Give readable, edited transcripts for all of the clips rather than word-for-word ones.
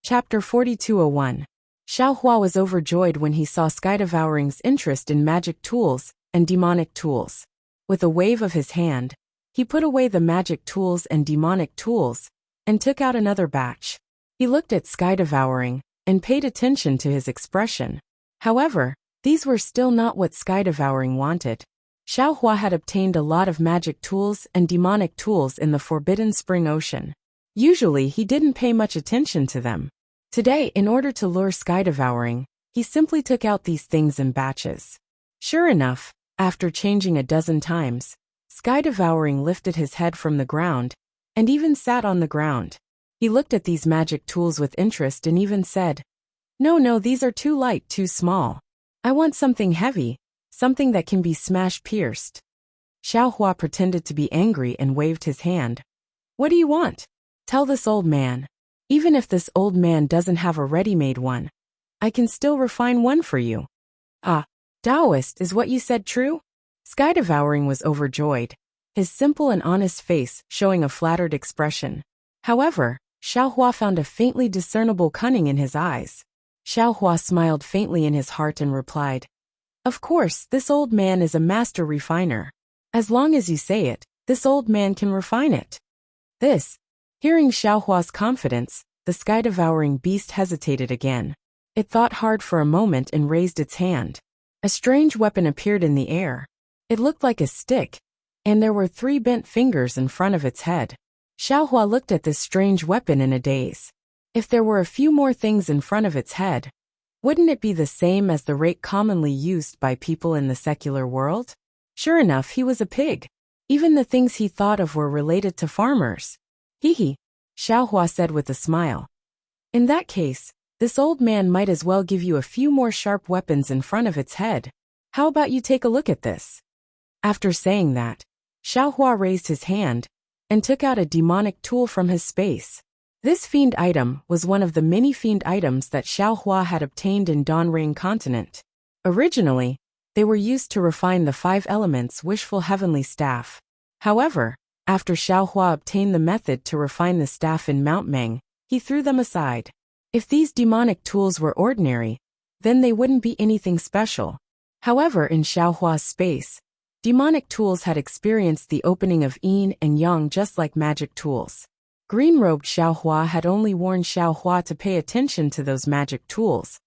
Chapter 4201. Xiaohua was overjoyed when he saw Sky-Devouring's interest in magic tools and demonic tools. With a wave of his hand, he put away the magic tools and demonic tools, and took out another batch. He looked at Sky-Devouring, and paid attention to his expression. However, these were still not what Sky-Devouring wanted. Xiaohua had obtained a lot of magic tools and demonic tools in the Forbidden Spring Ocean. Usually he didn't pay much attention to them. Today, in order to lure Sky-Devouring, he simply took out these things in batches. Sure enough, after changing a dozen times, Sky-Devouring lifted his head from the ground, and even sat on the ground. He looked at these magic tools with interest and even said, No, these are too light, too small. I want something heavy, something that can be smash-pierced. Xiaohua pretended to be angry and waved his hand. What do you want? Tell this old man. Even if this old man doesn't have a ready-made one, I can still refine one for you. Ah, Taoist, is what you said true? Sky-Devouring was overjoyed, his simple and honest face showing a flattered expression. However, Xiaohua found a faintly discernible cunning in his eyes. Xiaohua smiled faintly in his heart and replied, Of course, this old man is a master refiner. As long as you say it, this old man can refine it. Hearing Xiaohua's confidence, the Sky-Devouring beast hesitated again. It thought hard for a moment and raised its hand. A strange weapon appeared in the air. It looked like a stick, and there were 3 bent fingers in front of its head. Xiaohua looked at this strange weapon in a daze. If there were a few more things in front of its head, wouldn't it be the same as the rake commonly used by people in the secular world? Sure enough, he was a pig. Even the things he thought of were related to farmers. Hee, Xiaohua said with a smile. In that case, this old man might as well give you a few more sharp weapons in front of its head. How about you take a look at this? After saying that, Xiaohua raised his hand and took out a demonic tool from his space. This fiend item was one of the many fiend items that Xiaohua had obtained in Dawnrain Continent. Originally, they were used to refine the 5 elements wishful heavenly staff. However, after Xiaohua obtained the method to refine the staff in Mount Meng, he threw them aside. If these demonic tools were ordinary, then they wouldn't be anything special. However, in Xiaohua's space, demonic tools had experienced the opening of yin and yang just like magic tools. Green-robed Xiaohua had only warned Xiaohua to pay attention to those magic tools,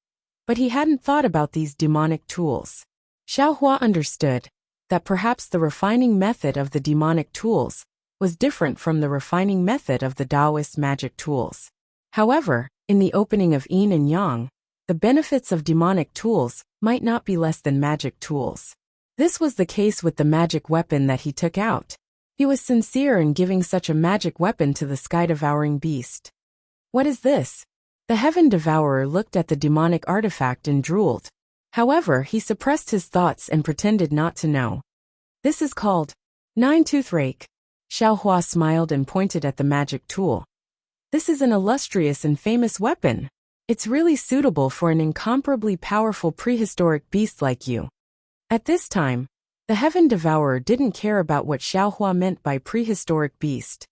but he hadn't thought about these demonic tools. Xiaohua understood that perhaps the refining method of the demonic tools was different from the refining method of the Taoist magic tools. However, in the opening of yin and yang, the benefits of demonic tools might not be less than magic tools. This was the case with the magic weapon that he took out. He was sincere in giving such a magic weapon to the Sky-Devouring beast. What is this? The Heaven Devourer looked at the demonic artifact and drooled. However, he suppressed his thoughts and pretended not to know. This is called Nine-Tooth Rake. Xiaohua smiled and pointed at the magic tool. This is an illustrious and famous weapon. It's really suitable for an incomparably powerful prehistoric beast like you. At this time, the Heaven Devourer didn't care about what Xiaohua meant by prehistoric beast.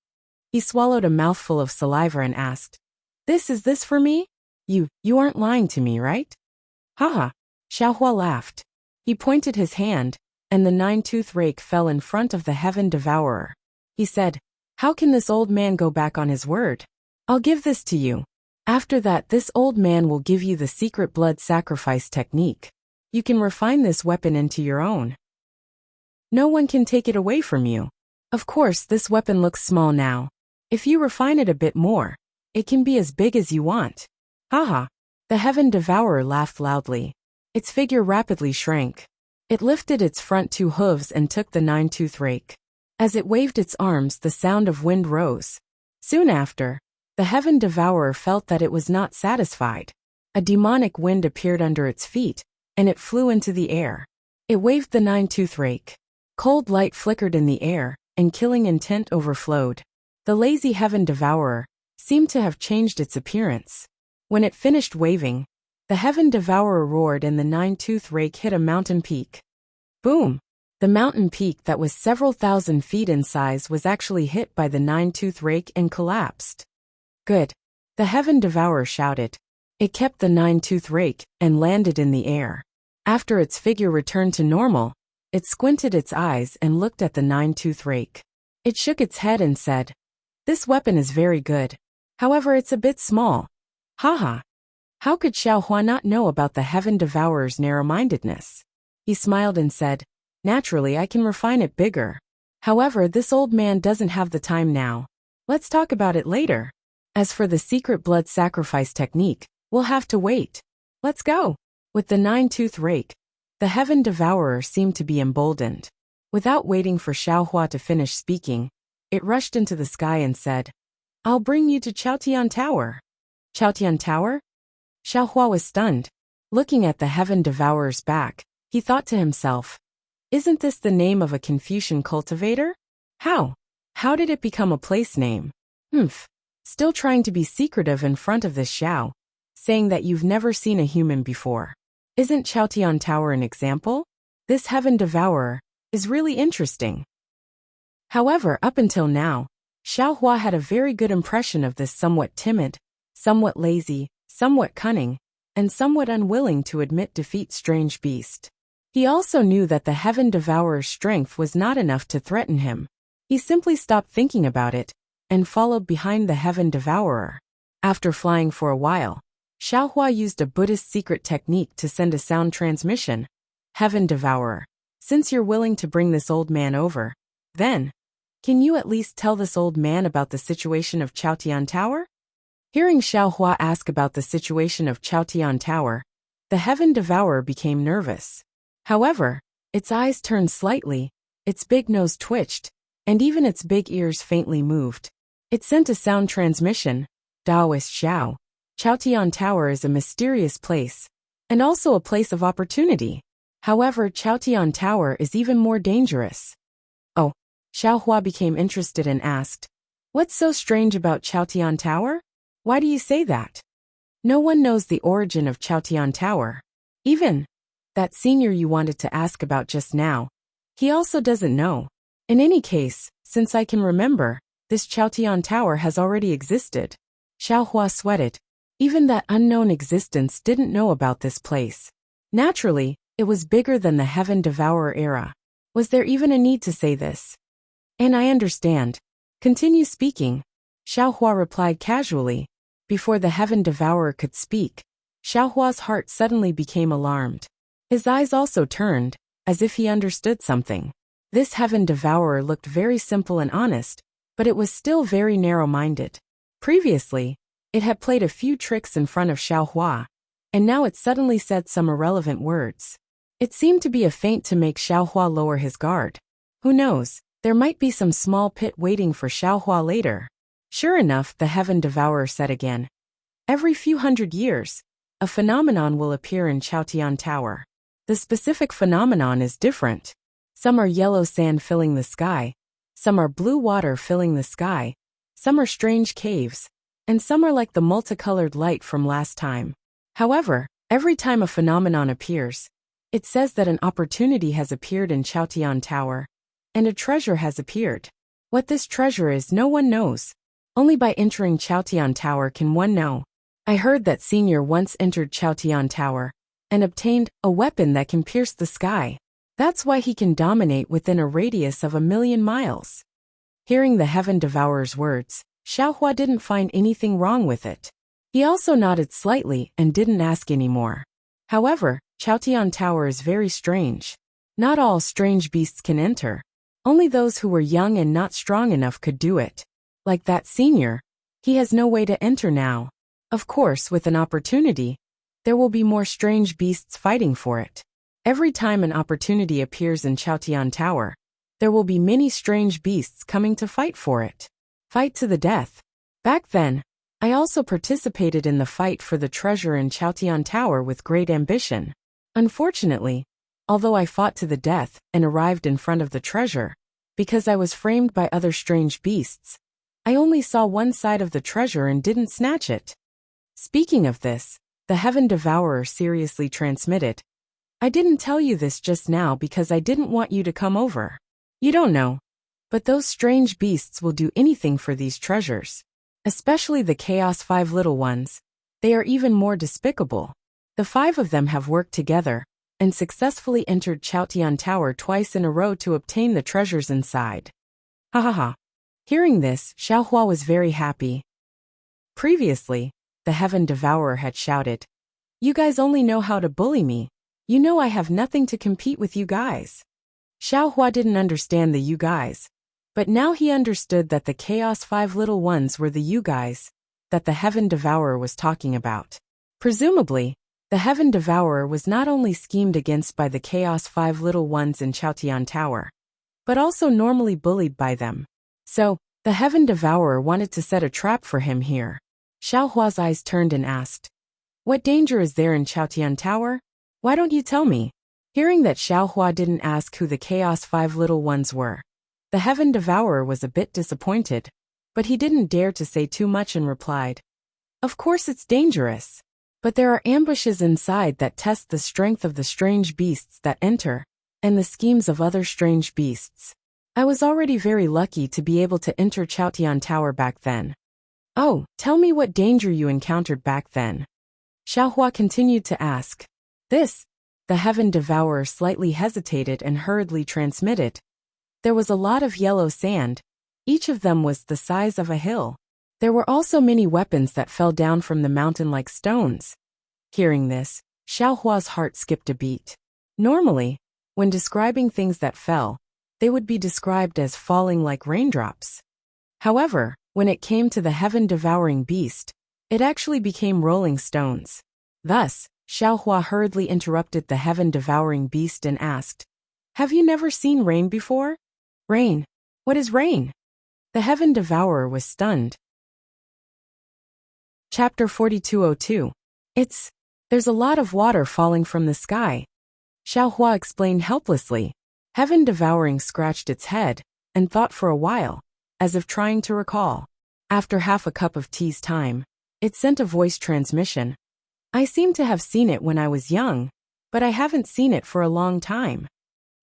He swallowed a mouthful of saliva and asked, Is this for me? You aren't lying to me, right? Haha, Xiaohua laughed. He pointed his hand, and the 9-tooth rake fell in front of the Heaven Devourer. He said, How can this old man go back on his word? I'll give this to you. After that, this old man will give you the secret blood sacrifice technique. You can refine this weapon into your own. No one can take it away from you. Of course, this weapon looks small now. If you refine it a bit more, it can be as big as you want. Haha. The Heaven Devourer laughed loudly. Its figure rapidly shrank. It lifted its front 2 hooves and took the 9-tooth rake. As it waved its arms, the sound of wind rose. Soon after, the Heaven Devourer felt that it was not satisfied. A demonic wind appeared under its feet, and it flew into the air. It waved the 9-tooth rake. Cold light flickered in the air, and killing intent overflowed. The lazy Heaven Devourer seemed to have changed its appearance. When it finished waving, the Heaven Devourer roared and the 9-tooth rake hit a mountain peak. Boom! The mountain peak that was several thousand feet in size was actually hit by the 9-tooth rake and collapsed. Good. The Heaven Devourer shouted. It kept the 9-tooth rake and landed in the air. After its figure returned to normal, it squinted its eyes and looked at the 9-tooth rake. It shook its head and said, "This weapon is very good. However, it's a bit small." Haha. How could Xiaohua not know about the Heaven Devourer's narrow-mindedness? He smiled and said, "Naturally, I can refine it bigger. However, this old man doesn't have the time now. Let's talk about it later. As for the secret blood sacrifice technique, we'll have to wait. Let's go." With the 9-tooth rake, the Heaven Devourer seemed to be emboldened. Without waiting for Xiaohua to finish speaking, it rushed into the sky and said, "I'll bring you to Chaotian Tower." Chaotian Tower? Xiaohua was stunned. Looking at the Heaven Devourer's back, he thought to himself, "Isn't this the name of a Confucian cultivator? How? How did it become a place name?" Still trying to be secretive in front of this Xiao, saying that you've never seen a human before. Isn't Chaotian Tower an example? This Heaven Devourer is really interesting. However, up until now, Xiaohua had a very good impression of this somewhat timid, somewhat lazy, somewhat cunning, and somewhat unwilling to admit defeat strange beast. He also knew that the Heaven Devourer's strength was not enough to threaten him. He simply stopped thinking about it and followed behind the Heaven Devourer. After flying for a while, Xiaohua used a Buddhist secret technique to send a sound transmission. "Heaven Devourer, since you're willing to bring this old man over, then, can you at least tell this old man about the situation of Chaotian Tower?" Hearing Xiaohua ask about the situation of Chaotian Tower, the Heaven Devourer became nervous. However, its eyes turned slightly, its big nose twitched, and even its big ears faintly moved. It sent a sound transmission. "Daoist Xiao, Chaotian Tower is a mysterious place, and also a place of opportunity. However, Chaotian Tower is even more dangerous." Oh, Xiaohua became interested and asked, "What's so strange about Chaotian Tower? Why do you say that?" No one knows the origin of Chaotian Tower. Even that senior you wanted to ask about just now, he also doesn't know. In any case, since I can remember, this Chaotian Tower has already existed. Xiaohua sweated. Even that unknown existence didn't know about this place. Naturally, it was bigger than the Heaven Devourer era. Was there even a need to say this? "And I understand. Continue speaking," Xiaohua replied casually. Before the Heaven Devourer could speak, Xiaohua's heart suddenly became alarmed. His eyes also turned, as if he understood something. This Heaven Devourer looked very simple and honest, but it was still very narrow-minded. Previously, it had played a few tricks in front of Xiaohua, and now it suddenly said some irrelevant words. It seemed to be a feint to make Xiaohua lower his guard. Who knows, there might be some small pit waiting for Xiaohua later. Sure enough, the Heaven Devourer said again, "Every few hundred years, a phenomenon will appear in Chaotian Tower. The specific phenomenon is different. Some are yellow sand filling the sky, some are blue water filling the sky, some are strange caves, and some are like the multicolored light from last time. However, every time a phenomenon appears, it says that an opportunity has appeared in Chaotian Tower, and a treasure has appeared. What this treasure is no one knows. Only by entering Chaotian Tower can one know. I heard that Senior once entered Chaotian Tower and obtained a weapon that can pierce the sky. That's why he can dominate within a radius of 1,000,000 miles." Hearing the Heaven Devourer's words, Xiaohua didn't find anything wrong with it. He also nodded slightly and didn't ask any more. However, Chaotian Tower is very strange. Not all strange beasts can enter. Only those who were young and not strong enough could do it. Like that senior, he has no way to enter now. Of course, with an opportunity, there will be more strange beasts fighting for it. Every time an opportunity appears in Chaotian Tower, there will be many strange beasts coming to fight for it. Fight to the death. Back then, I also participated in the fight for the treasure in Chaotian Tower with great ambition. Unfortunately, although I fought to the death and arrived in front of the treasure, because I was framed by other strange beasts, I only saw one side of the treasure and didn't snatch it. Speaking of this, the Heaven Devourer seriously transmitted, "I didn't tell you this just now because I didn't want you to come over. You don't know, but those strange beasts will do anything for these treasures. Especially the Chaos 5 little ones. They are even more despicable. The 5 of them have worked together and successfully entered Chaotian Tower twice in a row to obtain the treasures inside. Ha ha ha. Hearing this, Xiaohua was very happy. Previously, the Heaven Devourer had shouted, "You guys only know how to bully me. You know I have nothing to compete with you guys." Xiaohua didn't understand the you guys, but now he understood that the Chaos 5 little ones were the you guys that the Heaven Devourer was talking about. Presumably, the Heaven Devourer was not only schemed against by the Chaos 5 little ones in Chaotian Tower, but also normally bullied by them. So, the Heaven Devourer wanted to set a trap for him here. Xiaohua's eyes turned and asked, "What danger is there in Chaotian Tower? Why don't you tell me?" Hearing that Xiaohua didn't ask who the Chaos 5 little ones were, the Heaven Devourer was a bit disappointed, but he didn't dare to say too much and replied, "Of course it's dangerous. But there are ambushes inside that test the strength of the strange beasts that enter, and the schemes of other strange beasts. I was already very lucky to be able to enter Chaotian Tower back then." "Oh, tell me what danger you encountered back then," Xiaohua continued to ask. This, the Heaven Devourer slightly hesitated and hurriedly transmitted. There was a lot of yellow sand. Each of them was the size of a hill. There were also many weapons that fell down from the mountain like stones. Hearing this, Xiaohua's heart skipped a beat. Normally, when describing things that fell, they would be described as falling like raindrops. However, when it came to the heaven-devouring beast, it actually became rolling stones. Thus, Xiaohua hurriedly interrupted the heaven-devouring beast and asked, "Have you never seen rain before?" "Rain? What is rain?" The Heaven Devourer was stunned. Chapter 4202. There's a lot of water falling from the sky. Xiaohua explained helplessly. Heaven Devouring scratched its head and thought for a while, as if trying to recall. After half a cup of tea's time, it sent a voice transmission. "I seem to have seen it when I was young, but I haven't seen it for a long time."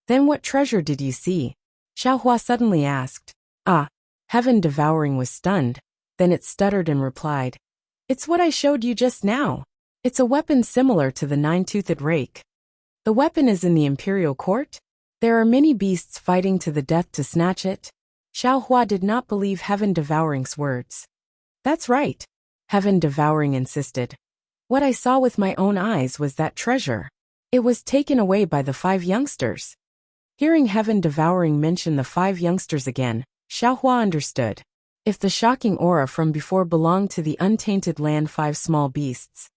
"Then what treasure did you see?" Xiaohua suddenly asked. Heaven Devouring was stunned. Then it stuttered and replied, "It's what I showed you just now. It's a weapon similar to the nine-toothed rake. The weapon is in the Imperial Court. There are many beasts fighting to the death to snatch it." Xiaohua did not believe Heaven Devouring's words. "That's right," Heaven Devouring insisted. "What I saw with my own eyes was that treasure. It was taken away by the 5 youngsters." Hearing Heaven Devouring mention the 5 youngsters again, Xiaohua understood. If the shocking aura from before belonged to the Untainted Land 5 small beasts,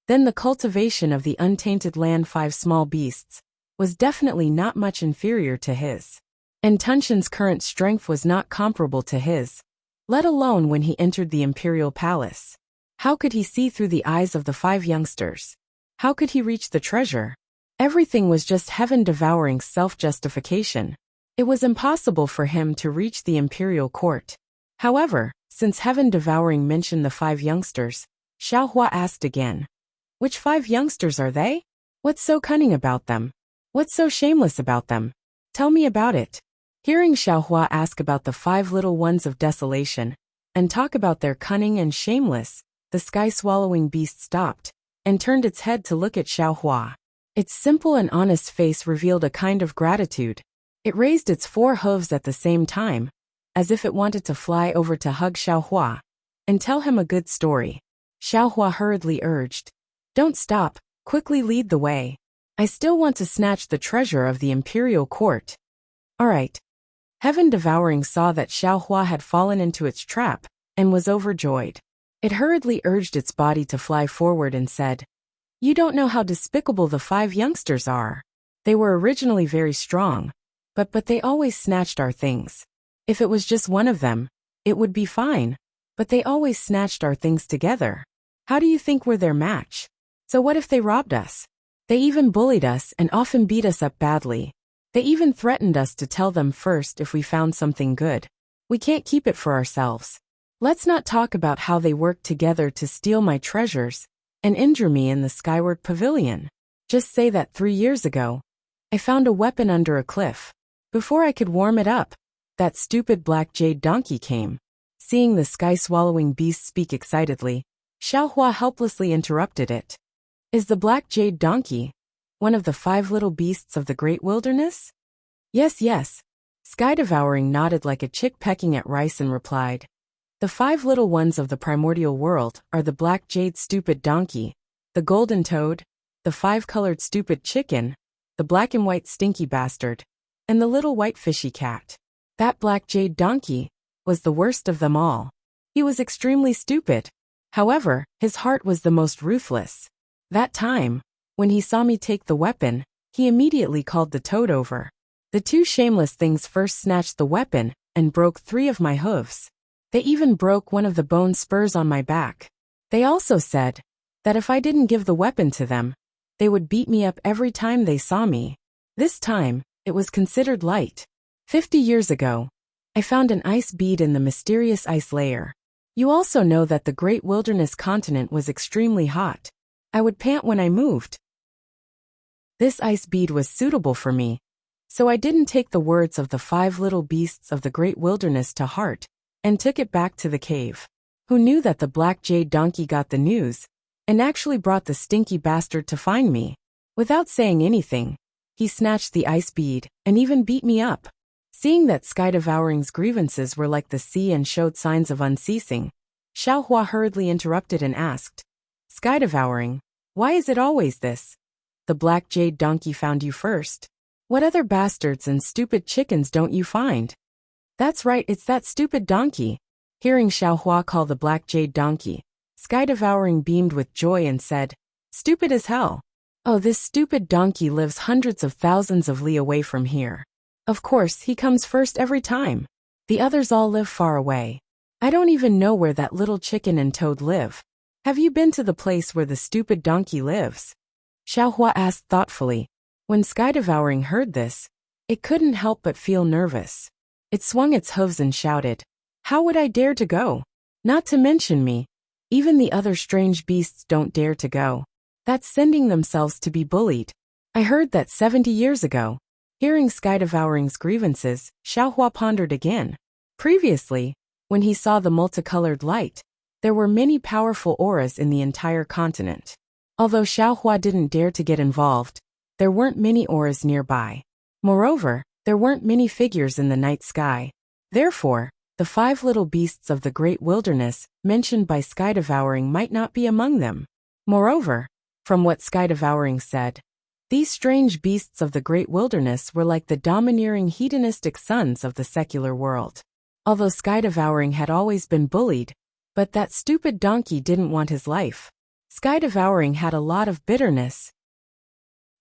then the cultivation of the Untainted Land 5 small beasts was definitely not much inferior to his. And Tunshin's current strength was not comparable to his, let alone when he entered the Imperial Palace. How could he see through the eyes of the 5 youngsters? How could he reach the treasure? Everything was just Heaven Devouring's self-justification. It was impossible for him to reach the Imperial Court. However, since Heaven Devouring mentioned the 5 youngsters, Xiaohua asked again, "Which 5 youngsters are they? What's so cunning about them? What's so shameless about them? Tell me about it." Hearing Xiaohua ask about the 5 little ones of desolation, and talk about their cunning and shameless, the sky-swallowing beast stopped, and turned its head to look at Xiaohua. Its simple and honest face revealed a kind of gratitude. It raised its 4 hooves at the same time, as if it wanted to fly over to hug Xiaohua and tell him a good story. Xiaohua hurriedly urged, "Don't stop, quickly lead the way. I still want to snatch the treasure of the Imperial Court." "All right." Heaven Devouring saw that Xiaohua had fallen into its trap and was overjoyed. It hurriedly urged its body to fly forward and said, "You don't know how despicable the 5 youngsters are. They were originally very strong, but they always snatched our things. If it was just one of them, it would be fine, but they always snatched our things together. How do you think we're their match? So what if they robbed us? They even bullied us and often beat us up badly. They even threatened us to tell them first if we found something good. We can't keep it for ourselves. Let's not talk about how they worked together to steal my treasures and injure me in the Skyward Pavilion. Just say that 3 years ago, I found a weapon under a cliff. Before I could warm it up, that stupid black jade donkey came. Seeing the sky-swallowing beast speak excitedly, Xiaohua helplessly interrupted it. Is the black jade donkey one of the 5 little beasts of the great wilderness? Yes, yes. Sky-devouring nodded like a chick pecking at rice and replied. The 5 little ones of the primordial world are the black jade stupid donkey, the golden toad, the 5-colored stupid chicken, the black and white stinky bastard, and the little white fishy cat. That black jade donkey was the worst of them all. He was extremely stupid. However, his heart was the most ruthless. That time, when he saw me take the weapon, he immediately called the toad over. The 2 shameless things first snatched the weapon and broke 3 of my hooves. They even broke one of the bone spurs on my back. They also said that if I didn't give the weapon to them, they would beat me up every time they saw me. This time, it was considered light. 50 years ago, I found an ice bead in the mysterious ice layer. You also know that the great wilderness continent was extremely hot. I would pant when I moved. This ice bead was suitable for me, so I didn't take the words of the 5 little beasts of the great wilderness to heart, and took it back to the cave. Who knew that the black jade donkey got the news, and actually brought the stinky bastard to find me? Without saying anything, he snatched the ice bead, and even beat me up. Seeing that Sky-devouring's grievances were like the sea and showed signs of unceasing, Xiaohua hurriedly interrupted and asked, Sky-devouring, why is it always this? The black jade donkey found you first. What other bastards and stupid chickens don't you find? That's right, it's that stupid donkey. Hearing Xiaohua call the black jade donkey, Sky-devouring beamed with joy and said, Stupid as hell. Oh, this stupid donkey lives hundreds of thousands of li away from here. Of course, he comes first every time. The others all live far away. I don't even know where that little chicken and toad live. Have you been to the place where the stupid donkey lives? Xiaohua asked thoughtfully. When Sky-devouring heard this, it couldn't help but feel nervous. It swung its hooves and shouted, How would I dare to go? Not to mention me. Even the other strange beasts don't dare to go. That's sending themselves to be bullied. I heard that 70 years ago. Hearing Sky-devouring's grievances, Xiaohua pondered again. Previously, when he saw the multicolored light, there were many powerful auras in the entire continent. Although Xiaohua didn't dare to get involved, there weren't many auras nearby. Moreover, there weren't many figures in the night sky. Therefore, the 5 little beasts of the great wilderness mentioned by Sky-devouring might not be among them. Moreover, from what Sky-devouring said, these strange beasts of the great wilderness were like the domineering hedonistic sons of the secular world. Although Sky-devouring had always been bullied, but that stupid donkey didn't want his life. Sky-devouring had a lot of bitterness.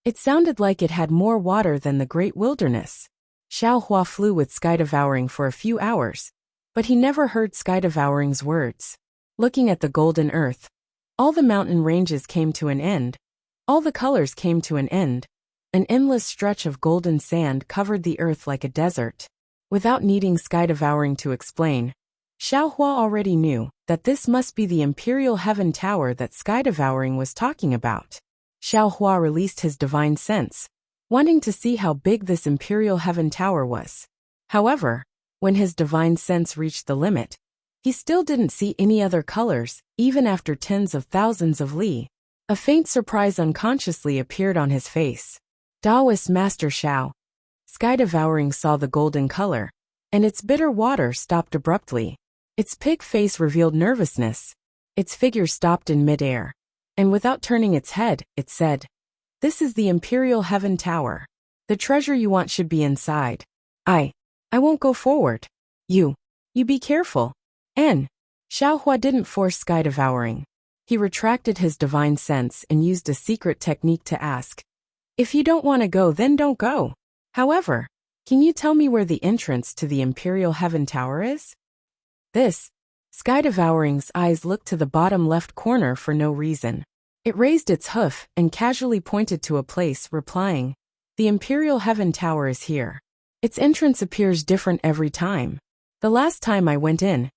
It sounded like it had more water than the great wilderness. Xiaohua flew with Sky-devouring for a few hours, but he never heard Sky-devouring's words. Looking at the golden earth, all the mountain ranges came to an end. All the colors came to an end. An endless stretch of golden sand covered the earth like a desert. Without needing Sky-devouring to explain, Xiaohua already knew that this must be the Imperial Heaven Tower that Sky-devouring was talking about. Xiaohua released his divine sense, wanting to see how big this Imperial Heaven Tower was. However, when his divine sense reached the limit, he still didn't see any other colors, even after tens of thousands of li. A faint surprise unconsciously appeared on his face. Taoist Master Xiao. Sky-devouring saw the golden color, and its bitter water stopped abruptly. Its pig face revealed nervousness. Its figure stopped in midair, and without turning its head, it said, This is the Imperial Heaven Tower. The treasure you want should be inside. I won't go forward. You be careful. Xiaohua didn't force Sky-devouring. He retracted his divine sense and used a secret technique to ask, If you don't want to go, then don't go. However, can you tell me where the entrance to the Imperial Heaven Tower is? This. Sky-devouring's eyes looked to the bottom left corner for no reason. It raised its hoof and casually pointed to a place, replying, The Imperial Heaven Tower is here. Its entrance appears different every time. The last time I went in,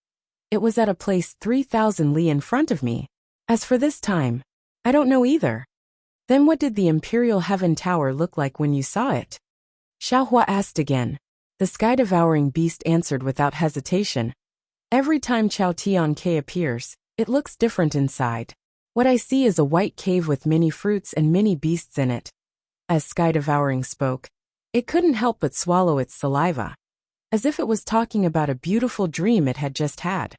it was at a place 3,000 li in front of me. As for this time, I don't know either. Then what did the Imperial Heaven Tower look like when you saw it? Xiaohua asked again. The Sky-devouring beast answered without hesitation. Every time Chao Tian-K appears, it looks different inside. What I see is a white cave with many fruits and many beasts in it. As Sky Devouring spoke, it couldn't help but swallow its saliva, as if it was talking about a beautiful dream it had just had.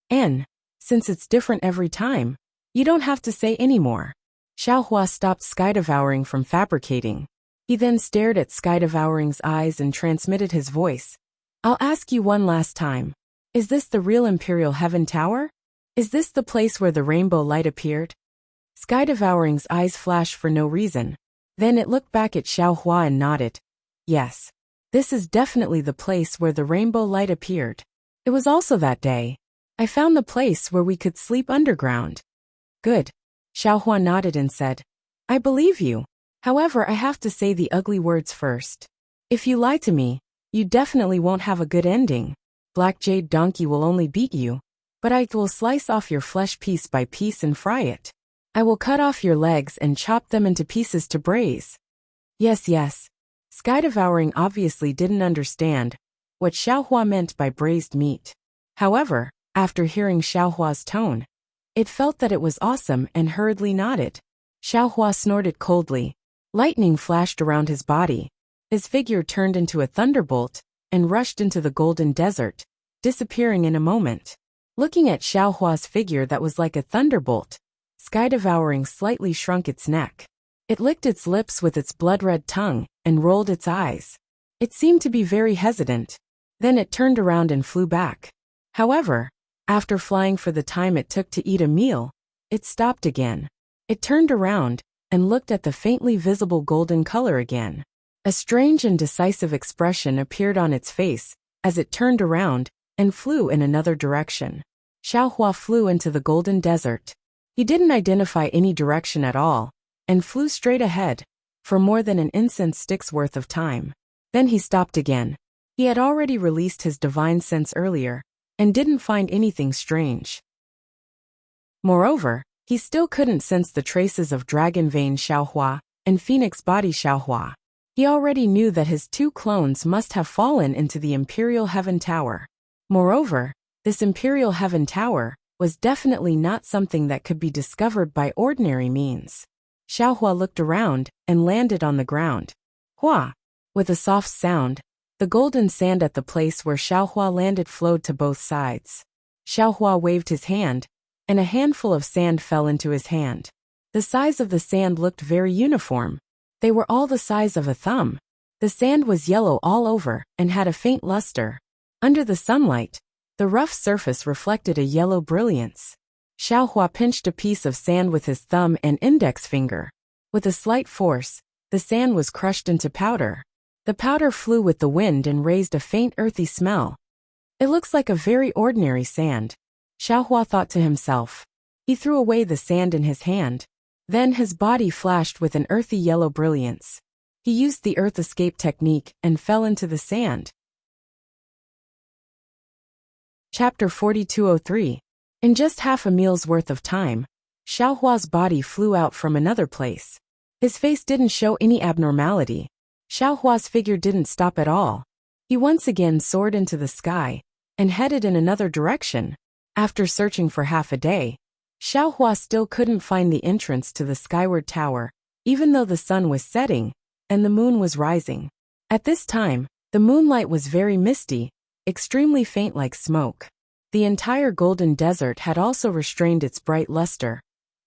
And, since it's different every time, you don't have to say any more. Xiaohua stopped Sky Devouring from fabricating. He then stared at Sky Devouring's eyes and transmitted his voice. I'll ask you one last time. Is this the real Imperial Heaven Tower? Is this the place where the rainbow light appeared? Sky Devouring's eyes flashed for no reason. Then it looked back at Xiaohua and nodded. Yes. This is definitely the place where the rainbow light appeared. It was also that day. I found the place where we could sleep underground. Good. Xiaohua nodded and said, I believe you. However, I have to say the ugly words first. If you lie to me, you definitely won't have a good ending. Black Jade Donkey will only beat you, but I will slice off your flesh piece by piece and fry it. I will cut off your legs and chop them into pieces to braise. Yes. Sky Devouring obviously didn't understand what Xiaohua meant by braised meat. However, after hearing Xiaohua's tone, it felt that it was awesome and hurriedly nodded. Xiaohua snorted coldly. Lightning flashed around his body. His figure turned into a thunderbolt and rushed into the golden desert, disappearing in a moment. Looking at Xiaohua's figure that was like a thunderbolt, Sky Devouring slightly shrunk its neck. It licked its lips with its blood-red tongue and rolled its eyes. It seemed to be very hesitant. Then it turned around and flew back. However, after flying for the time it took to eat a meal, it stopped again. It turned around and looked at the faintly visible golden color again. A strange and decisive expression appeared on its face as it turned around and flew in another direction. Xiaohua flew into the golden desert. He didn't identify any direction at all and flew straight ahead for more than an incense stick's worth of time. Then he stopped again. He had already released his divine sense earlier and didn't find anything strange. Moreover, he still couldn't sense the traces of Dragon Vein Xiaohua and Phoenix Body Xiaohua. He already knew that his two clones must have fallen into the Imperial Heaven Tower. Moreover, this Imperial Heaven Tower was definitely not something that could be discovered by ordinary means. Xiaohua looked around and landed on the ground. Hua! With a soft sound, the golden sand at the place where Xiaohua landed flowed to both sides. Xiaohua waved his hand, and a handful of sand fell into his hand. The size of the sand looked very uniform. They were all the size of a thumb. The sand was yellow all over and had a faint luster. Under the sunlight, the rough surface reflected a yellow brilliance. Xiaohua pinched a piece of sand with his thumb and index finger. With a slight force, the sand was crushed into powder. The powder flew with the wind and raised a faint earthy smell. It looks like a very ordinary sand, Xiaohua thought to himself. He threw away the sand in his hand. Then his body flashed with an earthy yellow brilliance. He used the earth escape technique and fell into the sand. Chapter 4203. In just half a meal's worth of time, Xiaohua's body flew out from another place. His face didn't show any abnormality. Xiaohua's figure didn't stop at all. He once again soared into the sky and headed in another direction. After searching for half a day, Xiaohua still couldn't find the entrance to the skyward tower, even though the sun was setting and the moon was rising. At this time, the moonlight was very misty, extremely faint like smoke. The entire golden desert had also restrained its bright luster,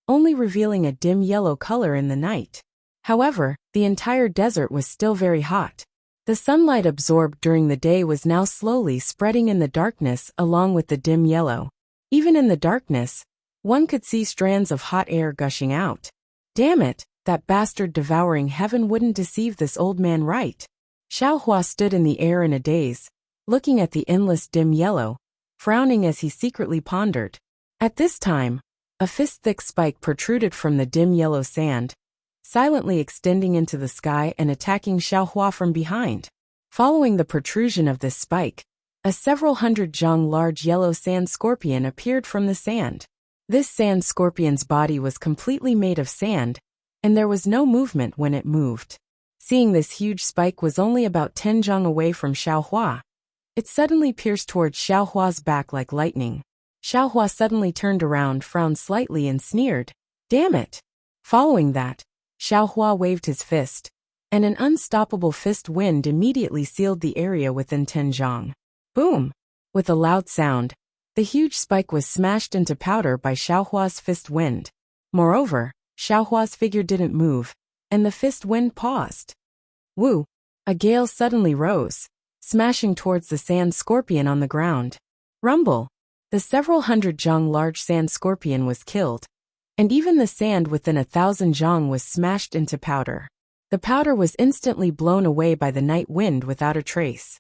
only revealing a dim yellow color in the night. However, the entire desert was still very hot. The sunlight absorbed during the day was now slowly spreading in the darkness along with the dim yellow. Even in the darkness, one could see strands of hot air gushing out. Damn it, that bastard devouring heaven wouldn't deceive this old man right. Xiaohua stood in the air in a daze, looking at the endless dim yellow, frowning as he secretly pondered. At this time, a fist-thick spike protruded from the dim yellow sand, silently extending into the sky and attacking Xiaohua from behind. Following the protrusion of this spike, a several hundred zhang large yellow sand scorpion appeared from the sand. This sand scorpion's body was completely made of sand, and there was no movement when it moved. Seeing this huge spike was only about 10 zhang away from Xiaohua, It suddenly pierced towards Xiaohua's back like lightning. Xiaohua suddenly turned around, frowned slightly and sneered. Damn it! Following that, Xiaohua waved his fist, and an unstoppable fist wind immediately sealed the area within 10 zhang. Boom! With a loud sound, the huge spike was smashed into powder by Xiaohua's fist wind. Moreover, Xiaohua's figure didn't move, and the fist wind paused. Woo! A gale suddenly rose, smashing towards the sand scorpion on the ground. Rumble! The several hundred zhang large sand scorpion was killed, and even the sand within 1,000 zhang was smashed into powder. The powder was instantly blown away by the night wind without a trace.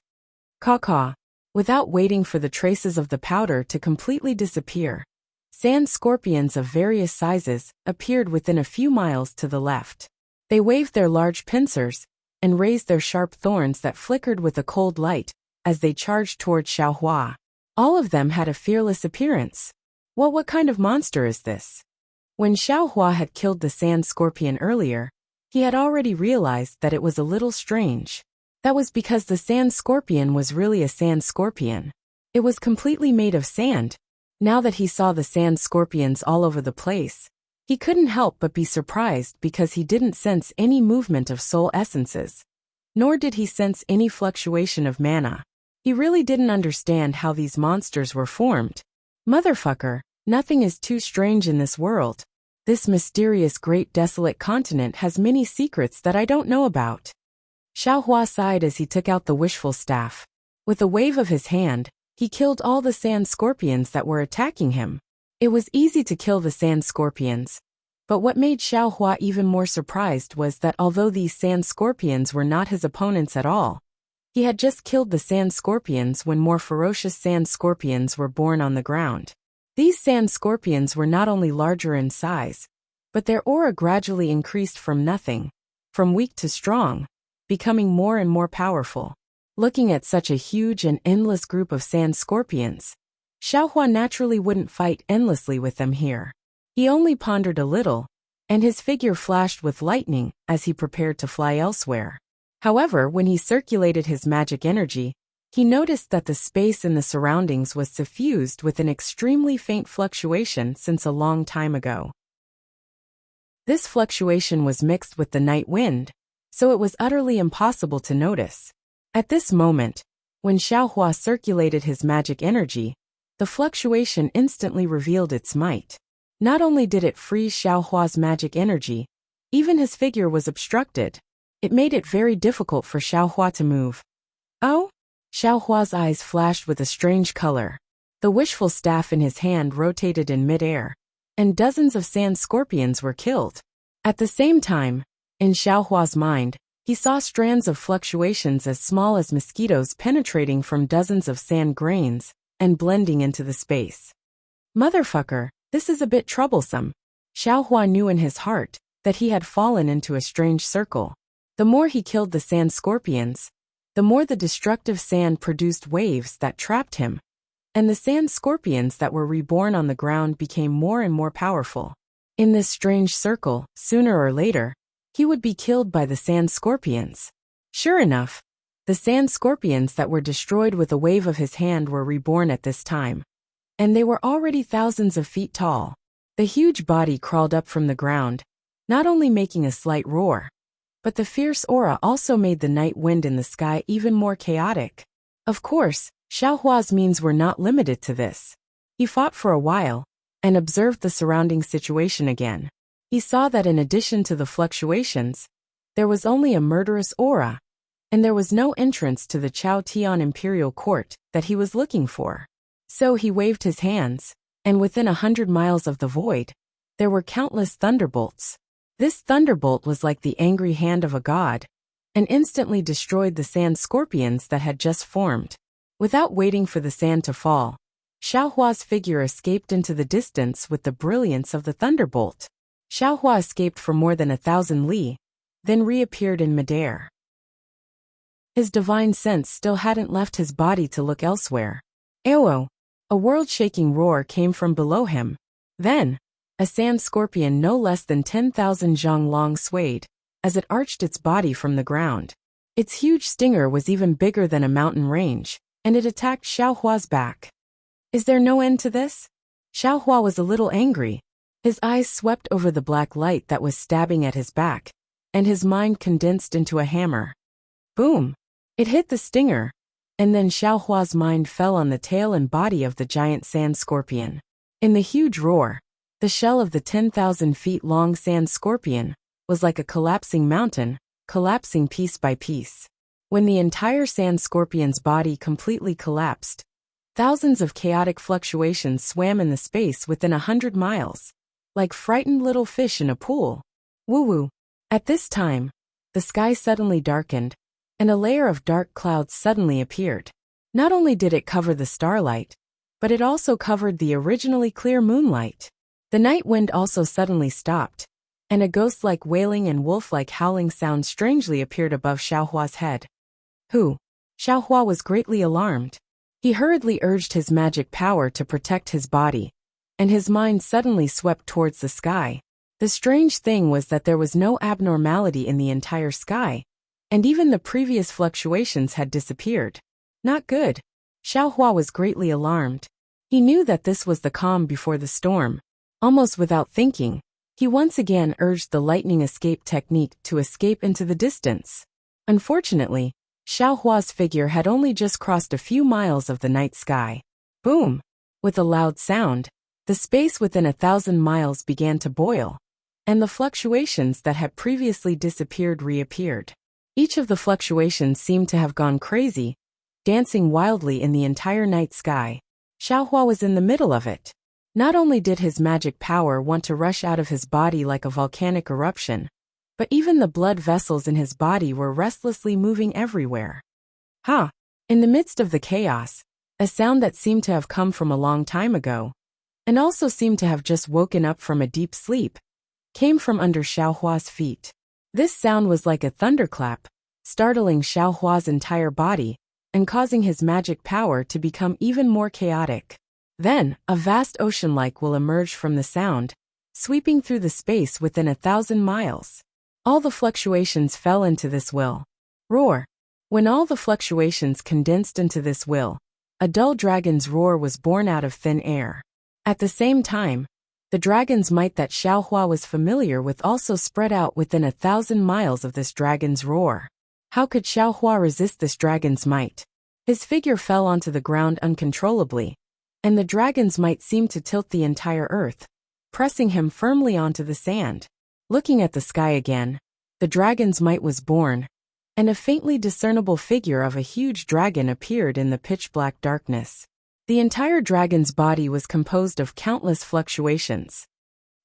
Caw-caw. Without waiting for the traces of the powder to completely disappear, sand scorpions of various sizes appeared within a few miles to the left. They waved their large pincers and raised their sharp thorns that flickered with a cold light as they charged toward Xiaohua. All of them had a fearless appearance. What kind of monster is this? When Xiaohua had killed the sand scorpion earlier, he had already realized that it was a little strange. That was because the sand scorpion was really a sand scorpion. It was completely made of sand. Now that he saw the sand scorpions all over the place, he couldn't help but be surprised because he didn't sense any movement of soul essences, nor did he sense any fluctuation of mana. He really didn't understand how these monsters were formed. Motherfucker, nothing is too strange in this world. This mysterious great desolate continent has many secrets that I don't know about. Xiaohua sighed as he took out the wishful staff. With a wave of his hand, he killed all the sand scorpions that were attacking him. It was easy to kill the sand scorpions, but what made Xiaohua even more surprised was that although these sand scorpions were not his opponents at all, he had just killed the sand scorpions when more ferocious sand scorpions were born on the ground. These sand scorpions were not only larger in size, but their aura gradually increased from nothing, from weak to strong, becoming more and more powerful. Looking at such a huge and endless group of sand scorpions, Xiaohua naturally wouldn't fight endlessly with them here. He only pondered a little, and his figure flashed with lightning as he prepared to fly elsewhere. However, when he circulated his magic energy, he noticed that the space in the surroundings was suffused with an extremely faint fluctuation since a long time ago. This fluctuation was mixed with the night wind, so it was utterly impossible to notice. At this moment, when Xiaohua circulated his magic energy, the fluctuation instantly revealed its might. Not only did it freeze Xiaohua's magic energy, even his figure was obstructed. It made it very difficult for Xiaohua to move. Oh? Xiaohua's eyes flashed with a strange color. The wishful staff in his hand rotated in mid-air, and dozens of sand scorpions were killed. At the same time, in Xiaohua's mind, he saw strands of fluctuations as small as mosquitoes penetrating from dozens of sand grains and blending into the space. Motherfucker, this is a bit troublesome. Xiaohua knew in his heart that he had fallen into a strange circle. The more he killed the sand scorpions, the more the destructive sand produced waves that trapped him, and the sand scorpions that were reborn on the ground became more and more powerful. In this strange circle, sooner or later, he would be killed by the sand scorpions. Sure enough, the sand scorpions that were destroyed with a wave of his hand were reborn at this time, and they were already thousands of feet tall. The huge body crawled up from the ground, not only making a slight roar, but the fierce aura also made the night wind in the sky even more chaotic. Of course, Xiaohua's means were not limited to this. He fought for a while, and observed the surrounding situation again. He saw that in addition to the fluctuations, there was only a murderous aura, and there was no entrance to the Chao Tian Imperial Court that he was looking for. So he waved his hands, and within 100 miles of the void, there were countless thunderbolts. This thunderbolt was like the angry hand of a god, and instantly destroyed the sand scorpions that had just formed. Without waiting for the sand to fall, Xiaohua's figure escaped into the distance with the brilliance of the thunderbolt. Xiaohua escaped for more than 1,000 li, then reappeared in midair. His divine sense still hadn't left his body to look elsewhere. Ewo! A world-shaking roar came from below him. Then, a sand scorpion no less than 10,000 zhang long swayed, as it arched its body from the ground. Its huge stinger was even bigger than a mountain range, and it attacked Xiaohua's back. Is there no end to this? Xiaohua was a little angry. His eyes swept over the black light that was stabbing at his back, and his mind condensed into a hammer. Boom! It hit the stinger, and then Xiaohua's mind fell on the tail and body of the giant sand scorpion. In the huge roar, the shell of the 10,000 feet long sand scorpion was like a collapsing mountain, collapsing piece by piece. When the entire sand scorpion's body completely collapsed, thousands of chaotic fluctuations swam in the space within 100 miles, like frightened little fish in a pool. Woo-woo. At this time, the sky suddenly darkened, and a layer of dark clouds suddenly appeared. Not only did it cover the starlight, but it also covered the originally clear moonlight. The night wind also suddenly stopped, and a ghost-like wailing and wolf-like howling sound strangely appeared above Xiaohua's head. Who? Xiaohua was greatly alarmed. He hurriedly urged his magic power to protect his body, and his mind suddenly swept towards the sky. The strange thing was that there was no abnormality in the entire sky, and even the previous fluctuations had disappeared. Not good. Xiaohua was greatly alarmed. He knew that this was the calm before the storm. Almost without thinking, he once again urged the lightning escape technique to escape into the distance. Unfortunately, Xiaohua's figure had only just crossed a few miles of the night sky. Boom! With a loud sound, the space within 1,000 miles began to boil, and the fluctuations that had previously disappeared reappeared. Each of the fluctuations seemed to have gone crazy, dancing wildly in the entire night sky. Xiaohua was in the middle of it. Not only did his magic power want to rush out of his body like a volcanic eruption, but even the blood vessels in his body were restlessly moving everywhere. Ha! In the midst of the chaos, a sound that seemed to have come from a long time ago, and also seemed to have just woken up from a deep sleep, came from under Xiaohua's feet. This sound was like a thunderclap, startling Xiaohua's entire body, and causing his magic power to become even more chaotic. Then, a vast ocean-like will emerge from the sound, sweeping through the space within 1,000 miles. All the fluctuations fell into this will. Roar. When all the fluctuations condensed into this will, a dull dragon's roar was born out of thin air. At the same time, the dragon's might that Xiaohua was familiar with also spread out within 1,000 miles of this dragon's roar. How could Xiaohua resist this dragon's might? His figure fell onto the ground uncontrollably, and the dragon's might seemed to tilt the entire earth, pressing him firmly onto the sand. Looking at the sky again, the dragon's might was born, and a faintly discernible figure of a huge dragon appeared in the pitch-black darkness. The entire dragon's body was composed of countless fluctuations.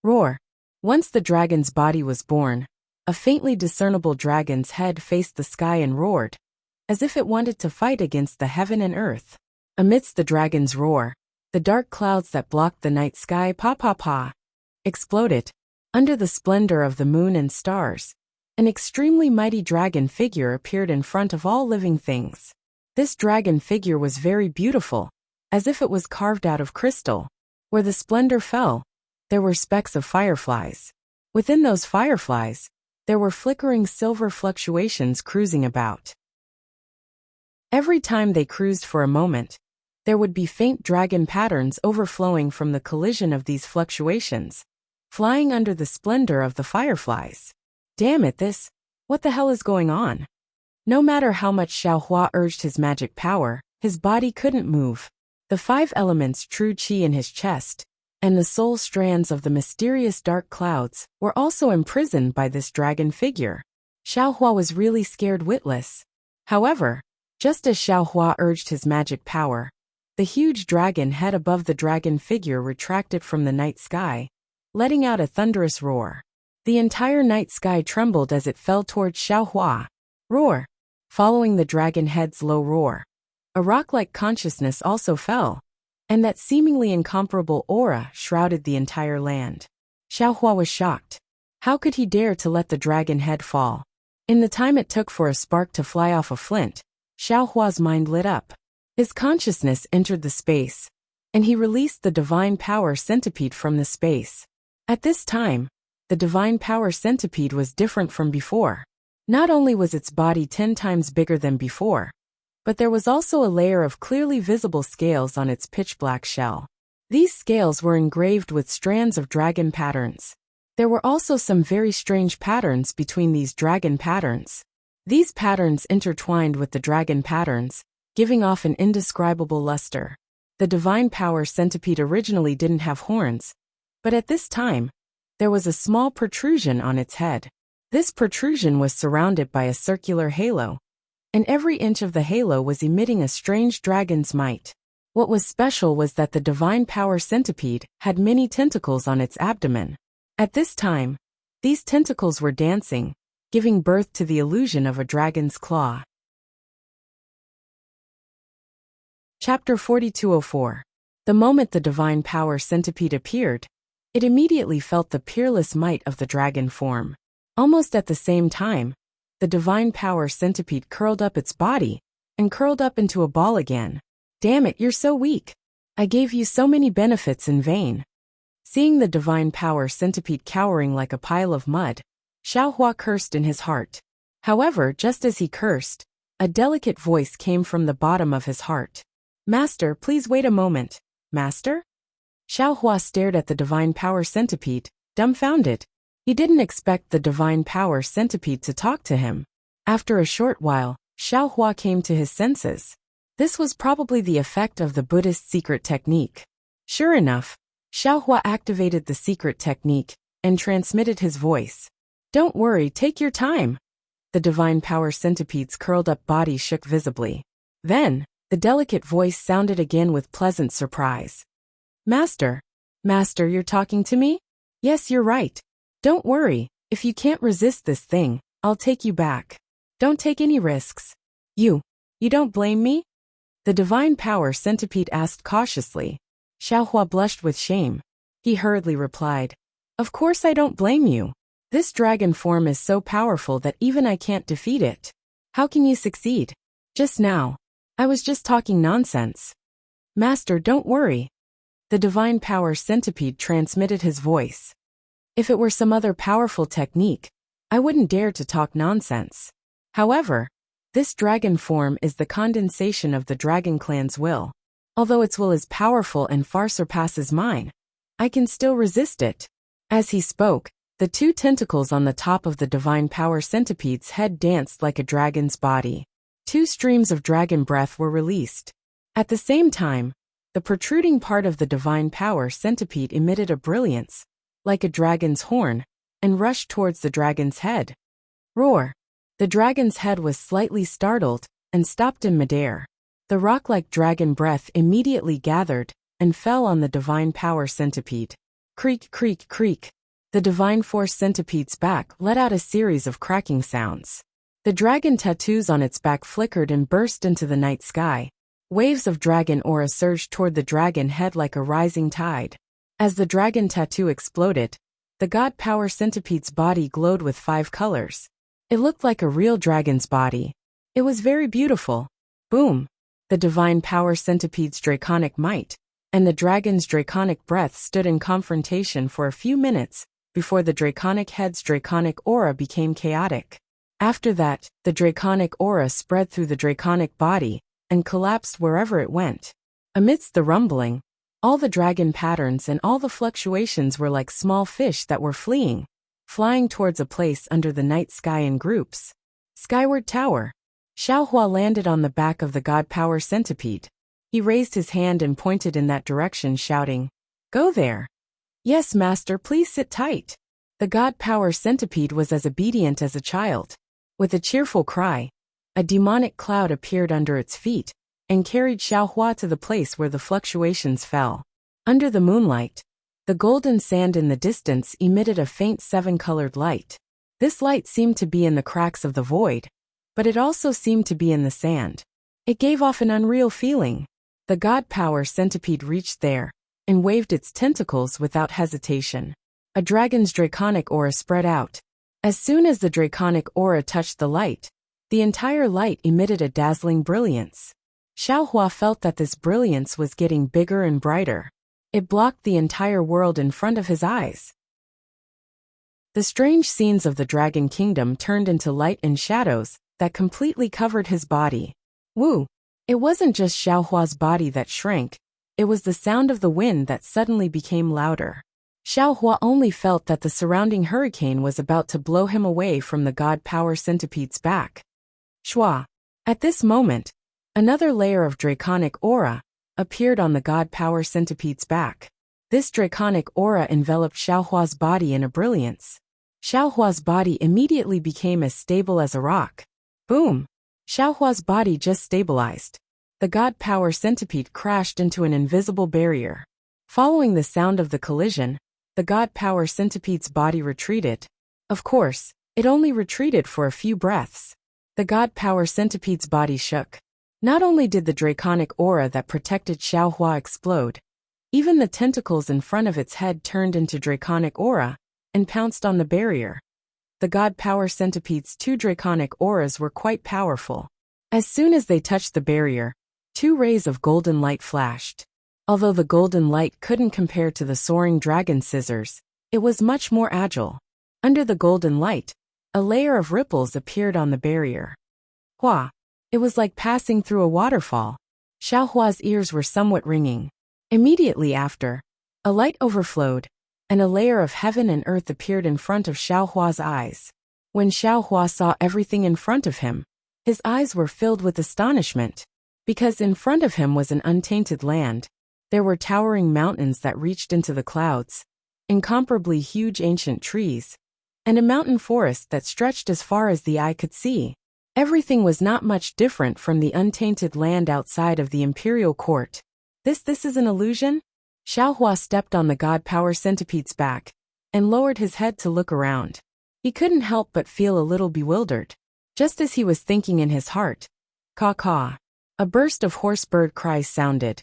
Roar. Once the dragon's body was born, a faintly discernible dragon's head faced the sky and roared, as if it wanted to fight against the heaven and earth. Amidst the dragon's roar, the dark clouds that blocked the night sky exploded. Under the splendor of the moon and stars, an extremely mighty dragon figure appeared in front of all living things. This dragon figure was very beautiful, as if it was carved out of crystal. Where the splendor fell, there were specks of fireflies. Within those fireflies, there were flickering silver fluctuations cruising about. Every time they cruised for a moment, there would be faint dragon patterns overflowing from the collision of these fluctuations, flying under the splendor of the fireflies. Damn it, what the hell is going on? No matter how much Xiaohua urged his magic power, his body couldn't move. The 5 elements true qi in his chest, and the soul strands of the mysterious dark clouds, were also imprisoned by this dragon figure. Xiaohua was really scared witless. However, just as Xiaohua urged his magic power, the huge dragon head above the dragon figure retracted from the night sky, letting out a thunderous roar. The entire night sky trembled as it fell towards Xiaohua. Roar. Following the dragon head's low roar, a rock-like consciousness also fell, and that seemingly incomparable aura shrouded the entire land. Xiaohua was shocked. How could he dare to let the dragon head fall? In the time it took for a spark to fly off a flint, Xiaohua's mind lit up. His consciousness entered the space, and he released the divine power centipede from the space. At this time, the divine power centipede was different from before. Not only was its body 10 times bigger than before, but there was also a layer of clearly visible scales on its pitch-black shell. These scales were engraved with strands of dragon patterns. There were also some very strange patterns between these dragon patterns. These patterns intertwined with the dragon patterns, giving off an indescribable luster. The divine power centipede originally didn't have horns, but at this time, there was a small protrusion on its head. This protrusion was surrounded by a circular halo, and every inch of the halo was emitting a strange dragon's might. What was special was that the divine power centipede had many tentacles on its abdomen. At this time, these tentacles were dancing, giving birth to the illusion of a dragon's claw. Chapter 4204. The moment the divine power centipede appeared, it immediately felt the peerless might of the dragon form. Almost at the same time, the divine power centipede curled up its body and curled up into a ball again. Damn it, you're so weak. I gave you so many benefits in vain. Seeing the divine power centipede cowering like a pile of mud, Xiaohua cursed in his heart. However, just as he cursed, a delicate voice came from the bottom of his heart. Master, please wait a moment. Master? Xiaohua stared at the divine power centipede, dumbfounded. He didn't expect the divine power centipede to talk to him. After a short while, Xiaohua came to his senses. This was probably the effect of the Buddhist secret technique. Sure enough, Xiaohua activated the secret technique and transmitted his voice. Don't worry, take your time. The divine power centipede's curled up body shook visibly. Then, the delicate voice sounded again with pleasant surprise. Master, you're talking to me? Yes, you're right. Don't worry, if you can't resist this thing, I'll take you back. Don't take any risks. You don't blame me? The divine power centipede asked cautiously. Xiaohua blushed with shame. He hurriedly replied, Of course I don't blame you. This dragon form is so powerful that even I can't defeat it. How can you succeed? Just now, I was just talking nonsense. Master, don't worry. The divine power centipede transmitted his voice. If it were some other powerful technique, I wouldn't dare to talk nonsense. However, this dragon form is the condensation of the dragon clan's will. Although its will is powerful and far surpasses mine, I can still resist it. As he spoke, the two tentacles on the top of the divine power centipede's head danced like a dragon's body. Two streams of dragon breath were released. At the same time, the protruding part of the divine power centipede emitted a brilliance, like a dragon's horn, and rushed towards the dragon's head. Roar! The dragon's head was slightly startled and stopped in midair. The rock-like dragon breath immediately gathered and fell on the divine power centipede. Creak, creak, creak. The divine force centipede's back let out a series of cracking sounds. The dragon tattoos on its back flickered and burst into the night sky. Waves of dragon aura surged toward the dragon head like a rising tide. As the dragon tattoo exploded, the god power centipede's body glowed with 5 colors. It looked like a real dragon's body. It was very beautiful. Boom! The divine power centipede's draconic might and the dragon's draconic breath stood in confrontation for a few minutes before the draconic head's draconic aura became chaotic. After that, the draconic aura spread through the draconic body and collapsed wherever it went. Amidst the rumbling, all the dragon patterns and all the fluctuations were like small fish that were flying towards a place under the night sky in groups. Skyward Tower. Xiaohua landed on the back of the god power centipede. He raised his hand and pointed in that direction, shouting, Go there. Yes, master, please sit tight. The god power centipede was as obedient as a child. With a cheerful cry, a demonic cloud appeared under its feet and carried Xiaohua to the place where the fluctuations fell. Under the moonlight, the golden sand in the distance emitted a faint 7-colored light. This light seemed to be in the cracks of the void, but it also seemed to be in the sand. It gave off an unreal feeling. The god power centipede reached there and waved its tentacles without hesitation. A dragon's draconic aura spread out. As soon as the draconic aura touched the light, the entire light emitted a dazzling brilliance. Xiaohua felt that this brilliance was getting bigger and brighter. It blocked the entire world in front of his eyes. The strange scenes of the Dragon Kingdom turned into light and shadows that completely covered his body. Woo! It wasn't just Xiaohua's body that shrank, it was the sound of the wind that suddenly became louder. Xiaohua only felt that the surrounding hurricane was about to blow him away from the god power centipede's back. Shua. At this moment, another layer of draconic aura appeared on the god power centipede's back. This draconic aura enveloped Xiaohua's body in a brilliance. Xiaohua's body immediately became as stable as a rock. Boom! Xiaohua's body just stabilized. The god power centipede crashed into an invisible barrier. Following the sound of the collision, the god power centipede's body retreated. Of course, it only retreated for a few breaths. The god power centipede's body shook. Not only did the draconic aura that protected Xiaohua explode, even the tentacles in front of its head turned into draconic aura and pounced on the barrier. The god power centipede's two draconic auras were quite powerful. As soon as they touched the barrier, two rays of golden light flashed. Although the golden light couldn't compare to the soaring dragon scissors, it was much more agile. Under the golden light, a layer of ripples appeared on the barrier. Hua! It was like passing through a waterfall. Xiaohua's ears were somewhat ringing. Immediately after, a light overflowed, and a layer of heaven and earth appeared in front of Xiaohua's eyes. When Xiaohua saw everything in front of him, his eyes were filled with astonishment. Because in front of him was an untainted land. There were towering mountains that reached into the clouds, incomparably huge ancient trees, and a mountain forest that stretched as far as the eye could see. Everything was not much different from the untainted land outside of the imperial court. This is an illusion? Xiaohua stepped on the god power centipede's back and lowered his head to look around. He couldn't help but feel a little bewildered. Just as he was thinking in his heart, caw-caw, a burst of hoarse bird cries sounded.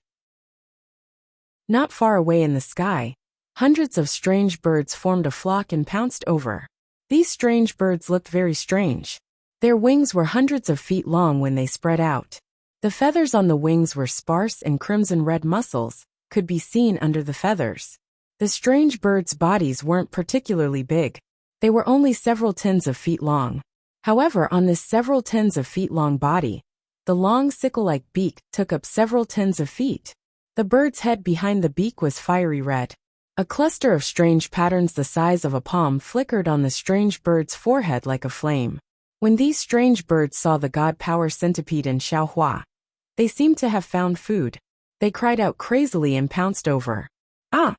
Not far away in the sky, hundreds of strange birds formed a flock and pounced over. These strange birds looked very strange. Their wings were hundreds of feet long when they spread out. The feathers on the wings were sparse and crimson-red muscles could be seen under the feathers. The strange birds' bodies weren't particularly big. They were only several tens of feet long. However, on this several tens of feet long body, the long sickle-like beak took up several tens of feet. The bird's head behind the beak was fiery red. A cluster of strange patterns the size of a palm flickered on the strange bird's forehead like a flame. When these strange birds saw the god power centipede and Xiaohua, they seemed to have found food. They cried out crazily and pounced over. Ah!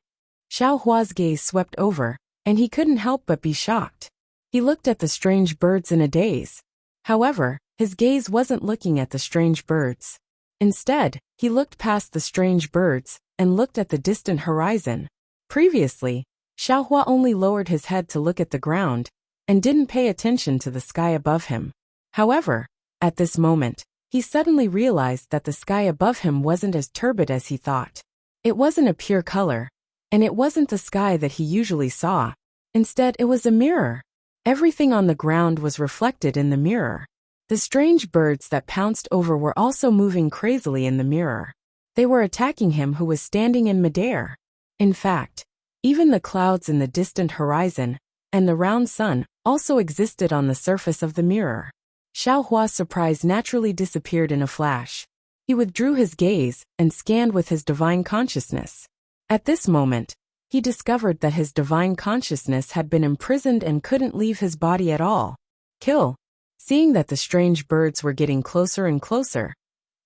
Xiaohua's gaze swept over, and he couldn't help but be shocked. He looked at the strange birds in a daze. However, his gaze wasn't looking at the strange birds. Instead, he looked past the strange birds and looked at the distant horizon. Previously, Xiaohua only lowered his head to look at the ground and didn't pay attention to the sky above him. However, at this moment, he suddenly realized that the sky above him wasn't as turbid as he thought. It wasn't a pure color, and it wasn't the sky that he usually saw. Instead, it was a mirror. Everything on the ground was reflected in the mirror. The strange birds that pounced over were also moving crazily in the mirror. They were attacking him who was standing in midair. In fact, even the clouds in the distant horizon and the round sun also existed on the surface of the mirror. Xiaohua's surprise naturally disappeared in a flash. He withdrew his gaze and scanned with his divine consciousness. At this moment, he discovered that his divine consciousness had been imprisoned and couldn't leave his body at all. Kill. Seeing that the strange birds were getting closer and closer,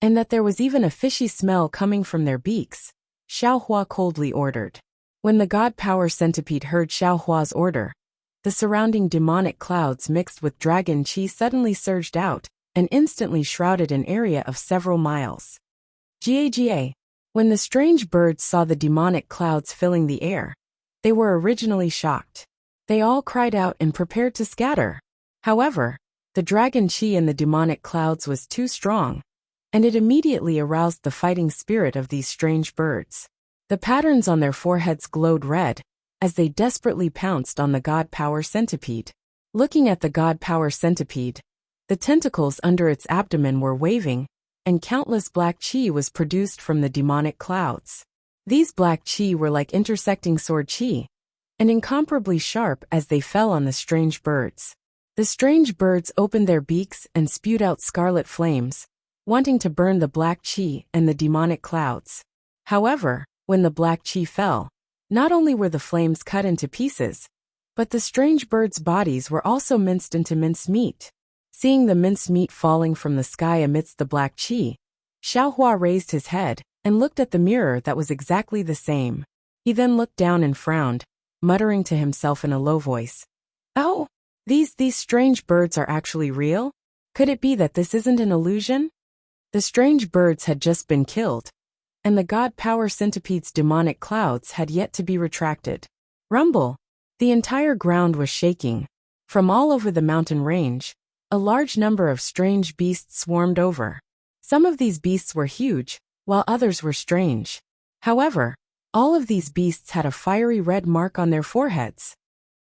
and that there was even a fishy smell coming from their beaks, Xiaohua coldly ordered. When the god power centipede heard Xiaohua's order, the surrounding demonic clouds mixed with dragon qi suddenly surged out and instantly shrouded an area of several miles. Ga. When the strange birds saw the demonic clouds filling the air, they were originally shocked. They all cried out and prepared to scatter. However, the dragon qi in the demonic clouds was too strong, and it immediately aroused the fighting spirit of these strange birds. The patterns on their foreheads glowed red, as they desperately pounced on the god power centipede. Looking at the god power centipede, the tentacles under its abdomen were waving, and countless black qi was produced from the demonic clouds. These black qi were like intersecting sword qi, and incomparably sharp as they fell on the strange birds. The strange birds opened their beaks and spewed out scarlet flames, wanting to burn the black qi and the demonic clouds. However, when the black qi fell, not only were the flames cut into pieces, but the strange birds' bodies were also minced into mincemeat. Seeing the mincemeat falling from the sky amidst the black qi, Xiaohua raised his head and looked at the mirror that was exactly the same. He then looked down and frowned, muttering to himself in a low voice. Oh, these strange birds are actually real? Could it be that this isn't an illusion? The strange birds had just been killed, and the god power centipede's demonic clouds had yet to be retracted. Rumble! The entire ground was shaking. From all over the mountain range, a large number of strange beasts swarmed over. Some of these beasts were huge, while others were strange. However, all of these beasts had a fiery red mark on their foreheads.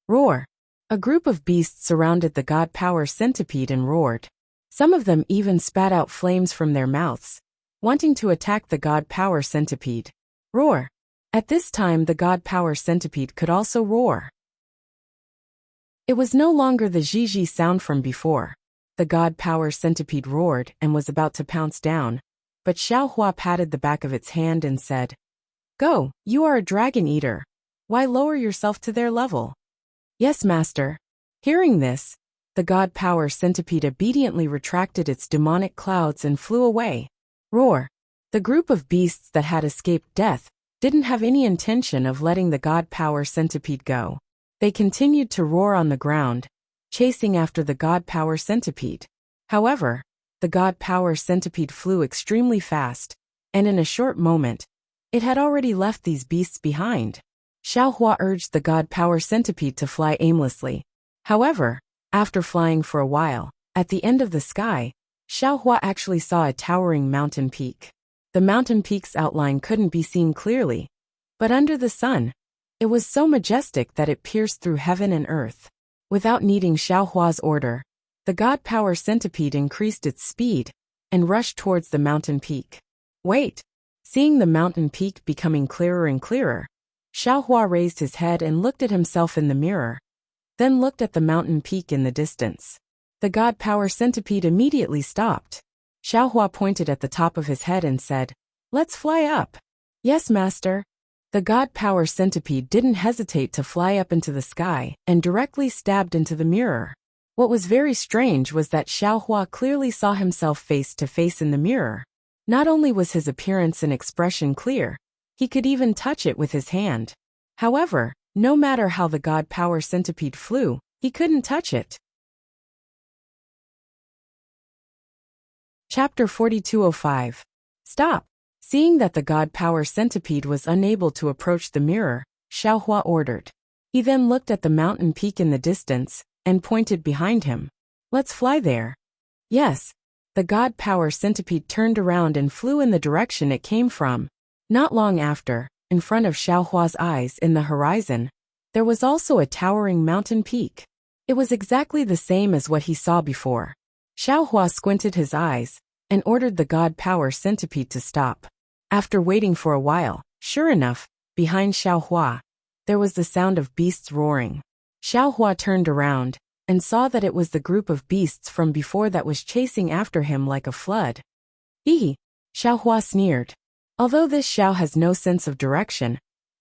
Roar! A group of beasts surrounded the god power centipede and roared. Some of them even spat out flames from their mouths, wanting to attack the god power centipede. Roar! At this time the god power centipede could also roar. It was no longer the zhi sound from before. The god power centipede roared and was about to pounce down, but Xiaohua patted the back of its hand and said, "Go, you are a dragon eater. Why lower yourself to their level?" "Yes, master." Hearing this, the god power centipede obediently retracted its demonic clouds and flew away. Roar! The group of beasts that had escaped death didn't have any intention of letting the god power centipede go. They continued to roar on the ground, chasing after the god power centipede. However, the god power centipede flew extremely fast, and in a short moment, it had already left these beasts behind. Xiaohua urged the god power centipede to fly aimlessly. However, after flying for a while, at the end of the sky, Xiaohua actually saw a towering mountain peak. The mountain peak's outline couldn't be seen clearly, but under the sun, it was so majestic that it pierced through heaven and earth. Without needing Xiaohua's order, the god power centipede increased its speed and rushed towards the mountain peak. Wait! Seeing the mountain peak becoming clearer and clearer, Xiaohua raised his head and looked at himself in the mirror, then looked at the mountain peak in the distance. The god power centipede immediately stopped. Xiaohua pointed at the top of his head and said, "Let's fly up." "Yes, master." The god power centipede didn't hesitate to fly up into the sky and directly stabbed into the mirror. What was very strange was that Xiaohua clearly saw himself face to face in the mirror. Not only was his appearance and expression clear, he could even touch it with his hand. However, no matter how the god power centipede flew, he couldn't touch it. Chapter 4205. Stop! Seeing that the god power centipede was unable to approach the mirror, Xiaohua ordered. He then looked at the mountain peak in the distance and pointed behind him. "Let's fly there." Yes. The god power centipede turned around and flew in the direction it came from. Not long after, in front of Xiaohua's eyes in the horizon, there was also a towering mountain peak. It was exactly the same as what he saw before. Xiaohua squinted his eyes and ordered the god power centipede to stop. After waiting for a while, sure enough, behind Xiaohua, there was the sound of beasts roaring. Xiaohua turned around and saw that it was the group of beasts from before that was chasing after him like a flood. "Hee!" Xiaohua sneered. "Although this Xiao has no sense of direction,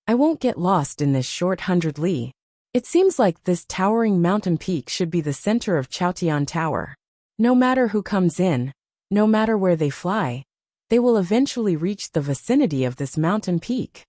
I won't get lost in this short 100 li. It seems like this towering mountain peak should be the center of Chaotian Tower. No matter who comes in, no matter where they fly, they will eventually reach the vicinity of this mountain peak.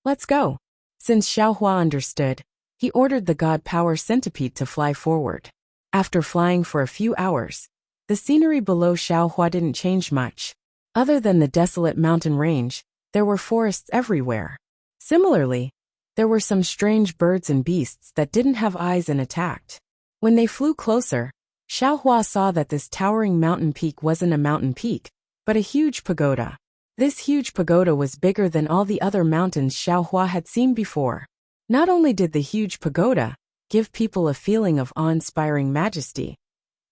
Let's go." Since Xiaohua understood, he ordered the god power centipede to fly forward. After flying for a few hours, the scenery below Xiaohua didn't change much. Other than the desolate mountain range, there were forests everywhere. Similarly, there were some strange birds and beasts that didn't have eyes and attacked. When they flew closer, Xiaohua saw that this towering mountain peak wasn't a mountain peak, but a huge pagoda. This huge pagoda was bigger than all the other mountains Xiaohua had seen before. Not only did the huge pagoda give people a feeling of awe-inspiring majesty,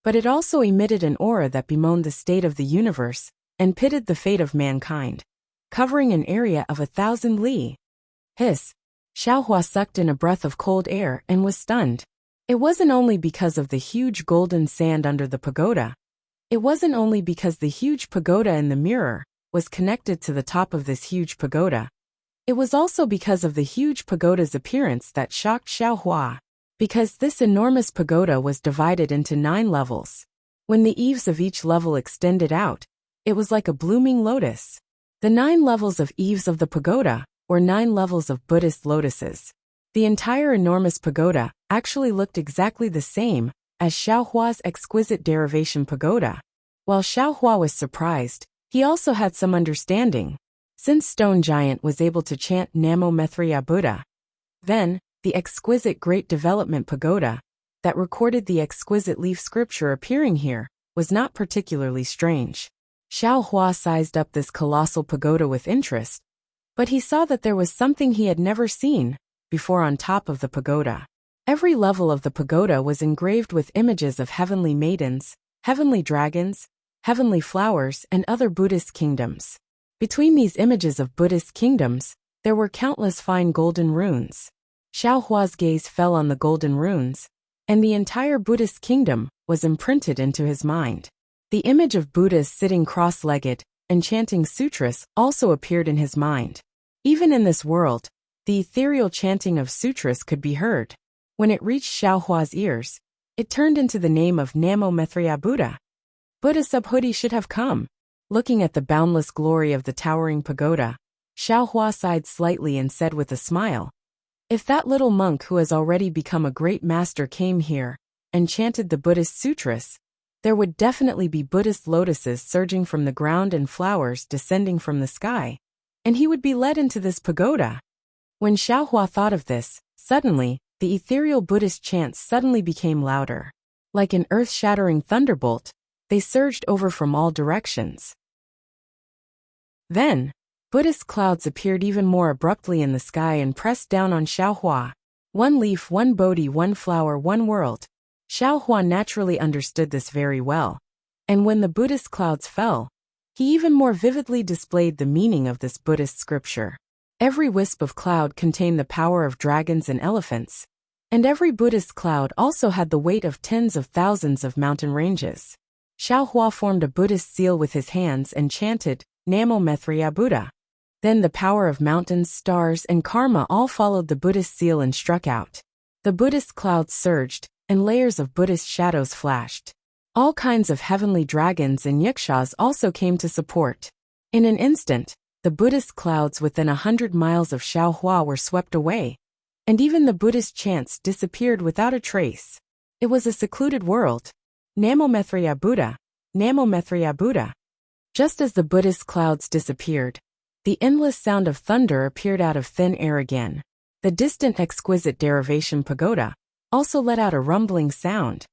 but it also emitted an aura that bemoaned the state of the universe and pitted the fate of mankind, covering an area of 1,000 li. Hiss! Xiaohua sucked in a breath of cold air and was stunned. It wasn't only because of the huge golden sand under the pagoda, It wasn't only because the huge pagoda in the mirror was connected to the top of this huge pagoda. It was also because of the huge pagoda's appearance that shocked Xiaohua. Because this enormous pagoda was divided into 9 levels. When the eaves of each level extended out, it was like a blooming lotus. The 9 levels of eaves of the pagoda were 9 levels of Buddhist lotuses. The entire enormous pagoda actually looked exactly the same as Xiaohua's exquisite derivation pagoda. While Xiaohua was surprised, he also had some understanding. Since Stone Giant was able to chant Namo Mithriya Buddha, then, the exquisite Great Development Pagoda, that recorded the exquisite leaf scripture appearing here, was not particularly strange. Xiaohua sized up this colossal pagoda with interest, but he saw that there was something he had never seen before on top of the pagoda. Every level of the pagoda was engraved with images of heavenly maidens, heavenly dragons, heavenly flowers, and other Buddhist kingdoms. Between these images of Buddhist kingdoms, there were countless fine golden runes. Xiaohua's gaze fell on the golden runes, and the entire Buddhist kingdom was imprinted into his mind. The image of Buddha sitting cross-legged, enchanting sutras also appeared in his mind. Even in this world, the ethereal chanting of sutras could be heard. When it reached Xiaohua's ears, it turned into the name of Namo Mithriya Buddha. Buddha Subhuti should have come. Looking at the boundless glory of the towering pagoda, Xiaohua sighed slightly and said with a smile, "If that little monk who has already become a great master came here and chanted the Buddhist sutras, there would definitely be Buddhist lotuses surging from the ground and flowers descending from the sky, and he would be led into this pagoda." When Xiaohua thought of this, suddenly, the ethereal Buddhist chants suddenly became louder. Like an earth-shattering thunderbolt, they surged over from all directions. Then, Buddhist clouds appeared even more abruptly in the sky and pressed down on Xiaohua. One leaf, one Bodhi, one flower, one world. Xiaohua naturally understood this very well. And when the Buddhist clouds fell, he even more vividly displayed the meaning of this Buddhist scripture. Every wisp of cloud contained the power of dragons and elephants, and every Buddhist cloud also had the weight of tens of thousands of mountain ranges. Xiaohua formed a Buddhist seal with his hands and chanted, Namo Mithriya Buddha. Then the power of mountains, stars, and karma all followed the Buddhist seal and struck out. The Buddhist clouds surged, and layers of Buddhist shadows flashed. All kinds of heavenly dragons and yakshas also came to support. In an instant, the Buddhist clouds within 100 miles of Xiaohua were swept away, and even the Buddhist chants disappeared without a trace. It was a secluded world. Namo Mithriya Buddha, Namo Mithriya Buddha. Just as the Buddhist clouds disappeared, the endless sound of thunder appeared out of thin air again. The distant exquisite derivation pagoda also let out a rumbling sound.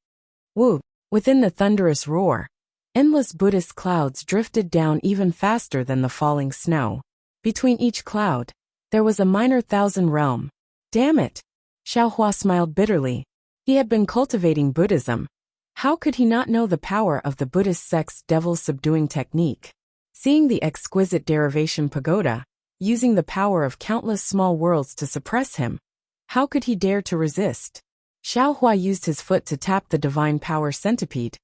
Woo! Within the thunderous roar, endless Buddhist clouds drifted down even faster than the falling snow. Between each cloud, there was a minor thousand realm. Damn it! Xiaohua smiled bitterly. He had been cultivating Buddhism. How could he not know the power of the Buddhist sect's devil-subduing technique? Seeing the exquisite derivation pagoda, using the power of countless small worlds to suppress him, how could he dare to resist? Xiaohua used his foot to tap the divine power centipede,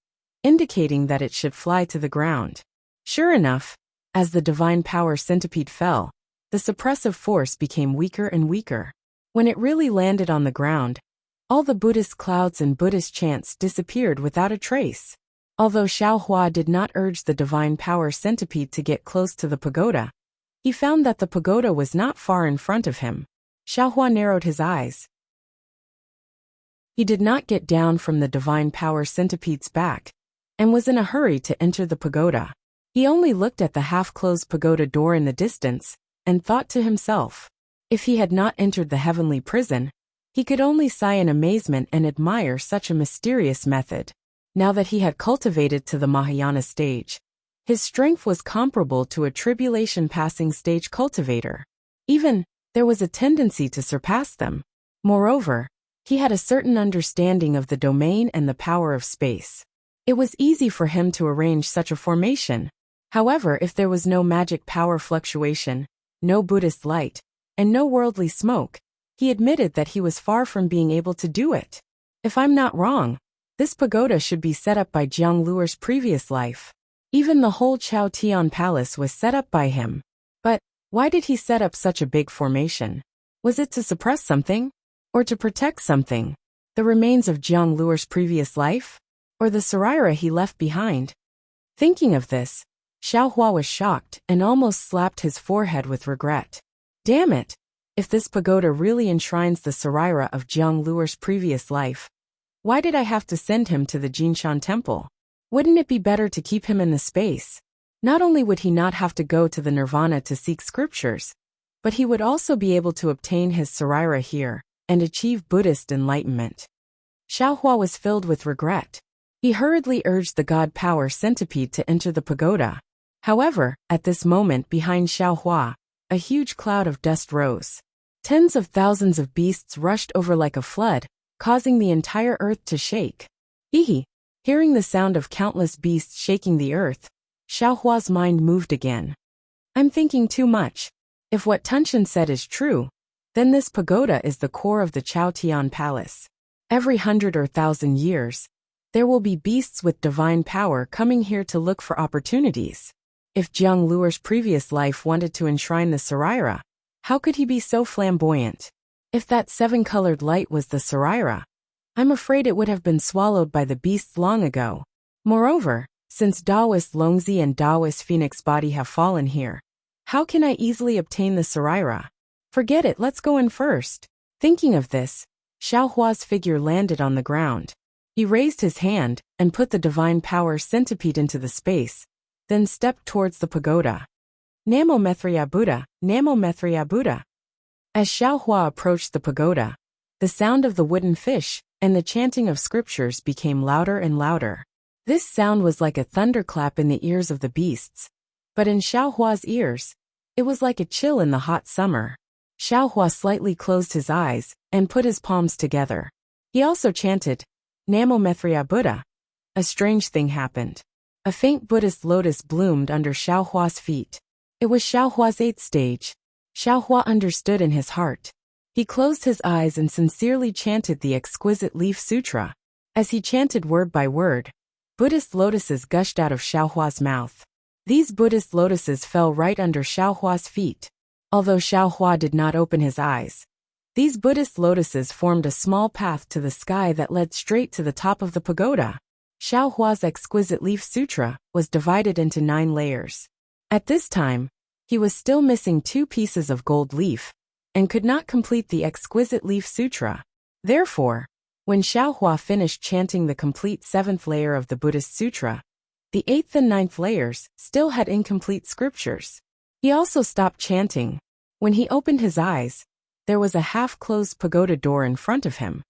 indicating that it should fly to the ground. Sure enough, as the divine power centipede fell, the suppressive force became weaker and weaker. When it really landed on the ground, all the Buddhist clouds and Buddhist chants disappeared without a trace. Although Xiaohua did not urge the divine power centipede to get close to the pagoda, he found that the pagoda was not far in front of him. Xiaohua narrowed his eyes. He did not get down from the divine power centipede's back, and was in a hurry to enter the pagoda. He only looked at the half-closed pagoda door in the distance, and thought to himself, if he had not entered the heavenly prison, he could only sigh in amazement and admire such a mysterious method. Now that he had cultivated to the Mahayana stage, his strength was comparable to a tribulation-passing stage cultivator. Even, there was a tendency to surpass them. Moreover, he had a certain understanding of the domain and the power of space. It was easy for him to arrange such a formation. However, if there was no magic power fluctuation, no Buddhist light, and no worldly smoke, he admitted that he was far from being able to do it. If I'm not wrong, This pagoda should be set up by Jiang Luer's previous life. Even the whole Chao Tian Palace was set up by him. But why did he set up such a big formation? Was it to suppress something? Or to protect something? The remains of Jiang Luer's previous life? Or the Saraira he left behind? Thinking of this, Xiaohua was shocked and almost slapped his forehead with regret. Damn it! If this pagoda really enshrines the Saraira of Jiang Luer's previous life, why did I have to send him to the Jinshan temple? Wouldn't it be better to keep him in the space? Not only would he not have to go to the Nirvana to seek scriptures, but he would also be able to obtain his Saraira here and achieve Buddhist enlightenment. Xiaohua was filled with regret. He hurriedly urged the god power centipede to enter the pagoda. However, at this moment behind Xiaohua, a huge cloud of dust rose. Tens of thousands of beasts rushed over like a flood, causing the entire earth to shake. Hehe! Hearing the sound of countless beasts shaking the earth, Xiaohua's mind moved again. I'm thinking too much. If what Tunshan said is true, then this pagoda is the core of the Chao Tian Palace. Every 100 or 1,000 years, there will be beasts with divine power coming here to look for opportunities. If Jiang Luer's previous life wanted to enshrine the Saraira, how could he be so flamboyant? If that seven-colored light was the Saraira, I'm afraid it would have been swallowed by the beasts long ago. Moreover, since Taoist Longzi and Taoist Phoenix Body have fallen here, how can I easily obtain the Saraira? Forget it, let's go in first. Thinking of this, Xiaohua's figure landed on the ground. He raised his hand and put the divine power centipede into the space, then stepped towards the pagoda. Namo Methriya Buddha, Namo Methriya Buddha. As Xiaohua approached the pagoda, the sound of the wooden fish and the chanting of scriptures became louder and louder. This sound was like a thunderclap in the ears of the beasts, but in Xiaohua's ears, it was like a chill in the hot summer. Xiaohua slightly closed his eyes and put his palms together. He also chanted, Namo Methriya Buddha. A strange thing happened. A faint Buddhist lotus bloomed under Xiaohua's feet. It was Xiaohua's 8th stage. Xiaohua understood in his heart. He closed his eyes and sincerely chanted the exquisite leaf sutra. As he chanted word by word, Buddhist lotuses gushed out of Xiaohua's mouth. These Buddhist lotuses fell right under Xiaohua's feet. Although Xiaohua did not open his eyes, these Buddhist lotuses formed a small path to the sky that led straight to the top of the pagoda. Xiaohua's exquisite leaf sutra was divided into 9 layers. At this time, he was still missing 2 pieces of gold leaf, and could not complete the exquisite leaf sutra. Therefore, when Xiaohua finished chanting the complete 7th layer of the Buddhist sutra, the 8th and 9th layers still had incomplete scriptures. He also stopped chanting. When he opened his eyes, there was a half-closed pagoda door in front of him.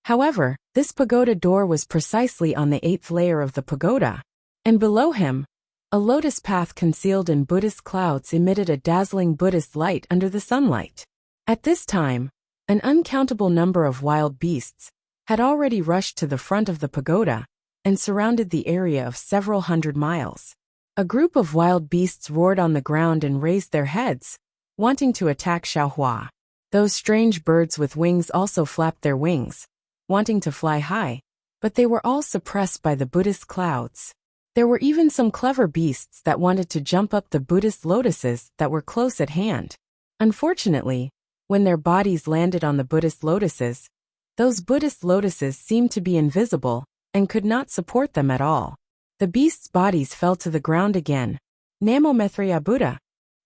However, this pagoda door was precisely on the 8th layer of the pagoda, and below him, a lotus path concealed in Buddhist clouds emitted a dazzling Buddhist light under the sunlight. At this time, an uncountable number of wild beasts had already rushed to the front of the pagoda and surrounded the area of several 100 miles. A group of wild beasts roared on the ground and raised their heads, wanting to attack Xiaohua. Those strange birds with wings also flapped their wings, wanting to fly high, but they were all suppressed by the Buddhist clouds. There were even some clever beasts that wanted to jump up the Buddhist lotuses that were close at hand. Unfortunately, when their bodies landed on the Buddhist lotuses, those Buddhist lotuses seemed to be invisible and could not support them at all. The beasts' bodies fell to the ground again. Namo Methriya Buddha.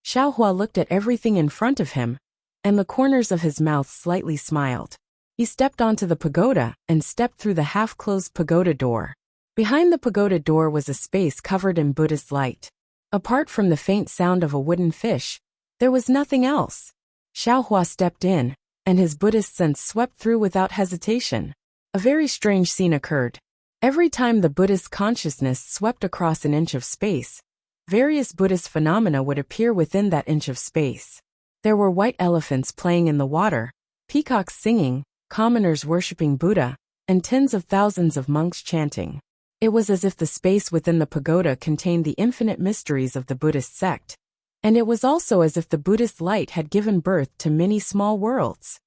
Xiaohua looked at everything in front of him, and the corners of his mouth slightly smiled. He stepped onto the pagoda and stepped through the half-closed pagoda door. Behind the pagoda door was a space covered in Buddhist light. Apart from the faint sound of a wooden fish, there was nothing else. Xiaohua stepped in, and his Buddhist sense swept through without hesitation. A very strange scene occurred. Every time the Buddhist consciousness swept across an inch of space, various Buddhist phenomena would appear within that inch of space. There were white elephants playing in the water, peacocks singing, commoners worshipping Buddha, and tens of thousands of monks chanting. It was as if the space within the pagoda contained the infinite mysteries of the Buddhist sect, and it was also as if the Buddhist light had given birth to many small worlds.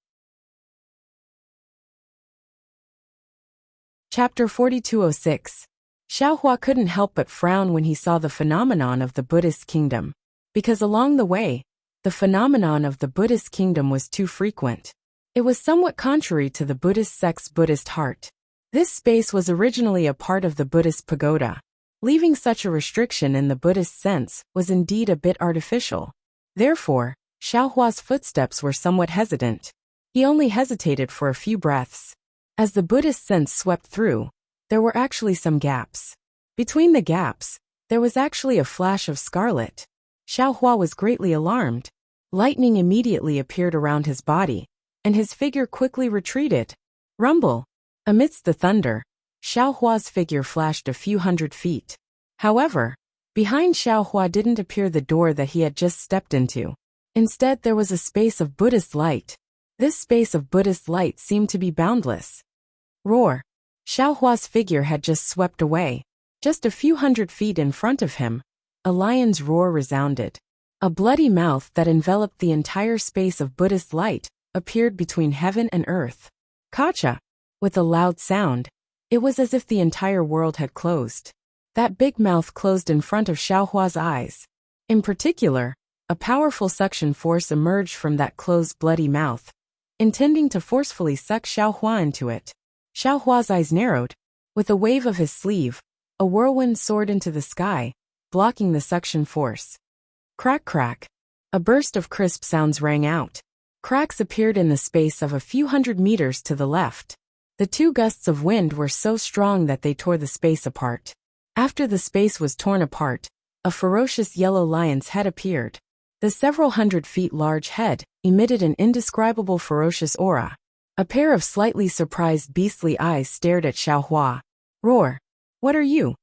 Chapter 4206. Xiaohua couldn't help but frown when he saw the phenomenon of the Buddhist kingdom. Because along the way, the phenomenon of the Buddhist kingdom was too frequent. It was somewhat contrary to the Buddhist sect's Buddhist heart. This space was originally a part of the Buddhist pagoda. Leaving such a restriction in the Buddhist sense was indeed a bit artificial. Therefore, Xiaohua's footsteps were somewhat hesitant. He only hesitated for a few breaths. As the Buddhist sense swept through, there were actually some gaps. Between the gaps, there was actually a flash of scarlet. Xiaohua was greatly alarmed. Lightning immediately appeared around his body, and his figure quickly retreated. Rumble! Amidst the thunder, Xiaohua's figure flashed a few hundred feet. However, behind Xiaohua didn't appear the door that he had just stepped into. Instead, there was a space of Buddhist light. This space of Buddhist light seemed to be boundless. Roar! Xiaohua's figure had just swept away. Just a few hundred feet in front of him, a lion's roar resounded. A bloody mouth that enveloped the entire space of Buddhist light appeared between heaven and earth. Kacha! With a loud sound, it was as if the entire world had closed. That big mouth closed in front of Xiaohua's eyes. In particular, a powerful suction force emerged from that closed bloody mouth, intending to forcefully suck Xiaohua into it. Xiaohua's eyes narrowed. With a wave of his sleeve, a whirlwind soared into the sky, blocking the suction force. Crack crack. A burst of crisp sounds rang out. Cracks appeared in the space of a few hundred meters to the left. The two gusts of wind were so strong that they tore the space apart. After the space was torn apart, a ferocious yellow lion's head appeared. The several hundred feet large head emitted an indescribable ferocious aura. A pair of slightly surprised beastly eyes stared at Xiaohua. Roar! What are you?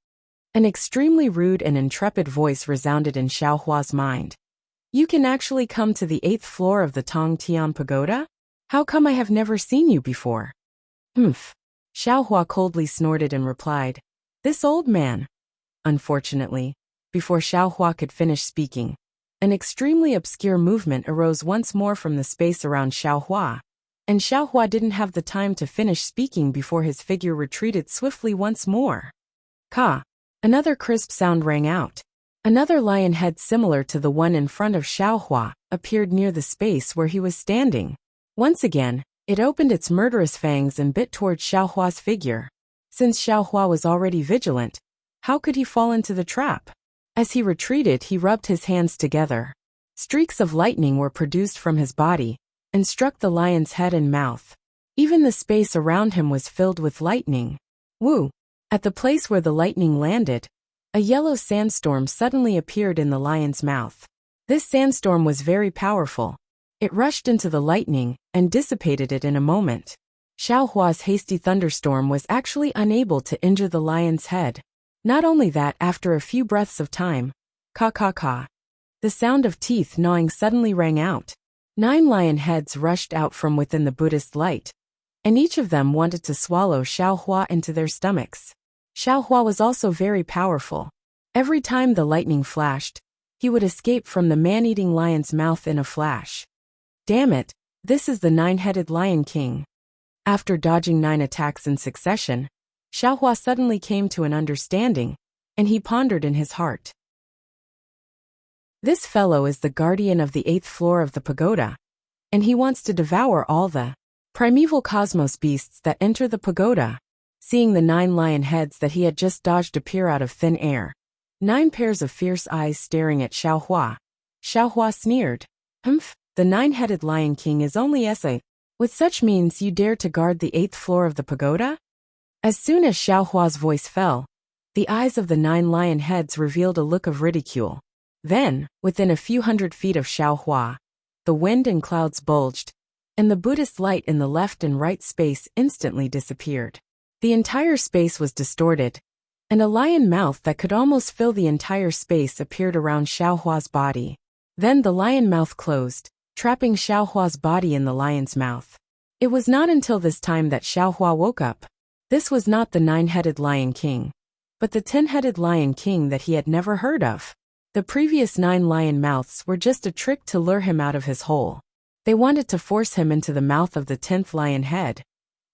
An extremely rude and intrepid voice resounded in Xiaohua's mind. You can actually come to the 8th floor of the Tong Tian Pagoda? How come I have never seen you before? Humph. Xiaohua coldly snorted and replied. This old man. Unfortunately, before Xiaohua could finish speaking, an extremely obscure movement arose once more from the space around Xiaohua, and Xiaohua didn't have the time to finish speaking before his figure retreated swiftly once more. Ka! Another crisp sound rang out. Another lion head similar to the one in front of Xiaohua appeared near the space where he was standing. Once again, it opened its murderous fangs and bit towards Xiaohua's figure. Since Xiaohua was already vigilant, how could he fall into the trap? As he retreated, he rubbed his hands together. Streaks of lightning were produced from his body and struck the lion's head and mouth. Even the space around him was filled with lightning. Woo! At the place where the lightning landed, a yellow sandstorm suddenly appeared in the lion's mouth. This sandstorm was very powerful. It rushed into the lightning and dissipated it in a moment. Xiaohua's hasty thunderstorm was actually unable to injure the lion's head. Not only that, after a few breaths of time, ka, the sound of teeth gnawing suddenly rang out. 9 lion heads rushed out from within the Buddhist light, and each of them wanted to swallow Xiaohua into their stomachs. Xiaohua was also very powerful. Every time the lightning flashed, he would escape from the man-eating lion's mouth in a flash. Damn it, this is the 9-headed Lion King. After dodging 9 attacks in succession, Xiaohua suddenly came to an understanding, and he pondered in his heart. This fellow is the guardian of the 8th floor of the pagoda, and he wants to devour all the primeval cosmos beasts that enter the pagoda. Seeing the 9 lion heads that he had just dodged appear out of thin air, 9 pairs of fierce eyes staring at Xiaohua, Xiaohua sneered. Humph, the 9-headed Lion King is only SA. With such means you dare to guard the 8th floor of the pagoda? As soon as Xiaohua's voice fell, the eyes of the 9 lion heads revealed a look of ridicule. Then, within a few hundred feet of Xiaohua, the wind and clouds bulged, and the Buddhist light in the left and right space instantly disappeared. The entire space was distorted, and a lion mouth that could almost fill the entire space appeared around Xiaohua's body. Then the lion mouth closed, trapping Xiaohua's body in the lion's mouth. It was not until this time that Xiaohua woke up. This was not the 9-headed Lion King, but the 10-headed Lion King that he had never heard of. The previous 9 lion mouths were just a trick to lure him out of his hole. They wanted to force him into the mouth of the 10th lion head.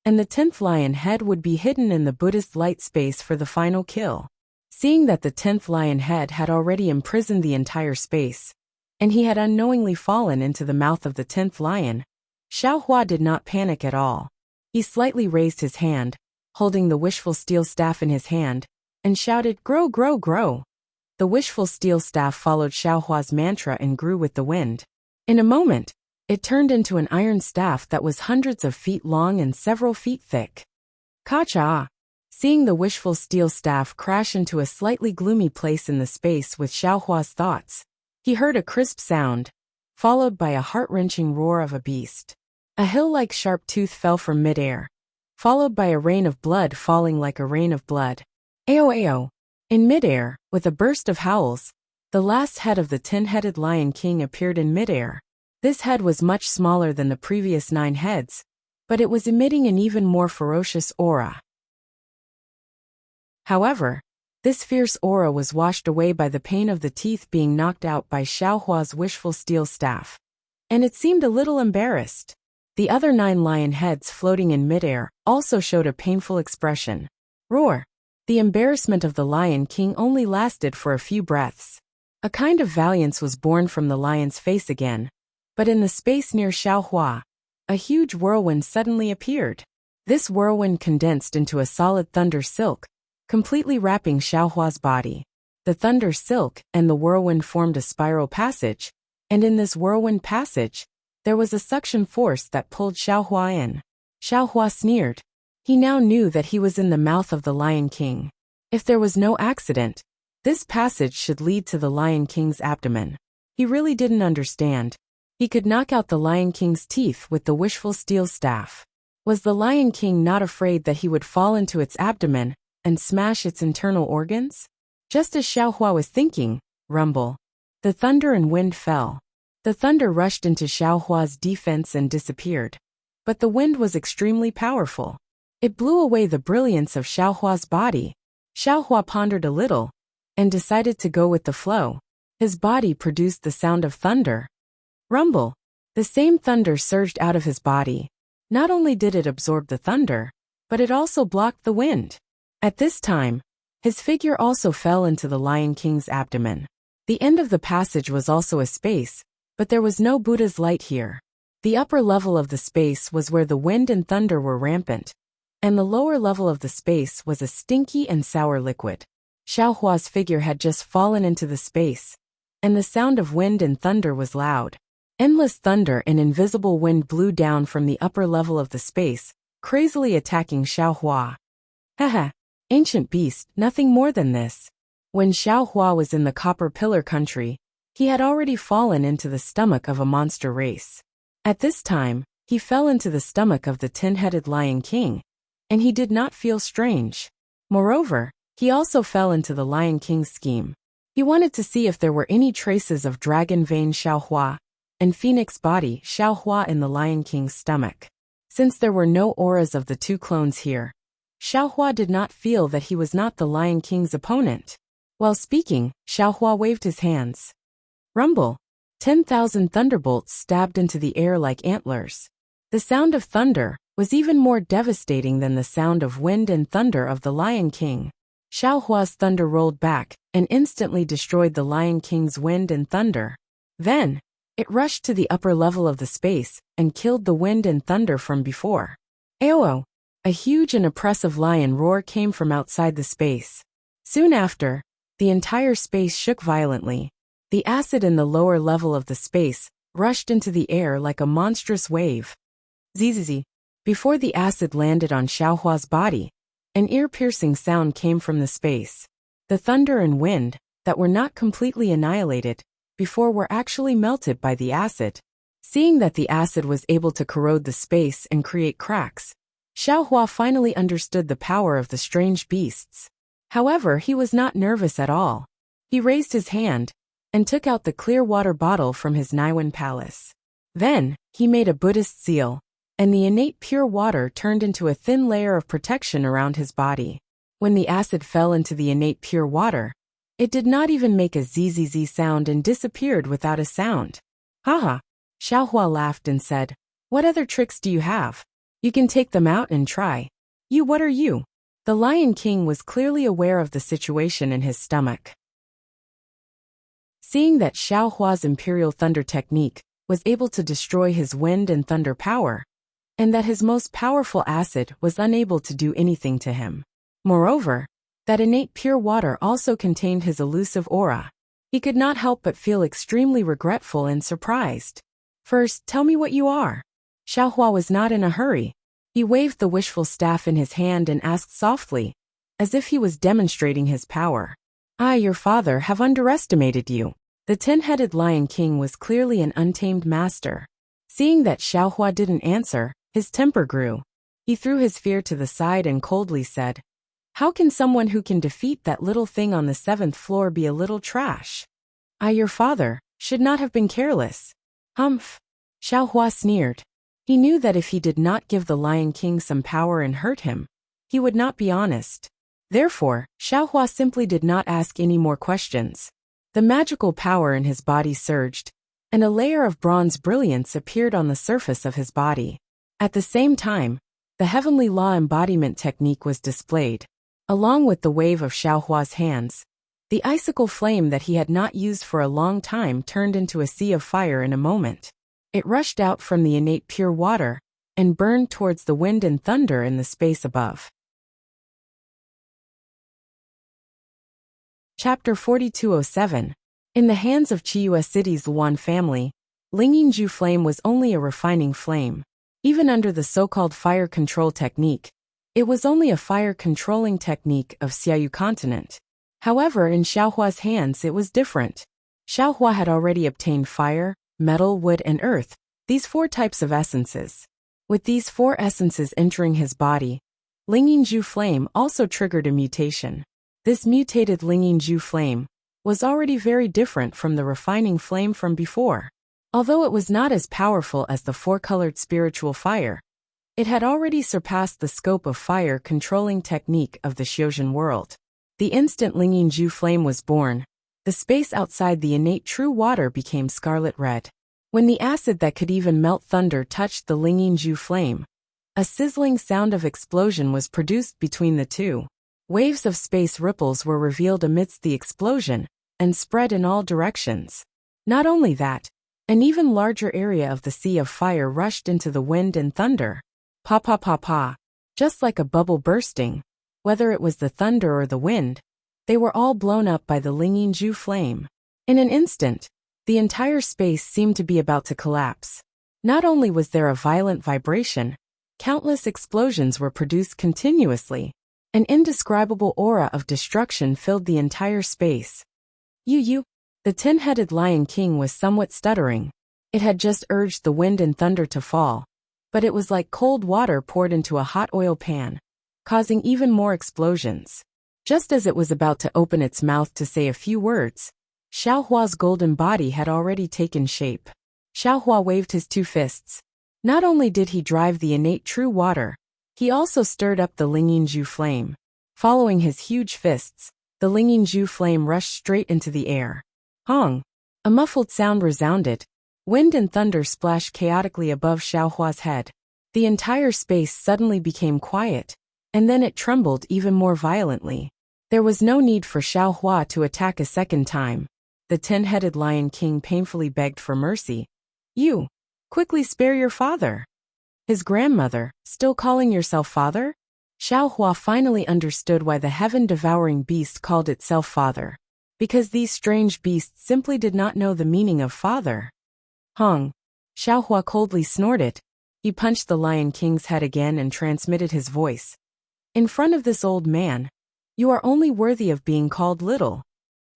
and the 10th lion head would be hidden in the Buddhist light space for the final kill. Seeing that the 10th lion head had already imprisoned the entire space, and he had unknowingly fallen into the mouth of the 10th lion, Xiaohua did not panic at all. He slightly raised his hand, holding the wishful steel staff in his hand, and shouted, "Grow, grow, grow." The wishful steel staff followed Xiaohua's mantra and grew with the wind. In a moment, it turned into an iron staff that was hundreds of feet long and several feet thick. Ka-cha! Seeing the wishful steel staff crash into a slightly gloomy place in the space with Xiaohua's thoughts, he heard a crisp sound, followed by a heart-wrenching roar of a beast. A hill-like sharp tooth fell from midair, followed by a rain of blood falling like a rain of blood. Ao ao! In midair, with a burst of howls, the last head of the 10-headed Lion King appeared in midair. This head was much smaller than the previous 9 heads, but it was emitting an even more ferocious aura. However, this fierce aura was washed away by the pain of the teeth being knocked out by Xiaohua's wishful steel staff, and it seemed a little embarrassed. The other 9 lion heads floating in midair also showed a painful expression. Roar! The embarrassment of the Lion King only lasted for a few breaths. A kind of valiance was born from the lion's face again, but in the space near Xiaohua, a huge whirlwind suddenly appeared. This whirlwind condensed into a solid thunder silk, completely wrapping Xiaohua's body. The thunder silk and the whirlwind formed a spiral passage, and in this whirlwind passage, there was a suction force that pulled Xiaohua in. Xiaohua sneered. He now knew that he was in the mouth of the Lion King. If there was no accident, this passage should lead to the Lion King's abdomen. He really didn't understand. He could knock out the Lion King's teeth with the wishful steel staff. Was the Lion King not afraid that he would fall into its abdomen and smash its internal organs? Just as Xiaohua was thinking, rumble. The thunder and wind fell. The thunder rushed into Xiaohua's defense and disappeared. But the wind was extremely powerful. It blew away the brilliance of Xiaohua's body. Xiaohua pondered a little and decided to go with the flow. His body produced the sound of thunder. Rumble. The same thunder surged out of his body. Not only did it absorb the thunder, but it also blocked the wind. At this time, his figure also fell into the Lion King's abdomen. The end of the passage was also a space, but there was no Buddha's light here. The upper level of the space was where the wind and thunder were rampant, and the lower level of the space was a stinky and sour liquid. Xiaohua's figure had just fallen into the space, and the sound of wind and thunder was loud. Endless thunder and invisible wind blew down from the upper level of the space, crazily attacking Xiaohua. Haha. Ancient beast, nothing more than this. When Xiaohua was in the Copper Pillar country, he had already fallen into the stomach of a monster race. At this time, he fell into the stomach of the 10-headed Lion King, and he did not feel strange. Moreover, he also fell into the Lion King's scheme. He wanted to see if there were any traces of dragon vein Xiaohua and phoenix body Xiaohua in the Lion King's stomach. Since there were no auras of the 2 clones here, Xiaohua did not feel that he was not the Lion King's opponent. While speaking, Xiaohua waved his hands. Rumble. 10,000 thunderbolts stabbed into the air like antlers. The sound of thunder was even more devastating than the sound of wind and thunder of the Lion King. Xiaohua's thunder rolled back and instantly destroyed the Lion King's wind and thunder. Then, it rushed to the upper level of the space and killed the wind and thunder from before. Ao! A huge and oppressive lion roar came from outside the space. Soon after, the entire space shook violently. The acid in the lower level of the space rushed into the air like a monstrous wave. Zzz. Before the acid landed on Xiaohua's body, an ear-piercing sound came from the space. The thunder and wind, that were not completely annihilated before, were actually melted by the acid. Seeing that the acid was able to corrode the space and create cracks, Xiaohua finally understood the power of the strange beasts. However, he was not nervous at all. He raised his hand and took out the clear water bottle from his Niwen palace. Then, he made a Buddhist seal, and the innate pure water turned into a thin layer of protection around his body. When the acid fell into the innate pure water, it did not even make a zzz sound and disappeared without a sound. Haha! Xiaohua laughed and said, "What other tricks do you have?" You can take them out and try. You, what are you? The Lion King was clearly aware of the situation in his stomach. Seeing that Xiao Hua's Imperial Thunder technique was able to destroy his wind and thunder power, and that his most powerful acid was unable to do anything to him. Moreover, that innate pure water also contained his elusive aura. He could not help but feel extremely regretful and surprised. First, tell me what you are. Xiao Hua was not in a hurry. He waved the wishful staff in his hand and asked softly, as if he was demonstrating his power. I, your father, have underestimated you. The 10-headed Lion King was clearly an untamed master. Seeing that Xiao Hua didn't answer, his temper grew. He threw his fear to the side and coldly said, How can someone who can defeat that little thing on the 7th floor be a little trash? I, your father, should not have been careless. Humph. Xiao Hua sneered. He knew that if he did not give the Lion King some power and hurt him, he would not be honest. Therefore, Xiao Hua simply did not ask any more questions. The magical power in his body surged, and a layer of bronze brilliance appeared on the surface of his body. At the same time, the heavenly law embodiment technique was displayed. Along with the wave of Xiao Hua's hands, the icicle flame that he had not used for a long time turned into a sea of fire in a moment. It rushed out from the innate pure water and burned towards the wind and thunder in the space above. Chapter 4207. In the hands of Chiyu City's Luan family, Lingyingju flame was only a refining flame. Even under the so-called fire control technique, it was only a fire-controlling technique of Xiaoyu continent. However, in Xiao Hua's hands it was different. Xiao Hua had already obtained fire, metal, wood, and earth, these 4 types of essences. With these 4 essences entering his body, Lingyingju flame also triggered a mutation. This mutated Lingyingju flame was already very different from the refining flame from before. Although it was not as powerful as the 4-colored spiritual fire, it had already surpassed the scope of fire-controlling technique of the Xiuzhen world. The instant Lingyingju flame was born, the space outside the innate true water became scarlet red. When the acid that could even melt thunder touched the Lingyingju flame, a sizzling sound of explosion was produced between the two. Waves of space ripples were revealed amidst the explosion and spread in all directions. Not only that, an even larger area of the sea of fire rushed into the wind and thunder. Pa pa pa pa. Just like a bubble bursting, whether it was the thunder or the wind, they were all blown up by the Lingyingju flame. In an instant, the entire space seemed to be about to collapse. Not only was there a violent vibration, countless explosions were produced continuously. An indescribable aura of destruction filled the entire space. You. The 10-headed Lion King was somewhat stuttering. It had just urged the wind and thunder to fall, but it was like cold water poured into a hot oil pan, causing even more explosions. Just as it was about to open its mouth to say a few words, Xiao Hua's golden body had already taken shape. Xiao Hua waved his 2 fists. Not only did he drive the innate true water, he also stirred up the Lingyingju flame. Following his huge fists, the Lingyingju flame rushed straight into the air. Hong! A muffled sound resounded. Wind and thunder splashed chaotically above Xiao Hua's head. The entire space suddenly became quiet, and then it trembled even more violently. There was no need for Xiao Hua to attack a second time. The 10-headed Lion King painfully begged for mercy. You! Quickly spare your father! His grandmother, still calling yourself father? Xiao Hua finally understood why the heaven-devouring beast called itself father. Because these strange beasts simply did not know the meaning of father. Hong! Xiao Hua coldly snorted. He punched the Lion King's head again and transmitted his voice. In front of this old man, you are only worthy of being called little.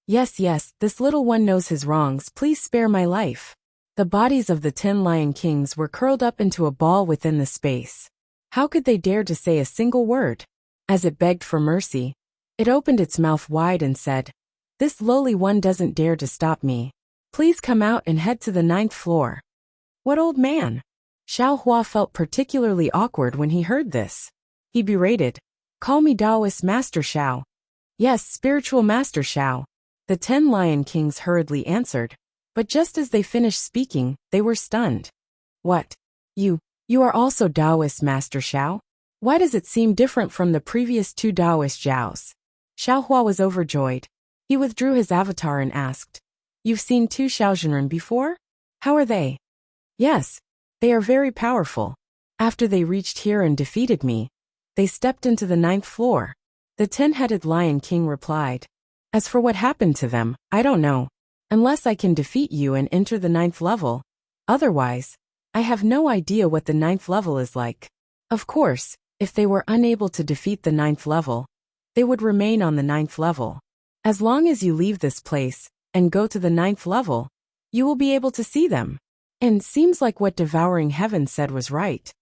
Yes, this little one knows his wrongs, please spare my life. The bodies of the 10 Lion Kings were curled up into a ball within the space. How could they dare to say a single word? As it begged for mercy, it opened its mouth wide and said, This lowly one doesn't dare to stop me. Please come out and head to the 9th floor. What old man? Xiao Hua felt particularly awkward when he heard this. He berated, Call me Taoist Master Xiao. Yes, Spiritual Master Xiao. The 10 Lion Kings hurriedly answered, but just as they finished speaking, they were stunned. What? You? You are also Taoist, Master Xiao? Why does it seem different from the previous two Taoist Zhaos? Xiaohua was overjoyed. He withdrew his avatar and asked, You've seen two Xiaozhenren before? How are they? Yes, they are very powerful. After they reached here and defeated me, they stepped into the 9th floor. The 10-headed Lion King replied. As for what happened to them, I don't know. Unless I can defeat you and enter the 9th level. Otherwise, I have no idea what the 9th level is like. Of course, if they were unable to defeat the 9th level, they would remain on the 9th level. As long as you leave this place and go to the 9th level, you will be able to see them. And seems like what Devouring Heaven said was right.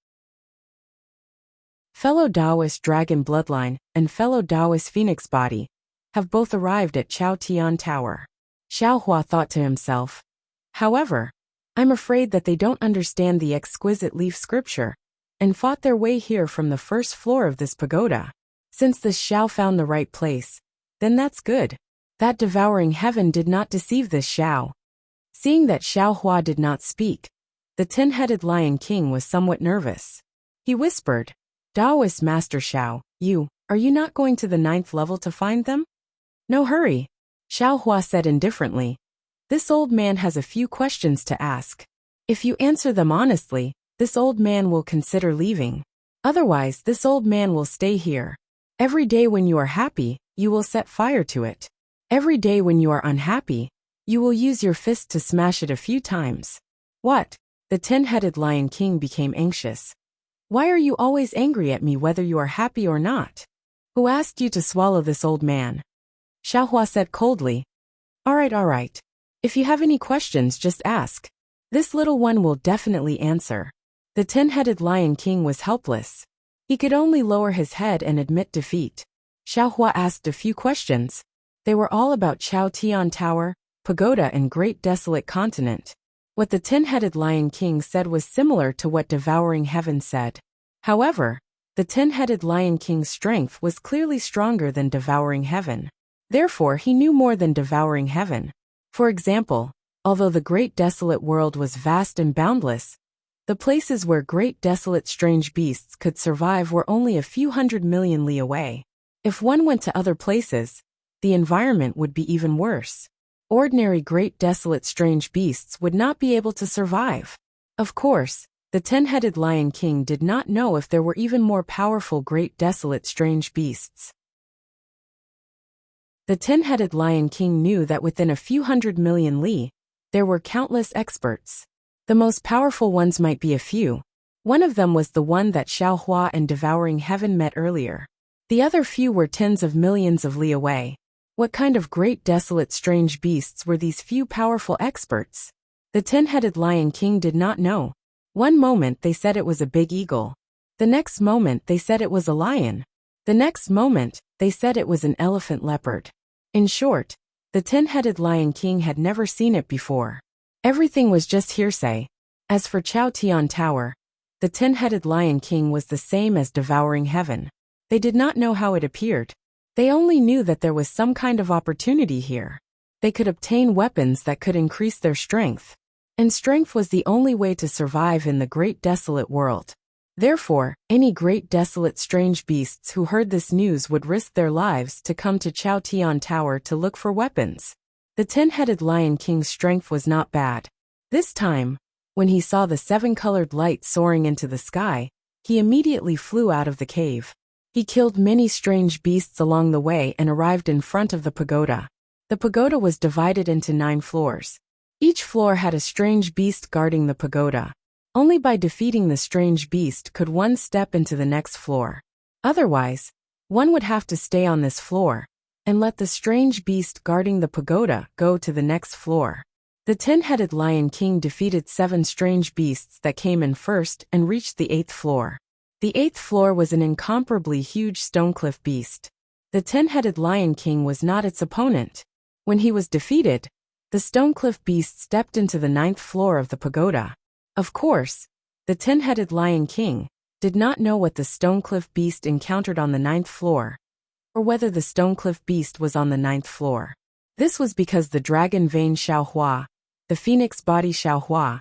Fellow Taoist Dragon Bloodline and fellow Taoist Phoenix Body have both arrived at Chao Tian Tower. Xiaohua thought to himself. However, I'm afraid that they don't understand the exquisite leaf scripture and fought their way here from the 1st floor of this pagoda. Since this Xiao found the right place, then that's good. That Devouring Heaven did not deceive this Xiao. Seeing that Xiaohua did not speak, the 10-headed Lion King was somewhat nervous. He whispered, Taoist Master Xiao, are you not going to the 9th level to find them? No hurry, Xiaohua said indifferently. This old man has a few questions to ask. If you answer them honestly, this old man will consider leaving. Otherwise, this old man will stay here. Every day when you are happy, you will set fire to it. Every day when you are unhappy, you will use your fist to smash it a few times. What? The 10-headed Lion King became anxious. Why are you always angry at me whether you are happy or not? Who asked you to swallow this old man? Xiaohua said coldly. All right. If you have any questions, just ask. This little one will definitely answer. The 10-headed Lion King was helpless. He could only lower his head and admit defeat. Xiaohua asked a few questions. They were all about Chao Tian Tower, pagoda and Great Desolate Continent. What the 10-headed Lion King said was similar to what Devouring Heaven said. However, the 10-headed Lion King's strength was clearly stronger than Devouring Heaven. Therefore, he knew more than Devouring Heaven. For example, although the Great Desolate World was vast and boundless, the places where great desolate strange beasts could survive were only a few 100 million li away. If one went to other places, the environment would be even worse. Ordinary great desolate strange beasts would not be able to survive. Of course, the 10-headed Lion King did not know if there were even more powerful great desolate strange beasts. The 10-headed Lion King knew that within a few 100 million li, there were countless experts. The most powerful ones might be a few. One of them was the one that Xiaohua and Devouring Heaven met earlier. The other few were tens of millions of li away. What kind of great desolate strange beasts were these few powerful experts? The 10-headed Lion King did not know. One moment they said it was a big eagle. The next moment they said it was a lion. The next moment, they said it was an elephant leopard. In short, the 10-headed Lion King had never seen it before. Everything was just hearsay. As for Chao Tian Tower, the 10-headed Lion King was the same as Devouring Heaven. They did not know how it appeared. They only knew that there was some kind of opportunity here. They could obtain weapons that could increase their strength. And strength was the only way to survive in the great desolate world. Therefore, any great desolate strange beasts who heard this news would risk their lives to come to Chao Tian Tower to look for weapons. The 10-headed Lion King's strength was not bad. This time, when he saw the 7-colored light soaring into the sky, he immediately flew out of the cave. He killed many strange beasts along the way and arrived in front of the pagoda. The pagoda was divided into 9 floors. Each floor had a strange beast guarding the pagoda. Only by defeating the strange beast could one step into the next floor. Otherwise, one would have to stay on this floor and let the strange beast guarding the pagoda go to the next floor. The 10-headed Lion King defeated 7 strange beasts that came in first and reached the 8th floor. The 8th floor was an incomparably huge stonecliff beast. The 10-headed Lion King was not its opponent. When he was defeated, the stonecliff beast stepped into the 9th floor of the pagoda. Of course, the 10-headed Lion King did not know what the stonecliff beast encountered on the 9th floor, or whether the stonecliff beast was on the 9th floor. This was because the dragon vein Xiaohua, the phoenix body Xiaohua,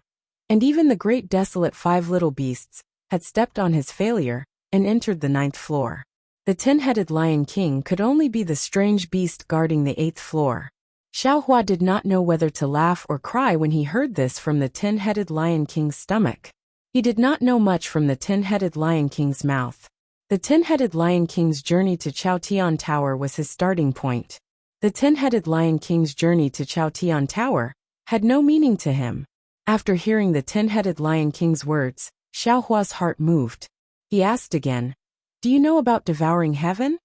and even the great desolate 5 little beasts had stepped on his failure and entered the 9th floor. The 10-headed Lion King could only be the strange beast guarding the 8th floor. Xiaohua did not know whether to laugh or cry when he heard this from the 10-headed Lion King's stomach. He did not know much from the 10-headed Lion King's mouth. The 10-headed Lion King's journey to Chaotian Tower was his starting point. The 10-headed Lion King's journey to Chaotian Tower had no meaning to him. After hearing the 10-headed Lion King's words, Xiaohua's heart moved. He asked again, "Do you know about devouring heaven?"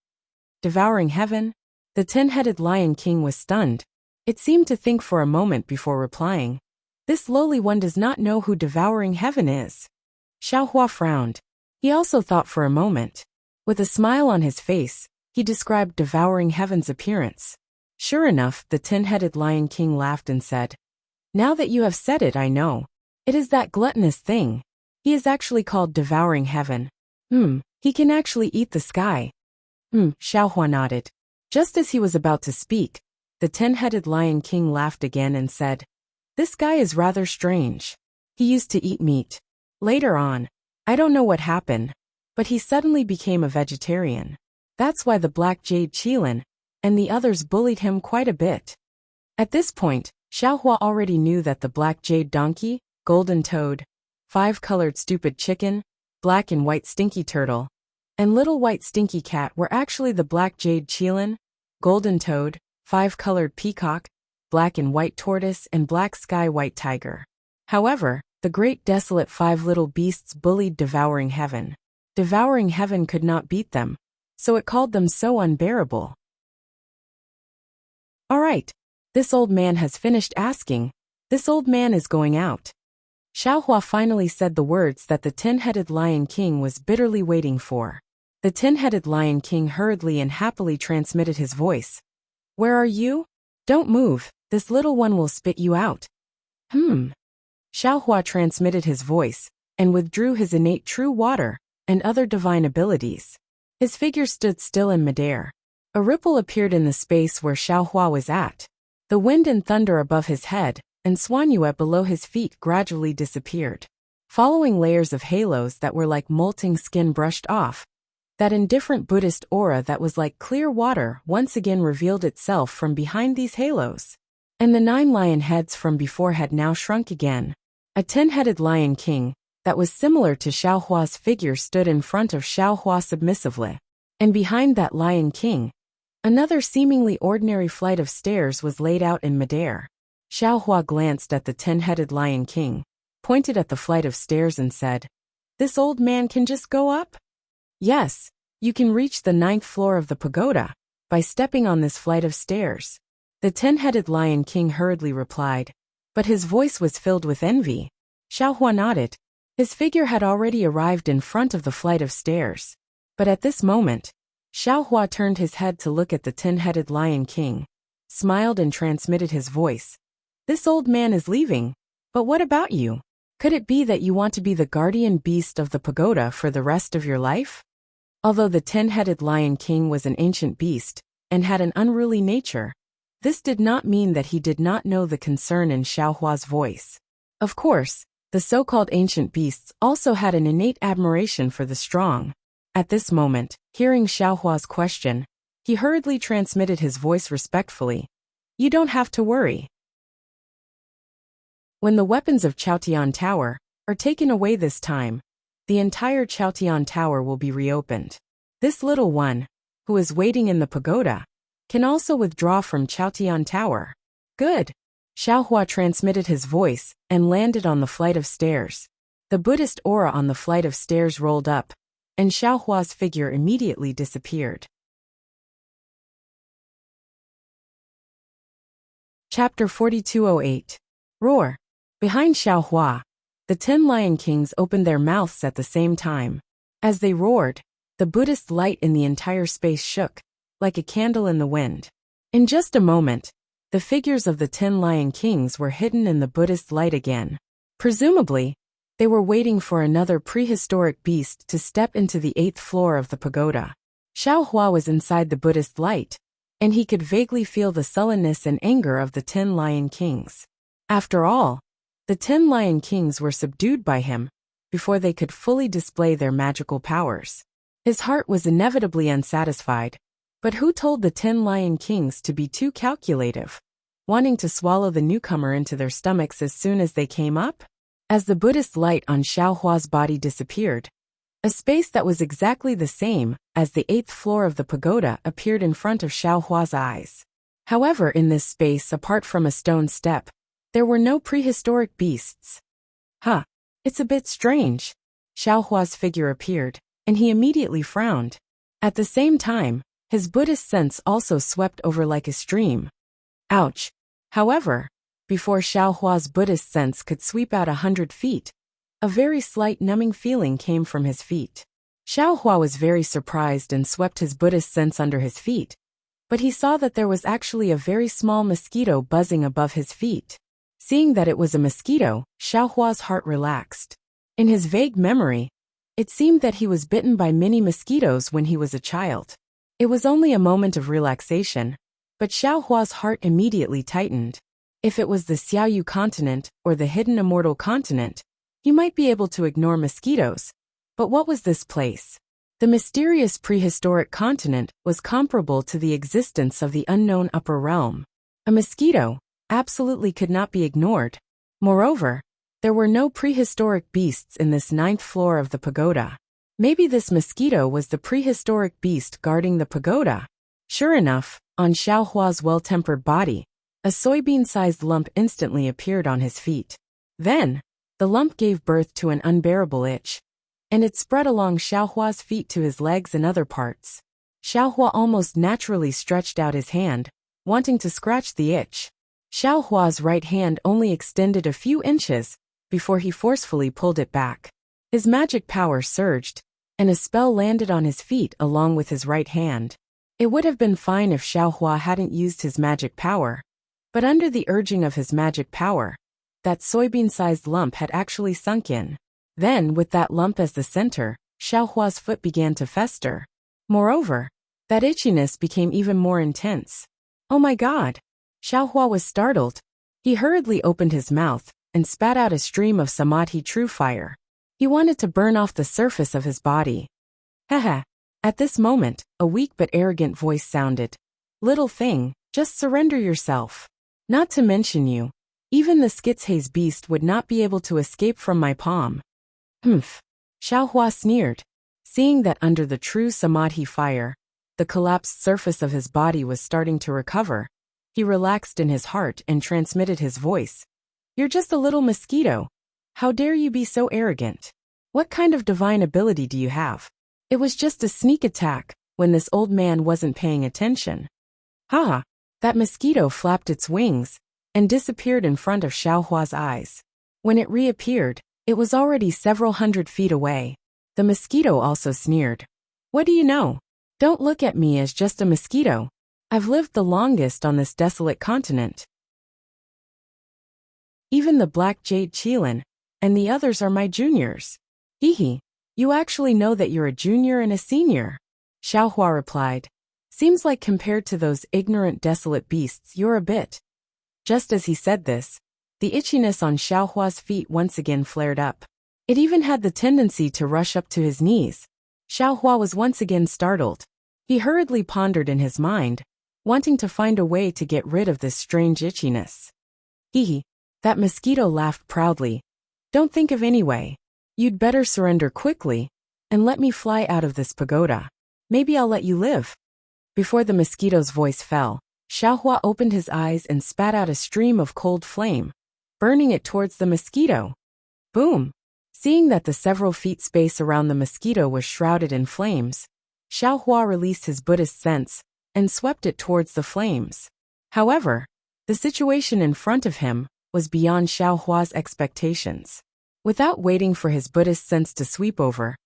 Devouring heaven? The 10-headed Lion King was stunned. It seemed to think for a moment before replying. This lowly one does not know who devouring heaven is. Xiaohua frowned. He also thought for a moment. With a smile on his face, he described devouring heaven's appearance. Sure enough, the 10-headed Lion King laughed and said, "Now that you have said it, I know. It is that gluttonous thing. He is actually called devouring heaven. He can actually eat the sky." Xiaohua nodded. Just as he was about to speak, the 10-headed Lion King laughed again and said, "This guy is rather strange. He used to eat meat. Later on, I don't know what happened, but he suddenly became a vegetarian. That's why the Black Jade Qilin and the others bullied him quite a bit." At this point, Xiaohua already knew that the Black Jade Donkey, Golden Toad, 5-colored Stupid Chicken, Black and White Stinky Turtle, and Little White Stinky Cat were actually the Black Jade Qilin, Golden Toad, 5-colored Peacock, Black and White Tortoise, and Black Sky White Tiger. However, the great desolate 5 little beasts bullied devouring heaven. Devouring heaven could not beat them, so it called them so unbearable. "All right. This old man has finished asking. This old man is going out." Xiaohua finally said the words that the 10-headed Lion King was bitterly waiting for. The 10-headed Lion King hurriedly and happily transmitted his voice. "Where are you? Don't move, this little one will spit you out." Xiaohua transmitted his voice and withdrew his innate true water and other divine abilities. His figure stood still in midair. A ripple appeared in the space where Xiaohua was at. The wind and thunder above his head and Suanyue below his feet gradually disappeared, following layers of halos that were like molting skin brushed off. That indifferent Buddhist aura that was like clear water once again revealed itself from behind these halos. And the 9 lion heads from before had now shrunk again. A 10-headed Lion King, that was similar to Xiaohua's figure, stood in front of Xiaohua submissively. And behind that Lion King, another seemingly ordinary flight of stairs was laid out in midair. Xiaohua glanced at the 10-headed Lion King, pointed at the flight of stairs and said, "This old man can just go up?" "Yes, you can reach the 9th floor of the pagoda by stepping on this flight of stairs." The 10-headed Lion King hurriedly replied, but his voice was filled with envy. Xiaohua nodded. His figure had already arrived in front of the flight of stairs. But at this moment, Xiaohua turned his head to look at the 10-headed Lion King, smiled and transmitted his voice. "This old man is leaving, but what about you? Could it be that you want to be the guardian beast of the pagoda for the rest of your life?" Although the 10-headed Lion King was an ancient beast and had an unruly nature, this did not mean that he did not know the concern in Xiaohua's voice. Of course, the so-called ancient beasts also had an innate admiration for the strong. At this moment, hearing Xiaohua's question, he hurriedly transmitted his voice respectfully. "You don't have to worry. When the weapons of Chaotian Tower are taken away this time, the entire Chaotian Tower will be reopened. This little one, who is waiting in the pagoda, can also withdraw from Chaotian Tower." "Good." Xiaohua transmitted his voice and landed on the flight of stairs. The Buddhist aura on the flight of stairs rolled up, and Xiaohua's figure immediately disappeared. Chapter 4208. Roar. Behind Xiaohua, the 10 Lion Kings opened their mouths at the same time. As they roared, the Buddhist light in the entire space shook, like a candle in the wind. In just a moment, the figures of the 10 Lion Kings were hidden in the Buddhist light again. Presumably, they were waiting for another prehistoric beast to step into the 8th floor of the pagoda. Xiaohua was inside the Buddhist light, and he could vaguely feel the sullenness and anger of the 10 Lion Kings. After all, the 10 Lion Kings were subdued by him, before they could fully display their magical powers. His heart was inevitably unsatisfied, but who told the 10 Lion Kings to be too calculative, wanting to swallow the newcomer into their stomachs as soon as they came up? As the Buddhist light on Xiaohua's body disappeared, a space that was exactly the same as the 8th floor of the pagoda appeared in front of Xiaohua's eyes. However, in this space, apart from a stone step, there were no prehistoric beasts. Huh, it's a bit strange. Xiaohua's figure appeared, and he immediately frowned. At the same time, his Buddhist sense also swept over like a stream. Ouch. However, before Xiaohua's Buddhist sense could sweep out 100 feet, a very slight numbing feeling came from his feet. Xiaohua was very surprised and swept his Buddhist sense under his feet, but he saw that there was actually a very small mosquito buzzing above his feet. Seeing that it was a mosquito, Xiaohua's heart relaxed. In his vague memory, it seemed that he was bitten by many mosquitoes when he was a child. It was only a moment of relaxation, but Xiaohua's heart immediately tightened. If it was the Xiaoyu continent or the hidden immortal continent, he might be able to ignore mosquitoes. But what was this place? The mysterious prehistoric continent was comparable to the existence of the unknown upper realm. A mosquito absolutely could not be ignored. Moreover, there were no prehistoric beasts in this 9th floor of the pagoda. Maybe this mosquito was the prehistoric beast guarding the pagoda. Sure enough, on Xiaohua's well-tempered body, a soybean-sized lump instantly appeared on his feet. Then, the lump gave birth to an unbearable itch, and it spread along Xiaohua's feet to his legs and other parts. Xiaohua almost naturally stretched out his hand, wanting to scratch the itch. Xiaohua's right hand only extended a few inches before he forcefully pulled it back. His magic power surged, and a spell landed on his feet along with his right hand. It would have been fine if Xiaohua hadn't used his magic power, but under the urging of his magic power, that soybean-sized lump had actually sunk in. Then, with that lump as the center, Xiaohua's foot began to fester. Moreover, that itchiness became even more intense. Oh my god! Xiaohua was startled. He hurriedly opened his mouth and spat out a stream of samadhi true fire. He wanted to burn off the surface of his body. Haha. At this moment, a weak but arrogant voice sounded. Little thing, just surrender yourself. Not to mention you. Even the Skitshaze beast would not be able to escape from my palm. Humph. Xiaohua sneered. Seeing that under the true samadhi fire, the collapsed surface of his body was starting to recover, he relaxed in his heart and transmitted his voice. You're just a little mosquito. How dare you be so arrogant? What kind of divine ability do you have? It was just a sneak attack when this old man wasn't paying attention. Ha! That mosquito flapped its wings and disappeared in front of Xiaohua's eyes. When it reappeared, it was already several hundred feet away. The mosquito also sneered. What do you know? Don't look at me as just a mosquito. I've lived the longest on this desolate continent. Even the Black Jade Qilin and the others are my juniors. Hee. You actually know that you're a junior and a senior. Xiaohua replied. Seems like compared to those ignorant desolate beasts you're a bit. Just as he said this, the itchiness on Xiaohua's feet once again flared up. It even had the tendency to rush up to his knees. Xiaohua was once again startled. He hurriedly pondered in his mind, wanting to find a way to get rid of this strange itchiness. Hee. That mosquito laughed proudly. Don't think of any way. You'd better surrender quickly and let me fly out of this pagoda. Maybe I'll let you live. Before the mosquito's voice fell, Xiaohua opened his eyes and spat out a stream of cold flame, burning it towards the mosquito. Boom! Seeing that the several feet space around the mosquito was shrouded in flames, Xiaohua released his Buddhist sense and swept it towards the flames. However, the situation in front of him was beyond Xiaohua's expectations. Without waiting for his Buddhist sense to sweep over,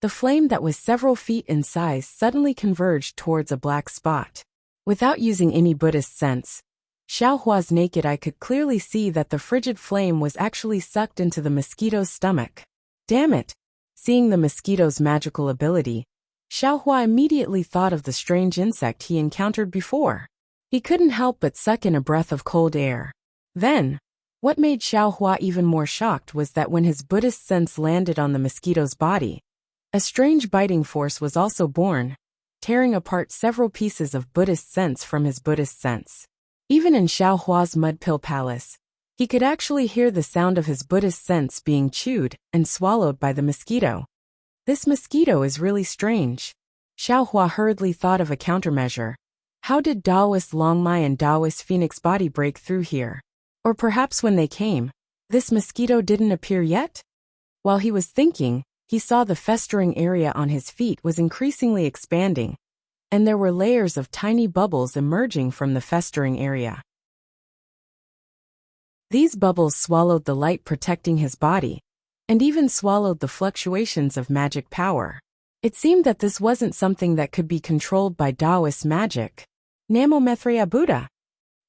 the flame that was several feet in size suddenly converged towards a black spot. Without using any Buddhist sense, Xiaohua's naked eye could clearly see that the frigid flame was actually sucked into the mosquito's stomach. Damn it! Seeing the mosquito's magical ability, Xiaohua immediately thought of the strange insect he encountered before. He couldn't help but suck in a breath of cold air. Then, What made Xiaohua even more shocked was that when his Buddhist sense landed on the mosquito's body, a strange biting force was also born, tearing apart several pieces of Buddhist sense from his Buddhist sense. Even in Xiaohua's mudpill palace, he could actually hear the sound of his Buddhist sense being chewed and swallowed by the mosquito. This mosquito is really strange. Xiaohua hurriedly thought of a countermeasure. How did Taoist Longmai and Taoist Phoenix Body break through here? Or perhaps when they came, this mosquito didn't appear yet? While he was thinking, he saw the festering area on his feet was increasingly expanding, and there were layers of tiny bubbles emerging from the festering area. These bubbles swallowed the light protecting his body, and even swallowed the fluctuations of magic power. It seemed that this wasn't something that could be controlled by Taoist magic. Namo Mithriya Buddha.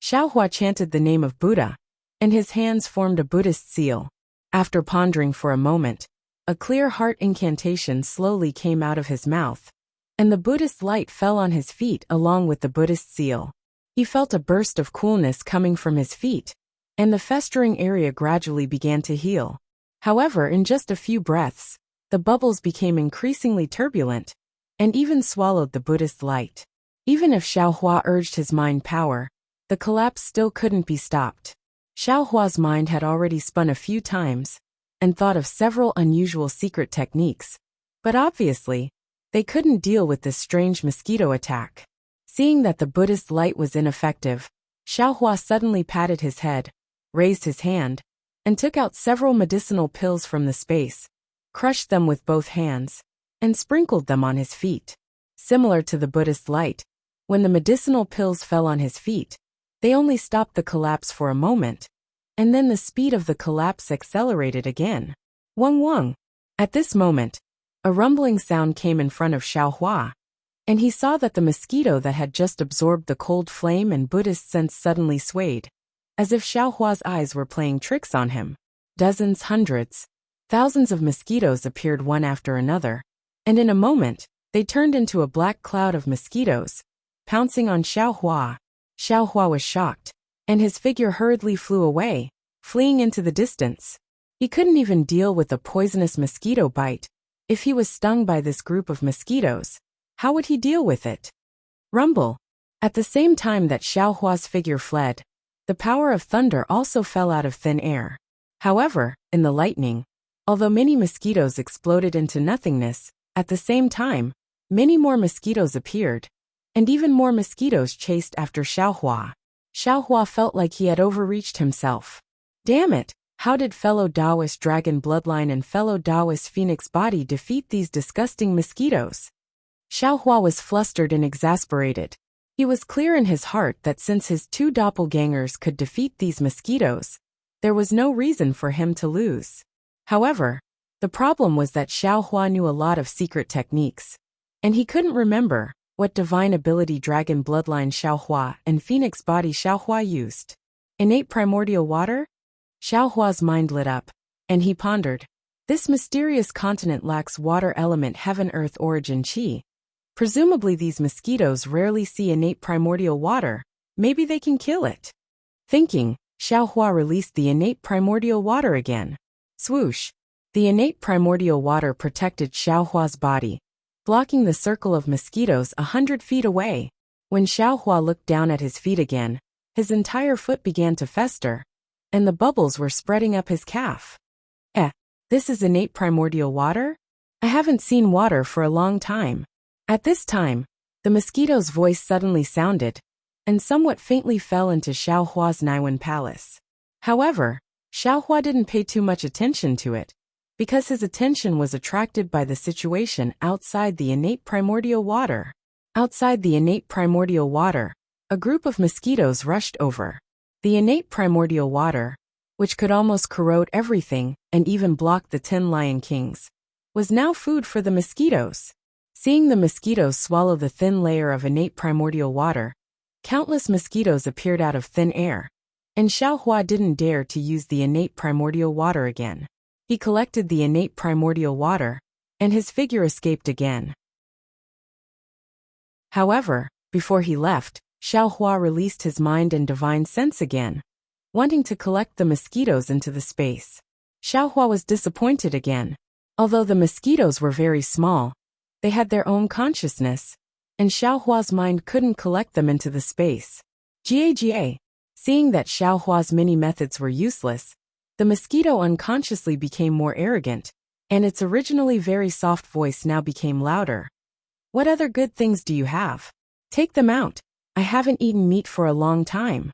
Xiaohua chanted the name of Buddha, and his hands formed a Buddhist seal. After pondering for a moment, a clear heart incantation slowly came out of his mouth, and the Buddhist light fell on his feet along with the Buddhist seal. He felt a burst of coolness coming from his feet, and the festering area gradually began to heal. However, in just a few breaths, the bubbles became increasingly turbulent, and even swallowed the Buddhist light. Even if Xiaohua urged his mind power, the collapse still couldn't be stopped. Xiaohua's mind had already spun a few times, and thought of several unusual secret techniques, but obviously, they couldn't deal with this strange mosquito attack. Seeing that the Buddhist light was ineffective, Xiaohua suddenly patted his head, raised his hand, and took out several medicinal pills from the space, crushed them with both hands, and sprinkled them on his feet. Similar to the Buddhist light, when the medicinal pills fell on his feet, they only stopped the collapse for a moment, and then the speed of the collapse accelerated again. Wang Wang. At this moment, a rumbling sound came in front of Xiaohua, and he saw that the mosquito that had just absorbed the cold flame and Buddhist sense suddenly swayed, as if Xiaohua's eyes were playing tricks on him. Dozens, hundreds, thousands of mosquitoes appeared one after another, and in a moment, they turned into a black cloud of mosquitoes, pouncing on Xiaohua. Xiaohua was shocked, and his figure hurriedly flew away, fleeing into the distance. He couldn't even deal with a poisonous mosquito bite. If he was stung by this group of mosquitoes, how would he deal with it? Rumble. At the same time that Xiaohua's figure fled, the power of thunder also fell out of thin air. However, in the lightning, although many mosquitoes exploded into nothingness, at the same time, many more mosquitoes appeared, and even more mosquitoes chased after Xiaohua. Xiaohua felt like he had overreached himself. Damn it! How did fellow Taoist dragon bloodline and fellow Taoist phoenix body defeat these disgusting mosquitoes? Xiaohua was flustered and exasperated. He was clear in his heart that since his two doppelgangers could defeat these mosquitoes, there was no reason for him to lose. However, the problem was that Xiaohua knew a lot of secret techniques, and he couldn't remember what divine ability dragon bloodline Xiaohua and phoenix body Xiaohua used. Innate primordial water? Xiaohua's mind lit up, and he pondered. This mysterious continent lacks water element heaven-earth origin qi. Presumably these mosquitoes rarely see innate primordial water. Maybe they can kill it. Thinking, Xiaohua released the innate primordial water again. Swoosh. The innate primordial water protected Xiaohua's body, blocking the circle of mosquitoes 100 feet away. When Xiaohua looked down at his feet again, his entire foot began to fester, and the bubbles were spreading up his calf. This is innate primordial water? I haven't seen water for a long time. At this time, the mosquito's voice suddenly sounded, and somewhat faintly fell into Xiaohua's Naiwan palace. However, Xiaohua didn't pay too much attention to it, because his attention was attracted by the situation outside the innate primordial water. Outside the innate primordial water, a group of mosquitoes rushed over. The innate primordial water, which could almost corrode everything and even block the 10 Lion Kings, was now food for the mosquitoes. Seeing the mosquitoes swallow the thin layer of innate primordial water, countless mosquitoes appeared out of thin air, and Xiaohua didn't dare to use the innate primordial water again. He collected the innate primordial water, and his figure escaped again. However, before he left, Xiaohua released his mind and divine sense again. wanting to collect the mosquitoes into the space. Xiaohua was disappointed again. Although the mosquitoes were very small, they had their own consciousness, and Xiaohua's mind couldn't collect them into the space. Ga. Seeing that Xiaohua's many methods were useless, the mosquito unconsciously became more arrogant, and its originally very soft voice now became louder. What other good things do you have? Take them out. I haven't eaten meat for a long time.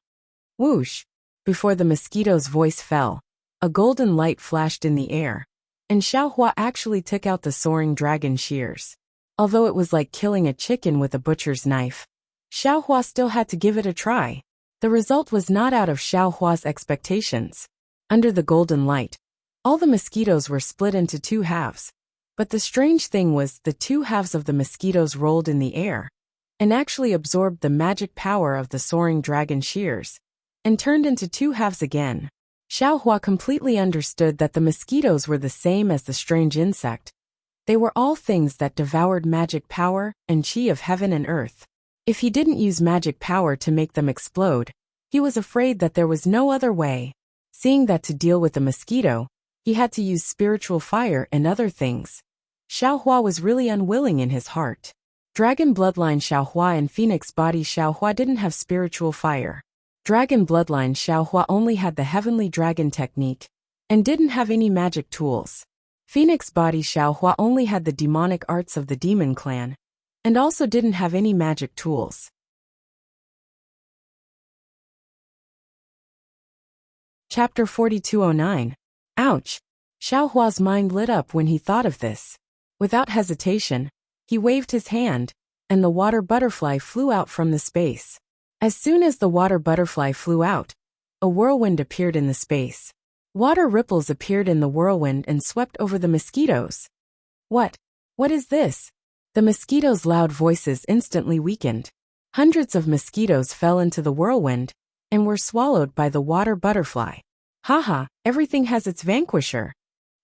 Whoosh! Before the mosquito's voice fell, a golden light flashed in the air, and Xiaohua actually took out the soaring dragon shears. Although it was like killing a chicken with a butcher's knife, Xiaohua still had to give it a try. The result was not out of Xiaohua's expectations. Under the golden light, all the mosquitoes were split into two halves. But the strange thing was the two halves of the mosquitoes rolled in the air and actually absorbed the magic power of the soaring dragon shears and turned into two halves again. Xiaohua completely understood that the mosquitoes were the same as the strange insect. They were all things that devoured magic power and chi of heaven and earth. If he didn't use magic power to make them explode, he was afraid that there was no other way. Seeing that to deal with the mosquito, he had to use spiritual fire and other things, Xiaohua was really unwilling in his heart. Dragon bloodline Xiaohua and Phoenix body Xiaohua didn't have spiritual fire. Dragon bloodline Xiaohua only had the heavenly dragon technique and didn't have any magic tools. Phoenix body Xiaohua only had the demonic arts of the demon clan and also didn't have any magic tools. Chapter 4209. Ouch! Xiaohua's mind lit up when he thought of this. Without hesitation, he waved his hand, and the water butterfly flew out from the space. As soon as the water butterfly flew out, a whirlwind appeared in the space. Water ripples appeared in the whirlwind and swept over the mosquitoes. What is this? The mosquitoes' loud voices instantly weakened. Hundreds of mosquitoes fell into the whirlwind and were swallowed by the water butterfly. Haha, everything has its vanquisher.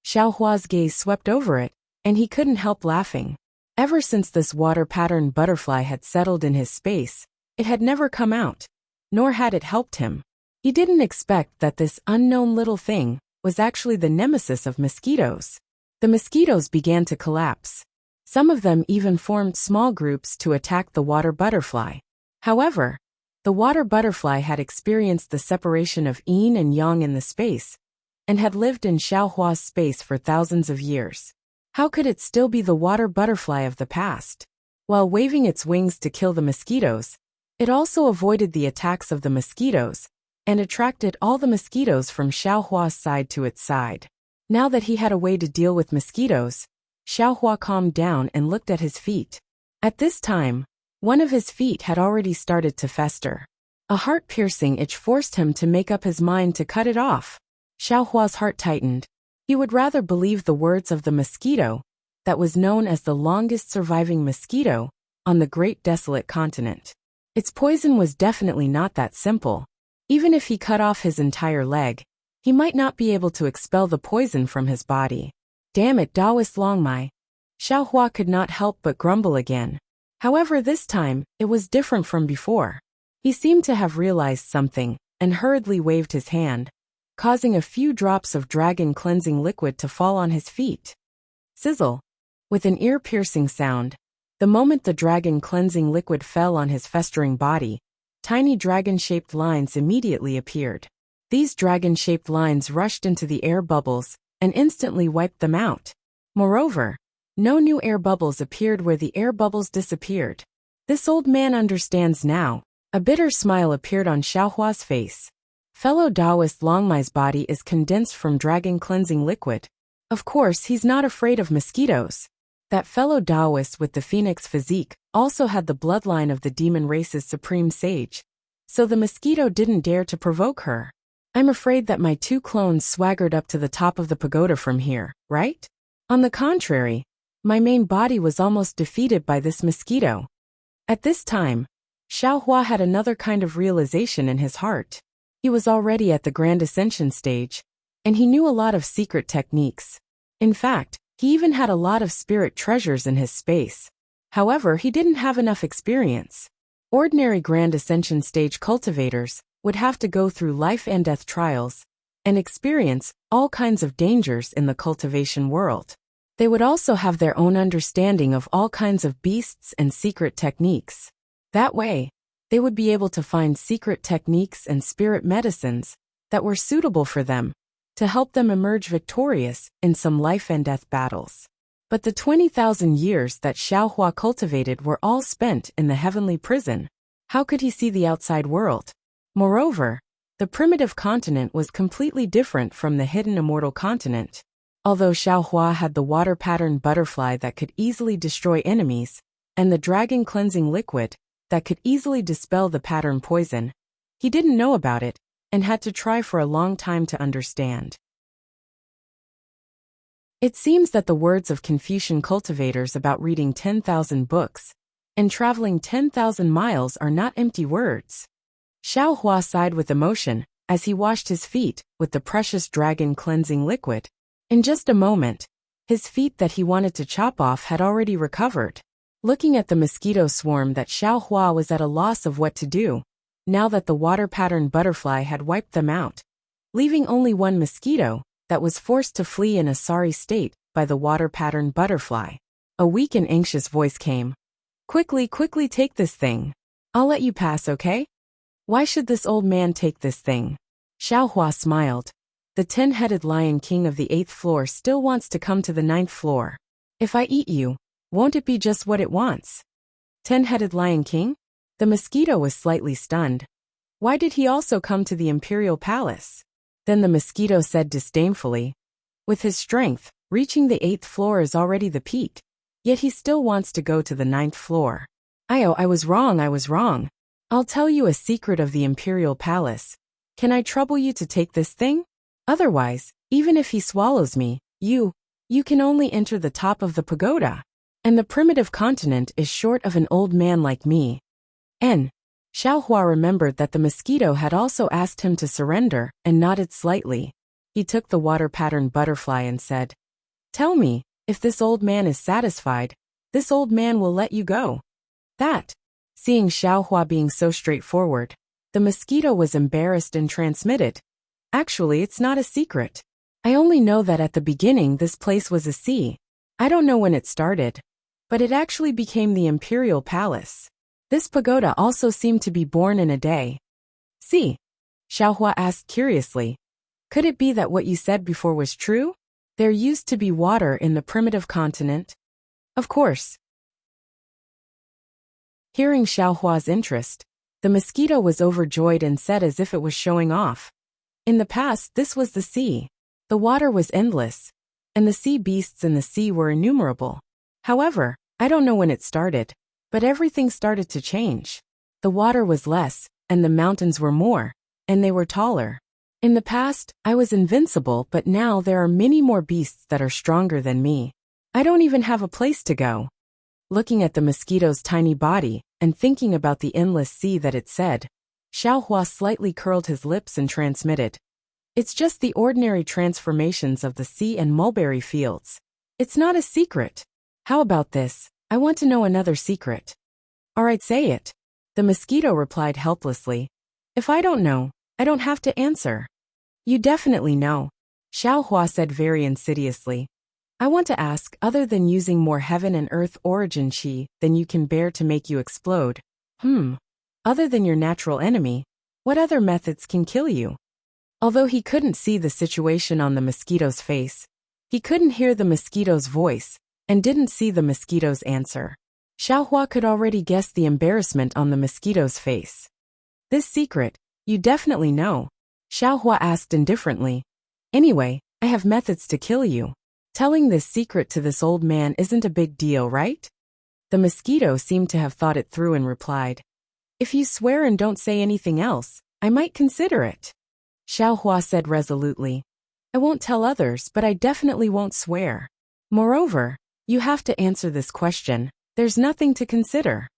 Xiaohua's gaze swept over it, and he couldn't help laughing. Ever since this water-patterned butterfly had settled in his space, it had never come out, nor had it helped him. He didn't expect that this unknown little thing was actually the nemesis of mosquitoes. The mosquitoes began to collapse. Some of them even formed small groups to attack the water butterfly. However, the water butterfly had experienced the separation of yin and yang in the space, and had lived in Xiaohua's space for thousands of years. How could it still be the water butterfly of the past? While waving its wings to kill the mosquitoes, it also avoided the attacks of the mosquitoes, and attracted all the mosquitoes from Xiaohua's side to its side. Now that he had a way to deal with mosquitoes, Xiaohua calmed down and looked at his feet. At this time, one of his feet had already started to fester. A heart-piercing itch forced him to make up his mind to cut it off. Xiaohua's heart tightened. He would rather believe the words of the mosquito, that was known as the longest surviving mosquito on the great desolate continent. Its poison was definitely not that simple. Even if he cut off his entire leg, he might not be able to expel the poison from his body. Damn it, Daoist Longmai. Xiaohua could not help but grumble again. However, this time, it was different from before. He seemed to have realized something, and hurriedly waved his hand, causing a few drops of dragon cleansing liquid to fall on his feet. Sizzle! With an ear-piercing sound, the moment the dragon cleansing liquid fell on his festering body, tiny dragon-shaped lines immediately appeared. These dragon-shaped lines rushed into the air bubbles and instantly wiped them out. Moreover, no new air bubbles appeared where the air bubbles disappeared. This old man understands now. A bitter smile appeared on Xiaohua's face. Fellow Daoist Longmai's body is condensed from dragon cleansing liquid. Of course, he's not afraid of mosquitoes. That fellow Daoist with the phoenix physique also had the bloodline of the demon race's supreme sage, so the mosquito didn't dare to provoke her. I'm afraid that my two clones swaggered up to the top of the pagoda from here, right? On the contrary, my main body was almost defeated by this mosquito. At this time, Xiaohua had another kind of realization in his heart. He was already at the Grand Ascension stage, and he knew a lot of secret techniques. In fact, he even had a lot of spirit treasures in his space. However, he didn't have enough experience. Ordinary Grand Ascension stage cultivators would have to go through life and death trials and experience all kinds of dangers in the cultivation world. They would also have their own understanding of all kinds of beasts and secret techniques. That way, they would be able to find secret techniques and spirit medicines that were suitable for them to help them emerge victorious in some life and death battles. But the 20,000 years that Xiaohua cultivated were all spent in the heavenly prison. How could he see the outside world? Moreover, the primitive continent was completely different from the hidden immortal continent. Although Xiaohua had the water-patterned butterfly that could easily destroy enemies, and the dragon cleansing liquid that could easily dispel the pattern poison, he didn't know about it and had to try for a long time to understand. It seems that the words of Confucian cultivators about reading 10,000 books and traveling 10,000 miles are not empty words. Xiaohua sighed with emotion as he washed his feet with the precious dragon cleansing liquid. In just a moment, his feet that he wanted to chop off had already recovered. Looking at the mosquito swarm that Xiaohua was at a loss of what to do, now that the water-patterned butterfly had wiped them out, leaving only one mosquito that was forced to flee in a sorry state by the water-patterned butterfly. A weak and anxious voice came. Quickly, quickly take this thing. I'll let you pass, okay? Why should this old man take this thing? Xiaohua smiled. The 10-headed lion king of the 8th floor still wants to come to the 9th floor. If I eat you, won't it be just what it wants? 10-headed lion king? The mosquito was slightly stunned. Why did he also come to the imperial palace? Then the mosquito said disdainfully, with his strength, reaching the 8th floor is already the peak. Yet he still wants to go to the 9th floor. I was wrong. I'll tell you a secret of the imperial palace. Can I trouble you to take this thing? Otherwise, even if he swallows me, you can only enter the top of the pagoda. And the primitive continent is short of an old man like me. Xiaohua remembered that the mosquito had also asked him to surrender and nodded slightly. He took the water-patterned butterfly and said, "Tell me, if this old man is satisfied, this old man will let you go." That. Seeing Xiaohua being so straightforward, the mosquito was embarrassed and transmitted. Actually, it's not a secret. I only know that at the beginning this place was a sea. I don't know when it started, but it actually became the imperial palace. This pagoda also seemed to be born in a day. See? Xiaohua asked curiously. Could it be that what you said before was true? There used to be water in the primitive continent? Of course. Hearing Xiaohua's interest, the mosquito was overjoyed and said as if it was showing off. In the past, this was the sea. The water was endless, and the sea beasts in the sea were innumerable. However, I don't know when it started, but everything started to change. The water was less, and the mountains were more, and they were taller. In the past, I was invincible, but now there are many more beasts that are stronger than me. I don't even have a place to go. Looking at the mosquito's tiny body and thinking about the endless sea that it said, Xiaohua slightly curled his lips and transmitted. It's just the ordinary transformations of the sea and mulberry fields. It's not a secret. How about this? I want to know another secret. All right, say it. The mosquito replied helplessly. If I don't know, I don't have to answer. You definitely know. Xiaohua said very insidiously. I want to ask, other than using more heaven and earth origin qi than you can bear to make you explode, other than your natural enemy, what other methods can kill you? Although he couldn't see the situation on the mosquito's face, he couldn't hear the mosquito's voice, and didn't see the mosquito's answer. Xiaohua could already guess the embarrassment on the mosquito's face. This secret, you definitely know. Xiaohua asked indifferently. Anyway, I have methods to kill you. Telling this secret to this old man isn't a big deal, right? The mosquito seemed to have thought it through and replied. If you swear and don't say anything else, I might consider it. Xiaohua said resolutely. I won't tell others, but I definitely won't swear. Moreover, you have to answer this question. There's nothing to consider.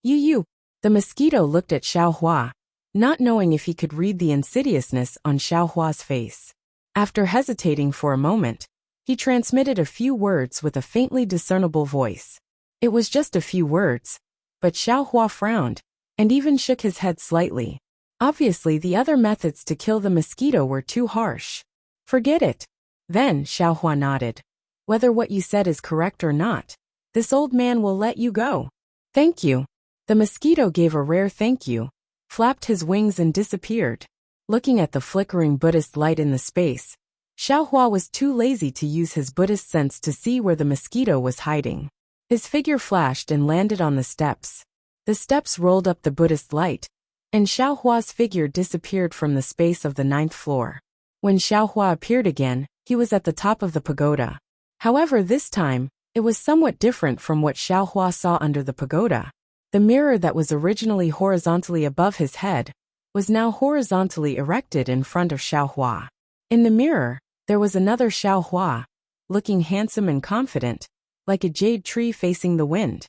You. The mosquito looked at Xiaohua, not knowing if he could read the insidiousness on Xiaohua's face. After hesitating for a moment, he transmitted a few words with a faintly discernible voice. It was just a few words, but Xiaohua frowned, and even shook his head slightly. Obviously, the other methods to kill the mosquito were too harsh. Forget it. Then, Xiaohua nodded. Whether what you said is correct or not, this old man will let you go. Thank you. The mosquito gave a rare thank you, flapped his wings and disappeared. Looking at the flickering Buddhist light in the space, Xiaohua was too lazy to use his Buddhist sense to see where the mosquito was hiding. His figure flashed and landed on the steps. The steps rolled up the Buddhist light, and Xiaohua's figure disappeared from the space of the 9th floor. When Xiaohua appeared again, he was at the top of the pagoda. However, this time, it was somewhat different from what Xiaohua saw under the pagoda. The mirror that was originally horizontally above his head was now horizontally erected in front of Xiaohua. In the mirror, there was another Xiaohua, looking handsome and confident, like a jade tree facing the wind.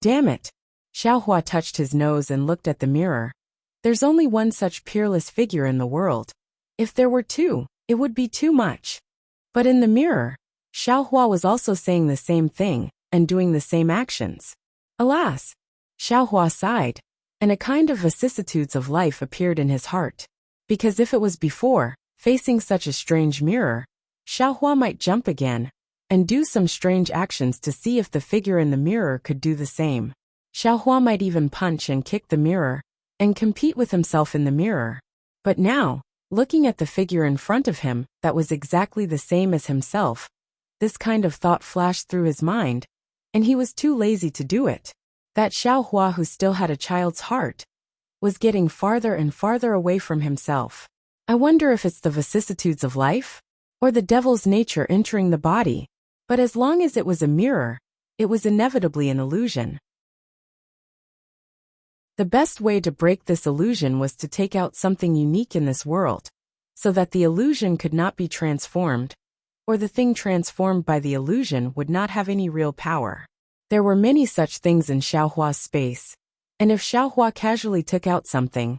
Damn it! Xiaohua touched his nose and looked at the mirror. There's only one such peerless figure in the world. If there were two, it would be too much. But in the mirror, Xiaohua was also saying the same thing and doing the same actions. Alas! Xiaohua sighed, and a kind of vicissitudes of life appeared in his heart. Because if it was before, facing such a strange mirror, Xiaohua might jump again and do some strange actions to see if the figure in the mirror could do the same. Xiaohua might even punch and kick the mirror and compete with himself in the mirror. But now, looking at the figure in front of him that was exactly the same as himself, this kind of thought flashed through his mind, and he was too lazy to do it. That Xiaohua, who still had a child's heart, was getting farther and farther away from himself. I wonder if it's the vicissitudes of life, or the devil's nature entering the body. But as long as it was a mirror, it was inevitably an illusion. The best way to break this illusion was to take out something unique in this world, so that the illusion could not be transformed, or the thing transformed by the illusion would not have any real power. There were many such things in Xiaohua's space, and if Xiaohua casually took out something,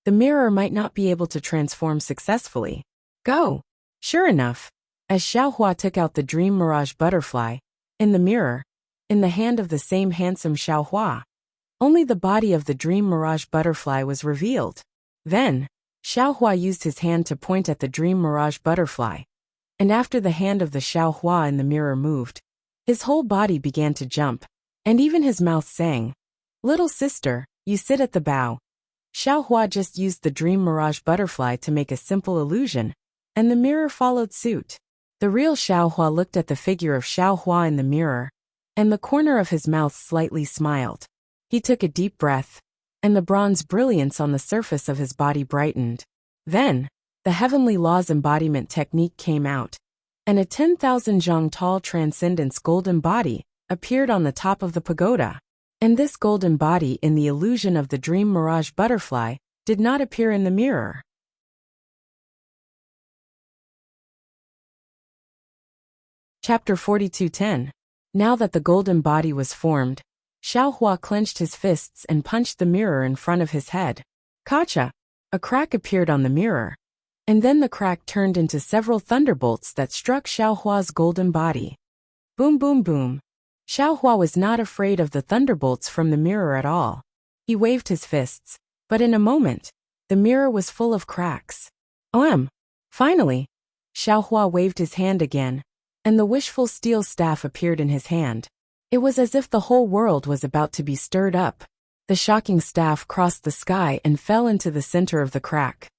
the mirror might not be able to transform successfully. Go! Sure enough, as Xiaohua took out the dream mirage butterfly, in the mirror, in the hand of the same handsome Xiaohua, only the body of the dream mirage butterfly was revealed. Then, Xiaohua used his hand to point at the dream mirage butterfly, and after the hand of the Xiaohua in the mirror moved, his whole body began to jump, and even his mouth sang. Little sister, you sit at the bow. Xiaohua just used the dream mirage butterfly to make a simple illusion, and the mirror followed suit. The real Xiaohua looked at the figure of Xiaohua in the mirror, and the corner of his mouth slightly smiled. He took a deep breath, and the bronze brilliance on the surface of his body brightened. Then, the heavenly laws embodiment technique came out, and a 10,000 zhang tall transcendence golden body appeared on the top of the pagoda. And this golden body in the illusion of the dream mirage butterfly did not appear in the mirror. Chapter 42:10. Now that the golden body was formed, Xiaohua clenched his fists and punched the mirror in front of his head. Kacha! A crack appeared on the mirror, and then the crack turned into several thunderbolts that struck Xiaohua's golden body. Boom boom boom. Xiaohua was not afraid of the thunderbolts from the mirror at all. He waved his fists, but in a moment, the mirror was full of cracks. Finally, Xiaohua waved his hand again, and the wishful steel staff appeared in his hand. It was as if the whole world was about to be stirred up. The shocking staff crossed the sky and fell into the center of the crack.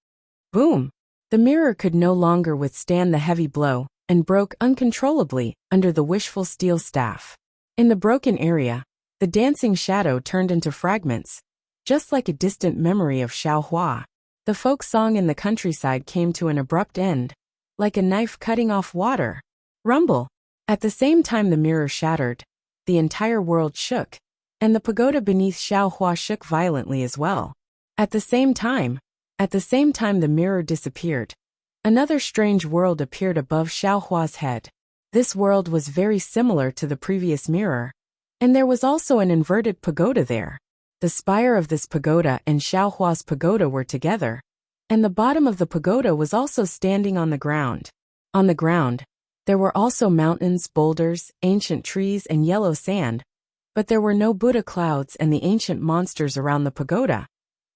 Boom! The mirror could no longer withstand the heavy blow, and broke uncontrollably under the wishful steel staff. In the broken area, the dancing shadow turned into fragments, just like a distant memory of Xiaohua. The folk song in the countryside came to an abrupt end, like a knife cutting off water. Rumble! At the same time the mirror shattered, the entire world shook, and the pagoda beneath Xiaohua shook violently as well. At the same time the mirror disappeared. Another strange world appeared above Xiaohua's head. This world was very similar to the previous mirror, and there was also an inverted pagoda there. The spire of this pagoda and Xiaohua's pagoda were together, and the bottom of the pagoda was also standing on the ground. On the ground, there were also mountains, boulders, ancient trees, and yellow sand, but there were no Buddha clouds and the ancient monsters around the pagoda.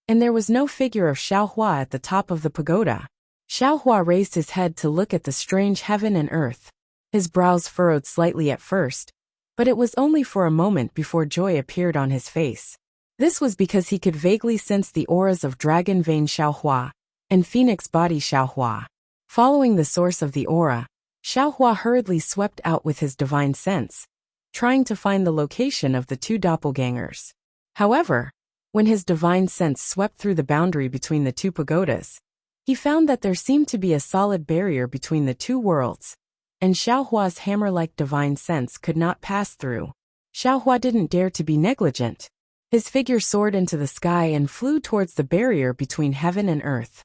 and there was no figure of Xiaohua at the top of the pagoda. Xiaohua raised his head to look at the strange heaven and earth. His brows furrowed slightly at first, but it was only for a moment before joy appeared on his face. This was because he could vaguely sense the auras of Dragon Vein Xiaohua and Phoenix Body Xiaohua. Following the source of the aura, Xiaohua hurriedly swept out with his divine sense, trying to find the location of the two doppelgangers. However, when his divine sense swept through the boundary between the two pagodas, he found that there seemed to be a solid barrier between the two worlds, and Xiaohua's hammer-like divine sense could not pass through. Xiaohua didn't dare to be negligent. His figure soared into the sky and flew towards the barrier between heaven and earth.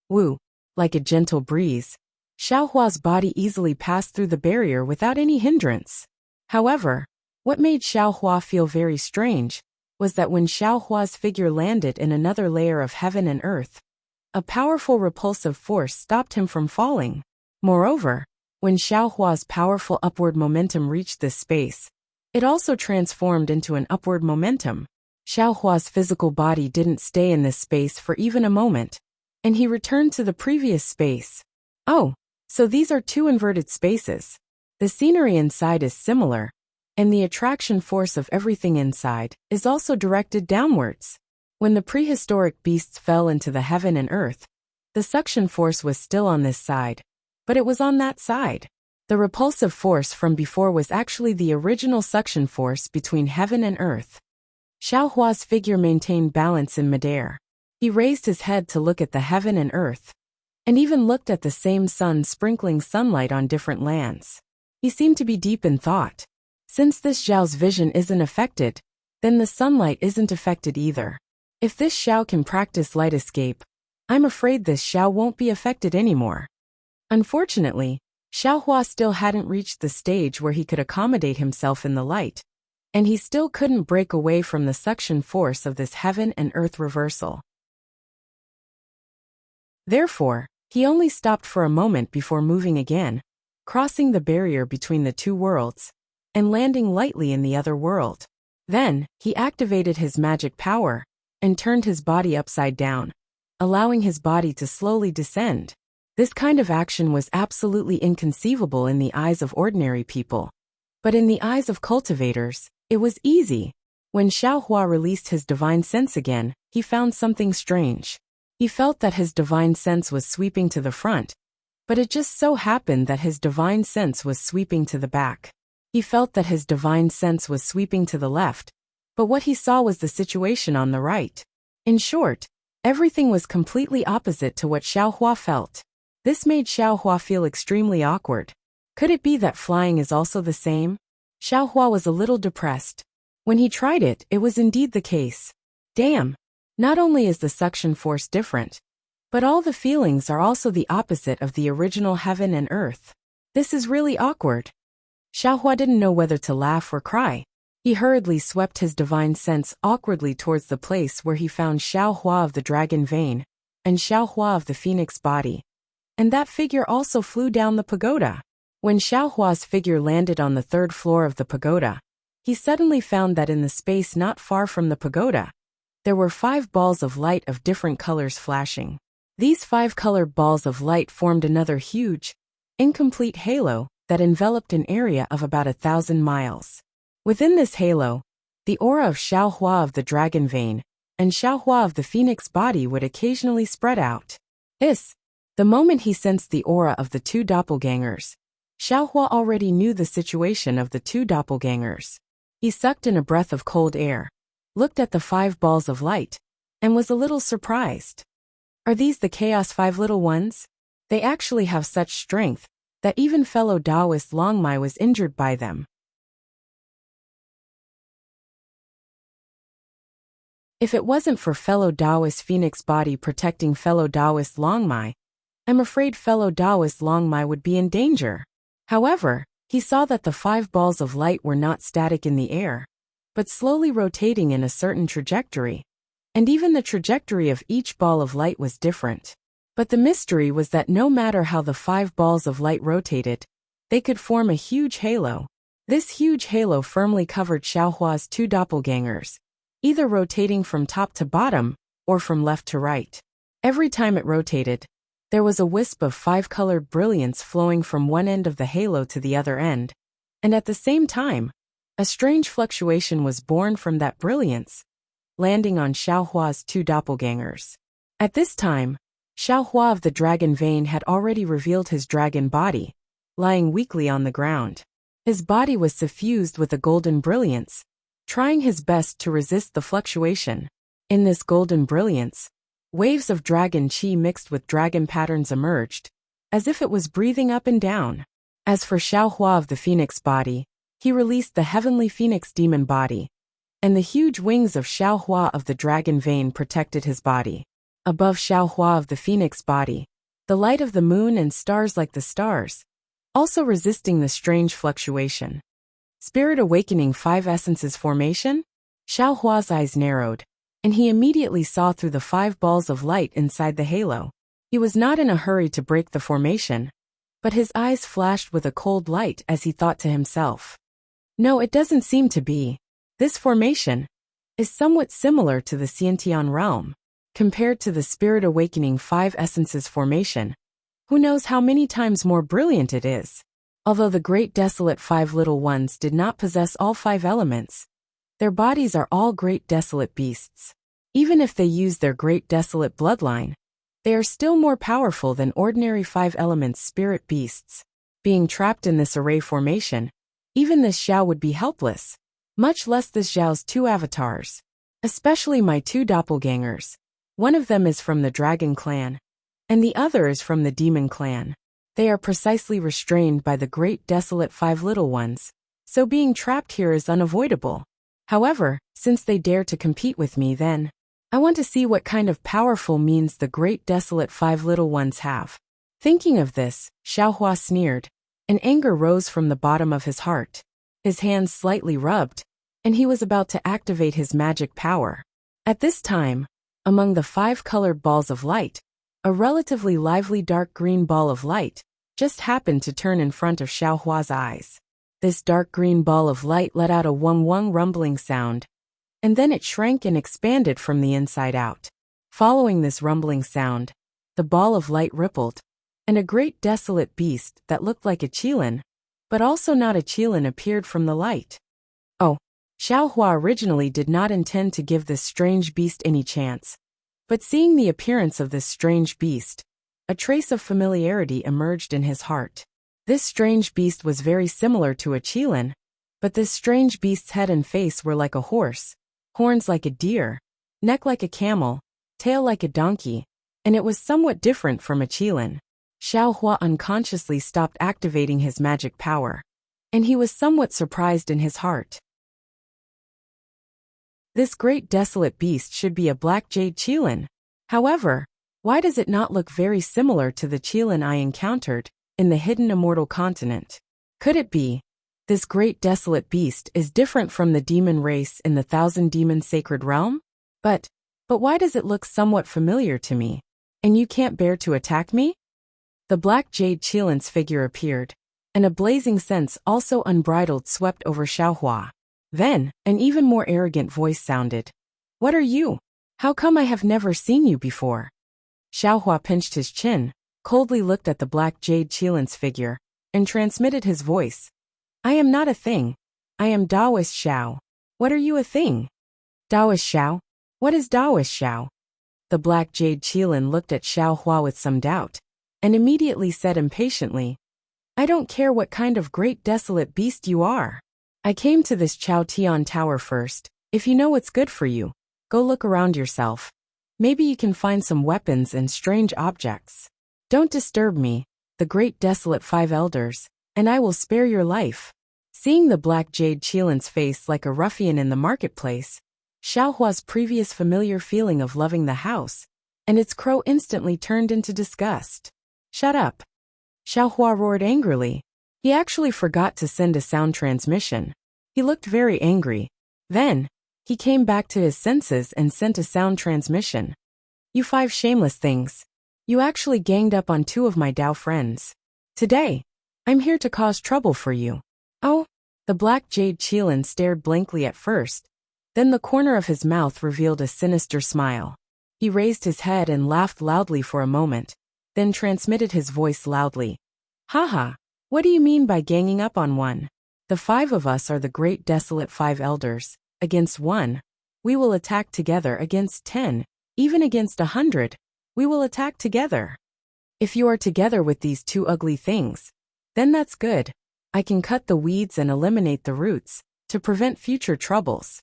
Woo! Like a gentle breeze, Xiaohua's body easily passed through the barrier without any hindrance. However, what made Xiaohua feel very strange was that when Xiaohua's figure landed in another layer of heaven and earth, a powerful repulsive force stopped him from falling. Moreover, when Xiaohua's powerful upward momentum reached this space, it also transformed into an upward momentum. Xiaohua's physical body didn't stay in this space for even a moment, and he returned to the previous space. Oh, so these are two inverted spaces. The scenery inside is similar, and the attraction force of everything inside is also directed downwards. When the prehistoric beasts fell into the heaven and earth, the suction force was still on this side, but it was on that side. The repulsive force from before was actually the original suction force between heaven and earth. Xiaohua's figure maintained balance in midair. He raised his head to look at the heaven and earth, and even looked at the same sun sprinkling sunlight on different lands. He seemed to be deep in thought. Since this Xiao's vision isn't affected, then the sunlight isn't affected either. If this Xiao can practice light escape, I'm afraid this Xiao won't be affected anymore. Unfortunately, Xiaohua still hadn't reached the stage where he could accommodate himself in the light, and he still couldn't break away from the suction force of this heaven and earth reversal. Therefore, he only stopped for a moment before moving again, crossing the barrier between the two worlds, and landing lightly in the other world. Then, he activated his magic power, and turned his body upside down, allowing his body to slowly descend. This kind of action was absolutely inconceivable in the eyes of ordinary people. But in the eyes of cultivators, it was easy. When Xiaohua released his divine sense again, he found something strange. He felt that his divine sense was sweeping to the front, but it just so happened that his divine sense was sweeping to the back. He felt that his divine sense was sweeping to the left, but what he saw was the situation on the right. In short, everything was completely opposite to what Xiaohua felt. This made Xiaohua feel extremely awkward. Could it be that flying is also the same? Xiaohua was a little depressed. When he tried it, it was indeed the case. Damn! Not only is the suction force different, but all the feelings are also the opposite of the original heaven and earth. This is really awkward. Xiaohua didn't know whether to laugh or cry. He hurriedly swept his divine sense awkwardly towards the place where he found Xiaohua of the Dragon Vein and Xiaohua of the Phoenix Body. And that figure also flew down the pagoda. When Xiaohua's figure landed on the third floor of the pagoda, he suddenly found that in the space not far from the pagoda, there were 5 balls of light of different colors flashing. These 5 colored balls of light formed another huge, incomplete halo that enveloped an area of about 1,000 miles. Within this halo, the aura of Xiaohua of the Dragon Vein and Xiaohua of the Phoenix Body would occasionally spread out. The moment he sensed the aura of the two doppelgangers, Xiaohua already knew the situation of the two doppelgangers. He sucked in a breath of cold air, looked at the 5 balls of light, and was a little surprised. Are these the Chaos 5 little ones? They actually have such strength that even fellow Taoist Longmai was injured by them. If it wasn't for fellow Taoist Phoenix Body protecting fellow Taoist Longmai, I'm afraid fellow Taoist Longmai would be in danger. However, he saw that the 5 balls of light were not static in the air, but slowly rotating in a certain trajectory, and even the trajectory of each ball of light was different. But the mystery was that no matter how the 5 balls of light rotated, they could form a huge halo. This huge halo firmly covered Xiaohua's two doppelgangers, either rotating from top to bottom, or from left to right. Every time it rotated, there was a wisp of five-colored brilliance flowing from one end of the halo to the other end, and at the same time, a strange fluctuation was born from that brilliance, landing on Xiaohua's two doppelgangers. At this time, Xiaohua of the dragon vein had already revealed his dragon body, lying weakly on the ground. His body was suffused with a golden brilliance, trying his best to resist the fluctuation. In this golden brilliance, waves of dragon chi mixed with dragon patterns emerged, as if it was breathing up and down. As for Xiaohua of the phoenix body, he released the heavenly phoenix demon body, and the huge wings of Xiaohua of the dragon vein protected his body. Above Xiaohua of the phoenix body, the light of the moon and stars like the stars, also resisting the strange fluctuation. Spirit awakening 5 essences formation? Xiaohua's eyes narrowed, and he immediately saw through the 5 balls of light inside the halo. He was not in a hurry to break the formation, but his eyes flashed with a cold light as he thought to himself. No, it doesn't seem to be. This formation is somewhat similar to the Xiantian realm. Compared to the Spirit Awakening 5 Essences formation, who knows how many times more brilliant it is? Although the Great Desolate 5 Little Ones did not possess all 5 elements, their bodies are all Great Desolate beasts. Even if they use their Great Desolate bloodline, they are still more powerful than ordinary 5 elements spirit beasts. Being trapped in this array formation, even this Xiao would be helpless, much less this Xiao's 2 avatars. Especially my 2 doppelgangers. One of them is from the Dragon Clan, and the other is from the Demon Clan. They are precisely restrained by the Great Desolate 5 Little Ones, so being trapped here is unavoidable. However, since they dare to compete with me, then I want to see what kind of powerful means the Great Desolate 5 Little Ones have. Thinking of this, Xiaohua sneered, and anger rose from the bottom of his heart. His hands slightly rubbed, and he was about to activate his magic power. At this time, among the 5 colored balls of light, a relatively lively dark green ball of light just happened to turn in front of Xiaohua's eyes. This dark green ball of light let out a wung-wung rumbling sound, and then it shrank and expanded from the inside out. Following this rumbling sound, the ball of light rippled, and a great desolate beast that looked like a qilin, but also not a qilin, appeared from the light. Oh, Xiaohua originally did not intend to give this strange beast any chance, but seeing the appearance of this strange beast, a trace of familiarity emerged in his heart. This strange beast was very similar to a qilin, but this strange beast's head and face were like a horse, horns like a deer, neck like a camel, tail like a donkey, and it was somewhat different from a qilin. Xiaohua unconsciously stopped activating his magic power, and he was somewhat surprised in his heart. This great desolate beast should be a black jade qilin. However, why does it not look very similar to the qilin I encountered in the hidden immortal continent? Could it be this great desolate beast is different from the demon race in the 1,000 Demon Sacred Realm? But why does it look somewhat familiar to me? And you can't bear to attack me? The black jade qilin's figure appeared, and a blazing sense also unbridled swept over Xiaohua. Then, an even more arrogant voice sounded. What are you? How come I have never seen you before? Xiaohua pinched his chin, coldly looked at the black jade qilin's figure, and transmitted his voice. I am not a thing. I am Daoist Xiao. What are you a thing? Daoist Xiao? What is Daoist Xiao? The black jade qilin looked at Xiaohua with some doubt, and immediately said impatiently, I don't care what kind of great desolate beast you are. I came to this Chao Tian Tower first. If you know what's good for you, go look around yourself. Maybe you can find some weapons and strange objects. Don't disturb me, the great desolate 5 elders, and I will spare your life. Seeing the black jade qilin's face like a ruffian in the marketplace, Xiaohua's previous familiar feeling of loving the house and its crow instantly turned into disgust. Shut up! Xiaohua roared angrily. He actually forgot to send a sound transmission. He looked very angry. Then, he came back to his senses and sent a sound transmission. You 5 shameless things. You actually ganged up on 2 of my Dao friends. Today, I'm here to cause trouble for you. Oh, the black jade qilin stared blankly at first, then the corner of his mouth revealed a sinister smile. He raised his head and laughed loudly for a moment, then transmitted his voice loudly. Haha, what do you mean by ganging up on one? The 5 of us are the great desolate 5 elders. Against 1, we will attack together. Against 10, even against 100, we will attack together. If you are together with these 2 ugly things, then that's good. I can cut the weeds and eliminate the roots, to prevent future troubles.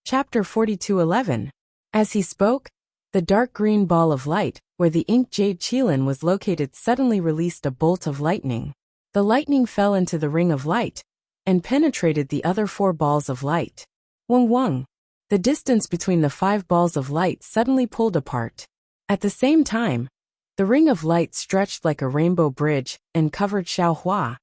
Chapter 42:11. As he spoke, the dark green ball of light, where the ink jade Qilin was located, suddenly released a bolt of lightning. The lightning fell into the ring of light, and penetrated the other 4 balls of light. Wung wung. The distance between the 5 balls of light suddenly pulled apart. At the same time, the ring of light stretched like a rainbow bridge and covered Xiaohua,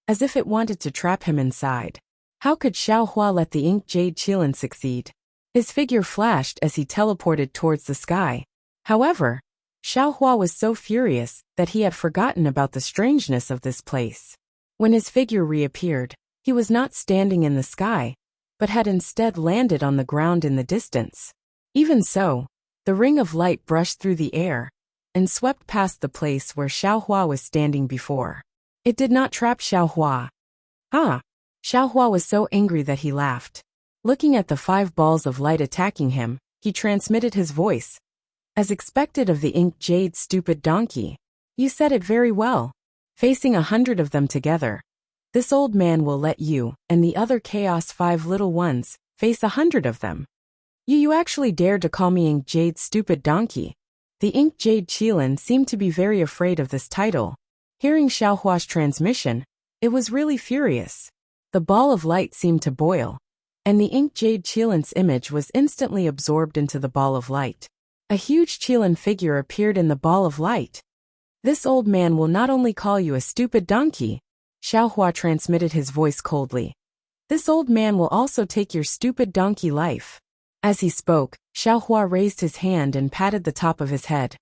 as if it wanted to trap him inside. How could Xiaohua let the ink jade Qilin succeed? His figure flashed as he teleported towards the sky. However, Xiaohua was so furious that he had forgotten about the strangeness of this place. When his figure reappeared, he was not standing in the sky, but had instead landed on the ground in the distance. Even so, the ring of light brushed through the air and swept past the place where Xiaohua was standing before. It did not trap Xiaohua. Ah! Xiaohua was so angry that he laughed. Looking at the 5 balls of light attacking him, he transmitted his voice. As expected of the ink jade stupid donkey. You said it very well. Facing 100 of them together, this old man will let you and the other chaos 5 little ones face 100 of them. You actually dared to call me ink jade stupid donkey. The ink jade Qilin seemed to be very afraid of this title. Hearing Xiaohua's transmission, it was really furious. The ball of light seemed to boil, and the ink jade Qilin's image was instantly absorbed into the ball of light. A huge Qilin figure appeared in the ball of light. This old man will not only call you a stupid donkey, Xiaohua transmitted his voice coldly. This old man will also take your stupid donkey life. As he spoke, Xiaohua raised his hand and patted the top of his head.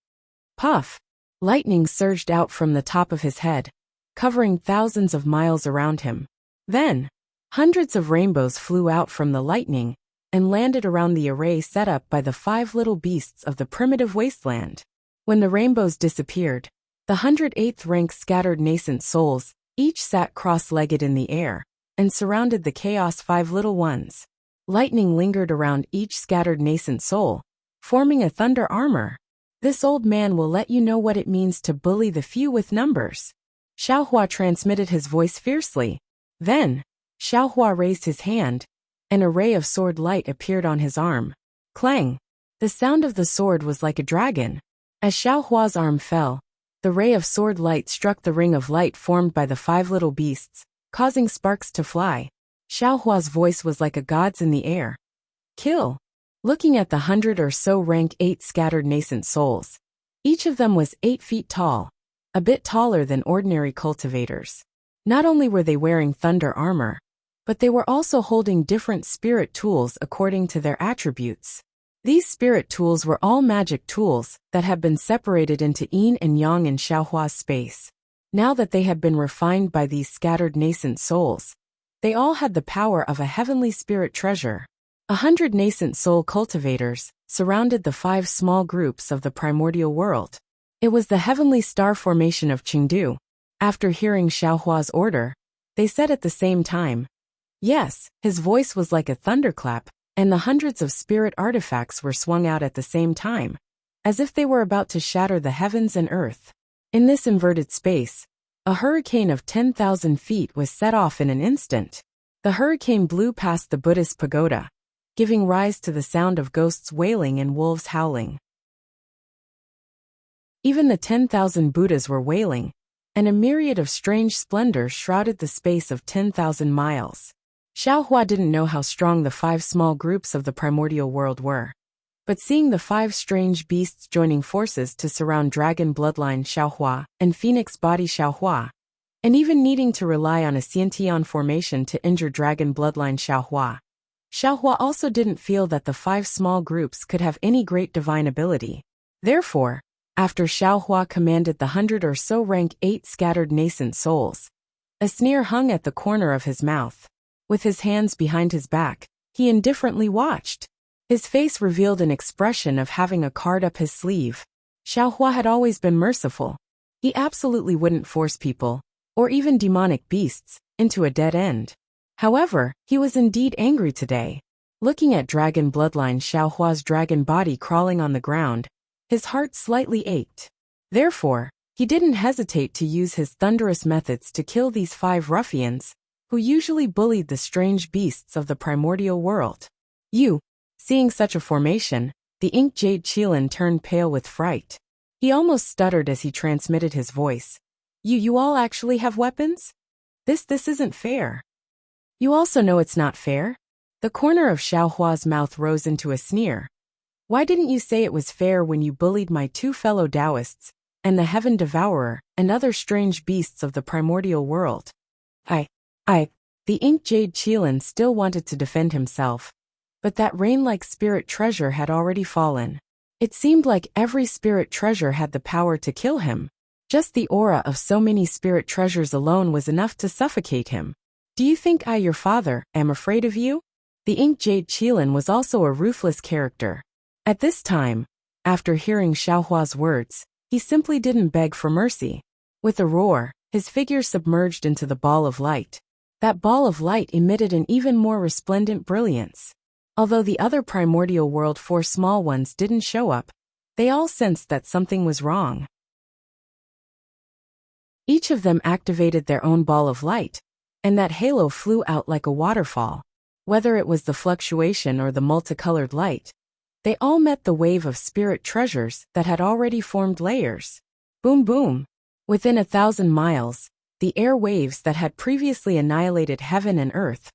Puff! Lightning surged out from the top of his head, covering thousands of miles around him. Then, hundreds of rainbows flew out from the lightning and landed around the array set up by the 5 little beasts of the primitive wasteland. When the rainbows disappeared, the 108th rank scattered nascent souls each sat cross-legged in the air and surrounded the chaos 5 little ones. Lightning lingered around each scattered nascent soul, forming a thunder armor. This old man will let you know what it means to bully the few with numbers. Xiaohua transmitted his voice fiercely. Then, Xiaohua raised his hand. An array of sword light appeared on his arm. Clang! The sound of the sword was like a dragon. As Xiaohua's arm fell, the ray of sword light struck the ring of light formed by the 5 little beasts, causing sparks to fly. Xiaohua's voice was like a god's in the air. Kill! Looking at the 100 or so rank 8 scattered nascent souls, each of them was 8 feet tall, a bit taller than ordinary cultivators. Not only were they wearing thunder armor, but they were also holding different spirit tools according to their attributes. These spirit tools were all magic tools that had been separated into yin and yang in Xiaohua's space. Now that they had been refined by these scattered nascent souls, they all had the power of a heavenly spirit treasure. 100 nascent soul cultivators surrounded the 5 small groups of the primordial world. It was the heavenly star formation of Chengdu. After hearing Xiaohua's order, they said at the same time, yes. His voice was like a thunderclap, and the hundreds of spirit artifacts were swung out at the same time, as if they were about to shatter the heavens and earth. In this inverted space, a hurricane of 10,000 feet was set off in an instant. The hurricane blew past the Buddhist pagoda, giving rise to the sound of ghosts wailing and wolves howling. Even the 10,000 Buddhas were wailing, and a myriad of strange splendor shrouded the space of 10,000 miles. Xiaohua didn't know how strong the 5 small groups of the primordial world were. But seeing the 5 strange beasts joining forces to surround Dragon Bloodline Xiaohua and Phoenix Body Xiaohua, and even needing to rely on a Xiantian formation to injure Dragon Bloodline Xiaohua, Xiaohua also didn't feel that the 5 small groups could have any great divine ability. Therefore, after Xiaohua commanded the 100 or so rank 8 scattered nascent souls, a sneer hung at the corner of his mouth. With his hands behind his back, He indifferently watched. His face revealed an expression of having a card up his sleeve. Xiaohua had always been merciful. He absolutely wouldn't force people, or even demonic beasts, into a dead end. However, he was indeed angry today. Looking at dragon bloodline Xiaohua's dragon body crawling on the ground, his heart slightly ached. Therefore, he didn't hesitate to use his thunderous methods to kill these 5 ruffians, who usually bullied the strange beasts of the primordial world. Seeing such a formation, the ink jade Qilin turned pale with fright. He almost stuttered as he transmitted his voice. You all actually have weapons? This isn't fair. You also know it's not fair? The corner of Xiaohua's mouth rose into a sneer. Why didn't you say it was fair when you bullied my 2 fellow Taoists, and the Heaven Devourer, and other strange beasts of the primordial world? The ink jade Qilin still wanted to defend himself, but that rain-like spirit treasure had already fallen. It seemed like every spirit treasure had the power to kill him. Just the aura of so many spirit treasures alone was enough to suffocate him. Do you think I, your father, am afraid of you? The ink jade Qilin was also a ruthless character. At this time, after hearing Xiaohua's words, he simply didn't beg for mercy. With a roar, his figure submerged into the ball of light. That ball of light emitted an even more resplendent brilliance. Although the other primordial world 4 small ones didn't show up, they all sensed that something was wrong. Each of them activated their own ball of light, and that halo flew out like a waterfall. Whether it was the fluctuation or the multicolored light, they all met the wave of spirit treasures that had already formed layers. Boom boom! Within 1,000 miles, the air waves that had previously annihilated heaven and earth,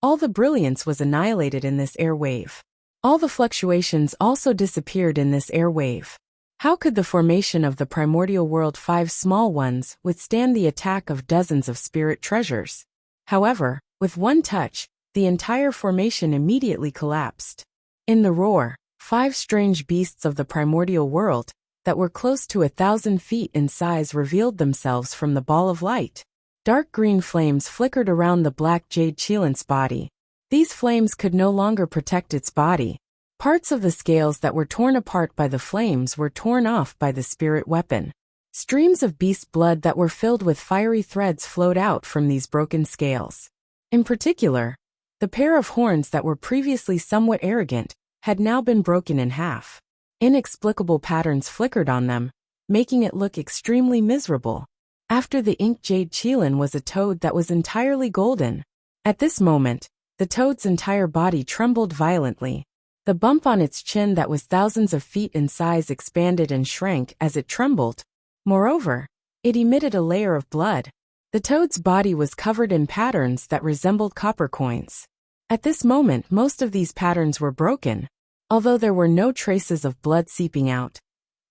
all the brilliance was annihilated in this air wave. All the fluctuations also disappeared in this air wave. How could the formation of the primordial world 5 small ones withstand the attack of dozens of spirit treasures? However, with one touch, the entire formation immediately collapsed. In the roar, 5 strange beasts of the primordial world, that were close to 1,000 feet in size, revealed themselves from the ball of light. Dark green flames flickered around the black jade Qilin's body. These flames could no longer protect its body. Parts of the scales that were torn apart by the flames were torn off by the spirit weapon. Streams of beast blood that were filled with fiery threads flowed out from these broken scales. In particular, the pair of horns that were previously somewhat arrogant had now been broken in half. Inexplicable patterns flickered on them, making it look extremely miserable. After the ink jade Qilin was a toad that was entirely golden. At this moment, the toad's entire body trembled violently. The bump on its chin that was thousands of feet in size expanded and shrank as it trembled. Moreover, it emitted a layer of blood. The toad's body was covered in patterns that resembled copper coins. At this moment, most of these patterns were broken, although there were no traces of blood seeping out.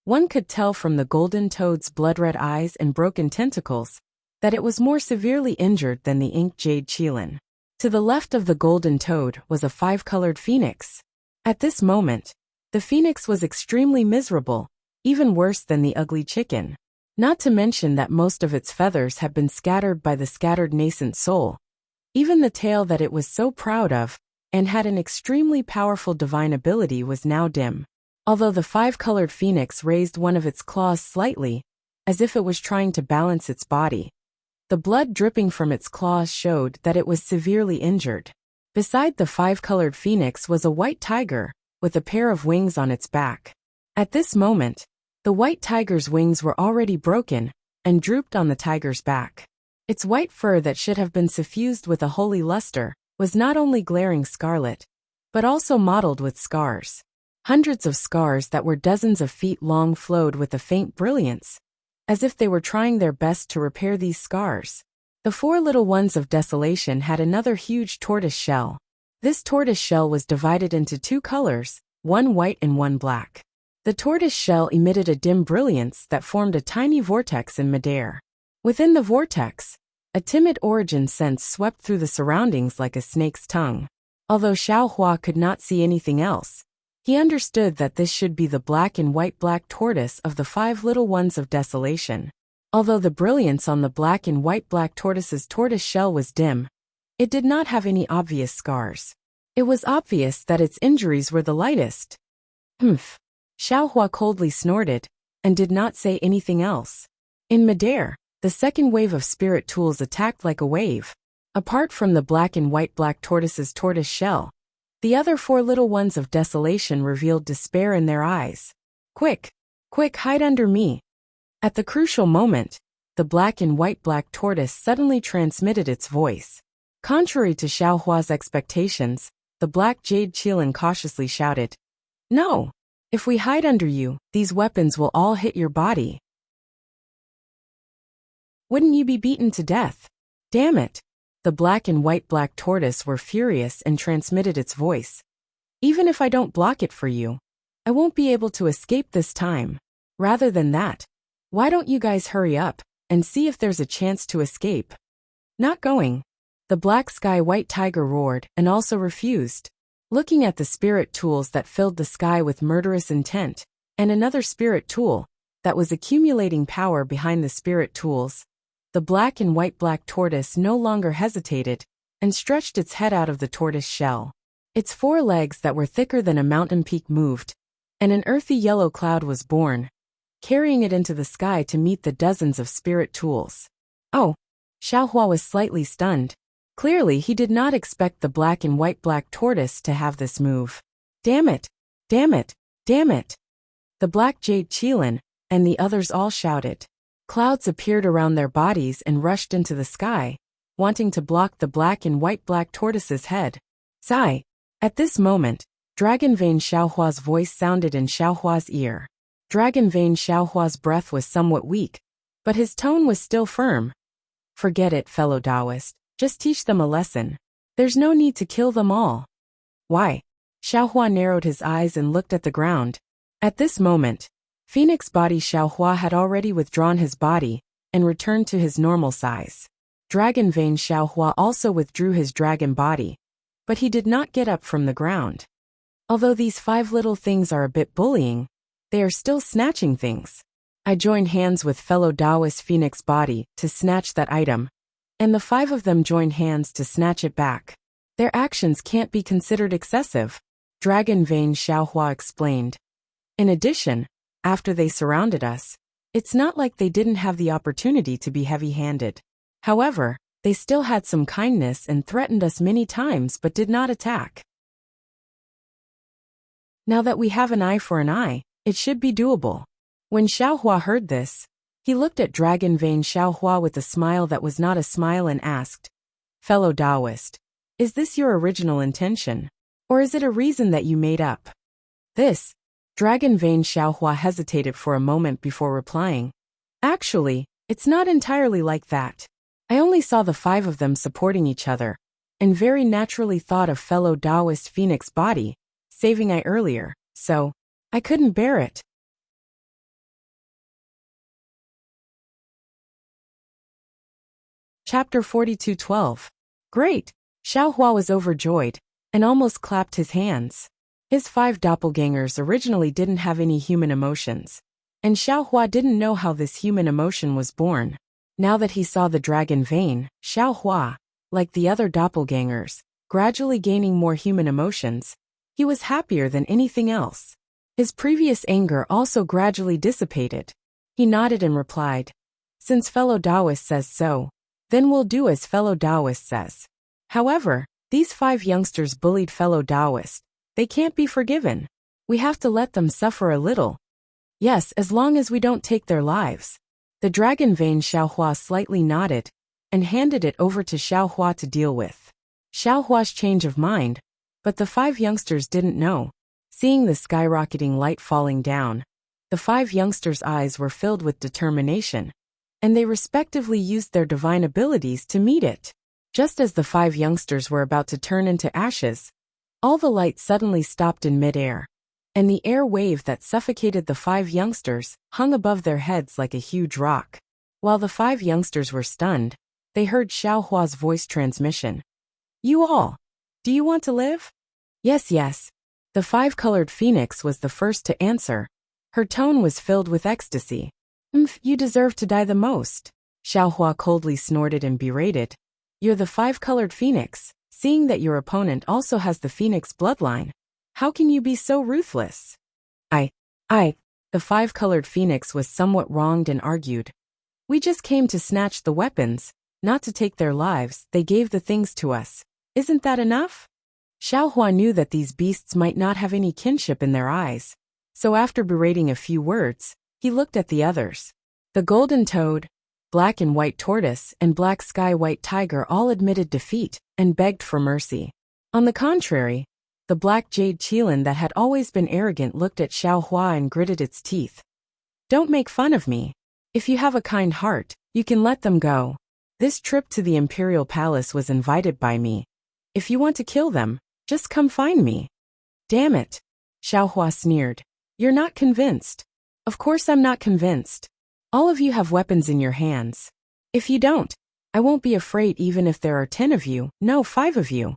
One could tell from the golden toad's blood-red eyes and broken tentacles that it was more severely injured than the ink jade Qilin. To the left of the golden toad was a 5-colored phoenix. At this moment, the phoenix was extremely miserable, even worse than the ugly chicken. Not to mention that most of its feathers had been scattered by the scattered nascent soul. Even the tail that it was so proud of, and had an extremely powerful divine ability, was now dim. Although the 5-colored phoenix raised one of its claws slightly, as if it was trying to balance its body, the blood dripping from its claws showed that it was severely injured. Beside the 5-colored phoenix was a white tiger, with a pair of wings on its back. At this moment, the white tiger's wings were already broken, and drooped on the tiger's back. Its white fur that should have been suffused with a holy luster, was not only glaring scarlet, but also mottled with scars. Hundreds of scars that were dozens of feet long flowed with a faint brilliance, as if they were trying their best to repair these scars. The 4 little ones of desolation had another huge tortoise shell. This tortoise shell was divided into 2 colors, one white and one black. The tortoise shell emitted a dim brilliance that formed a tiny vortex in midair. Within the vortex, a timid origin sense swept through the surroundings like a snake's tongue. Although Xiaohua could not see anything else, he understood that this should be the black and white black tortoise of the 5 little ones of desolation. Although the brilliance on the black and white black tortoise's tortoise shell was dim, it did not have any obvious scars. It was obvious that its injuries were the lightest. Humph. Xiaohua coldly snorted, and did not say anything else. In midair, the second wave of spirit tools attacked like a wave. Apart from the black and white black tortoise's tortoise shell, the other 4 little ones of desolation revealed despair in their eyes. Quick! Quick, hide under me! At the crucial moment, the black and white black tortoise suddenly transmitted its voice. Contrary to Xiaohua's expectations, the black jade qilin cautiously shouted, "No! If we hide under you, these weapons will all hit your body. Wouldn't you be beaten to death? Damn it!" The black and white black tortoise were furious and transmitted its voice. "Even if I don't block it for you, I won't be able to escape this time. Rather than that, why don't you guys hurry up and see if there's a chance to escape?" "Not going." The black sky white tiger roared and also refused. Looking at the spirit tools that filled the sky with murderous intent, and another spirit tool that was accumulating power behind the spirit tools, the black and white black tortoise no longer hesitated and stretched its head out of the tortoise shell. Its 4 legs that were thicker than a mountain peak moved, and an earthy yellow cloud was born, carrying it into the sky to meet the dozens of spirit tools. Oh! Xiaohua was slightly stunned. Clearly he did not expect the black and white black tortoise to have this move. Damn it! Damn it! Damn it! The black jade qilin and the others all shouted. Clouds appeared around their bodies and rushed into the sky, wanting to block the black and white black tortoise's head. Sigh! At this moment, Dragon Vein Xiaohua's voice sounded in Xiaohua's ear. Dragon Vein Xiaohua's breath was somewhat weak, but his tone was still firm. "Forget it, fellow Taoist. Just teach them a lesson. There's no need to kill them all." "Why?" Xiaohua narrowed his eyes and looked at the ground. At this moment, Phoenix body Xiaohua had already withdrawn his body and returned to his normal size. Dragon Vein Xiaohua also withdrew his dragon body, but he did not get up from the ground. Although these 5 little things are a bit bullying, they are still snatching things. I joined hands with fellow Taoist Phoenix body to snatch that item, and the 5 of them joined hands to snatch it back. Their actions can't be considered excessive, Dragon Vein Xiaohua explained. In addition, after they surrounded us, it's not like they didn't have the opportunity to be heavy-handed. However, they still had some kindness and threatened us many times but did not attack. Now that we have an eye for an eye, it should be doable. When Xiaohua heard this, he looked at Dragon Vein Xiaohua with a smile that was not a smile and asked, "Fellow Taoist, is this your original intention? Or is it a reason that you made up?" This, Dragon Vein Xiaohua hesitated for a moment before replying. "Actually, it's not entirely like that. I only saw the 5 of them supporting each other, and very naturally thought of fellow Taoist Phoenix body, saving I earlier, so I couldn't bear it." Chapter 42:12. Great! Xiaohua was overjoyed, and almost clapped his hands. His 5 doppelgangers originally didn't have any human emotions, and Xiaohua didn't know how this human emotion was born. Now that he saw the dragon vein, Xiaohua, like the other doppelgangers, gradually gaining more human emotions, he was happier than anything else. His previous anger also gradually dissipated. He nodded and replied, "Since fellow Taoist says so, then we'll do as fellow Taoist says." However, these 5 youngsters bullied fellow Taoist. They can't be forgiven. We have to let them suffer a little. Yes, as long as we don't take their lives. The dragon vein Xiaohua slightly nodded and handed it over to Xiaohua to deal with. Xiaohua's change of mind, but the 5 youngsters didn't know. Seeing the skyrocketing light falling down, the 5 youngsters' eyes were filled with determination, and they respectively used their divine abilities to meet it. Just as the 5 youngsters were about to turn into ashes, all the light suddenly stopped in midair, and the air wave that suffocated the 5 youngsters hung above their heads like a huge rock. While the 5 youngsters were stunned, they heard Xiaohua's voice transmission. "You all, do you want to live?" "Yes, yes." The 5-colored phoenix was the first to answer. Her tone was filled with ecstasy. You deserve to die the most." Xiaohua coldly snorted and berated. "You're the 5-colored phoenix, seeing that your opponent also has the phoenix bloodline. How can you be so ruthless? I. The five-colored phoenix was somewhat wronged and argued. We just came to snatch the weapons, not to take their lives. They gave the things to us. Isn't that enough? Xiaohua knew that these beasts might not have any kinship in their eyes, so after berating a few words, he looked at the others. The golden toad, black and white tortoise, and black sky white tiger all admitted defeat and begged for mercy. On the contrary, the black jade qilin that had always been arrogant looked at Xiaohua and gritted its teeth. Don't make fun of me. If you have a kind heart, you can let them go. This trip to the imperial palace was invited by me. If you want to kill them, just come find me. Damn it. Xiaohua sneered. You're not convinced. Of course I'm not convinced. All of you have weapons in your hands. If you don't, I won't be afraid even if there are 10 of you, no 5 of you.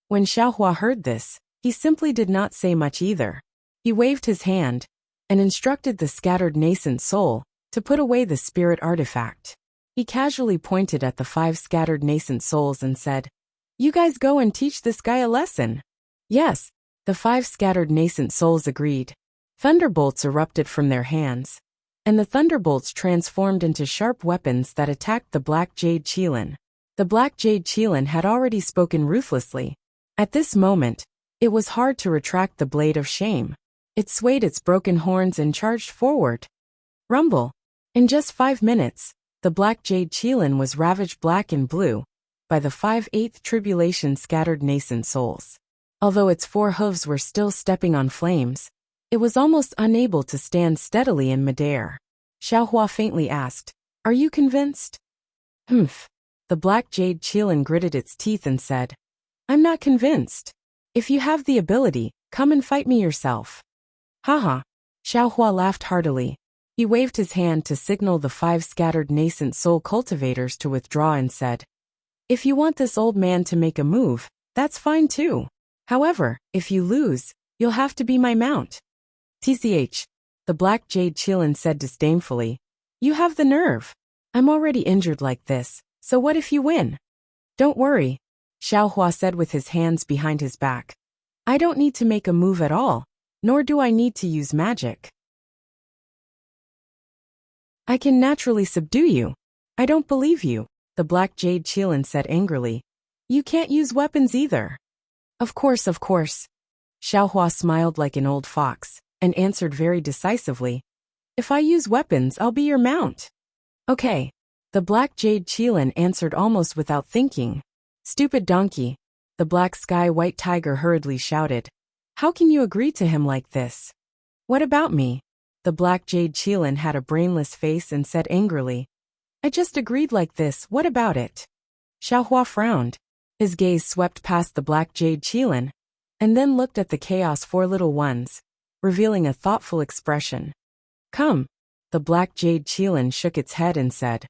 When Xiaohua heard this, he simply did not say much either. He waved his hand and instructed the scattered nascent soul to put away the spirit artifact. He casually pointed at the 5 scattered nascent souls and said, You guys go and teach this guy a lesson. Yes, the 5 scattered nascent souls agreed. Thunderbolts erupted from their hands, and the thunderbolts transformed into sharp weapons that attacked the black jade qilin. The black jade qilin had already spoken ruthlessly. At this moment, it was hard to retract the blade of shame. It swayed its broken horns and charged forward. Rumble. In just 5 minutes, the black jade qilin was ravaged black and blue by the 5/8 tribulation scattered nascent souls. Although its 4 hooves were still stepping on flames, it was almost unable to stand steadily in midair. Xiaohua faintly asked, Are you convinced? Humph. The black jade qilin gritted its teeth and said, I'm not convinced. If you have the ability, come and fight me yourself. Haha. Xiaohua laughed heartily. He waved his hand to signal the 5 scattered nascent soul cultivators to withdraw and said, If you want this old man to make a move, that's fine too. However, if you lose, you'll have to be my mount. TCH. The black jade qilin said disdainfully. You have the nerve. I'm already injured like this, so what if you win? Don't worry, Xiaohua said with his hands behind his back. I don't need to make a move at all, nor do I need to use magic. I can naturally subdue you. I don't believe you, the black jade qilin said angrily. You can't use weapons either. Of course. Xiaohua smiled like an old fox and answered very decisively. If I use weapons, I'll be your mount. Okay. The black jade qilin answered almost without thinking. Stupid donkey. The black sky white tiger hurriedly shouted. How can you agree to him like this? What about me? The black jade qilin had a brainless face and said angrily. I just agreed like this, what about it? Xiaohua frowned. His gaze swept past the black jade qilin, and then looked at the chaos 4 little ones, revealing a thoughtful expression. Come. The black jade qilin shook its head and said.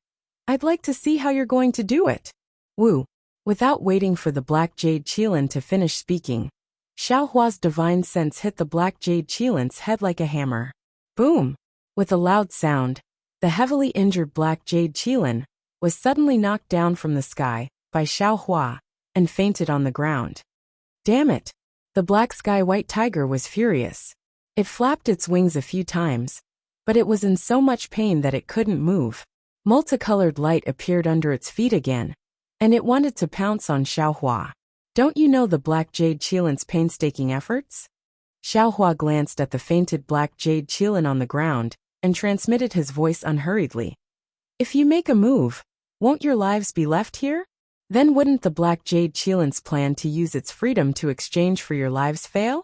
I'd like to see how you're going to do it. Woo. Without waiting for the black jade qilin to finish speaking, Xiaohua's divine sense hit the black jade qilin's head like a hammer. Boom! With a loud sound, the heavily injured black jade qilin was suddenly knocked down from the sky by Xiaohua and fainted on the ground. Damn it! The black sky white tiger was furious. It flapped its wings a few times, but it was in so much pain that it couldn't move. Multicolored light appeared under its feet again, and it wanted to pounce on Xiaohua. Don't you know the black jade qilin's painstaking efforts? Xiaohua glanced at the fainted black jade qilin on the ground and transmitted his voice unhurriedly. If you make a move, won't your lives be left here? Then wouldn't the black jade qilin's plan to use its freedom to exchange for your lives fail?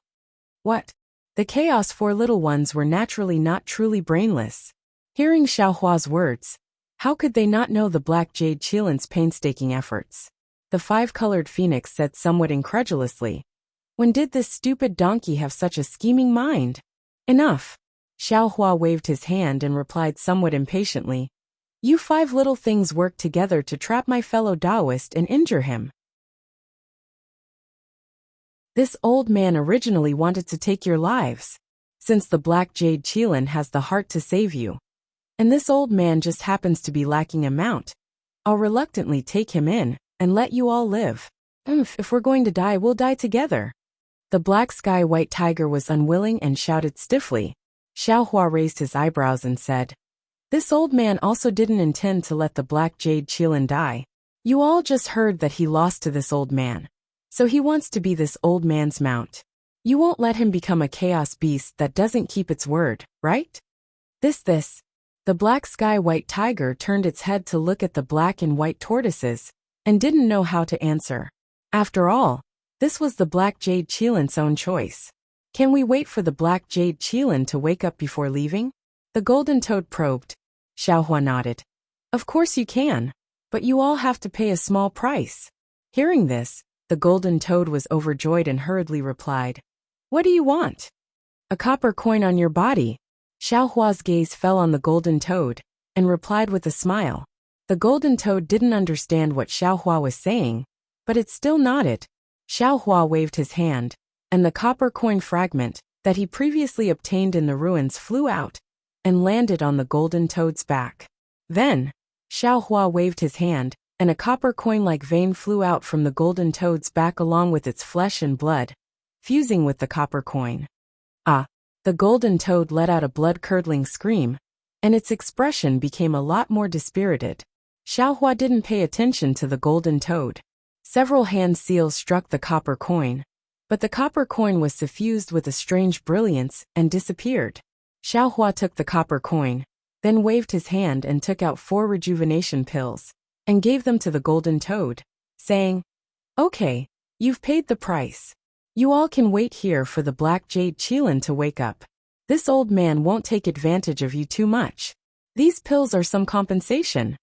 What? The chaos 4 little ones were naturally not truly brainless. Hearing Xiaohua's words, how could they not know the black jade qilin's painstaking efforts? The 5-colored phoenix said somewhat incredulously. When did this stupid donkey have such a scheming mind? Enough. Xiaohua waved his hand and replied somewhat impatiently. You 5 little things work together to trap my fellow Taoist and injure him. This old man originally wanted to take your lives, since the black jade qilin has the heart to save you. And this old man just happens to be lacking a mount. I'll reluctantly take him in and let you all live. If we're going to die, we'll die together." The black sky white tiger was unwilling and shouted stiffly. Xiaohua raised his eyebrows and said, "This old man also didn't intend to let the black jade Qilin die. You all just heard that he lost to this old man. So he wants to be this old man's mount. You won't let him become a chaos beast that doesn't keep its word, right?" This. The black sky white tiger turned its head to look at the black and white tortoises, and didn't know how to answer. After all, this was the black jade Qilin's own choice. "Can we wait for the black jade Qilin to wake up before leaving?" The golden toad probed. Xiaohua nodded. "Of course you can, but you all have to pay a small price." Hearing this, the golden toad was overjoyed and hurriedly replied, "What do you want?" "A copper coin on your body." Xiaohua's gaze fell on the golden toad, and replied with a smile. The golden toad didn't understand what Xiaohua was saying, but it still nodded. Xiaohua waved his hand, and the copper coin fragment that he previously obtained in the ruins flew out and landed on the golden toad's back. Then, Xiaohua waved his hand, and a copper coin-like vein flew out from the golden toad's back along with its flesh and blood, fusing with the copper coin. "Ah!" The golden toad let out a blood-curdling scream, and its expression became a lot more dispirited. Xiaohua didn't pay attention to the golden toad. Several hand seals struck the copper coin, but the copper coin was suffused with a strange brilliance and disappeared. Xiaohua took the copper coin, then waved his hand and took out 4 rejuvenation pills, and gave them to the golden toad, saying, "Okay, you've paid the price. You all can wait here for the black jade Qilin to wake up. This old man won't take advantage of you too much. These pills are some compensation."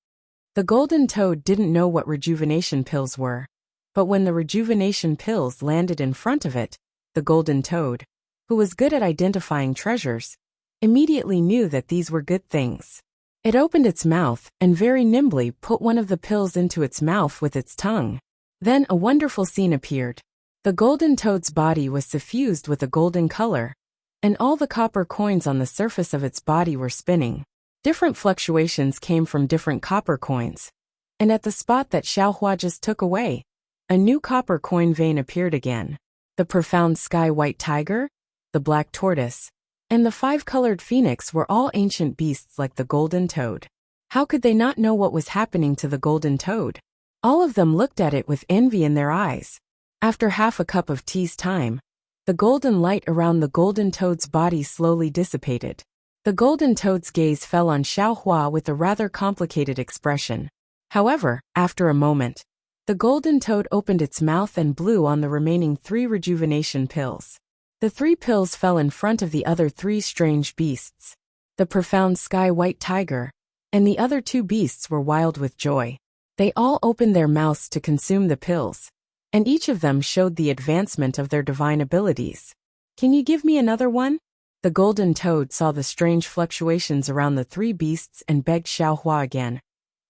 The golden toad didn't know what rejuvenation pills were, but when the rejuvenation pills landed in front of it, the golden toad, who was good at identifying treasures, immediately knew that these were good things. It opened its mouth and very nimbly put one of the pills into its mouth with its tongue. Then a wonderful scene appeared. The golden toad's body was suffused with a golden color, and all the copper coins on the surface of its body were spinning. Different fluctuations came from different copper coins, and at the spot that Xiaohua just took away, a new copper coin vein appeared again. The profound sky white tiger, the black tortoise, and the 5-colored phoenix were all ancient beasts like the golden toad. How could they not know what was happening to the golden toad? All of them looked at it with envy in their eyes. After half a cup of tea's time, the golden light around the golden toad's body slowly dissipated. The golden toad's gaze fell on Xiaohua with a rather complicated expression. However, after a moment, the golden toad opened its mouth and blew on the remaining 3 rejuvenation pills. The 3 pills fell in front of the other 3 strange beasts. The profound sky white tiger and the other 2 beasts were wild with joy. They all opened their mouths to consume the pills, and each of them showed the advancement of their divine abilities. "Can you give me another one?" The golden toad saw the strange fluctuations around the 3 beasts and begged Xiaohua again.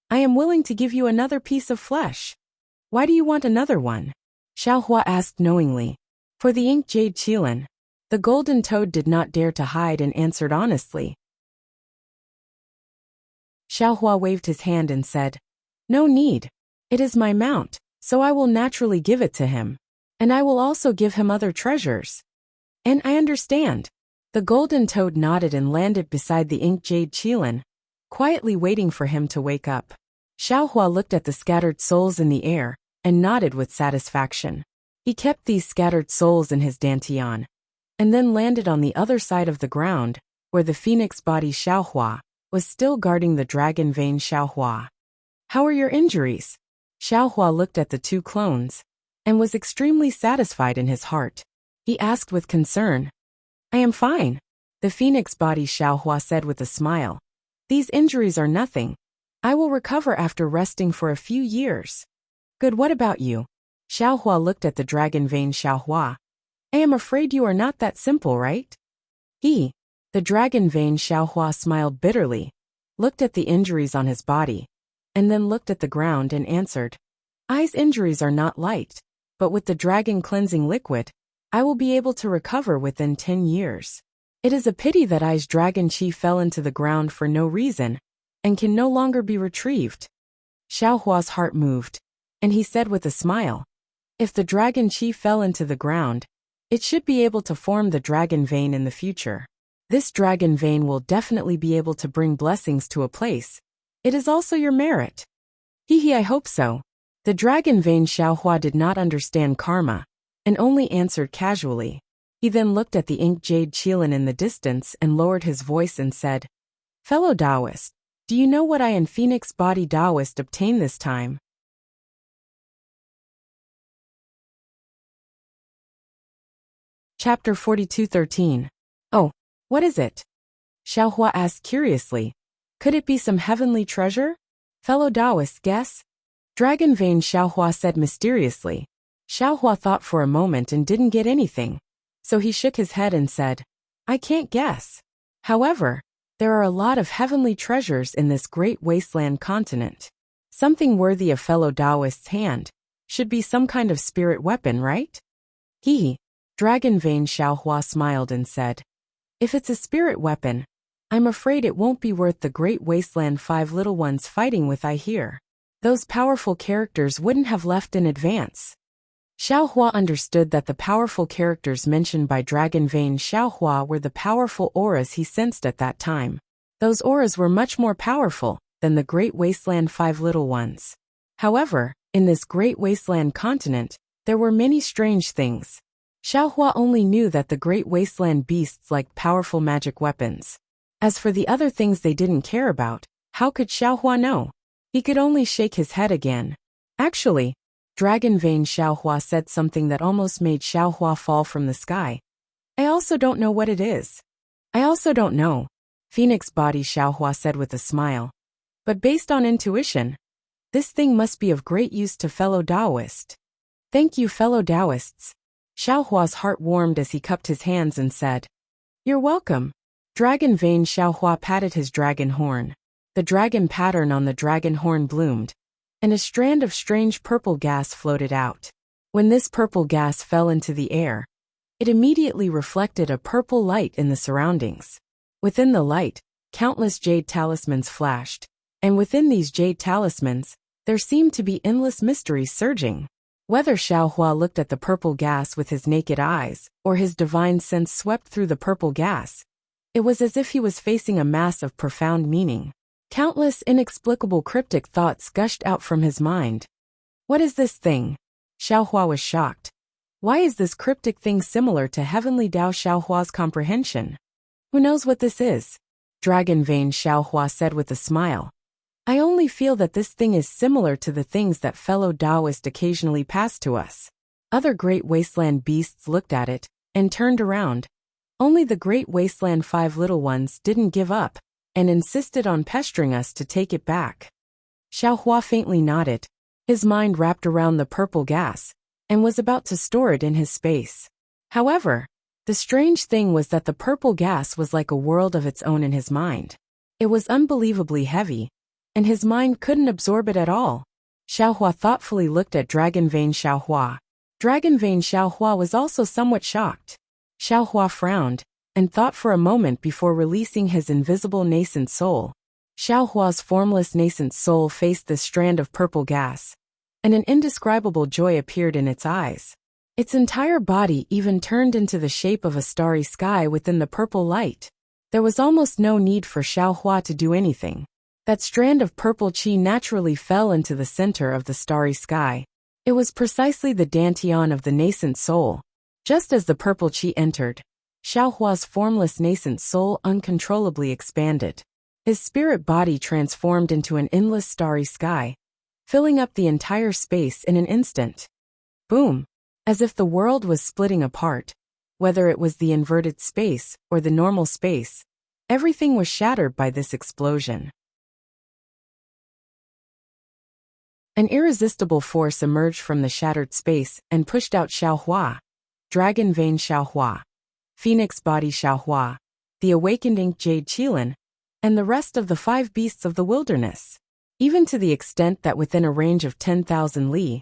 "I am willing to give you another piece of flesh." "Why do you want another one?" Xiaohua asked knowingly. "For the ink jade Qilin." The golden toad did not dare to hide and answered honestly. Xiaohua waved his hand and said, "No need. It is my mount, so I will naturally give it to him. And I will also give him other treasures." "And I understand." The golden toad nodded and landed beside the ink jade Qilin, quietly waiting for him to wake up. Xiaohua looked at the scattered souls in the air and nodded with satisfaction. He kept these scattered souls in his dantian, and then landed on the other side of the ground, where the phoenix body Xiaohua was still guarding the dragon vein Xiaohua. "How are your injuries?" Xiaohua looked at the 2 clones, and was extremely satisfied in his heart. He asked with concern, "I am fine," the phoenix body Xiaohua said with a smile. "These injuries are nothing. I will recover after resting for a few years." "Good, what about you?" Xiaohua looked at the dragon vein Xiaohua. "I am afraid you are not that simple, right?" The dragon vein Xiaohua smiled bitterly, looked at the injuries on his body, and then looked at the ground and answered, "I's injuries are not light, but with the dragon cleansing liquid, I will be able to recover within 10 years. It is a pity that I's dragon chi fell into the ground for no reason, and can no longer be retrieved." Xiaohua's heart moved, and he said with a smile, If the dragon chi fell into the ground, it should be able to form the dragon vein in the future. This dragon vein will definitely be able to bring blessings to a place. It is also your merit. Hehe, I hope so. The dragon vein. Xiaohua did not understand karma, and only answered casually. He then looked at the ink jade qilin in the distance and lowered his voice and said, "Fellow Taoist, do you know what I and Phoenix Body Taoist obtained this time?" Chapter 42:13. Oh, what is it? Xiaohua asked curiously. Could it be some heavenly treasure? Fellow Taoist, guess? Dragon vein, Xiaohua said mysteriously. Xiaohua thought for a moment and didn't get anything. So he shook his head and said, I can't guess. However, there are a lot of heavenly treasures in this great wasteland continent. Something worthy of fellow Taoist's hand. Should be some kind of spirit weapon, right? Hehe. Dragon vein. Xiaohua smiled and said, if it's a spirit weapon, I'm afraid it won't be worth the great wasteland 5 little ones fighting with, I hear. Those powerful characters wouldn't have left in advance. Xiaohua understood that the powerful characters mentioned by Dragon Vein Xiaohua were the powerful auras he sensed at that time. Those auras were much more powerful than the Great Wasteland 5 little ones. However, in this Great Wasteland continent, there were many strange things. Xiaohua only knew that the Great Wasteland beasts liked powerful magic weapons. As for the other things they didn't care about, how could Xiaohua know? He could only shake his head again. Actually, Dragon Vein Xiaohua said something that almost made Xiaohua fall from the sky. I also don't know what it is. I also don't know. Phoenix Body Xiaohua said with a smile. But based on intuition, this thing must be of great use to fellow Taoist. Thank you, fellow Taoists. Xiaohua's heart warmed as he cupped his hands and said, You're welcome. Dragon Vein Xiaohua patted his dragon horn. The dragon pattern on the dragon horn bloomed, and a strand of strange purple gas floated out. When this purple gas fell into the air, it immediately reflected a purple light in the surroundings. Within the light, countless jade talismans flashed, and within these jade talismans, there seemed to be endless mysteries surging. Whether Xiaohua looked at the purple gas with his naked eyes, or his divine sense swept through the purple gas, it was as if he was facing a mass of profound meaning. Countless inexplicable cryptic thoughts gushed out from his mind. What is this thing? Xiaohua was shocked. Why is this cryptic thing similar to Heavenly Tao? Xiaohua's comprehension? Who knows what this is? Dragon Vein Xiaohua said with a smile. I only feel that this thing is similar to the things that fellow Taoists occasionally pass to us. Other Great Wasteland beasts looked at it, and turned around. Only the Great Wasteland 5 little ones didn't give up, and insisted on pestering us to take it back. Xiaohua faintly nodded. His mind wrapped around the purple gas, and was about to store it in his space. However, the strange thing was that the purple gas was like a world of its own in his mind. It was unbelievably heavy, and his mind couldn't absorb it at all. Xiaohua thoughtfully looked at Dragon Vein Xiaohua. Dragon Vein Xiaohua was also somewhat shocked. Xiaohua frowned, and thought for a moment before releasing his invisible nascent soul. Xiaohua's formless nascent soul faced this strand of purple gas, and an indescribable joy appeared in its eyes. Its entire body even turned into the shape of a starry sky within the purple light. There was almost no need for Xiaohua to do anything. That strand of purple qi naturally fell into the center of the starry sky. It was precisely the dantian of the nascent soul. Just as the purple qi entered, Xiaohua's formless nascent soul uncontrollably expanded. His spirit body transformed into an endless starry sky, filling up the entire space in an instant. Boom! As if the world was splitting apart, whether it was the inverted space or the normal space, everything was shattered by this explosion. An irresistible force emerged from the shattered space and pushed out Xiaohua, Dragon Vein Xiaohua, Phoenix Body Xiaohua, the awakened ink jade qilin, and the rest of the 5 beasts of the wilderness. Even to the extent that within a range of 10,000 li,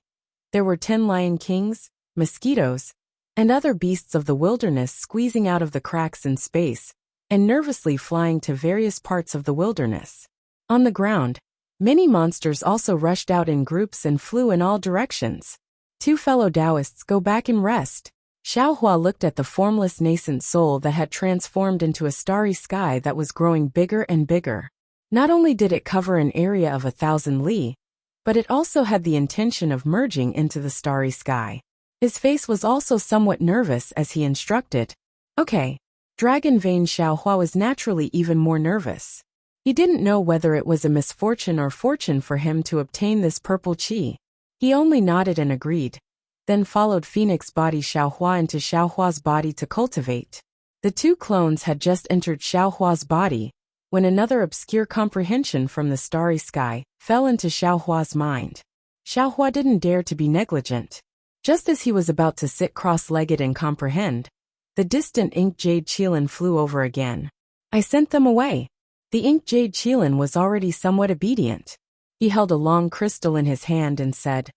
there were 10 lion kings, mosquitoes, and other beasts of the wilderness squeezing out of the cracks in space, and nervously flying to various parts of the wilderness. On the ground, many monsters also rushed out in groups and flew in all directions. Two fellow Taoists go back and rest. Xiaohua looked at the formless nascent soul that had transformed into a starry sky that was growing bigger and bigger. Not only did it cover an area of 1,000 li, but it also had the intention of merging into the starry sky. His face was also somewhat nervous as he instructed. Okay. Dragon Vein Xiaohua was naturally even more nervous. He didn't know whether it was a misfortune or fortune for him to obtain this purple qi. He only nodded and agreed, then followed Phoenix body Xiaohua into Xiaohua's body to cultivate. The two clones had just entered Xiaohua's body, when another obscure comprehension from the starry sky fell into Xiaohua's mind. Xiaohua didn't dare to be negligent. Just as he was about to sit cross-legged and comprehend, the distant ink jade qilin flew over again. I sent them away. The ink jade qilin was already somewhat obedient. He held a long crystal in his hand and said,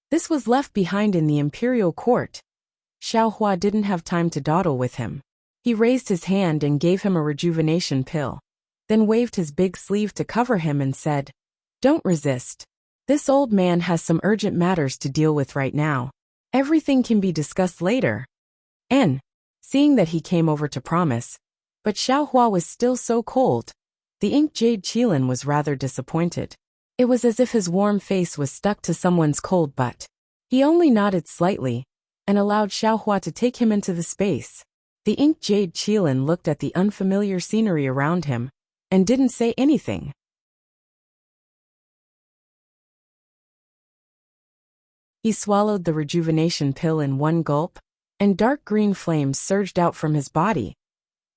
"This was left behind in the imperial court." Xiaohua didn't have time to dawdle with him. He raised his hand and gave him a rejuvenation pill, then waved his big sleeve to cover him and said, "Don't resist. This old man has some urgent matters to deal with right now. Everything can be discussed later." Seeing that he came over to promise, but Xiaohua was still so cold, the ink jade qilin was rather disappointed. It was as if his warm face was stuck to someone's cold butt. He only nodded slightly, and allowed Xiaohua to take him into the space. The ink jade qilin looked at the unfamiliar scenery around him, and didn't say anything. He swallowed the rejuvenation pill in one gulp, and dark green flames surged out from his body.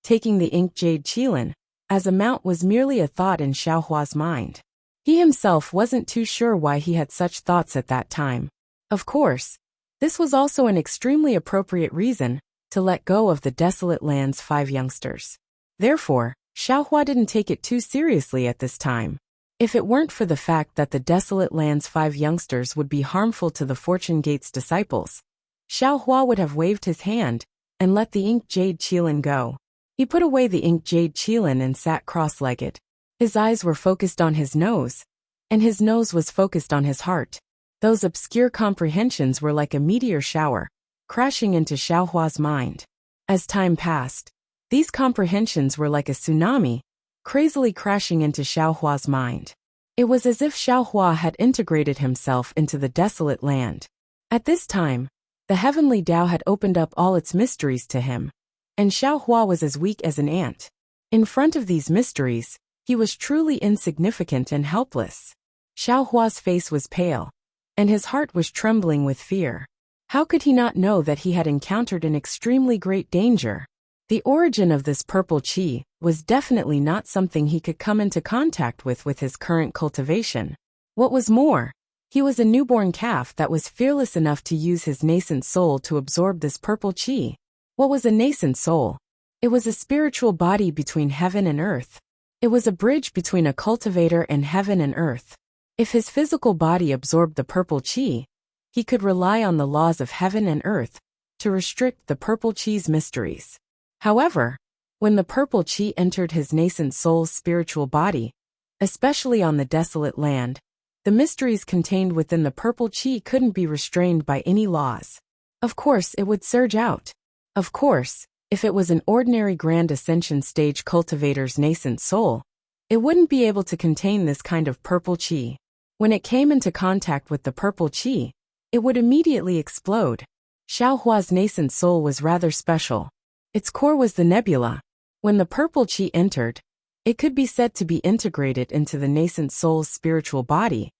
Taking the ink jade qilin, as a mount was merely a thought in Xiaohua's mind. He himself wasn't too sure why he had such thoughts at that time. Of course, this was also an extremely appropriate reason to let go of the desolate land's 5 youngsters. Therefore, Xiaohua didn't take it too seriously at this time. If it weren't for the fact that the desolate land's 5 youngsters would be harmful to the Fortune Gate's disciples, Xiaohua would have waved his hand and let the ink jade qilin go. He put away the ink jade qilin and sat cross-legged. His eyes were focused on his nose, and his nose was focused on his heart. Those obscure comprehensions were like a meteor shower, crashing into Xiaohua's mind. As time passed, these comprehensions were like a tsunami, crazily crashing into Xiaohua's mind. It was as if Xiaohua had integrated himself into the desolate land. At this time, the heavenly Tao had opened up all its mysteries to him, and Xiaohua was as weak as an ant. In front of these mysteries, he was truly insignificant and helpless. Xiaohua's face was pale, and his heart was trembling with fear. How could he not know that he had encountered an extremely great danger? The origin of this purple qi was definitely not something he could come into contact with his current cultivation. What was more, he was a newborn calf that was fearless enough to use his nascent soul to absorb this purple qi. What was a nascent soul? It was a spiritual body between heaven and earth. It was a bridge between a cultivator and heaven and earth. If his physical body absorbed the purple qi, he could rely on the laws of heaven and earth to restrict the purple qi's mysteries. However, when the purple qi entered his nascent soul's spiritual body, especially on the desolate land, the mysteries contained within the purple qi couldn't be restrained by any laws. Of course, it would surge out. Of course, if it was an ordinary Grand Ascension stage cultivator's nascent soul, it wouldn't be able to contain this kind of purple qi. When it came into contact with the purple qi, it would immediately explode. Xiaohua's nascent soul was rather special. Its core was the nebula. When the purple qi entered, it could be said to be integrated into the nascent soul's spiritual body,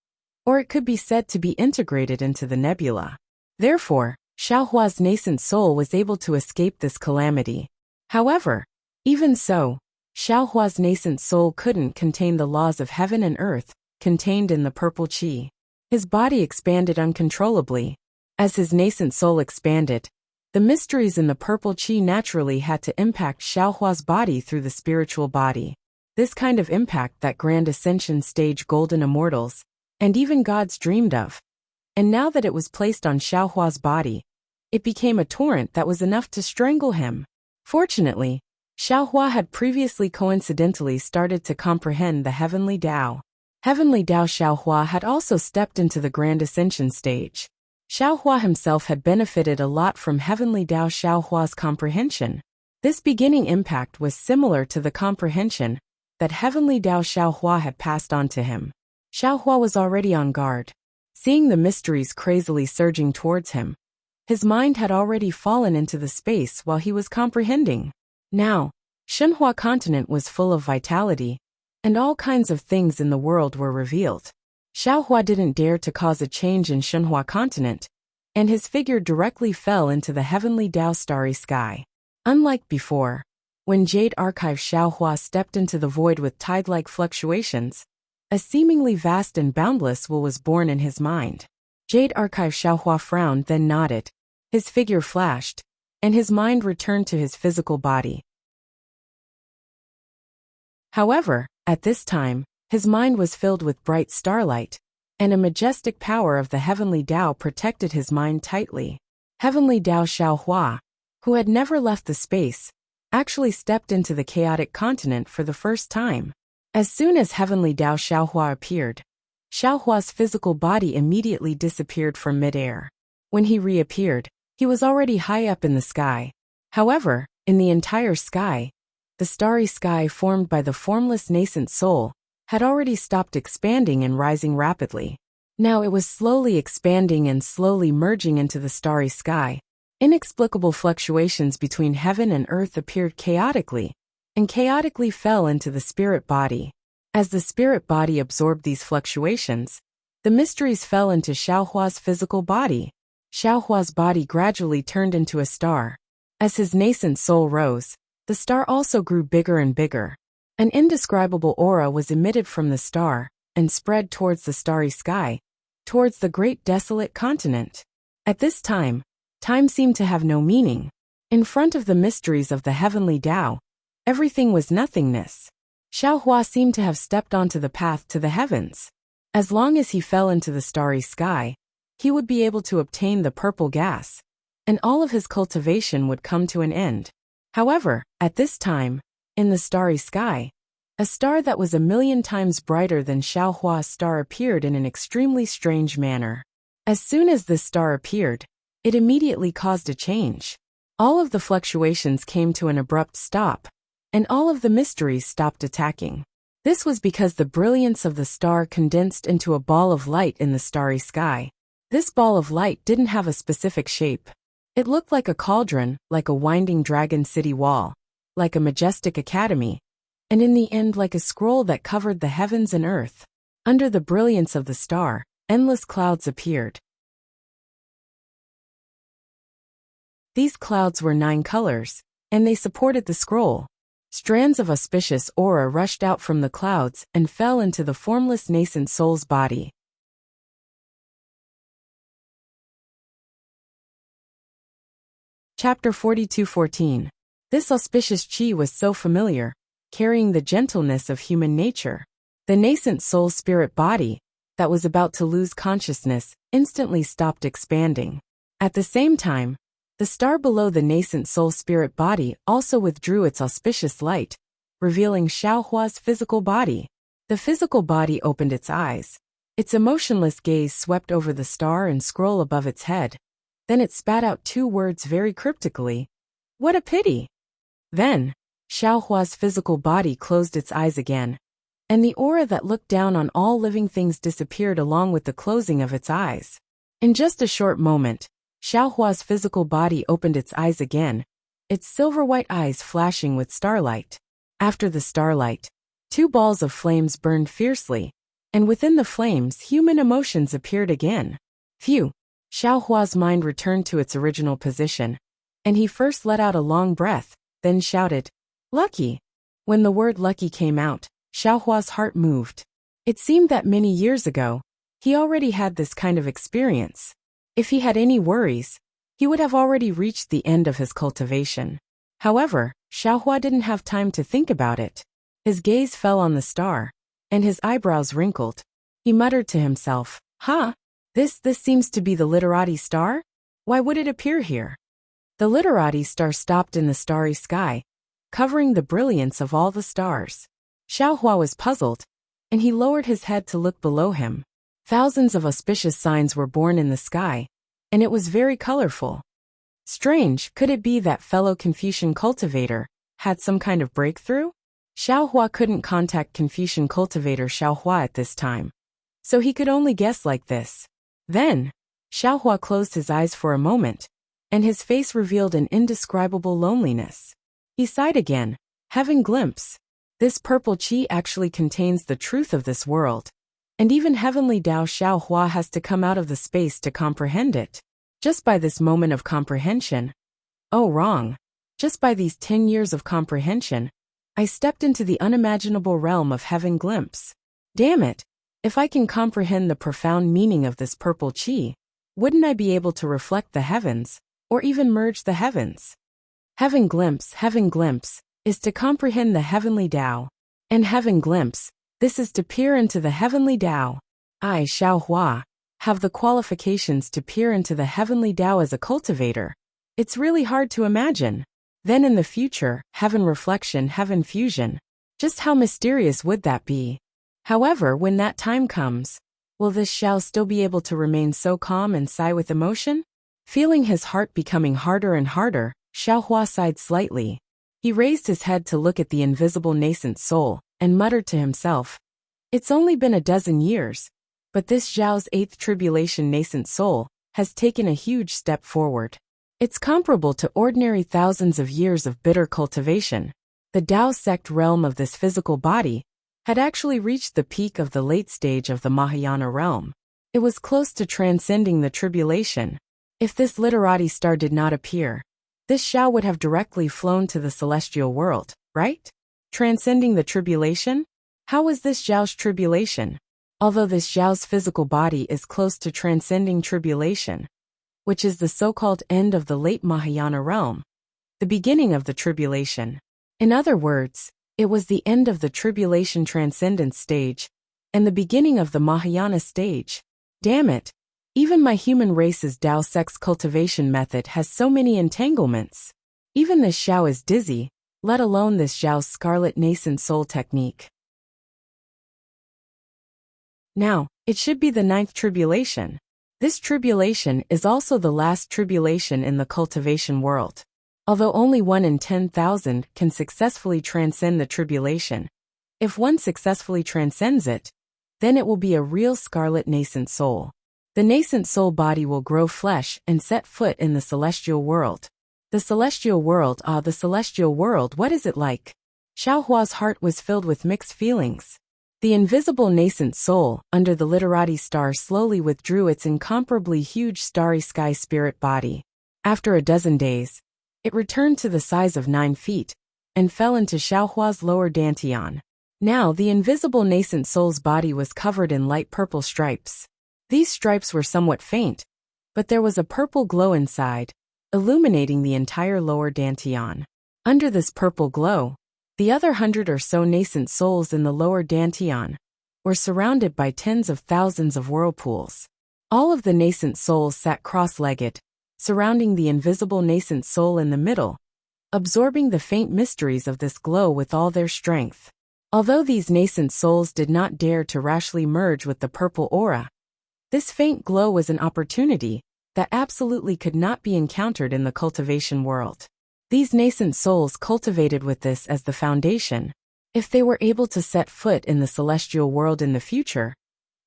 or it could be said to be integrated into the nebula. Therefore, Xiaohua's nascent soul was able to escape this calamity. However, even so, Xiaohua's nascent soul couldn't contain the laws of heaven and earth contained in the purple qi. His body expanded uncontrollably. As his nascent soul expanded, the mysteries in the purple qi naturally had to impact Xiaohua's body through the spiritual body. This kind of impact that Grand Ascension stage golden immortals, and even gods dreamed of. And now that it was placed on Xiaohua's body, it became a torrent that was enough to strangle him. Fortunately, Xiaohua had previously coincidentally started to comprehend the Heavenly Tao. Heavenly Tao Xiaohua had also stepped into the Grand Ascension stage. Xiaohua himself had benefited a lot from Heavenly Tao Xiaohua's comprehension. This beginning impact was similar to the comprehension that Heavenly Tao Xiaohua had passed on to him. Xiaohua was already on guard. Seeing the mysteries crazily surging towards him, his mind had already fallen into the space while he was comprehending. Now, Shenhua continent was full of vitality, and all kinds of things in the world were revealed. Xiaohua didn't dare to cause a change in Shenhua continent, and his figure directly fell into the Heavenly Tao starry sky. Unlike before, when Jade Archive Xiaohua stepped into the void with tide-like fluctuations, a seemingly vast and boundless will was born in his mind. Jade Archive Xiaohua frowned, then nodded. His figure flashed, and his mind returned to his physical body. However, at this time, his mind was filled with bright starlight, and a majestic power of the Heavenly Tao protected his mind tightly. Heavenly Tao Xiaohua, who had never left the space, actually stepped into the chaotic continent for the first time. As soon as Heavenly Tao Xiaohua appeared, Xiaohua's physical body immediately disappeared from midair. When he reappeared, he was already high up in the sky. However, in the entire sky, the starry sky formed by the formless nascent soul had already stopped expanding and rising rapidly. Now it was slowly expanding and slowly merging into the starry sky. Inexplicable fluctuations between heaven and earth appeared chaotically, and chaotically fell into the spirit body. As the spirit body absorbed these fluctuations, the mysteries fell into Xiaohua's physical body. Xiaohua's body gradually turned into a star. As his nascent soul rose, the star also grew bigger and bigger. An indescribable aura was emitted from the star and spread towards the starry sky, towards the great desolate continent. At this time seemed to have no meaning. In front of the mysteries of the Heavenly Tao, everything was nothingness. Xiaohua seemed to have stepped onto the path to the heavens. As long as he fell into the starry sky, he would be able to obtain the purple gas, and all of his cultivation would come to an end. However, at this time, in the starry sky, a star that was 1,000,000 times brighter than Xiaohua's star appeared in an extremely strange manner. As soon as this star appeared, it immediately caused a change. All of the fluctuations came to an abrupt stop, and all of the mysteries stopped attacking. This was because the brilliance of the star condensed into a ball of light in the starry sky. This ball of light didn't have a specific shape. It looked like a cauldron, like a winding dragon city wall, like a majestic academy, and in the end like a scroll that covered the heavens and earth. Under the brilliance of the star, endless clouds appeared. These clouds were 9 colors, and they supported the scroll. Strands of auspicious aura rushed out from the clouds and fell into the formless nascent soul's body. Chapter 42:14. This auspicious chi was so familiar, carrying the gentleness of human nature. The nascent soul spirit body, that was about to lose consciousness, instantly stopped expanding. At the same time, the star below the nascent soul spirit body also withdrew its auspicious light, revealing Xiaohua's physical body. The physical body opened its eyes. Its emotionless gaze swept over the star and scroll above its head. Then it spat out 2 words very cryptically. "What a pity!" Then, Xiaohua's physical body closed its eyes again, and the aura that looked down on all living things disappeared along with the closing of its eyes. In just a short moment, Xiaohua's physical body opened its eyes again, its silver-white eyes flashing with starlight. After the starlight, 2 balls of flames burned fiercely, and within the flames human emotions appeared again. Phew! Xiaohua's mind returned to its original position, and he first let out a long breath, then shouted, "Lucky!" When the word lucky came out, Xiaohua's heart moved. It seemed that many years ago, he already had this kind of experience. If he had any worries, he would have already reached the end of his cultivation. However, Xiaohua didn't have time to think about it. His gaze fell on the star, and his eyebrows wrinkled. He muttered to himself, "Huh? This seems to be the literati star? Why would it appear here?" The literati star stopped in the starry sky, covering the brilliance of all the stars. Xiaohua was puzzled, and he lowered his head to look below him. Thousands of auspicious signs were born in the sky, and it was very colorful. Strange, could it be that fellow Confucian cultivator had some kind of breakthrough? Xiaohua couldn't contact Confucian cultivator Xiaohua at this time, so he could only guess like this. Then, Xiaohua closed his eyes for a moment, and his face revealed an indescribable loneliness. He sighed again, having glimpse. This purple qi actually contains the truth of this world, and even heavenly Tao Xiaohua has to come out of the space to comprehend it. Just by this moment of comprehension. Oh, wrong. Just by these 10 years of comprehension, I stepped into the unimaginable realm of heaven glimpse. Damn it, if I can comprehend the profound meaning of this purple qi, wouldn't I be able to reflect the heavens, or even merge the heavens? Heaven glimpse, is to comprehend the heavenly Tao. And heaven glimpse, this is to peer into the heavenly Tao. I, Xiaohua, have the qualifications to peer into the heavenly Tao as a cultivator. It's really hard to imagine. Then in the future, heaven reflection, heaven fusion. Just how mysterious would that be? However, when that time comes, will this Xiao still be able to remain so calm and sigh with emotion? Feeling his heart becoming harder and harder, Xiaohua sighed slightly. He raised his head to look at the invisible nascent soul, and muttered to himself, "It's only been a dozen years, but this Zhao's 8th tribulation nascent soul has taken a huge step forward. It's comparable to ordinary thousands of years of bitter cultivation. The Tao sect realm of this physical body had actually reached the peak of the late stage of the Mahayana realm. It was close to transcending the tribulation. If this literati star did not appear, this Xiao would have directly flown to the celestial world, right? Transcending the tribulation? How was this Zhao's tribulation? Although this Zhao's physical body is close to transcending tribulation, which is the so-called end of the late Mahayana realm, the beginning of the tribulation. In other words, it was the end of the tribulation transcendence stage, and the beginning of the Mahayana stage. Damn it! Even my human race's Tao sex cultivation method has so many entanglements. Even this Xiao is dizzy, let alone this Zhao's scarlet nascent soul technique. Now, it should be the 9th tribulation. This tribulation is also the last tribulation in the cultivation world. Although only 1 in 10,000 can successfully transcend the tribulation, if one successfully transcends it, then it will be a real scarlet nascent soul. The nascent soul body will grow flesh and set foot in the celestial world. The celestial world, the celestial world, what is it like? Xiaohua's heart was filled with mixed feelings. The invisible nascent soul, under the literati star, slowly withdrew its incomparably huge starry sky spirit body. After a dozen days, it returned to the size of 9 feet, and fell into Xiaohua's lower dantian. Now the invisible nascent soul's body was covered in light purple stripes. These stripes were somewhat faint, but there was a purple glow inside, illuminating the entire lower dantian. Under this purple glow, the other 100 or so nascent souls in the lower dantian were surrounded by tens of thousands of whirlpools. All of the nascent souls sat cross-legged, surrounding the invisible nascent soul in the middle, absorbing the faint mysteries of this glow with all their strength. Although these nascent souls did not dare to rashly merge with the purple aura, this faint glow was an opportunity that absolutely could not be encountered in the cultivation world. These nascent souls cultivated with this as the foundation. If they were able to set foot in the celestial world in the future,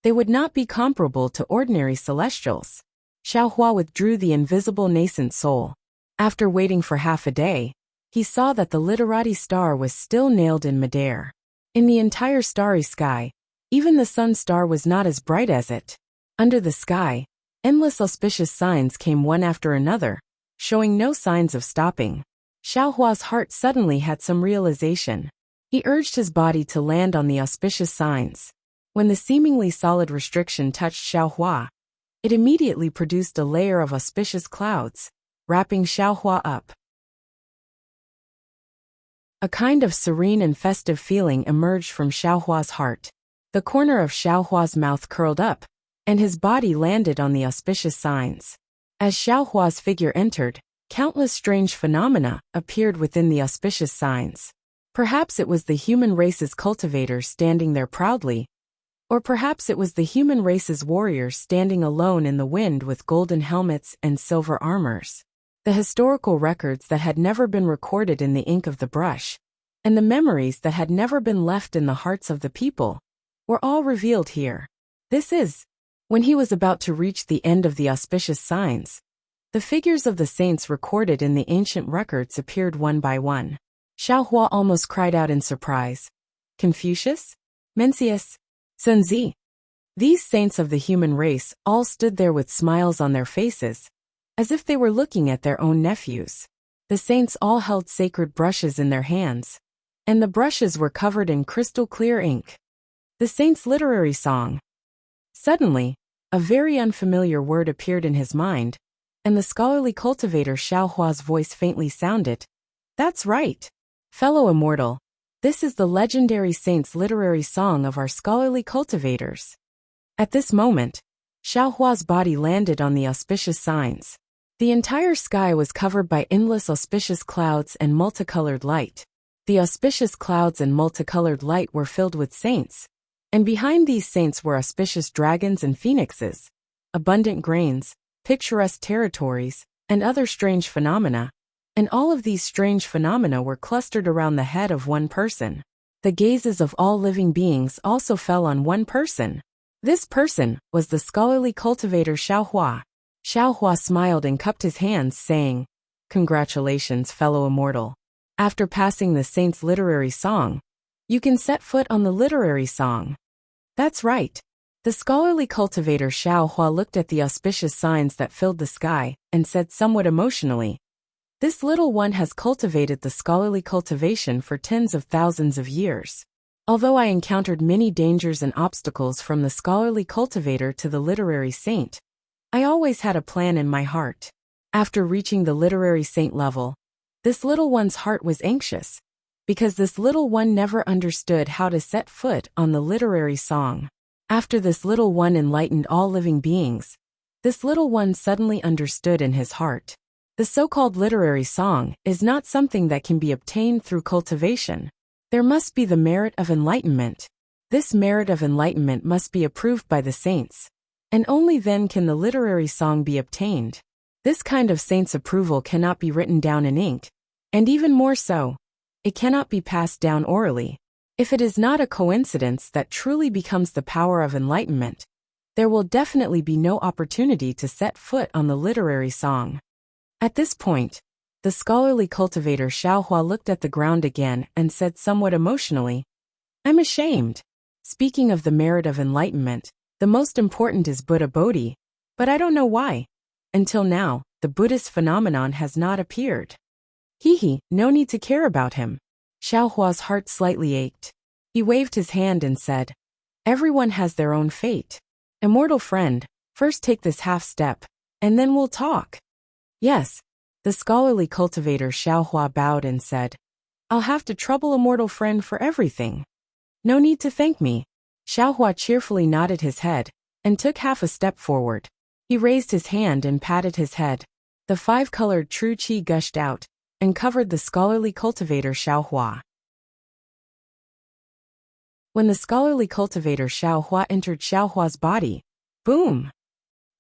they would not be comparable to ordinary celestials. Xiaohua withdrew the invisible nascent soul. After waiting for half a day, he saw that the literati star was still nailed in midair. In the entire starry sky, even the sun star was not as bright as it. Under the sky, endless auspicious signs came one after another, showing no signs of stopping. Xiaohua's heart suddenly had some realization. He urged his body to land on the auspicious signs. When the seemingly solid restriction touched Xiaohua, it immediately produced a layer of auspicious clouds, wrapping Xiaohua up. A kind of serene and festive feeling emerged from Xiaohua's heart. The corner of Xiaohua's mouth curled up, and his body landed on the auspicious signs. As Xiaohua's figure entered, countless strange phenomena appeared within the auspicious signs. Perhaps it was the human race's cultivators standing there proudly, Or perhaps it was the human race's warriors standing alone in the wind with golden helmets and silver armors. The historical records that had never been recorded in the ink of the brush, and the memories that had never been left in the hearts of the people, were all revealed here. This is, when he was about to reach the end of the auspicious signs, the figures of the saints recorded in the ancient records appeared one by one. Xiaohua almost cried out in surprise. Confucius? Mencius? Sunzi? These saints of the human race all stood there with smiles on their faces, as if they were looking at their own nephews. The saints all held sacred brushes in their hands, and the brushes were covered in crystal-clear ink. The saints' literary song. Suddenly, a very unfamiliar word appeared in his mind, and the scholarly cultivator Xiaohua's voice faintly sounded. That's right. Fellow immortal, this is the legendary saints' literary song of our scholarly cultivators. At this moment, Xiaohua's body landed on the auspicious signs. The entire sky was covered by endless auspicious clouds and multicolored light. The auspicious clouds and multicolored light were filled with saints, and behind these saints were auspicious dragons and phoenixes, abundant grains, picturesque territories, and other strange phenomena. And all of these strange phenomena were clustered around the head of one person. The gazes of all living beings also fell on one person. This person was the scholarly cultivator Xiaohua. Xiaohua smiled and cupped his hands, saying, "Congratulations, fellow immortal. After passing the saint's literary song, you can set foot on the literary song." That's right. The scholarly cultivator Xiaohua looked at the auspicious signs that filled the sky and said somewhat emotionally, "This little one has cultivated the scholarly cultivation for tens of thousands of years. Although I encountered many dangers and obstacles from the scholarly cultivator to the literary saint, I always had a plan in my heart. After reaching the literary saint level, this little one's heart was anxious, because this little one never understood how to set foot on the literary song. After this little one enlightened all living beings, this little one suddenly understood in his heart. The so-called literary song is not something that can be obtained through cultivation. There must be the merit of enlightenment. This merit of enlightenment must be approved by the saints, and only then can the literary song be obtained. This kind of saint's approval cannot be written down in ink, and even more so, it cannot be passed down orally. If it is not a coincidence that truly becomes the power of enlightenment, there will definitely be no opportunity to set foot on the literary song." At this point, the scholarly cultivator Xiaohua looked at the ground again and said somewhat emotionally, "I'm ashamed. Speaking of the merit of enlightenment, the most important is Buddha Bodhi, but I don't know why. Until now, the Buddhist phenomenon has not appeared." No need to care about him. Xiaohua's heart slightly ached. He waved his hand and said, "Everyone has their own fate. Immortal friend, first take this half step, and then we'll talk." "Yes." The scholarly cultivator Xiaohua bowed and said, "I'll have to trouble immortal friend for everything. No need to thank me." Xiaohua cheerfully nodded his head and took half a step forward. He raised his hand and patted his head. The five-colored true qi gushed out and covered the scholarly cultivator Xiaohua. When the scholarly cultivator Xiaohua entered Xiaohua's body, boom!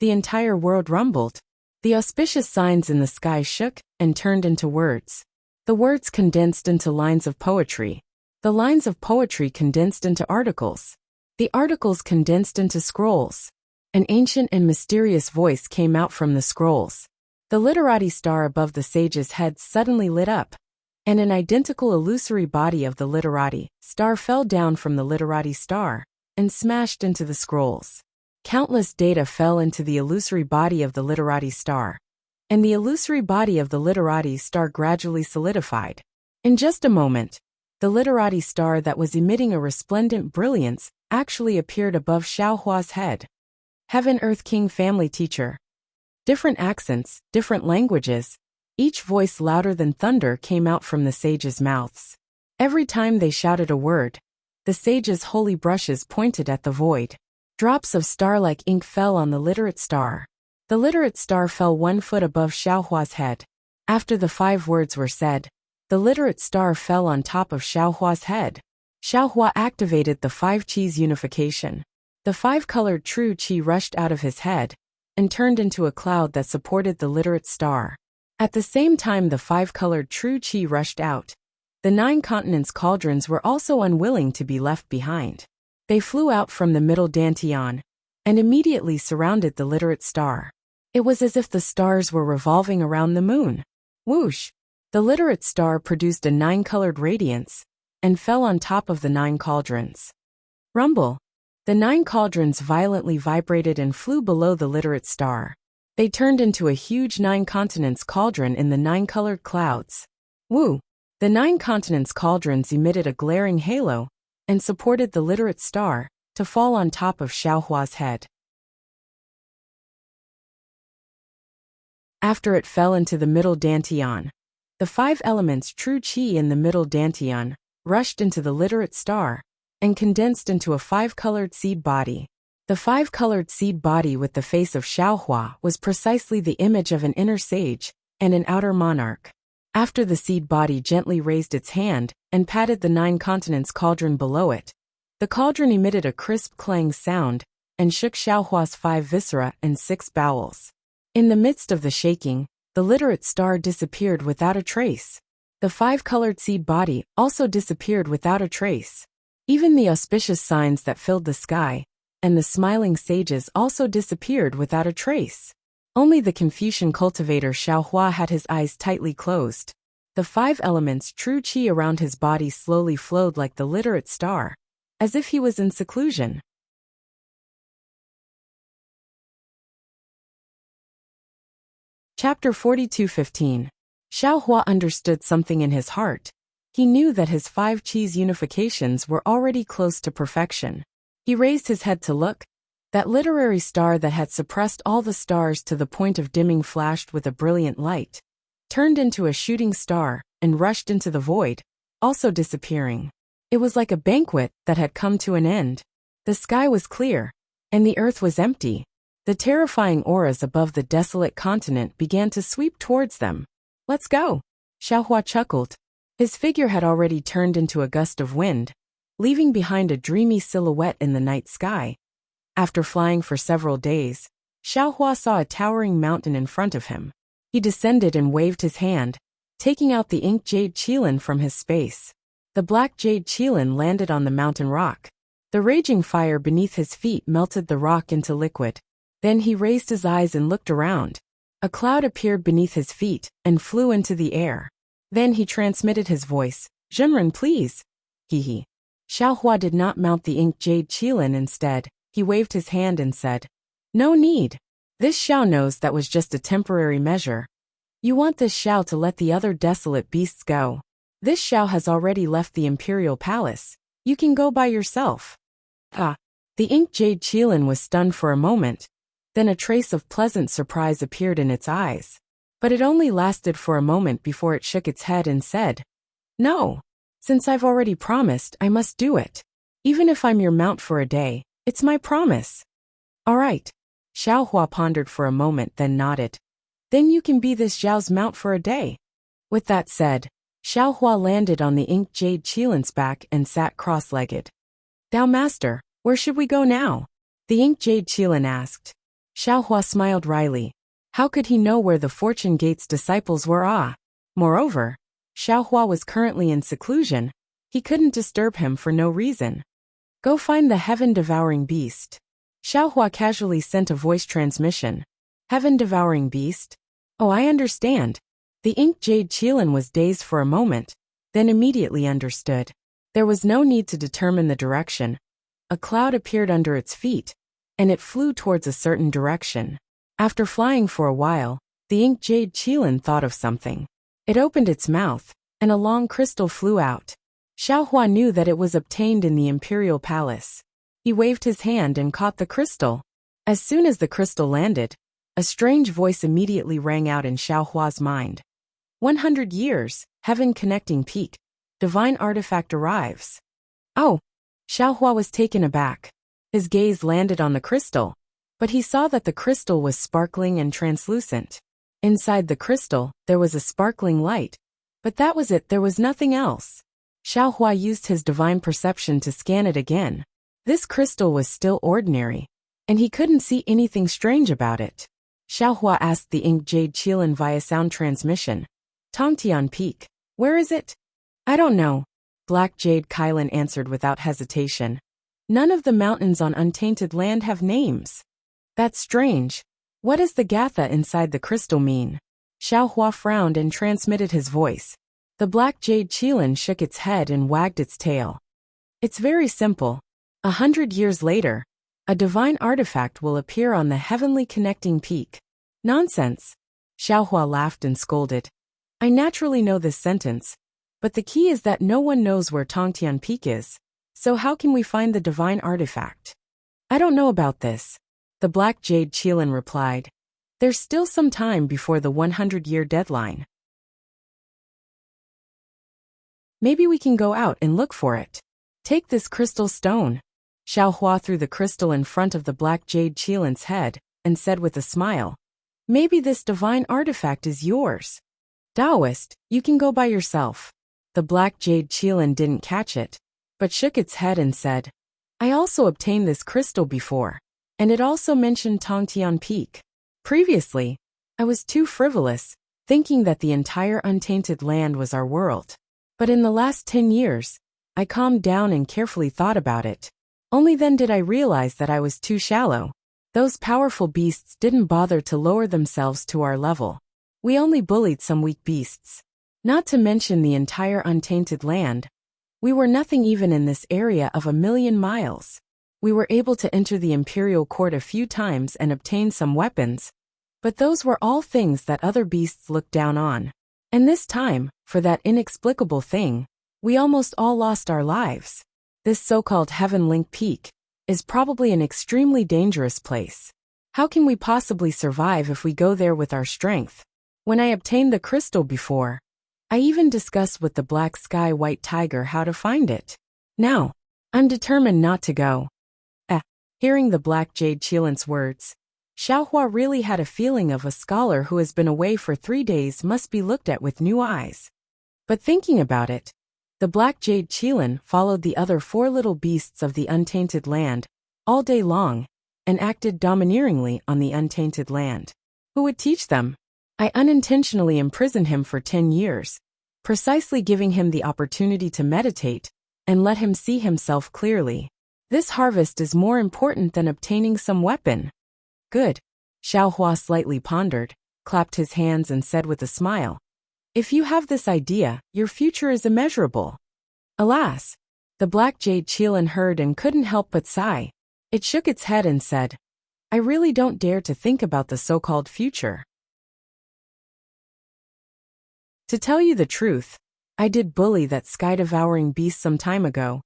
The entire world rumbled. The auspicious signs in the sky shook and turned into words. The words condensed into lines of poetry. The lines of poetry condensed into articles. The articles condensed into scrolls. An ancient and mysterious voice came out from the scrolls. The literati star above the sage's head suddenly lit up, and an identical illusory body of the literati star fell down from the literati star and smashed into the scrolls. Countless data fell into the illusory body of the literati star, and the illusory body of the literati star gradually solidified. In just a moment, the literati star that was emitting a resplendent brilliance actually appeared above Xiaohua's head. Heaven Earth King family teacher. Different accents, different languages, each voice louder than thunder came out from the sages' mouths. Every time they shouted a word, the sages' holy brushes pointed at the void. Drops of star-like ink fell on the literate star. The literate star fell 1 foot above Xiaohua's head. After the 5 words were said, the literate star fell on top of Xiaohua's head. Xiaohua activated the 5 qis unification. The five-colored true chi rushed out of his head and turned into a cloud that supported the literate star. At the same time the five-colored true chi rushed out, the 9 continents cauldrons were also unwilling to be left behind. They flew out from the middle dantian and immediately surrounded the literate star. It was as if the stars were revolving around the moon. Whoosh! The literate star produced a 9-colored radiance and fell on top of the 9 cauldrons. Rumble! The 9 cauldrons violently vibrated and flew below the literate star. They turned into a huge 9 continents cauldron in the 9-colored clouds. Woo! The 9 continents cauldrons emitted a glaring halo and supported the literate star to fall on top of Xiaohua's head. After it fell into the middle dantian, the 5 elements true chi in the middle dantian rushed into the literate star and condensed into a 5-colored seed body. The 5-colored seed body with the face of Xiaohua was precisely the image of an inner sage and an outer monarch. After the seed body gently raised its hand and patted the 9 continents cauldron below it, the cauldron emitted a crisp clang sound and shook Xiaohua's 5 viscera and 6 bowels. In the midst of the shaking, the literate star disappeared without a trace. The 5-colored seed body also disappeared without a trace. Even the auspicious signs that filled the sky and the smiling sages also disappeared without a trace. Only the Confucian cultivator Xiaohua had his eyes tightly closed. The 5 elements true chi around his body slowly flowed like the literate star, as if he was in seclusion. Chapter 42:15. Xiaohua understood something in his heart. He knew that his 5 chi's unifications were already close to perfection. He raised his head to look. That literary star that had suppressed all the stars to the point of dimming flashed with a brilliant light, turned into a shooting star, and rushed into the void, also disappearing. It was like a banquet that had come to an end. The sky was clear, and the earth was empty. The terrifying auras above the desolate continent began to sweep towards them. Let's go! Xiaohua chuckled. His figure had already turned into a gust of wind, leaving behind a dreamy silhouette in the night sky. After flying for several days, Xiaohua saw a towering mountain in front of him. He descended and waved his hand, taking out the ink jade qilin from his space. The black jade qilin landed on the mountain rock. The raging fire beneath his feet melted the rock into liquid. Then he raised his eyes and looked around. A cloud appeared beneath his feet and flew into the air. Then he transmitted his voice. Zhenren, please. Hee. Xiaohua did not mount the ink jade qilin. Instead, he waved his hand and said, No need. This Xiao knows that was just a temporary measure. You want this Xiao to let the other desolate beasts go. This Xiao has already left the imperial palace. You can go by yourself. Ah. The ink jade qilin was stunned for a moment. Then a trace of pleasant surprise appeared in its eyes. But it only lasted for a moment before it shook its head and said, No. Since I've already promised, I must do it. Even if I'm your mount for a day, it's my promise. All right. Xiaohua pondered for a moment, then nodded. Then you can be this Zhao's mount for a day. With that said, Xiaohua landed on the ink jade qilin's back and sat cross-legged. Dao Master, where should we go now? The ink jade qilin asked. Xiaohua smiled wryly. How could he know where the Fortune Gate's disciples were? Moreover, Xiaohua was currently in seclusion. He couldn't disturb him for no reason. Go find the heaven-devouring beast. Xiaohua casually sent a voice transmission. Heaven-devouring beast? Oh, I understand. The ink jade qilin was dazed for a moment, then immediately understood. There was no need to determine the direction. A cloud appeared under its feet, and it flew towards a certain direction. After flying for a while, the ink jade qilin thought of something. It opened its mouth, and a long crystal flew out. Xiaohua knew that it was obtained in the imperial palace. He waved his hand and caught the crystal. As soon as the crystal landed, a strange voice immediately rang out in Xiaohua's mind. 100 years, heaven connecting peak. Divine artifact arrives. Oh! Xiaohua was taken aback. His gaze landed on the crystal, but he saw that the crystal was sparkling and translucent. Inside the crystal, there was a sparkling light, but that was it, there was nothing else. Xiaohua used his divine perception to scan it again. This crystal was still ordinary, and he couldn't see anything strange about it. Xiaohua asked the ink jade Qilin via sound transmission. Tongtian Peak. Where is it? I don't know. Black Jade Qilin answered without hesitation. None of the mountains on Untainted Land have names. That's strange. What does the gatha inside the crystal mean? Xiaohua frowned and transmitted his voice. The Black Jade Qilin shook its head and wagged its tail. It's very simple. 100 years later, a divine artifact will appear on the heavenly connecting peak. Nonsense. Xiaohua laughed and scolded. I naturally know this sentence, but the key is that no one knows where Tongtian Peak is, so how can we find the divine artifact? I don't know about this. The Black Jade Qilin replied. There's still some time before the 100-year deadline. Maybe we can go out and look for it. Take this crystal stone. Xiaohua threw the crystal in front of the Black Jade Qilin's head and said with a smile, maybe this divine artifact is yours. Taoist, you can go by yourself. The Black Jade Qilin didn't catch it, but shook its head and said, I also obtained this crystal before, and it also mentioned Tongtian Peak. Previously, I was too frivolous, thinking that the entire Untainted Land was our world. But in the last 10 years, I calmed down and carefully thought about it. Only then did I realize that I was too shallow. Those powerful beasts didn't bother to lower themselves to our level. We only bullied some weak beasts. Not to mention the entire Untainted Land. We were nothing even in this area of 1,000,000 miles. We were able to enter the Imperial Court a few times and obtain some weapons, but those were all things that other beasts looked down on. And this time, for that inexplicable thing, we almost all lost our lives. This so-called Heaven Link Peak is probably an extremely dangerous place. How can we possibly survive if we go there with our strength? When I obtained the crystal before, I even discussed with the Black Sky White Tiger how to find it. Now, I'm determined not to go. Hearing the Black Jade Qilin's words, Xiaohua really had a feeling of a scholar who has been away for 3 days must be looked at with new eyes. But thinking about it, the Black Jade Qilin followed the other 4 little beasts of the Untainted Land all day long and acted domineeringly on the Untainted Land. Who would teach them? I unintentionally imprisoned him for 10 years, precisely giving him the opportunity to meditate and let him see himself clearly. This harvest is more important than obtaining some weapon. Good. Xiaohua slightly pondered, clapped his hands and said with a smile, if you have this idea, your future is immeasurable. Alas! The Black Jade Qilin heard and couldn't help but sigh. It shook its head and said, I really don't dare to think about the so-called future. To tell you the truth, I did bully that sky-devouring beast some time ago,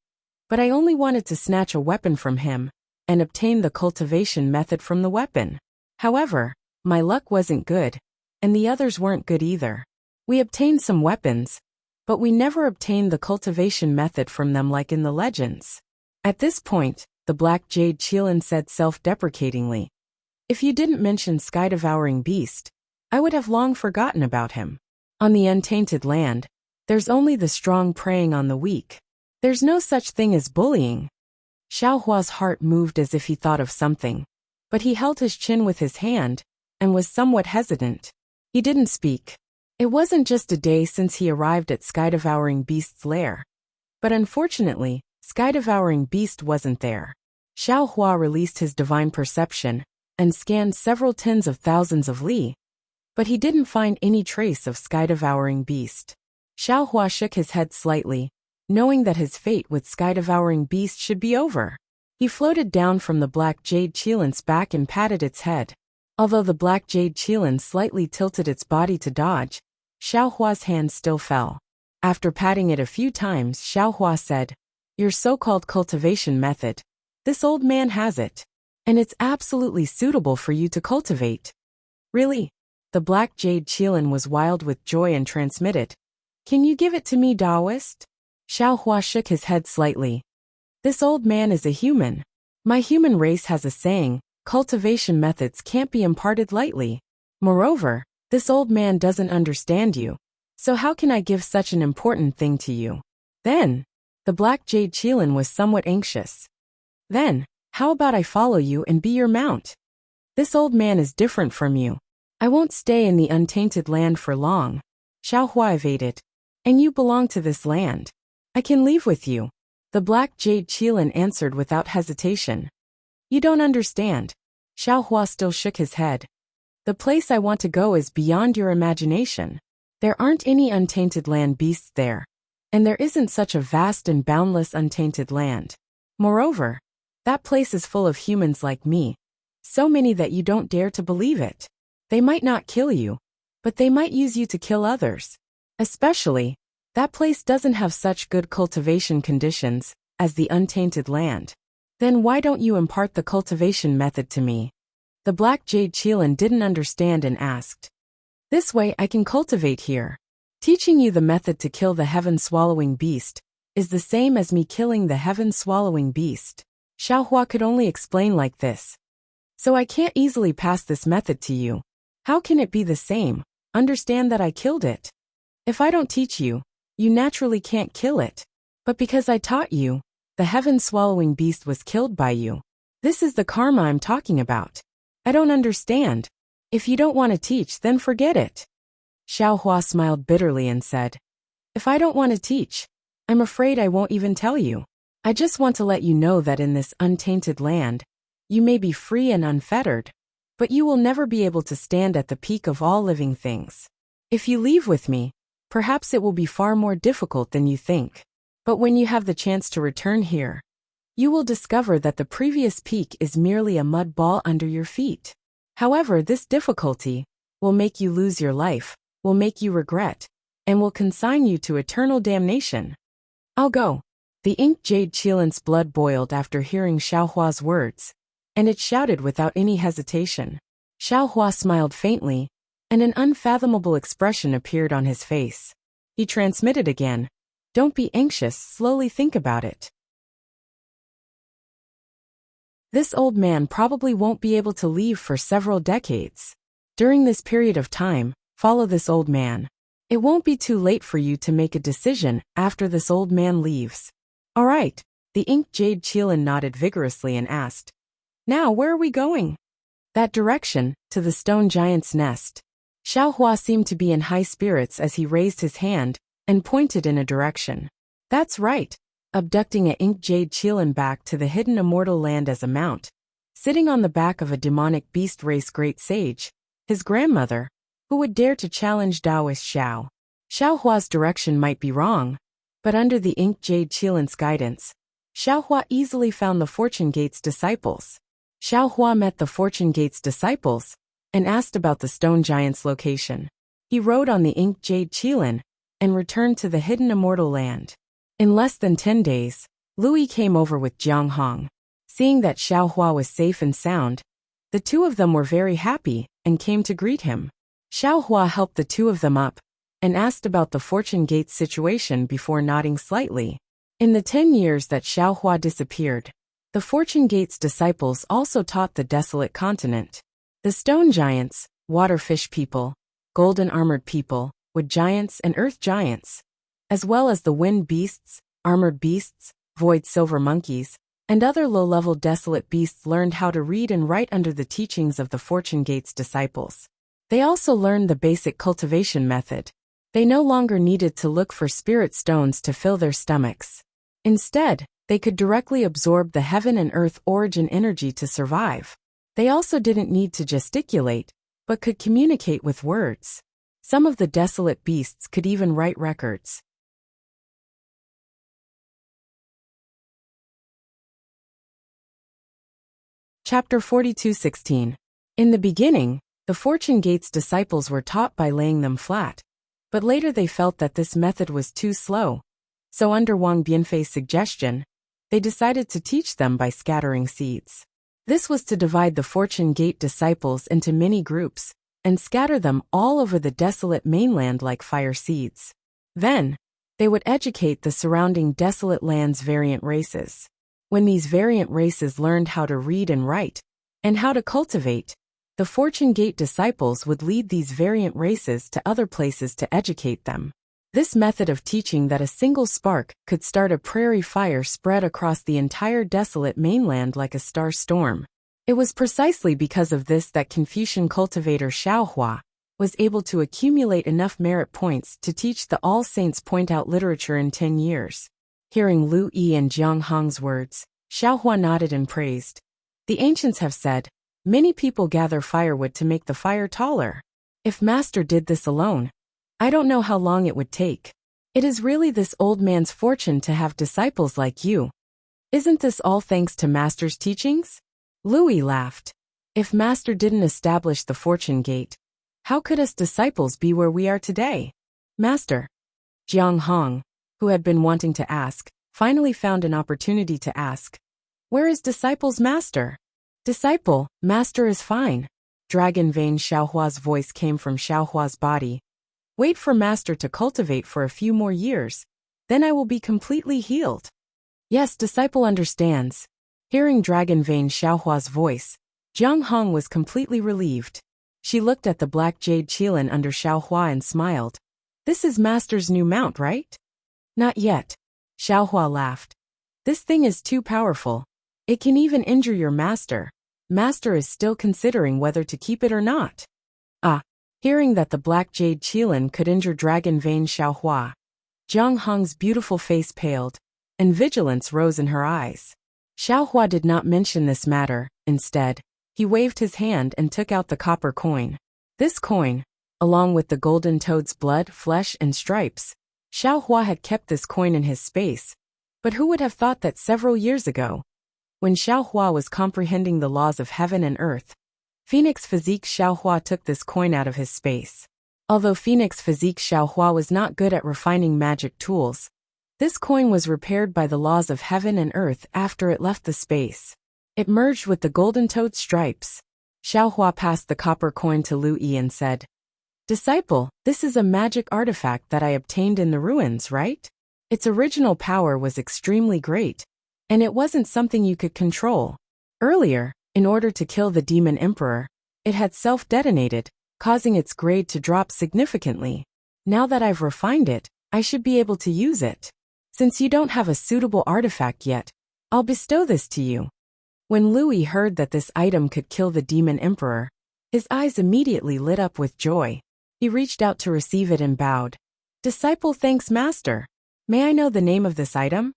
but I only wanted to snatch a weapon from him and obtain the cultivation method from the weapon. However, my luck wasn't good, and the others weren't good either. We obtained some weapons, but we never obtained the cultivation method from them like in the legends. At this point, the Black Jade Qilin said self-deprecatingly, if you didn't mention sky-devouring beast, I would have long forgotten about him. On the Untainted Land, there's only the strong preying on the weak. There's no such thing as bullying. Xiaohua's heart moved as if he thought of something, but he held his chin with his hand and was somewhat hesitant. He didn't speak. It wasn't just a day since he arrived at Sky-Devouring Beast's lair. But unfortunately, Sky-Devouring Beast wasn't there. Xiaohua released his divine perception and scanned several tens of thousands of li, but he didn't find any trace of Sky-Devouring Beast. Xiaohua shook his head slightly, knowing that his fate with Sky-Devouring Beast should be over. He floated down from the Black Jade Qilin's back and patted its head. Although the Black Jade Qilin slightly tilted its body to dodge, Xiaohua's hand still fell. After patting it a few times, Xiaohua said, your so-called cultivation method. This old man has it. And it's absolutely suitable for you to cultivate. Really? The Black Jade Qilin was wild with joy and transmitted. Can you give it to me, Taoist? Xiaohua shook his head slightly. This old man is a human. My human race has a saying, cultivation methods can't be imparted lightly. Moreover, this old man doesn't understand you. So how can I give such an important thing to you? Then, the Black Jade Qilin was somewhat anxious. Then, how about I follow you and be your mount? This old man is different from you. I won't stay in the untainted land for long. Xiaohua evaded. And you belong to this land. I can leave with you. The black jade Qilin answered without hesitation. You don't understand. Xiaohua still shook his head. The place I want to go is beyond your imagination. There aren't any untainted land beasts there. And there isn't such a vast and boundless untainted land. Moreover, that place is full of humans like me. So many that you don't dare to believe it. They might not kill you, but they might use you to kill others. Especially, that place doesn't have such good cultivation conditions as the untainted land. Then why don't you impart the cultivation method to me? The black jade Qilin didn't understand and asked. This way I can cultivate here. Teaching you the method to kill the heaven-swallowing beast is the same as me killing the heaven-swallowing beast. Xiaohua could only explain like this. So I can't easily pass this method to you. How can it be the same? Understand that I killed it. If I don't teach you, you naturally can't kill it. But because I taught you, the heaven-swallowing beast was killed by you. This is the karma I'm talking about. I don't understand. If you don't want to teach, then forget it. Xiaohua smiled bitterly and said, If I don't want to teach, I'm afraid I won't even tell you. I just want to let you know that in this untainted land, you may be free and unfettered, but you will never be able to stand at the peak of all living things. If you leave with me, perhaps it will be far more difficult than you think. But when you have the chance to return here, you will discover that the previous peak is merely a mud ball under your feet. However, this difficulty will make you lose your life, will make you regret, and will consign you to eternal damnation. I'll go. The ink jade Qilin's blood boiled after hearing Xiaohua's words, and it shouted without any hesitation. Xiaohua smiled faintly, and an unfathomable expression appeared on his face. He transmitted again, Don't be anxious, slowly think about it. This old man probably won't be able to leave for several decades. During this period of time, follow this old man. It won't be too late for you to make a decision after this old man leaves. All right, the ink jade Qilin nodded vigorously and asked, Now where are we going? That direction, to the stone giant's nest. Xiaohua seemed to be in high spirits as he raised his hand and pointed in a direction. That's right. Abducting a ink jade Qilin back to the hidden immortal land as a mount. Sitting on the back of a demonic beast race great sage, his grandmother, who would dare to challenge Taoist Xiao. Xiaohua's direction might be wrong, but under the ink jade Qilin's guidance, Xiaohua easily found the Fortune Gate's disciples. Xiaohua met the Fortune Gate's disciples and asked about the stone giant's location. He rode on the ink jade Qilin and returned to the hidden immortal land. In less than 10 days, Lui came over with Jiang Hong. Seeing that Xiaohua was safe and sound, the two of them were very happy and came to greet him. Xiaohua helped the two of them up and asked about the Fortune Gate's situation before nodding slightly. In the 10 years that Xiaohua disappeared, the Fortune Gate's disciples also taught the desolate continent. The stone giants, water fish people, golden armored people, wood giants and earth giants, as well as the wind beasts, armored beasts, void silver monkeys, and other low-level desolate beasts learned how to read and write under the teachings of the Fortune Gate's disciples. They also learned the basic cultivation method. They no longer needed to look for spirit stones to fill their stomachs. Instead, they could directly absorb the heaven and earth origin energy to survive. They also didn't need to gesticulate, but could communicate with words. Some of the desolate beasts could even write records. Chapter 42:16. In the beginning, the Fortune Gate's disciples were taught by laying them flat, but later they felt that this method was too slow. So under Wang Bianfei's suggestion, they decided to teach them by scattering seeds. This was to divide the Fortune Gate disciples into many groups and scatter them all over the desolate mainland like fire seeds. Then, they would educate the surrounding desolate land's variant races. When these variant races learned how to read and write, and how to cultivate, the Fortune Gate disciples would lead these variant races to other places to educate them. This method of teaching that a single spark could start a prairie fire spread across the entire desolate mainland like a star storm. It was precisely because of this that Confucian cultivator Xiaohua was able to accumulate enough merit points to teach the All Saints Point-out literature in 10 years. Hearing Lu Yi and Jiang Hong's words, Xiaohua nodded and praised. The ancients have said, many people gather firewood to make the fire taller. If Master did this alone, I don't know how long it would take. It is really this old man's fortune to have disciples like you. Isn't this all thanks to Master's teachings? Louis laughed. If Master didn't establish the fortune gate, how could us disciples be where we are today? Master. Jiang Hong, who had been wanting to ask, finally found an opportunity to ask. Where is disciple's master? Disciple, master is fine. Dragon vein Xiaohua's voice came from Xiaohua's body. Wait for master to cultivate for a few more years. Then I will be completely healed. Yes, disciple understands. Hearing dragon vein Xiaohua's voice, Jiang Hong was completely relieved. She looked at the black jade qilin under Xiaohua and smiled. This is master's new mount, right? Not yet. Xiaohua laughed. This thing is too powerful. It can even injure your master. Master is still considering whether to keep it or not. Ah. Hearing that the black jade qilin could injure dragon vein Xiaohua, Jiang Hong's beautiful face paled, and vigilance rose in her eyes. Xiaohua did not mention this matter. Instead, he waved his hand and took out the copper coin. This coin, along with the golden toad's blood, flesh, and stripes, Xiaohua had kept this coin in his space. But who would have thought that several years ago, when Xiaohua was comprehending the laws of heaven and earth, Phoenix Physique Xiaohua took this coin out of his space. Although Phoenix Physique Xiaohua was not good at refining magic tools, this coin was repaired by the laws of heaven and earth after it left the space. It merged with the golden toad stripes. Xiaohua passed the copper coin to Lu Yi and said, Disciple, this is a magic artifact that I obtained in the ruins, right? Its original power was extremely great, and it wasn't something you could control. Earlier, in order to kill the demon emperor, it had self-detonated, causing its grade to drop significantly. Now that I've refined it, I should be able to use it. Since you don't have a suitable artifact yet, I'll bestow this to you. When Louis heard that this item could kill the demon emperor, his eyes immediately lit up with joy. He reached out to receive it and bowed. Disciple thanks master. May I know the name of this item?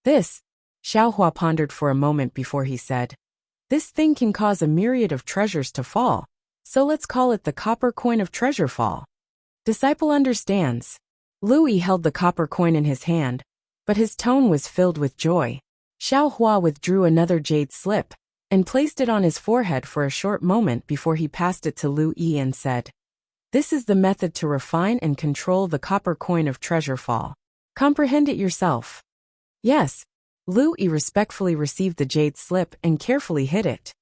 This. Xiaohua pondered for a moment before he said, This thing can cause a myriad of treasures to fall, so let's call it the copper coin of treasure fall. Disciple understands. Louis held the copper coin in his hand, but his tone was filled with joy. Xiaohua withdrew another jade slip and placed it on his forehead for a short moment before he passed it to Lu Yi and said, This is the method to refine and control the copper coin of treasure fall. Comprehend it yourself. Yes. Lu Yi respectfully received the jade slip and carefully hid it.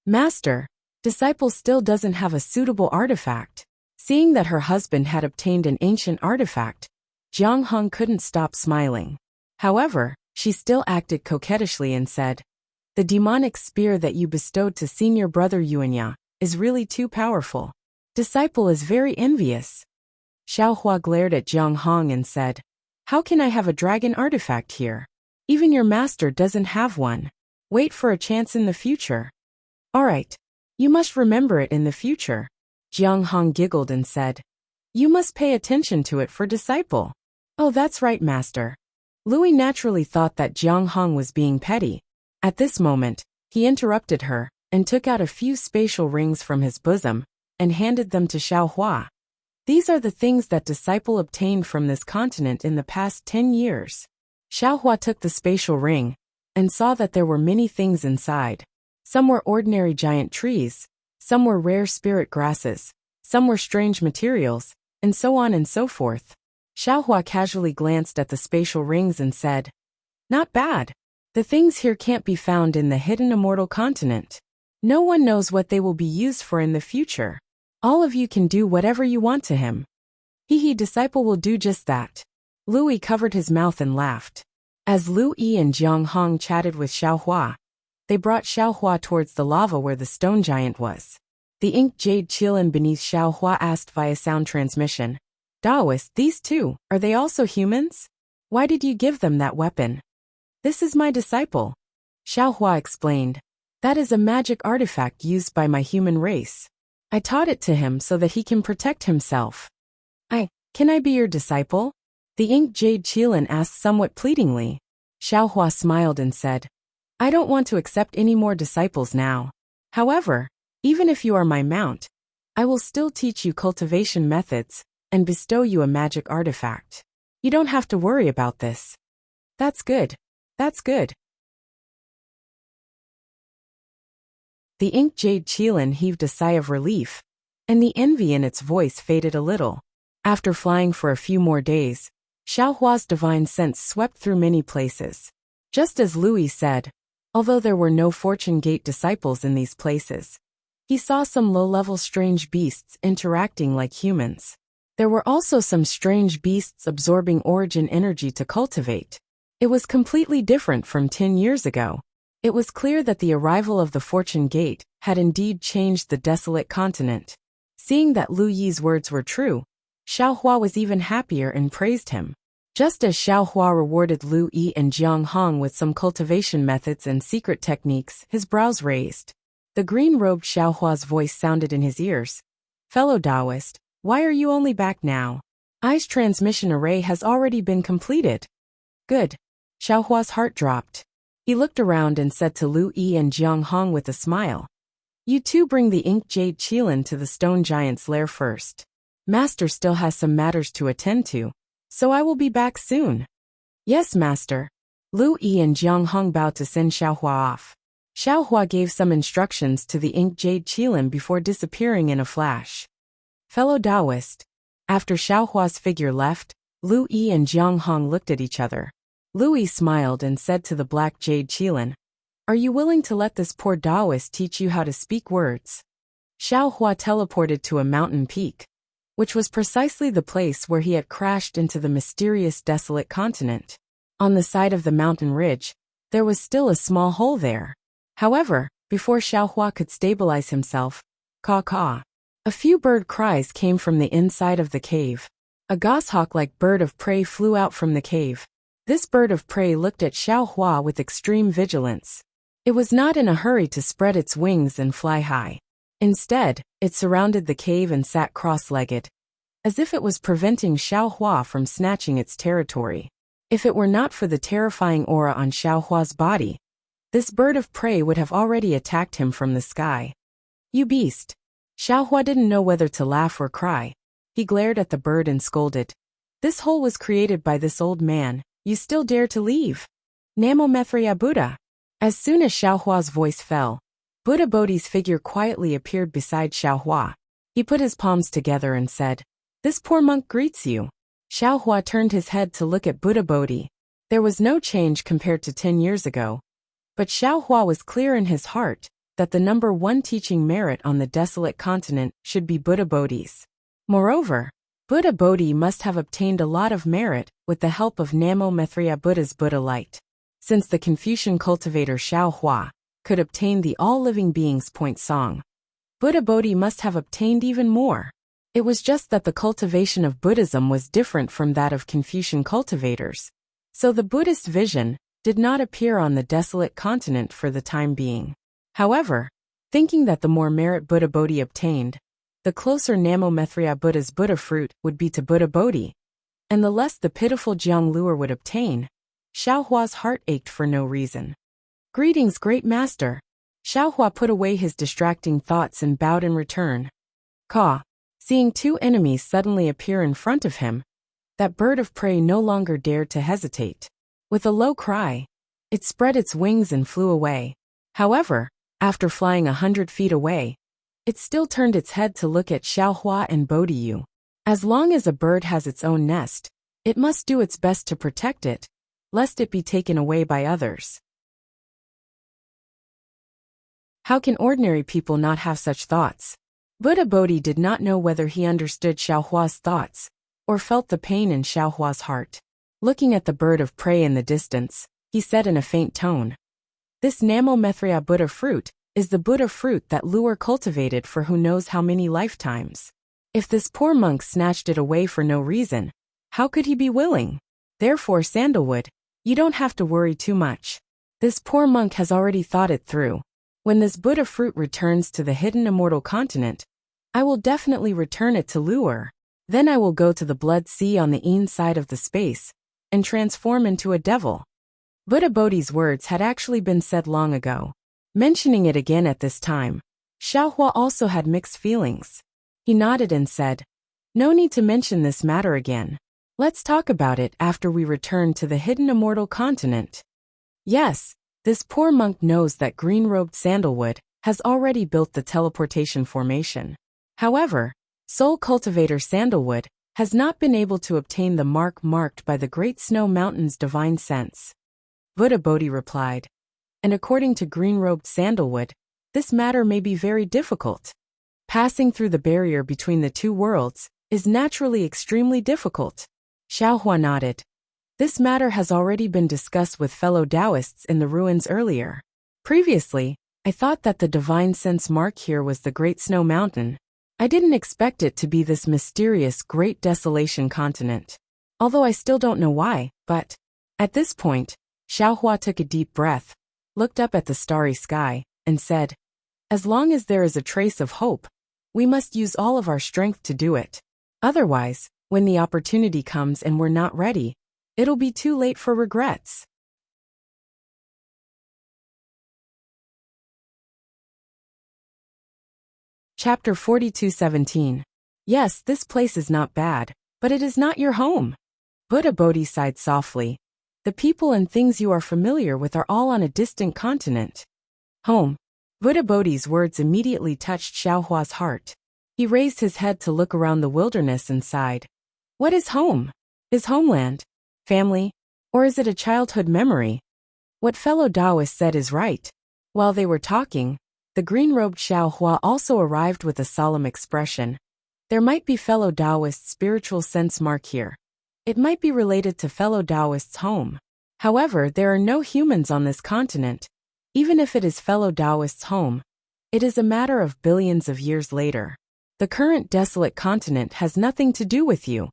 Master, disciple still doesn't have a suitable artifact. Seeing that her husband had obtained an ancient artifact, Jiang Hong couldn't stop smiling. However, she still acted coquettishly and said, The demonic spear that you bestowed to senior brother Yuanya is really too powerful. Disciple is very envious. Xiaohua glared at Jiang Hong and said, How can I have a dragon artifact here? Even your master doesn't have one. Wait for a chance in the future. All right. You must remember it in the future. Jiang Hong giggled and said, You must pay attention to it for disciple. Oh, that's right, master. Louis naturally thought that Jiang Hong was being petty. At this moment, he interrupted her and took out a few spatial rings from his bosom and handed them to Xiaohua. These are the things that disciple obtained from this continent in the past 10 years. Xiaohua took the spatial ring and saw that there were many things inside. Some were ordinary giant trees, some were rare spirit grasses, some were strange materials, and so on and so forth. Xiaohua casually glanced at the spatial rings and said, Not bad. The things here can't be found in the hidden immortal continent. No one knows what they will be used for in the future. All of you can do whatever you want to him. He disciple will do just that. Louis covered his mouth and laughed. As Lu Yi and Jiang Hong chatted with Xiaohua, they brought Xiaohua towards the lava where the stone giant was. The ink jade Qilin beneath Xiaohua asked via sound transmission. Daoist, these two, are they also humans? Why did you give them that weapon? This is my disciple. Xiaohua explained. That is a magic artifact used by my human race. I taught it to him so that he can protect himself. Can I be your disciple? The ink jade Qilin asked somewhat pleadingly. Xiaohua smiled and said, I don't want to accept any more disciples now. However, even if you are my mount, I will still teach you cultivation methods and bestow you a magic artifact. You don't have to worry about this. That's good. That's good. The ink jade Qilin heaved a sigh of relief, and the envy in its voice faded a little. After flying for a few more days, Xiaohua's divine sense swept through many places. Just as Louis said, although there were no Fortune Gate disciples in these places, he saw some low-level strange beasts interacting like humans. There were also some strange beasts absorbing origin energy to cultivate. It was completely different from 10 years ago. It was clear that the arrival of the Fortune Gate had indeed changed the desolate continent. Seeing that Lu Yi's words were true, Xiaohua was even happier and praised him. Just as Xiaohua rewarded Lu Yi and Jiang Hong with some cultivation methods and secret techniques, his brows raised. The green-robed Xiaohua's voice sounded in his ears. Fellow Taoist, why are you only back now? Ai's transmission array has already been completed. Good. Xiaohua's heart dropped. He looked around and said to Lu Yi and Jiang Hong with a smile. You two bring the ink jade Qilin to the stone giant's lair first. Master still has some matters to attend to, so I will be back soon. Yes, Master. Lu Yi and Jiang Hong bowed to send Xiaohua off. Xiaohua gave some instructions to the ink jade Qilin before disappearing in a flash. Fellow Taoist. After Xiaohua's figure left, Lu Yi and Jiang Hong looked at each other. Lu Yi smiled and said to the black jade Qilin, Are you willing to let this poor Taoist teach you how to speak words? Xiaohua teleported to a mountain peak, which was precisely the place where he had crashed into the mysterious desolate continent. On the side of the mountain ridge, there was still a small hole there. However, before Xiaohua could stabilize himself, caw-caw, a few bird cries came from the inside of the cave. A goshawk-like bird of prey flew out from the cave. This bird of prey looked at Xiaohua with extreme vigilance. It was not in a hurry to spread its wings and fly high. Instead, it surrounded the cave and sat cross-legged, as if it was preventing Xiaohua from snatching its territory. If it were not for the terrifying aura on Xiaohua's body, this bird of prey would have already attacked him from the sky. You beast! Xiaohua didn't know whether to laugh or cry. He glared at the bird and scolded. This hole was created by this old man. You still dare to leave? Namo Mithriya Buddha. As soon as Xiaohua's voice fell, Buddha Bodhi's figure quietly appeared beside Xiaohua. He put his palms together and said, This poor monk greets you. Xiaohua turned his head to look at Buddha Bodhi. There was no change compared to 10 years ago. But Xiaohua was clear in his heart that the number one teaching merit on the desolate continent should be Buddha Bodhi's. Moreover, Buddha Bodhi must have obtained a lot of merit with the help of Namo Mithriya Buddha's Buddha light. Since the Confucian cultivator Xiaohua could obtain the all-living beings point song, Buddha Bodhi must have obtained even more. It was just that the cultivation of Buddhism was different from that of Confucian cultivators. So the Buddhist vision did not appear on the desolate continent for the time being. However, thinking that the more merit Buddha Bodhi obtained, the closer Namo Mithriya Buddha's Buddha fruit would be to Buddha Bodhi, and the less the pitiful Jiang Lure would obtain, Xiaohua's heart ached for no reason. Greetings, great master. Xiaohua put away his distracting thoughts and bowed in return. Caw. Seeing two enemies suddenly appear in front of him, that bird of prey no longer dared to hesitate. With a low cry, it spread its wings and flew away. However, after flying 100 feet away, it still turned its head to look at Xiaohua and Bodhiyu. As long as a bird has its own nest, it must do its best to protect it, lest it be taken away by others. How can ordinary people not have such thoughts? Buddha Bodhi did not know whether he understood Xiaohua's thoughts, or felt the pain in Xiaohua's heart. Looking at the bird of prey in the distance, he said in a faint tone, This Namo Mithriya Buddha fruit is the Buddha fruit that Luer cultivated for who knows how many lifetimes. If this poor monk snatched it away for no reason, how could he be willing? Therefore, Sandalwood, you don't have to worry too much. This poor monk has already thought it through. When this Buddha fruit returns to the hidden immortal continent, I will definitely return it to Luer. Then I will go to the blood sea on the inside of the space and transform into a devil. Buddha Bodhi's words had actually been said long ago. Mentioning it again at this time, Xiaohua also had mixed feelings. He nodded and said, "No need to mention this matter again. Let's talk about it after we return to the hidden immortal continent." Yes, this poor monk knows that green-robed Sandalwood has already built the teleportation formation. However, Soul Cultivator Sandalwood has not been able to obtain the mark marked by the Great Snow Mountain's divine sense. Buddha Bodhi replied, "And according to green-robed Sandalwood, this matter may be very difficult. Passing through the barrier between the two worlds is naturally extremely difficult." Xiaohua nodded. This matter has already been discussed with fellow Taoists in the ruins earlier. Previously, I thought that the divine sense mark here was the Great Snow Mountain. I didn't expect it to be this mysterious Great Desolation continent. Although I still don't know why, but at this point, Xiaohua took a deep breath, looked up at the starry sky, and said, "As long as there is a trace of hope, we must use all of our strength to do it. Otherwise, when the opportunity comes and we're not ready, it'll be too late for regrets." Chapter 42:17. Yes, this place is not bad, but it is not your home. Buddha Bodhi sighed softly. The people and things you are familiar with are all on a distant continent. Home. Buddha Bodhi's words immediately touched Xiaohua's heart. He raised his head to look around the wilderness and sighed. What is home? Is homeland, family, or is it a childhood memory? What fellow Taoist said is right. While they were talking, the green-robed Xiaohua also arrived with a solemn expression. There might be fellow Taoist spiritual sense mark here. It might be related to fellow Taoist's home. However, there are no humans on this continent. Even if it is fellow Taoist's home, it is a matter of billions of years later. The current desolate continent has nothing to do with you.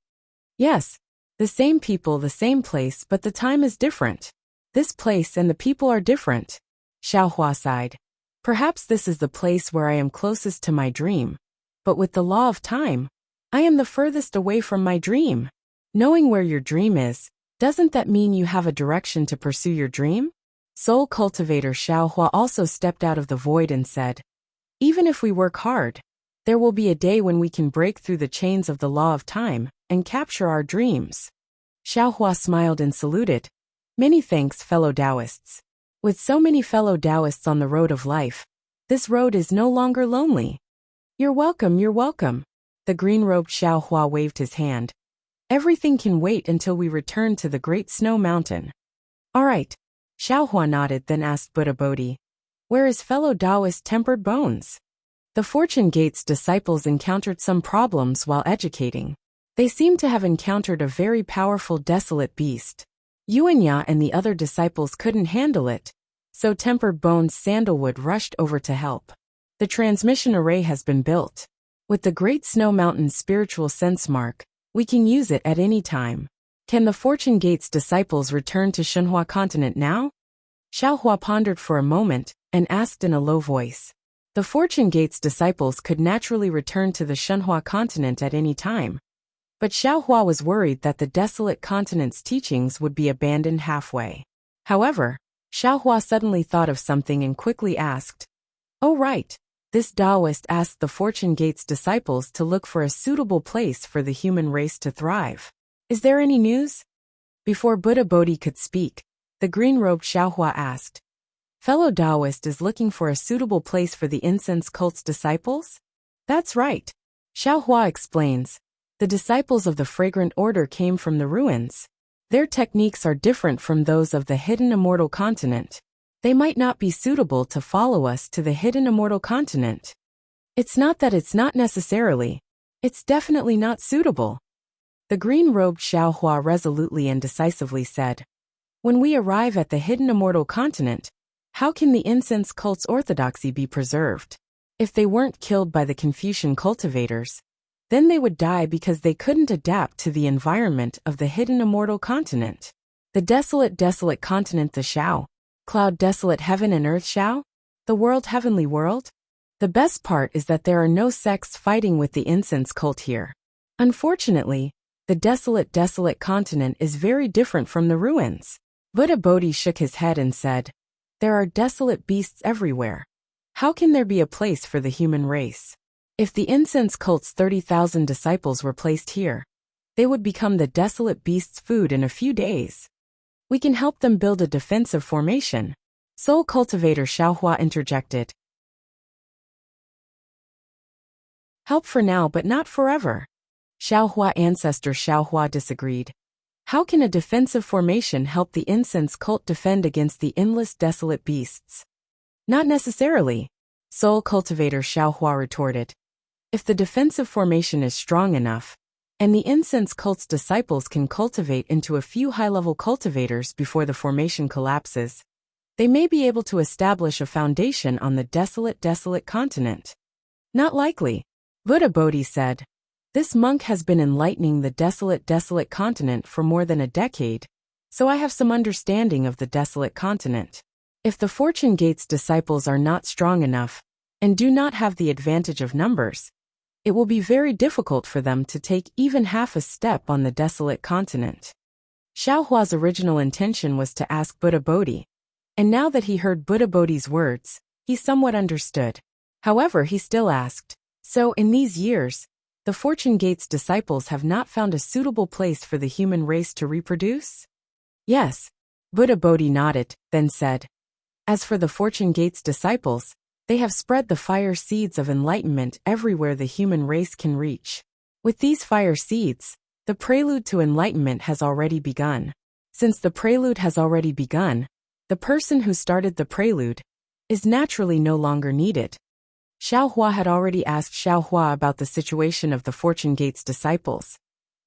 Yes, the same people, the same place, but the time is different. This place and the people are different. Xiaohua sighed. Perhaps this is the place where I am closest to my dream. But with the law of time, I am the furthest away from my dream. Knowing where your dream is, doesn't that mean you have a direction to pursue your dream? Soul Cultivator Xiaohua also stepped out of the void and said, "Even if we work hard, there will be a day when we can break through the chains of the law of time and capture our dreams." Xiaohua smiled and saluted. Many thanks, fellow Taoists. With so many fellow Taoists on the road of life, this road is no longer lonely. You're welcome, you're welcome. The green-robed Xiaohua waved his hand. Everything can wait until we return to the Great Snow Mountain. All right. Xiaohua nodded, then asked Buddha Bodhi, "Where is fellow Taoist Tempered Bones?" The Fortune Gate's disciples encountered some problems while educating. They seemed to have encountered a very powerful desolate beast. Yuanya and the other disciples couldn't handle it, so Tempered Bones Sandalwood rushed over to help. The transmission array has been built. With the Great Snow Mountain's spiritual sense mark, we can use it at any time. Can the Fortune Gate's disciples return to Shenhua continent now? Xiaohua pondered for a moment and asked in a low voice. The Fortune Gate's disciples could naturally return to the Shenhua continent at any time. But Xiaohua was worried that the desolate continent's teachings would be abandoned halfway. However, Xiaohua suddenly thought of something and quickly asked, "Oh right, this Taoist asked the Fortune Gate's disciples to look for a suitable place for the human race to thrive. Is there any news?" Before Buddha Bodhi could speak, the green-robed Xiaohua asked, "Fellow Taoist is looking for a suitable place for the incense cult's disciples?" "That's right." Xiaohua explains. The disciples of the Fragrant Order came from the ruins. Their techniques are different from those of the hidden immortal continent. They might not be suitable to follow us to the hidden immortal continent. It's not that it's not necessarily. It's definitely not suitable. The green-robed Xiaohua resolutely and decisively said, "When we arrive at the hidden immortal continent, How can the incense cult's orthodoxy be preserved? If they weren't killed by the Confucian cultivators, then they would die because they couldn't adapt to the environment of the hidden immortal continent. The desolate, desolate continent, the Shao. Cloud desolate heaven and earth Shao? The world heavenly world? The best part is that there are no sects fighting with the incense cult here. Unfortunately, the desolate, desolate continent is very different from the ruins. Buddha Bodhi shook his head and said, "There are desolate beasts everywhere. How can there be a place for the human race? If the incense cult's 30,000 disciples were placed here, they would become the desolate beasts' food in a few days. We can help them build a defensive formation." Soul cultivator Xiaohua interjected. "Help for now but not forever." Xiaohua ancestor Xiaohua disagreed. "How can a defensive formation help the incense cult defend against the endless desolate beasts?" "Not necessarily," Soul cultivator Xiaohua retorted. "If the defensive formation is strong enough, and the incense cult's disciples can cultivate into a few high-level cultivators before the formation collapses, they may be able to establish a foundation on the desolate, desolate continent." "Not likely," Buddha Bodhi said. "This monk has been enlightening the desolate, desolate continent for more than a decade, so I have some understanding of the desolate continent. If the Fortune Gate's disciples are not strong enough, and do not have the advantage of numbers, it will be very difficult for them to take even half a step on the desolate continent." Xiaohua's original intention was to ask Buddha Bodhi, and now that he heard Buddha Bodhi's words, he somewhat understood. However, he still asked, "So, in these years, the Fortune Gate's disciples have not found a suitable place for the human race to reproduce?" "Yes," Buddha Bodhi nodded, then said, "As for the Fortune Gate's disciples, they have spread the fire seeds of enlightenment everywhere the human race can reach. With these fire seeds, the prelude to enlightenment has already begun. Since the prelude has already begun, the person who started the prelude is naturally no longer needed." Xiaohua had already asked Xiaohua about the situation of the Fortune Gate's disciples,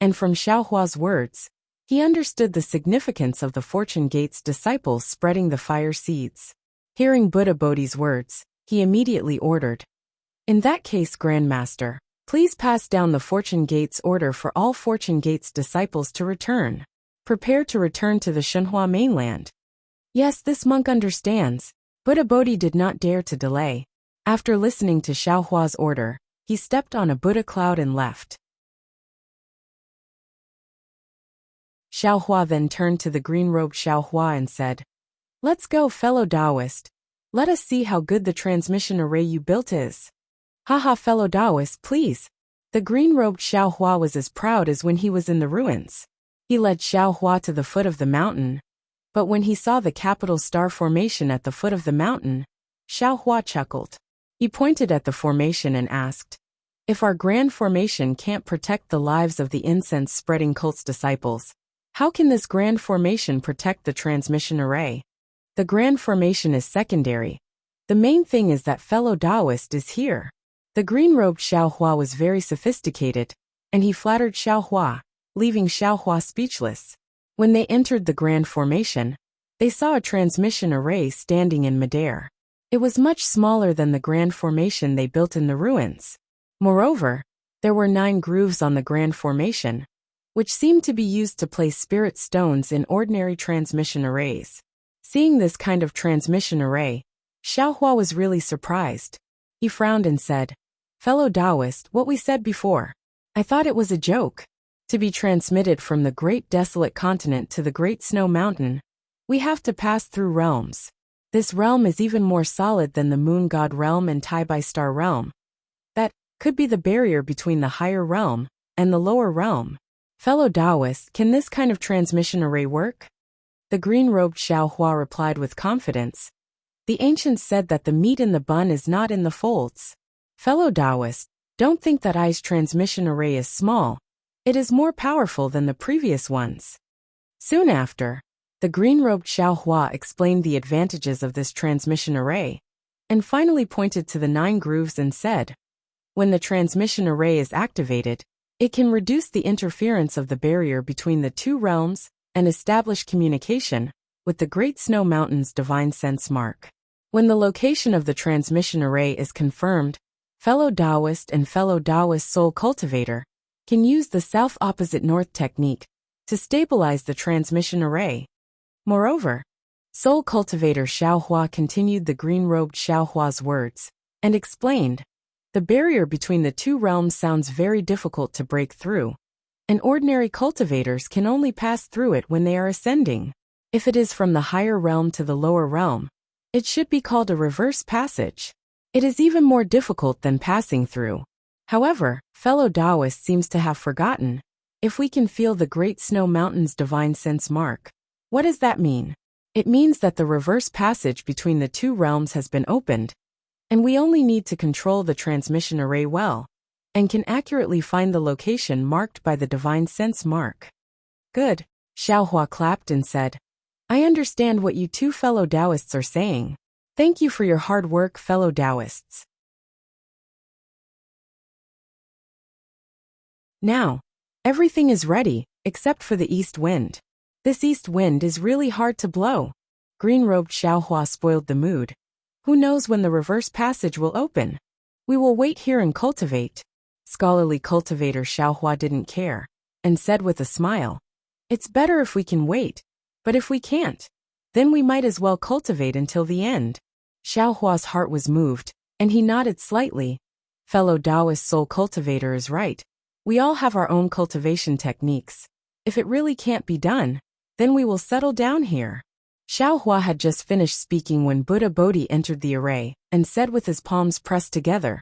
and from Xiaohua's words, he understood the significance of the Fortune Gate's disciples spreading the fire seeds. Hearing Buddha Bodhi's words, he immediately ordered, "In that case, Grandmaster, please pass down the Fortune Gate's order for all Fortune Gate's disciples to return. Prepare to return to the Shenhua mainland." "Yes, this monk understands." Buddha Bodhi did not dare to delay. After listening to Xiaohua's order, he stepped on a Buddha cloud and left. Xiaohua then turned to the green-robed Xiaohua and said, "Let's go, fellow Taoist. Let us see how good the transmission array you built is." "Haha, fellow Taoist, please." The green-robed Xiaohua was as proud as when he was in the ruins. He led Xiaohua to the foot of the mountain, but when he saw the capital star formation at the foot of the mountain, Xiaohua chuckled. He pointed at the formation and asked, "If our grand formation can't protect the lives of the incense-spreading cult's disciples, how can this grand formation protect the transmission array?" "The grand formation is secondary. The main thing is that fellow Taoist is here." The green-robed Xiaohua was very sophisticated, and he flattered Xiaohua, leaving Xiaohua speechless. When they entered the grand formation, they saw a transmission array standing in midair. It was much smaller than the grand formation they built in the ruins. Moreover, there were 9 grooves on the grand formation, which seemed to be used to place spirit stones in ordinary transmission arrays. Seeing this kind of transmission array, Xiaohua was really surprised. He frowned and said, "Fellow Taoist, what we said before. I thought it was a joke. To be transmitted from the great desolate continent to the great snow mountain, we have to pass through realms. This realm is even more solid than the Moon God realm and Tai-Bai Star realm. That could be the barrier between the higher realm and the lower realm. Fellow Taoists, can this kind of transmission array work?" The green-robed Xiaohua replied with confidence. "The ancients said that the meat in the bun is not in the folds. Fellow Taoists, don't think that I's transmission array is small. It is more powerful than the previous ones." Soon after, the green-robed Xiaohua explained the advantages of this transmission array, and finally pointed to the 9 grooves and said, "When the transmission array is activated, it can reduce the interference of the barrier between the 2 realms and establish communication with the Great Snow Mountain's divine sense mark." When the location of the transmission array is confirmed, fellow Taoist and fellow Taoist soul cultivator can use the south opposite north technique to stabilize the transmission array. Moreover, soul cultivator Xiaohua continued the green-robed Xiaohua's words and explained, the barrier between the two realms sounds very difficult to break through, and ordinary cultivators can only pass through it when they are ascending. If it is from the higher realm to the lower realm, it should be called a reverse passage. It is even more difficult than passing through. However, fellow Taoist seems to have forgotten. If we can feel the Great Snow Mountain's divine sense mark, what does that mean? It means that the reverse passage between the two realms has been opened, and we only need to control the transmission array well, and can accurately find the location marked by the divine sense mark. Good, Xiaohua clapped and said, I understand what you two fellow Taoists are saying. Thank you for your hard work, fellow Taoists. Now, everything is ready, except for the east wind. This east wind is really hard to blow. Green-robed Xiaohua spoiled the mood. Who knows when the reverse passage will open? We will wait here and cultivate. Scholarly cultivator Xiaohua didn't care, and said with a smile, it's better if we can wait, but if we can't, then we might as well cultivate until the end. Xiaohua's heart was moved, and he nodded slightly. Fellow Taoist soul cultivator is right. We all have our own cultivation techniques. If it really can't be done, then we will settle down here. Xiaohua had just finished speaking when Buddha Bodhi entered the array and said with his palms pressed together,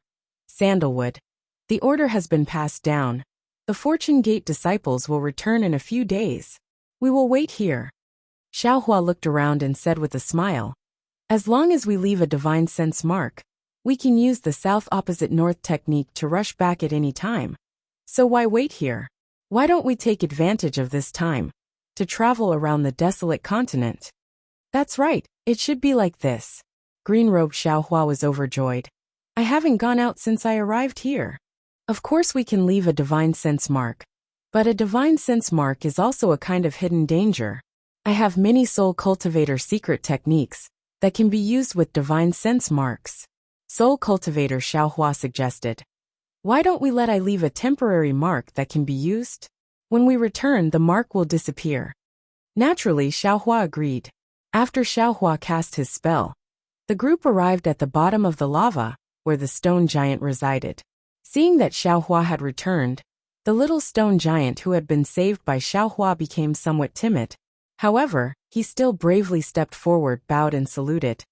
Sandalwood. The order has been passed down. The Fortune Gate disciples will return in a few days. We will wait here. Xiaohua looked around and said with a smile, as long as we leave a divine sense mark, we can use the south opposite north technique to rush back at any time. So why wait here? Why don't we take advantage of this time to travel around the desolate continent? That's right, it should be like this. Green-robed Xiaohua was overjoyed. I haven't gone out since I arrived here. Of course we can leave a divine sense mark, but a divine sense mark is also a kind of hidden danger. I have many soul cultivator secret techniques that can be used with divine sense marks. Soul cultivator Xiaohua suggested. Why don't we let I leave a temporary mark that can be used? When we return, the mark will disappear. Naturally, Xiaohua agreed. After Xiaohua cast his spell, the group arrived at the bottom of the lava, where the stone giant resided. Seeing that Xiaohua had returned, the little stone giant who had been saved by Xiaohua became somewhat timid. However, he still bravely stepped forward, bowed and saluted.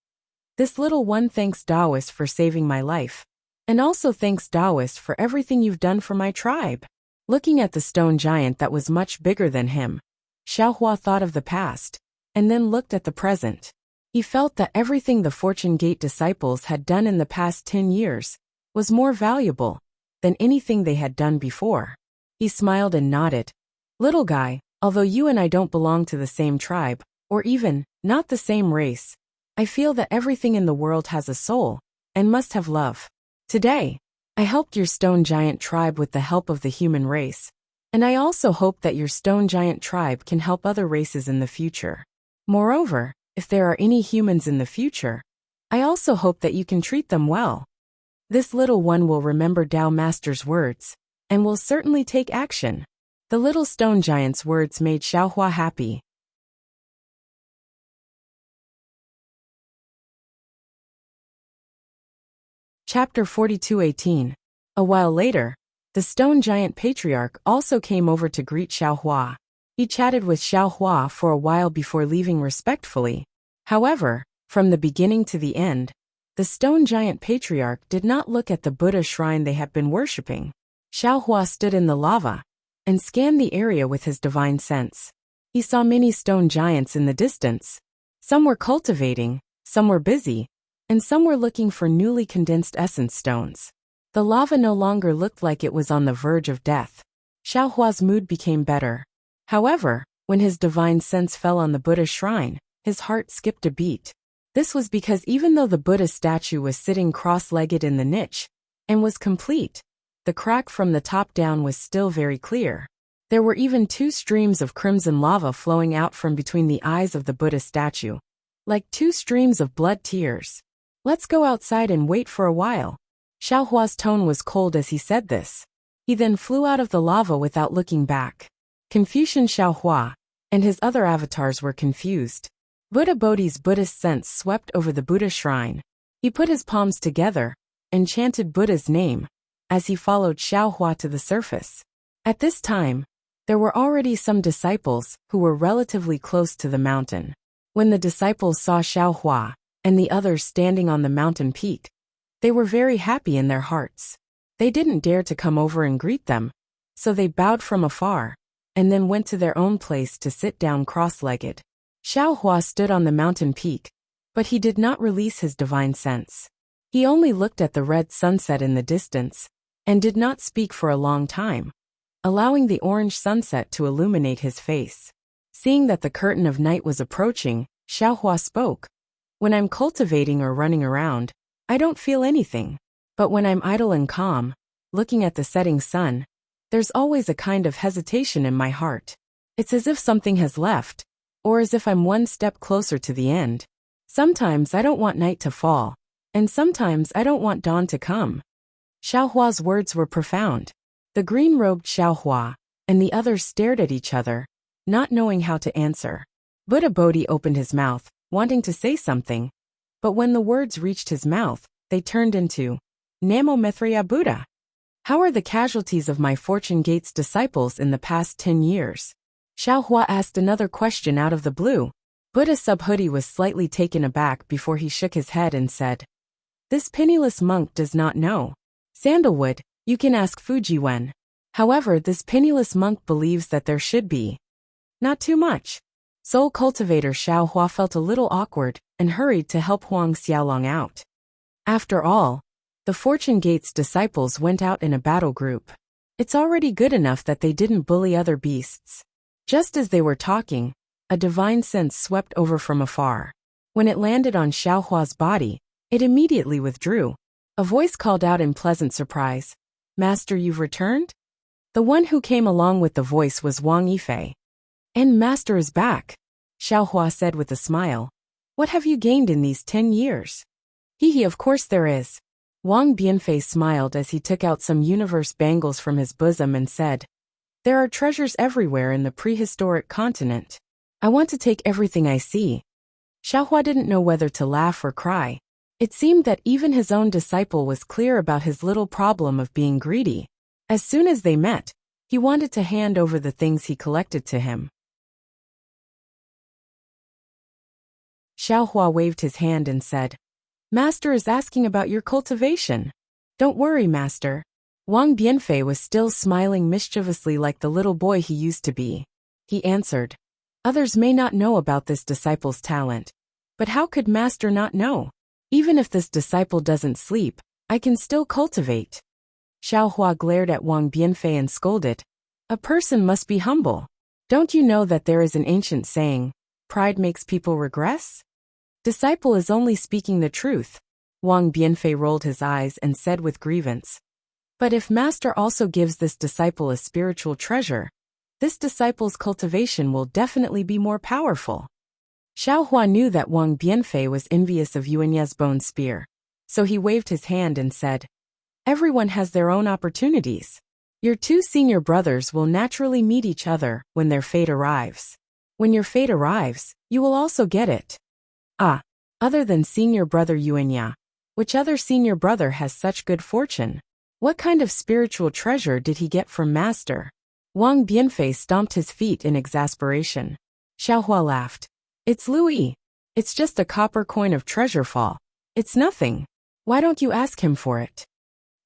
This little one thanks Taoist for saving my life, and also thanks Taoist for everything you've done for my tribe. Looking at the stone giant that was much bigger than him, Xiaohua thought of the past, and then looked at the present. He felt that everything the Fortune Gate disciples had done in the past 10 years was more valuable than anything they had done before. He smiled and nodded. Little guy, although you and I don't belong to the same tribe, or even not the same race, I feel that everything in the world has a soul and must have love. Today, I helped your stone giant tribe with the help of the human race, and I also hope that your stone giant tribe can help other races in the future. Moreover, if there are any humans in the future, I also hope that you can treat them well. This little one will remember Tao Master's words, and will certainly take action. The little stone giant's words made Xiaohua happy. Chapter 42:18. A while later, the stone giant patriarch also came over to greet Xiaohua. He chatted with Xiaohua for a while before leaving respectfully. However, from the beginning to the end, the stone giant patriarch did not look at the Buddha shrine they had been worshipping. Xiaohua stood in the lava and scanned the area with his divine sense. He saw many stone giants in the distance. Some were cultivating, some were busy, and some were looking for newly condensed essence stones. The lava no longer looked like it was on the verge of death. Xiaohua's mood became better. However, when his divine sense fell on the Buddha shrine, his heart skipped a beat. This was because even though the Buddha statue was sitting cross-legged in the niche and was complete, the crack from the top down was still very clear. There were even 2 streams of crimson lava flowing out from between the eyes of the Buddha statue. like 2 streams of blood tears. Let's go outside and wait for a while. Xiaohua's tone was cold as he said this. He then flew out of the lava without looking back. Confucian Xiaohua and his other avatars were confused. Buddha Bodhi's Buddhist sense swept over the Buddha shrine. He put his palms together and chanted Buddha's name as he followed Xiaohua to the surface. At this time, there were already some disciples who were relatively close to the mountain. When the disciples saw Xiaohua and the others standing on the mountain peak, they were very happy in their hearts. They didn't dare to come over and greet them, so they bowed from afar and then went to their own place to sit down cross-legged. Xiaohua stood on the mountain peak, but he did not release his divine sense. He only looked at the red sunset in the distance and did not speak for a long time, allowing the orange sunset to illuminate his face. Seeing that the curtain of night was approaching, Xiaohua spoke. When I'm cultivating or running around, I don't feel anything. But when I'm idle and calm, looking at the setting sun, there's always a kind of hesitation in my heart. It's as if something has left, or as if I'm one step closer to the end. Sometimes I don't want night to fall, and sometimes I don't want dawn to come. Xiaohua's words were profound. The green-robed Xiaohua and the others stared at each other, not knowing how to answer. Buddha Bodhi opened his mouth, wanting to say something, but when the words reached his mouth, they turned into Namo Mithriya Buddha. How are the casualties of my Fortune Gates disciples in the past 10 years? Xiaohua asked another question out of the blue. Buddha Subhuti was slightly taken aback before he shook his head and said, This penniless monk does not know. Sandalwood, you can ask Fujiwen. However, this penniless monk believes that there should be not too much. Soul cultivator Xiaohua felt a little awkward and hurried to help Huang Xiaolong out. After all, the Fortune Gates disciples went out in a battle group. It's already good enough that they didn't bully other beasts. Just as they were talking, a divine sense swept over from afar. When it landed on Xiaohua's body, it immediately withdrew. A voice called out in pleasant surprise, Master, you've returned? The one who came along with the voice was Wang Yifei. And Master is back, Xiaohua said with a smile. What have you gained in these 10 years? He, of course there is. Wang Bianfei smiled as he took out some universe bangles from his bosom and said, There are treasures everywhere in the prehistoric continent. I want to take everything I see. Xiaohua didn't know whether to laugh or cry. It seemed that even his own disciple was clear about his little problem of being greedy. As soon as they met, he wanted to hand over the things he collected to him. Xiaohua waved his hand and said, Master is asking about your cultivation. Don't worry, Master. Wang Bianfei was still smiling mischievously like the little boy he used to be. He answered, Others may not know about this disciple's talent. But how could Master not know? Even if this disciple doesn't sleep, I can still cultivate. Xiaohua glared at Wang Bianfei and scolded, A person must be humble. Don't you know that there is an ancient saying, Pride makes people regress? Disciple is only speaking the truth. Wang Bianfei rolled his eyes and said with grievance, But if Master also gives this disciple a spiritual treasure, this disciple's cultivation will definitely be more powerful. Xiaohua knew that Wang Bianfei was envious of Yuanya's bone spear, so he waved his hand and said, Everyone has their own opportunities. Your 2 senior brothers will naturally meet each other when their fate arrives. When your fate arrives, you will also get it. Ah, other than senior brother Yuanya, which other senior brother has such good fortune? What kind of spiritual treasure did he get from Master? Wang Bianfei stomped his feet in exasperation. Xiaohua laughed. It's Louis. It's just a copper coin of treasure fall. It's nothing. Why don't you ask him for it?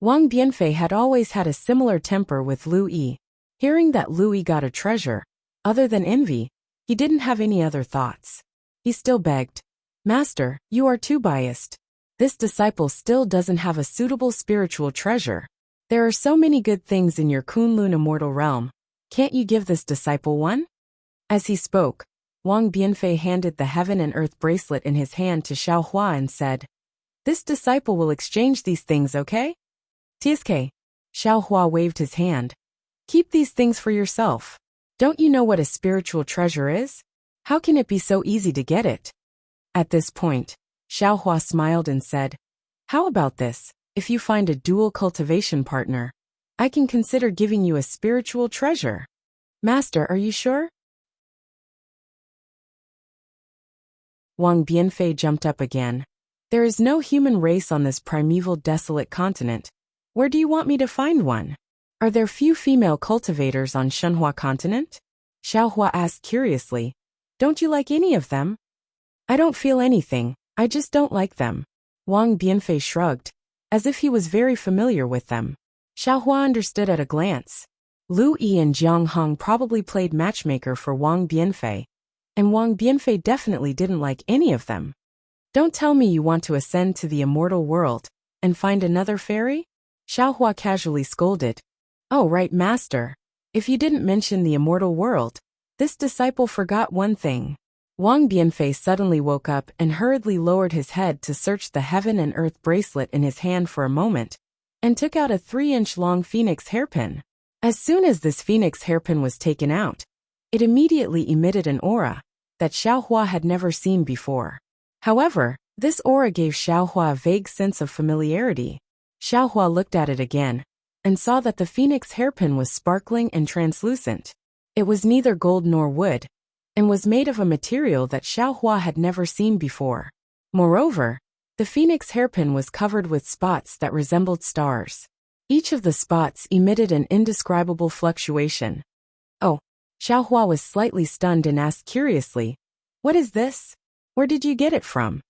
Wang Bianfei had always had a similar temper with Louis. Hearing that Louis got a treasure, other than envy, he didn't have any other thoughts. He still begged, Master, you are too biased. This disciple still doesn't have a suitable spiritual treasure. There are so many good things in your Kunlun immortal realm. Can't you give this disciple one? As he spoke, Wang Bianfei handed the heaven and earth bracelet in his hand to Xiaohua and said, This disciple will exchange these things, okay? TSK. Xiaohua waved his hand. Keep these things for yourself. Don't you know what a spiritual treasure is? How can it be so easy to get it? At this point, Xiaohua smiled and said, "How about this? If you find a dual cultivation partner, I can consider giving you a spiritual treasure." "Master, are you sure?" Wang Bianfei jumped up again. "There is no human race on this primeval desolate continent. Where do you want me to find one? Are there few female cultivators on Shenhua continent?" Xiaohua asked curiously. "Don't you like any of them?" "I don't feel anything, I just don't like them." Wang Bianfei shrugged, as if he was very familiar with them. Xiaohua understood at a glance. Lu Yi and Jiang Hong probably played matchmaker for Wang Bianfei, and Wang Bianfei definitely didn't like any of them. "Don't tell me you want to ascend to the immortal world and find another fairy?" Xiaohua casually scolded. "Oh right, master. If you didn't mention the immortal world, this disciple forgot one thing." Wang Bianfei suddenly woke up and hurriedly lowered his head to search the heaven and earth bracelet in his hand for a moment, and took out a 3-inch long phoenix hairpin. As soon as this phoenix hairpin was taken out, it immediately emitted an aura that Xiaohua had never seen before. However, this aura gave Xiaohua a vague sense of familiarity. Xiaohua looked at it again, and saw that the phoenix hairpin was sparkling and translucent. It was neither gold nor wood, and was made of a material that Xiaohua had never seen before. Moreover, the phoenix hairpin was covered with spots that resembled stars. Each of the spots emitted an indescribable fluctuation. "Oh." Xiaohua was slightly stunned and asked curiously, "What is this? Where did you get it from?"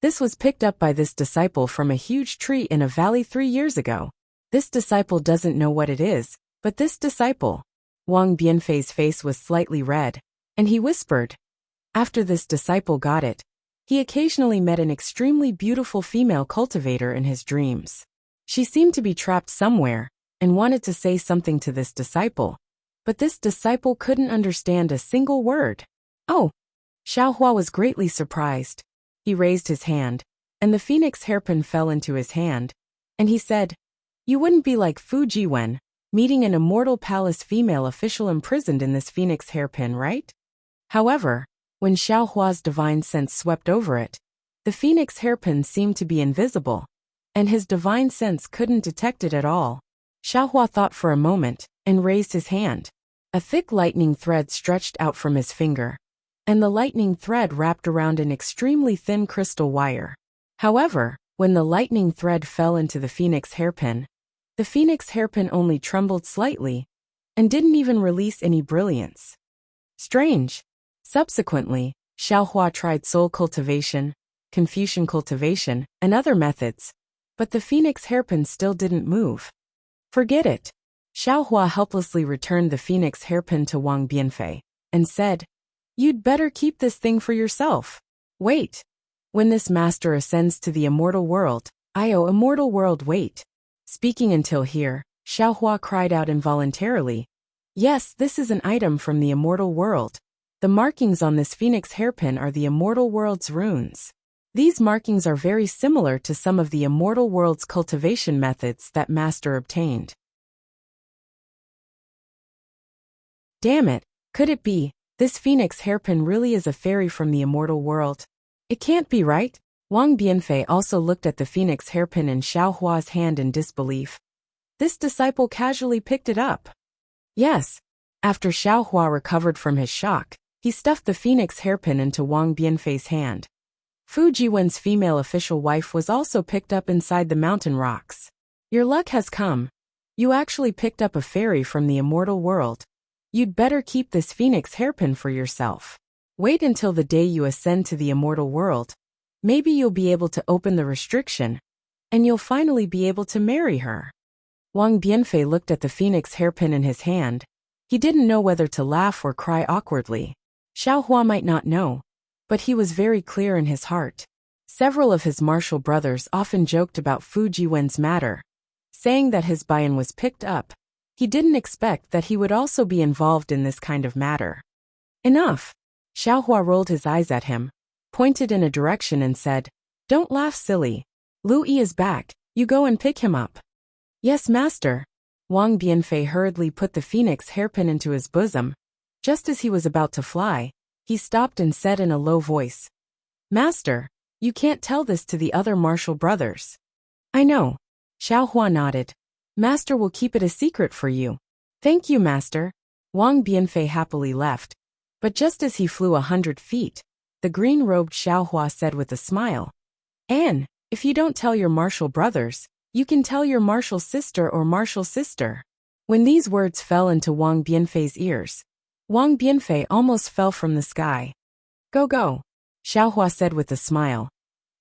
"This was picked up by this disciple from a huge tree in a valley 3 years ago. This disciple doesn't know what it is, but this disciple." Wang Bianfei's face was slightly red, and he whispered, "After this disciple got it, he occasionally met an extremely beautiful female cultivator in his dreams. She seemed to be trapped somewhere, and wanted to say something to this disciple, but this disciple couldn't understand a single word." "Oh." Xiaohua was greatly surprised. He raised his hand, and the phoenix hairpin fell into his hand, and he said, "You wouldn't be like Fu Jiwen, meeting an immortal palace female official imprisoned in this phoenix hairpin, right?" However, when Xiaohua's divine sense swept over it, the phoenix hairpin seemed to be invisible, and his divine sense couldn't detect it at all. Xiaohua thought for a moment, and raised his hand. A thick lightning thread stretched out from his finger, and the lightning thread wrapped around an extremely thin crystal wire. However, when the lightning thread fell into the phoenix hairpin only trembled slightly, and didn't even release any brilliance. Strange. Subsequently, Xiaohua tried soul cultivation, Confucian cultivation, and other methods, but the phoenix hairpin still didn't move. "Forget it." Xiaohua helplessly returned the phoenix hairpin to Wang Bianfei, and said, "You'd better keep this thing for yourself. Wait. When this master ascends to the immortal world, immortal world wait." Speaking until here, Xiaohua cried out involuntarily, "Yes, this is an item from the immortal world. The markings on this phoenix hairpin are the immortal world's runes. These markings are very similar to some of the immortal world's cultivation methods that master obtained." Damn it, could it be? This phoenix hairpin really is a fairy from the immortal world. It can't be right. Wang Bianfei also looked at the phoenix hairpin in Xiaohua's hand in disbelief. This disciple casually picked it up. Yes. After Xiaohua recovered from his shock, he stuffed the phoenix hairpin into Wang Bianfei's hand. Fu Jiwen's female official wife was also picked up inside the mountain rocks. "Your luck has come. You actually picked up a fairy from the immortal world. You'd better keep this phoenix hairpin for yourself. Wait until the day you ascend to the immortal world. Maybe you'll be able to open the restriction, and you'll finally be able to marry her." Wang Bianfei looked at the phoenix hairpin in his hand. He didn't know whether to laugh or cry awkwardly. Xiaohua might not know, but he was very clear in his heart. Several of his martial brothers often joked about Fu Jiwen's matter, saying that his Bayan was picked up. He didn't expect that he would also be involved in this kind of matter. "Enough." Xiaohua rolled his eyes at him, pointed in a direction and said, "Don't laugh, silly. Lu Yi is back, you go and pick him up." "Yes, master." Wang Bianfei hurriedly put the phoenix hairpin into his bosom. Just as he was about to fly, he stopped and said in a low voice, Master, you can't tell this to the other martial brothers. I know. Xiaohua nodded. Master will keep it a secret for you. Thank you, Master. Wang Bianfei happily left. But just as he flew 100 feet, the green-robed Xiaohua said with a smile, Anne, if you don't tell your martial brothers, you can tell your martial sister or martial sister. When these words fell into Wang Bianfei's ears, Wang Bianfei almost fell from the sky. Go go, Xiaohua said with a smile.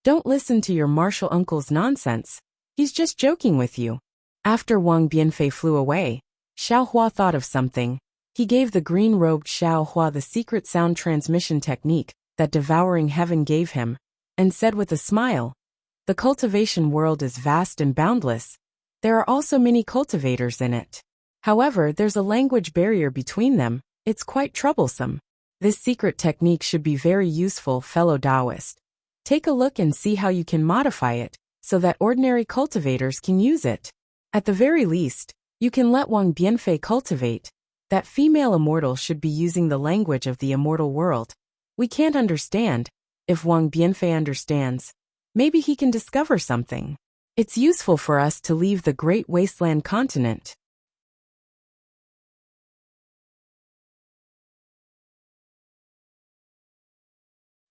Don't listen to your martial uncle's nonsense. He's just joking with you. After Wang Bianfei flew away, Xiaohua thought of something. He gave the green-robed Xiaohua the secret sound transmission technique that devouring heaven gave him, and said with a smile, the cultivation world is vast and boundless. There are also many cultivators in it. However, there's a language barrier between them. It's quite troublesome. This secret technique should be very useful, fellow Taoist. Take a look and see how you can modify it, so that ordinary cultivators can use it. At the very least, you can let Wang Bianfei cultivate. That female immortal should be using the language of the immortal world. We can't understand. If Wang Bianfei understands, maybe he can discover something. It's useful for us to leave the great wasteland continent.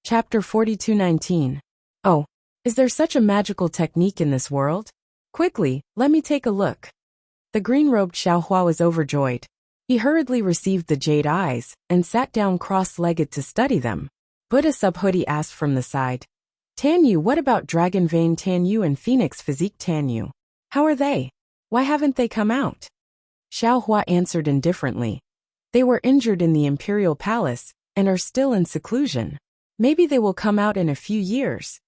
Chapter 42:19. Oh, is there such a magical technique in this world? Quickly, let me take a look. The green-robed Xiaohua was overjoyed. He hurriedly received the jade eyes and sat down cross-legged to study them. Buddha Subhoodie asked from the side, Tanyu, what about Dragon Vein Tanyu and Phoenix Physique Tanyu? How are they? Why haven't they come out? Xiaohua answered indifferently. They were injured in the imperial palace and are still in seclusion. Maybe they will come out in a few years.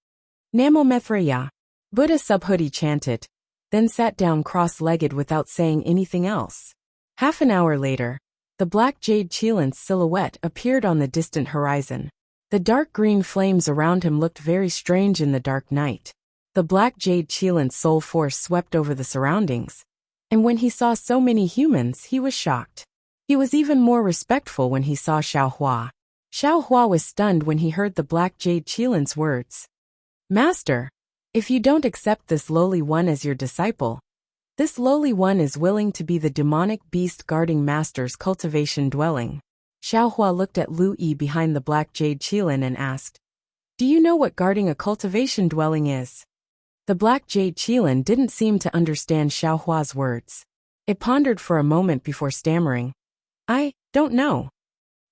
Namo Mithriya, Buddha Subhoodie chanted, then sat down cross-legged without saying anything else. Half an hour later, the black jade Qilin's silhouette appeared on the distant horizon. The dark green flames around him looked very strange in the dark night. The black jade Qilin's soul force swept over the surroundings, and when he saw so many humans, he was shocked. He was even more respectful when he saw Xiaohua. Xiaohua was stunned when he heard the black jade Qilin's words. Master, if you don't accept this lowly one as your disciple, this lowly one is willing to be the demonic beast guarding Master's cultivation dwelling. Xiaohua looked at Lu Yi behind the black jade Qilin and asked, Do you know what guarding a cultivation dwelling is? The black jade Qilin didn't seem to understand Xiaohua's words. It pondered for a moment before stammering, I don't know.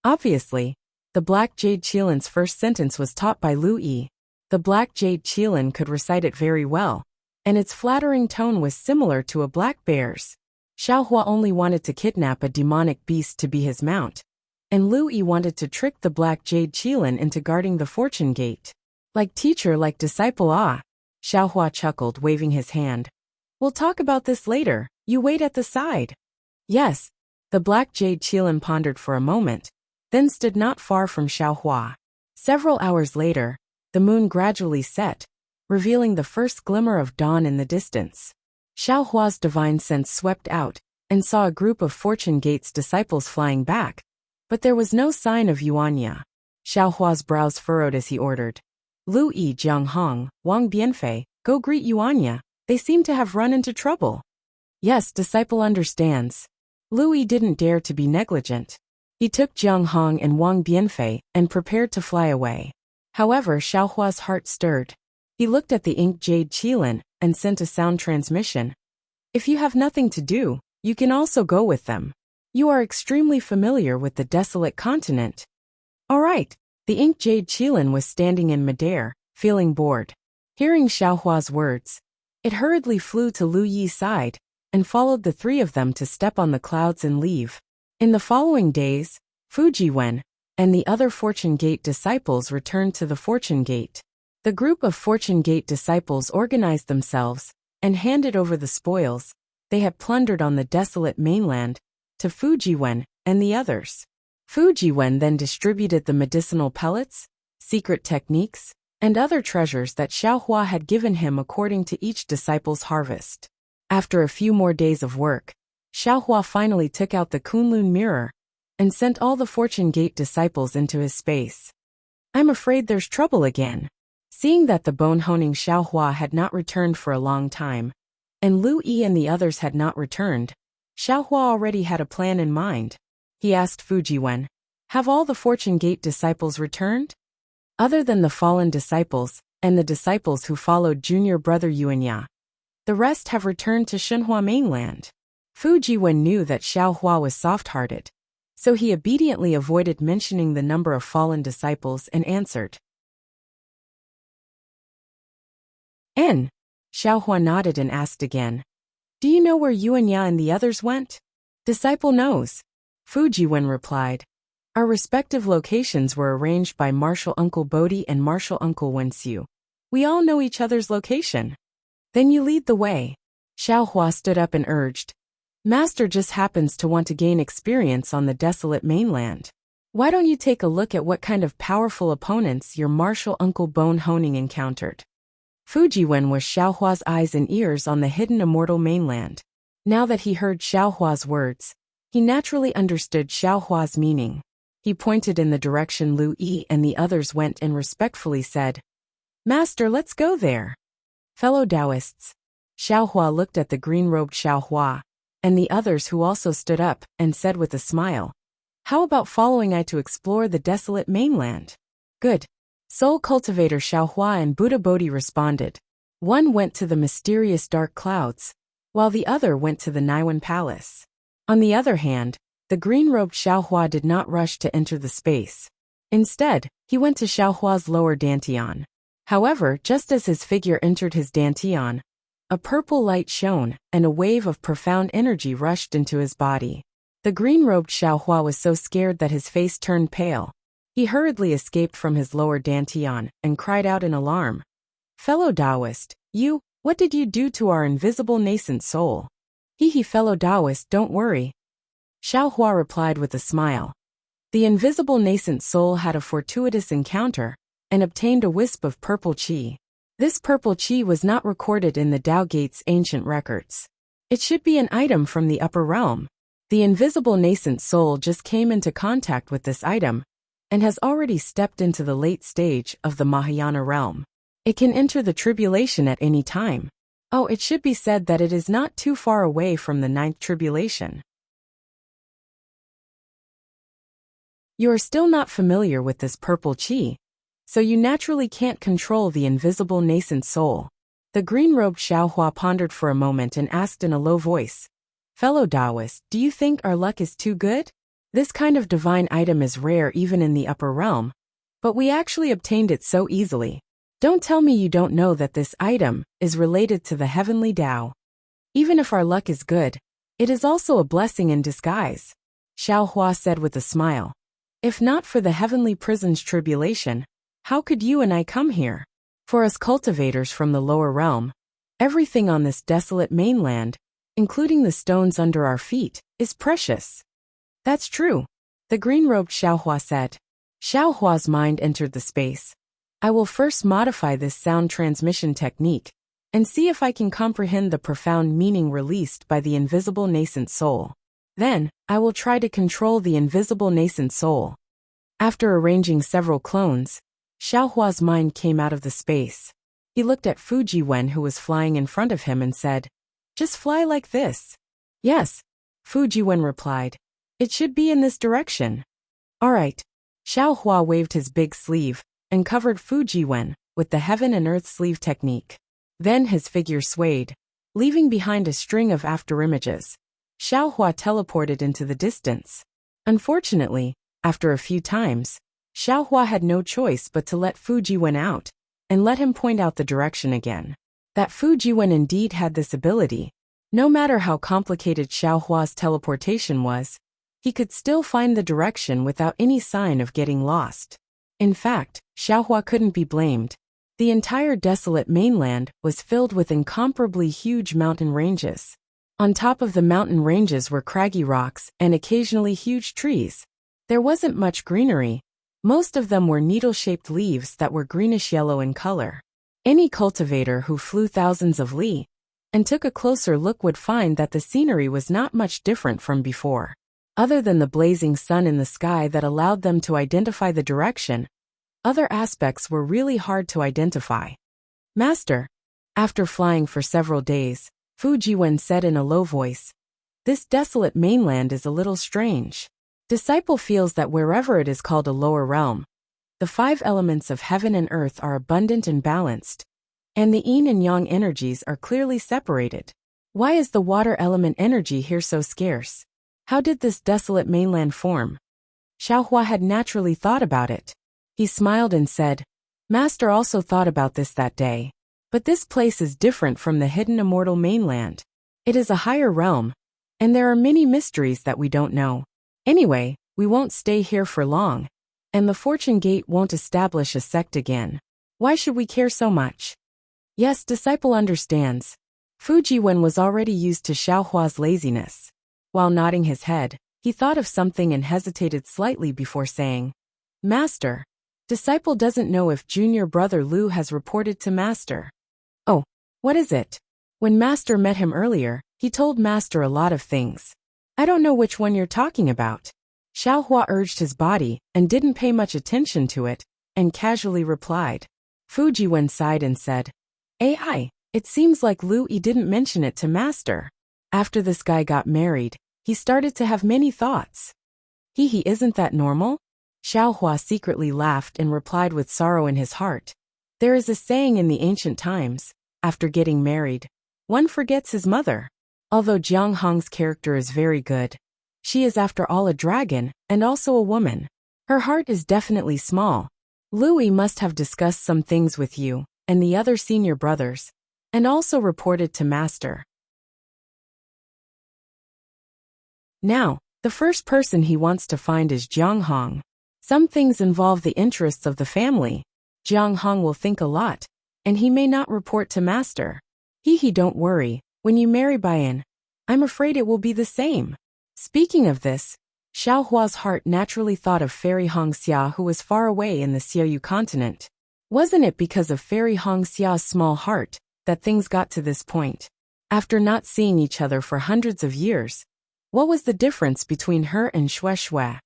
Obviously, the black jade Qilin's first sentence was taught by Lu Yi. The black jade Qilin could recite it very well, and its flattering tone was similar to a black bear's. Xiaohua only wanted to kidnap a demonic beast to be his mount, and Lu Yi wanted to trick the black jade Qilin into guarding the fortune gate. Like teacher, like disciple, ah. Xiaohua chuckled, waving his hand. We'll talk about this later, you wait at the side. Yes. The black jade Qilin pondered for a moment, then stood not far from Xiaohua. Several hours later, the moon gradually set, revealing the first glimmer of dawn in the distance. Xiaohua's divine sense swept out, and saw a group of Fortune Gate's disciples flying back, but there was no sign of Yuanya. Xiaohua's brows furrowed as he ordered, Lu Yi, Jiang Hong, Wang Bianfei, go greet Yuanya, they seem to have run into trouble. Yes, disciple understands. Lu Yi didn't dare to be negligent. He took Jiang Hong and Wang Bianfei and prepared to fly away. However, Xiaohua's heart stirred. He looked at the ink jade Qilin and sent a sound transmission. If you have nothing to do, you can also go with them. You are extremely familiar with the desolate continent. All right. The ink jade Qilin was standing in midair, feeling bored. Hearing Xiaohua's words, it hurriedly flew to Lu Yi's side and followed the three of them to step on the clouds and leave. In the following days, Fujiwen and the other Fortune Gate disciples returned to the Fortune Gate. The group of Fortune Gate disciples organized themselves and handed over the spoils they had plundered on the desolate mainland to Fujiwen and the others. Fujiwen then distributed the medicinal pellets, secret techniques, and other treasures that Xiaohua had given him according to each disciple's harvest. After a few more days of work, Xiaohua finally took out the Kunlun mirror and sent all the Fortune Gate disciples into his space. I'm afraid there's trouble again. Seeing that the bone-honing Xiaohua had not returned for a long time, and Lu Yi and the others had not returned, Xiaohua already had a plan in mind. He asked Fujiwen, "Have all the Fortune Gate disciples returned?" Other than the fallen disciples, and the disciples who followed junior brother Yuanya, the rest have returned to Shenhua mainland. Fujiwen knew that Xiaohua was soft-hearted, so he obediently avoided mentioning the number of fallen disciples and answered, "N." Xiaohua nodded and asked again, "Do you know where Yuanya and the others went?" "Disciple knows," Fujiwen replied. "Our respective locations were arranged by Martial Uncle Bodhi and Martial Uncle Wenxiu. We all know each other's location." "Then you lead the way." Xiaohua stood up and urged, "Master just happens to want to gain experience on the desolate mainland. Why don't you take a look at what kind of powerful opponents your Martial Uncle Bone Honing encountered?" Fujiwen was Xiaohua's eyes and ears on the hidden immortal mainland. Now that he heard Xiaohua's words, he naturally understood Xiaohua's meaning. He pointed in the direction Lu Yi and the others went and respectfully said, "Master, let's go there." "Fellow Taoists." Xiaohua looked at the green-robed Xiaohua, and the others who also stood up, and said with a smile, "How about following I to explore the desolate mainland?" "Good." Soul Cultivator Xiaohua and Buddha Bodhi responded. One went to the mysterious dark clouds, while the other went to the Naiwan Palace. On the other hand, the green-robed Xiaohua did not rush to enter the space. Instead, he went to Xiaohua's lower dantian. However, just as his figure entered his dantian, a purple light shone, and a wave of profound energy rushed into his body. The green-robed Xiaohua was so scared that his face turned pale. He hurriedly escaped from his lower dantian and cried out in alarm, "Fellow Taoist, what did you do to our invisible nascent soul?" "He, fellow Taoist, don't worry." Xiaohua replied with a smile. The invisible nascent soul had a fortuitous encounter and obtained a wisp of purple qi. This purple qi was not recorded in the Tao Gate's ancient records. It should be an item from the upper realm. The invisible nascent soul just came into contact with this item and has already stepped into the late stage of the Mahayana realm. It can enter the tribulation at any time. Oh, it should be said that it is not too far away from the ninth tribulation. You are still not familiar with this purple qi, so you naturally can't control the invisible nascent soul. The green-robed Xiaohua pondered for a moment and asked in a low voice, "Fellow Taoist, do you think our luck is too good? This kind of divine item is rare even in the upper realm, but we actually obtained it so easily. Don't tell me you don't know that this item is related to the heavenly Tao. Even if our luck is good, it is also a blessing in disguise," Xiaohua said with a smile. "If not for the heavenly prison's tribulation, how could you and I come here? For us cultivators from the lower realm, everything on this desolate mainland, including the stones under our feet, is precious." "That's true," the green-robed Xiaohua said. Xiaohua's mind entered the space. "I will first modify this sound transmission technique and see if I can comprehend the profound meaning released by the invisible nascent soul. Then, I will try to control the invisible nascent soul." After arranging several clones, Xiaohua's mind came out of the space. He looked at Fujiwen who was flying in front of him and said, "Just fly like this." "Yes," Fujiwen replied. "It should be in this direction." "All right." Xiaohua waved his big sleeve and covered Fujiwen with the heaven and earth sleeve technique. Then his figure swayed, leaving behind a string of afterimages. Xiaohua teleported into the distance. Unfortunately, after a few times, Xiaohua had no choice but to let Fujiwen out and let him point out the direction again. That Fujiwen indeed had this ability. No matter how complicated Xiaohua's teleportation was, he could still find the direction without any sign of getting lost. In fact, Xiaohua couldn't be blamed. The entire desolate mainland was filled with incomparably huge mountain ranges. On top of the mountain ranges were craggy rocks and occasionally huge trees. There wasn't much greenery. Most of them were needle-shaped leaves that were greenish-yellow in color. Any cultivator who flew thousands of li and took a closer look would find that the scenery was not much different from before. Other than the blazing sun in the sky that allowed them to identify the direction, Other aspects were really hard to identify. Master. After flying for several days, Fu Jiwen said in a low voice, "This desolate mainland is a little strange. Disciple feels that wherever it is called a lower realm, the 5 elements of heaven and earth are abundant and balanced, and the yin and yang energies are clearly separated. Why is the water element energy here so scarce? How did this desolate mainland form?" Xiaohua had naturally thought about it. He smiled and said, "Master also thought about this that day. But this place is different from the hidden immortal mainland. It is a higher realm, and there are many mysteries that we don't know. Anyway, we won't stay here for long, and the Fortune Gate won't establish a sect again. Why should we care so much?" Yes, disciple understands. Fu Jiwen was already used to Xiaohua's laziness. While nodding his head, he thought of something and hesitated slightly before saying, "Master, disciple doesn't know if junior brother Lu has reported to Master." "Oh, what is it?" When Master met him earlier, he told Master a lot of things. "I don't know which one you're talking about." Xiaohua urged his body and didn't pay much attention to it, and casually replied. Fu Jiwen sighed and said, "AI, it seems like Lu Yi didn't mention it to Master. After this guy got married, he started to have many thoughts." He isn't that normal?" Xiaohua secretly laughed and replied with sorrow in his heart. There is a saying in the ancient times, after getting married, one forgets his mother. Although Jiang Hong's character is very good, she is after all a dragon, and also a woman. Her heart is definitely small. Louis must have discussed some things with you, and the other senior brothers, and also reported to Master. Now, the first person he wants to find is Jiang Hong. Some things involve the interests of the family. Jiang Hong will think a lot, and he may not report to Master. Don't worry, when you marry Bayan, I'm afraid it will be the same. Speaking of this, Xiaohua's heart naturally thought of Fairy Hong Xia, who was far away in the Xiaoyu continent. Wasn't it because of Fairy Hong Xia's small heart that things got to this point? After not seeing each other for hundreds of years, what was the difference between her and Xue Xue?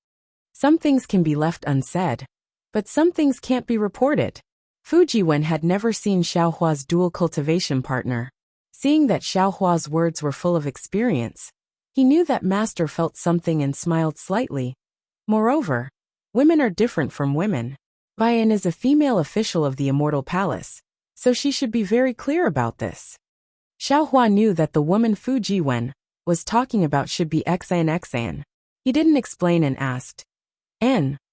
Some things can be left unsaid, but some things can't be reported. Fu Jiwen had never seen Xiaohua's dual cultivation partner. Seeing that Xiaohua's words were full of experience, he knew that Master felt something and smiled slightly. Moreover, women are different from women. Bayan is a female official of the Immortal Palace, so she should be very clear about this. Xiaohua knew that the woman Fu Jiwen was talking about should be Xan. He didn't explain and asked,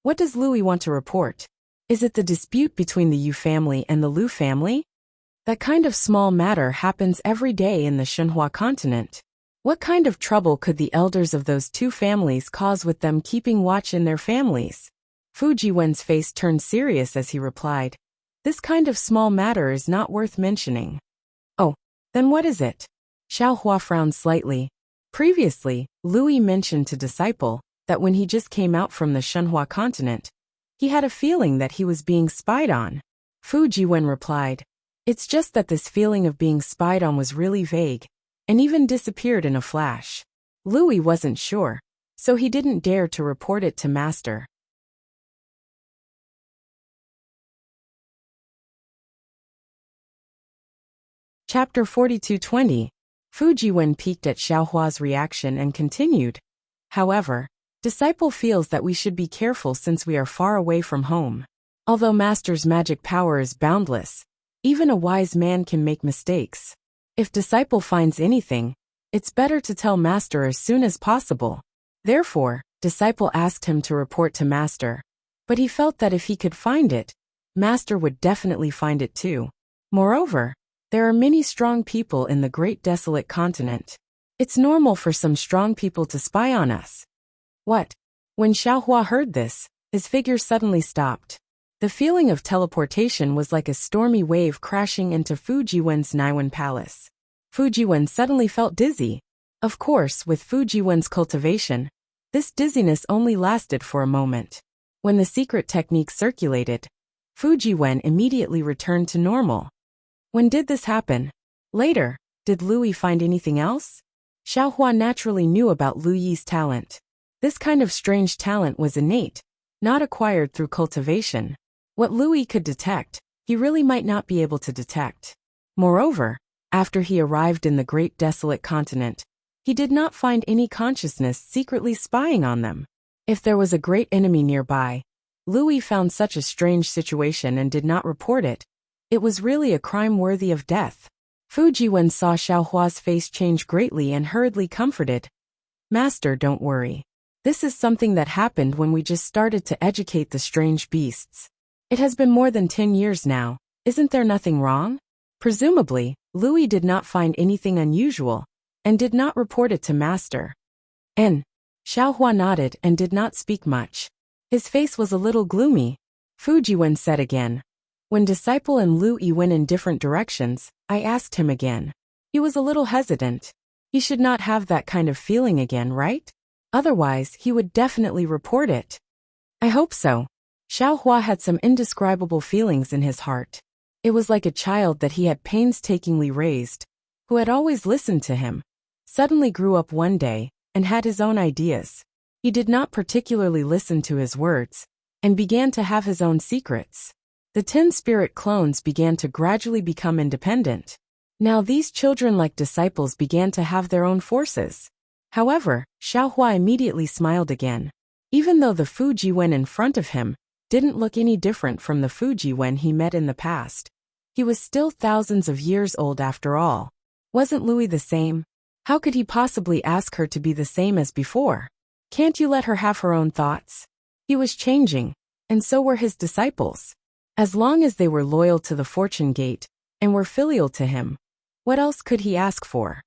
what does Louis want to report? Is it the dispute between the Yu family and the Lu family? That kind of small matter happens every day in the Shenhua continent. What kind of trouble could the elders of those two families cause with them keeping watch in their families? Fu Jiwen's face turned serious as he replied, "This kind of small matter is not worth mentioning." "Oh, then what is it?" Xiaohua frowned slightly. Previously, Louis mentioned to Disciple that when he just came out from the Shenhua continent, he had a feeling that he was being spied on. Fu Jiwen replied, "It's just that this feeling of being spied on was really vague, and even disappeared in a flash. Louis wasn't sure, so he didn't dare to report it to Master." Chapter 42:20. Fu Jiwen peeked at Xiaohua's reaction and continued, "However, Disciple feels that we should be careful since we are far away from home. Although Master's magic power is boundless, even a wise man can make mistakes. If Disciple finds anything, it's better to tell Master as soon as possible." Therefore, Disciple asked him to report to Master. But he felt that if he could find it, Master would definitely find it too. Moreover, there are many strong people in the great desolate continent. It's normal for some strong people to spy on us. What? When Xiaohua heard this, his figure suddenly stopped. The feeling of teleportation was like a stormy wave crashing into Fu Jiwen's Naiwan palace. Fu Jiwen suddenly felt dizzy. Of course, with Fu Jiwen's cultivation, this dizziness only lasted for a moment. When the secret technique circulated, Fu Jiwen immediately returned to normal. When did this happen? Later, did Louis find anything else? Xiaohua naturally knew about Lu Yi's talent. This kind of strange talent was innate, not acquired through cultivation. What Louis could detect, he really might not be able to detect. Moreover, after he arrived in the great desolate continent, he did not find any consciousness secretly spying on them. If there was a great enemy nearby, Louis found such a strange situation and did not report it. It was really a crime worthy of death. Fu Jiwen saw Xiaohua's face change greatly and hurriedly comforted. Master, don't worry. This is something that happened when we just started to educate the strange beasts. It has been more than 10 years now. Isn't there nothing wrong? Presumably, Louis did not find anything unusual, and did not report it to Master. Xiaohua nodded and did not speak much. His face was a little gloomy. Fu Jiwen said again. When Disciple and Louis went in different directions, I asked him again. He was a little hesitant. He should not have that kind of feeling again, right? Otherwise, he would definitely report it. I hope so. Xiaohua had some indescribable feelings in his heart. It was like a child that he had painstakingly raised, who had always listened to him, suddenly grew up one day, and had his own ideas. He did not particularly listen to his words, and began to have his own secrets. The 10 spirit clones began to gradually become independent. Now these children-like disciples began to have their own forces. However, Xiaohua immediately smiled again. Even though the Fu Jiwen in front of him didn't look any different from the Fu Jiwen he met in the past, he was still thousands of years old after all. Wasn't Louis the same? How could he possibly ask her to be the same as before? Can't you let her have her own thoughts? He was changing, and so were his disciples. As long as they were loyal to the fortune gate, and were filial to him, what else could he ask for?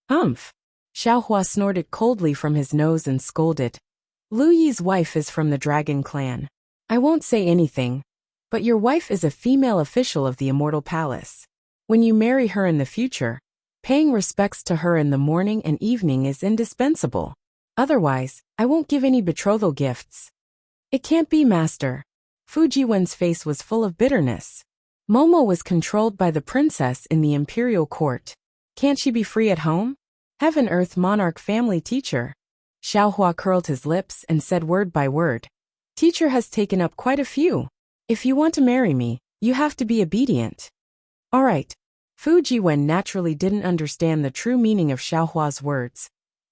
Humph! Xiaohua snorted coldly from his nose and scolded. Lu Yi's wife is from the dragon clan. I won't say anything, but your wife is a female official of the Immortal Palace. When you marry her in the future, paying respects to her in the morning and evening is indispensable. Otherwise, I won't give any betrothal gifts. It can't be, Master. Fu Jiwen's face was full of bitterness. Momo was controlled by the princess in the imperial court. Can't she be free at home? Heaven-Earth Monarch family teacher. Xiaohua curled his lips and said word by word. Teacher has taken up quite a few. If you want to marry me, you have to be obedient. All right. Fu Jiwen naturally didn't understand the true meaning of Xiaohua's words.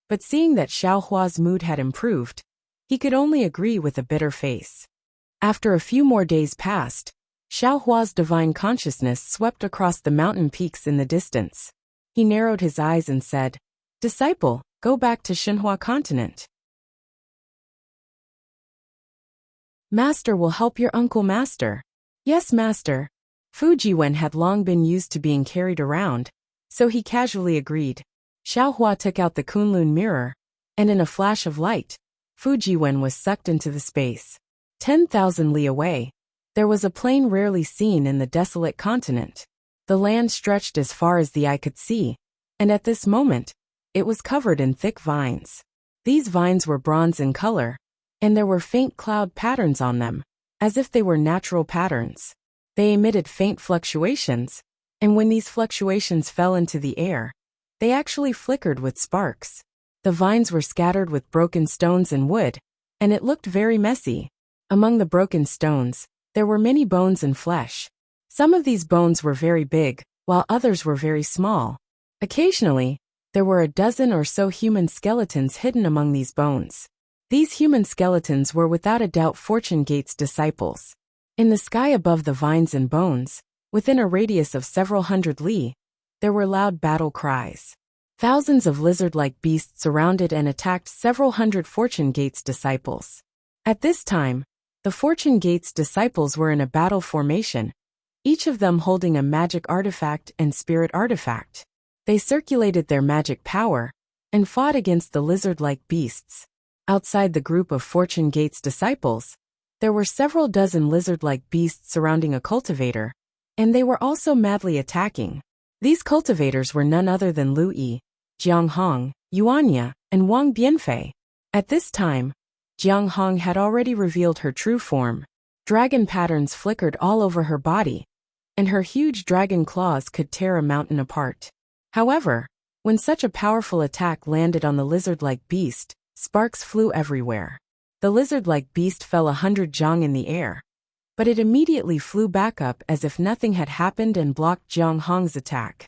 But seeing that Xiaohua's mood had improved, he could only agree with a bitter face. After a few more days passed, Xiaohua's divine consciousness swept across the mountain peaks in the distance. He narrowed his eyes and said, Disciple, go back to Xinhua continent. Master will help your uncle, Master. Yes, Master. Fu Jiwen had long been used to being carried around, so he casually agreed. Xiaohua took out the Kunlun mirror, and in a flash of light, Fu Jiwen was sucked into the space. 10,000 li away, there was a plain rarely seen in the desolate continent. The land stretched as far as the eye could see, and at this moment, it was covered in thick vines. These vines were bronze in color, and there were faint cloud patterns on them, as if they were natural patterns. They emitted faint fluctuations, and when these fluctuations fell into the air, they actually flickered with sparks. The vines were scattered with broken stones and wood, and it looked very messy. Among the broken stones, there were many bones and flesh. Some of these bones were very big, while others were very small. Occasionally, there were a dozen or so human skeletons hidden among these bones. These human skeletons were without a doubt Fortune Gate's disciples. In the sky above the vines and bones, within a radius of several hundred li, there were loud battle cries. Thousands of lizard-like beasts surrounded and attacked several hundred Fortune Gate's disciples. At this time, the Fortune Gate's disciples were in a battle formation, each of them holding a magic artifact and spirit artifact. They circulated their magic power and fought against the lizard-like beasts. Outside the group of Fortune Gate's disciples, there were several dozen lizard-like beasts surrounding a cultivator, and they were also madly attacking. These cultivators were none other than Lu Yi, Jiang Hong, Yuanya, and Wang Bianfei. At this time, Jiang Hong had already revealed her true form. Dragon patterns flickered all over her body, and her huge dragon claws could tear a mountain apart. However, when such a powerful attack landed on the lizard-like beast, sparks flew everywhere. The lizard-like beast fell 100 zhang in the air. but it immediately flew back up as if nothing had happened and blocked Jiang Hong's attack.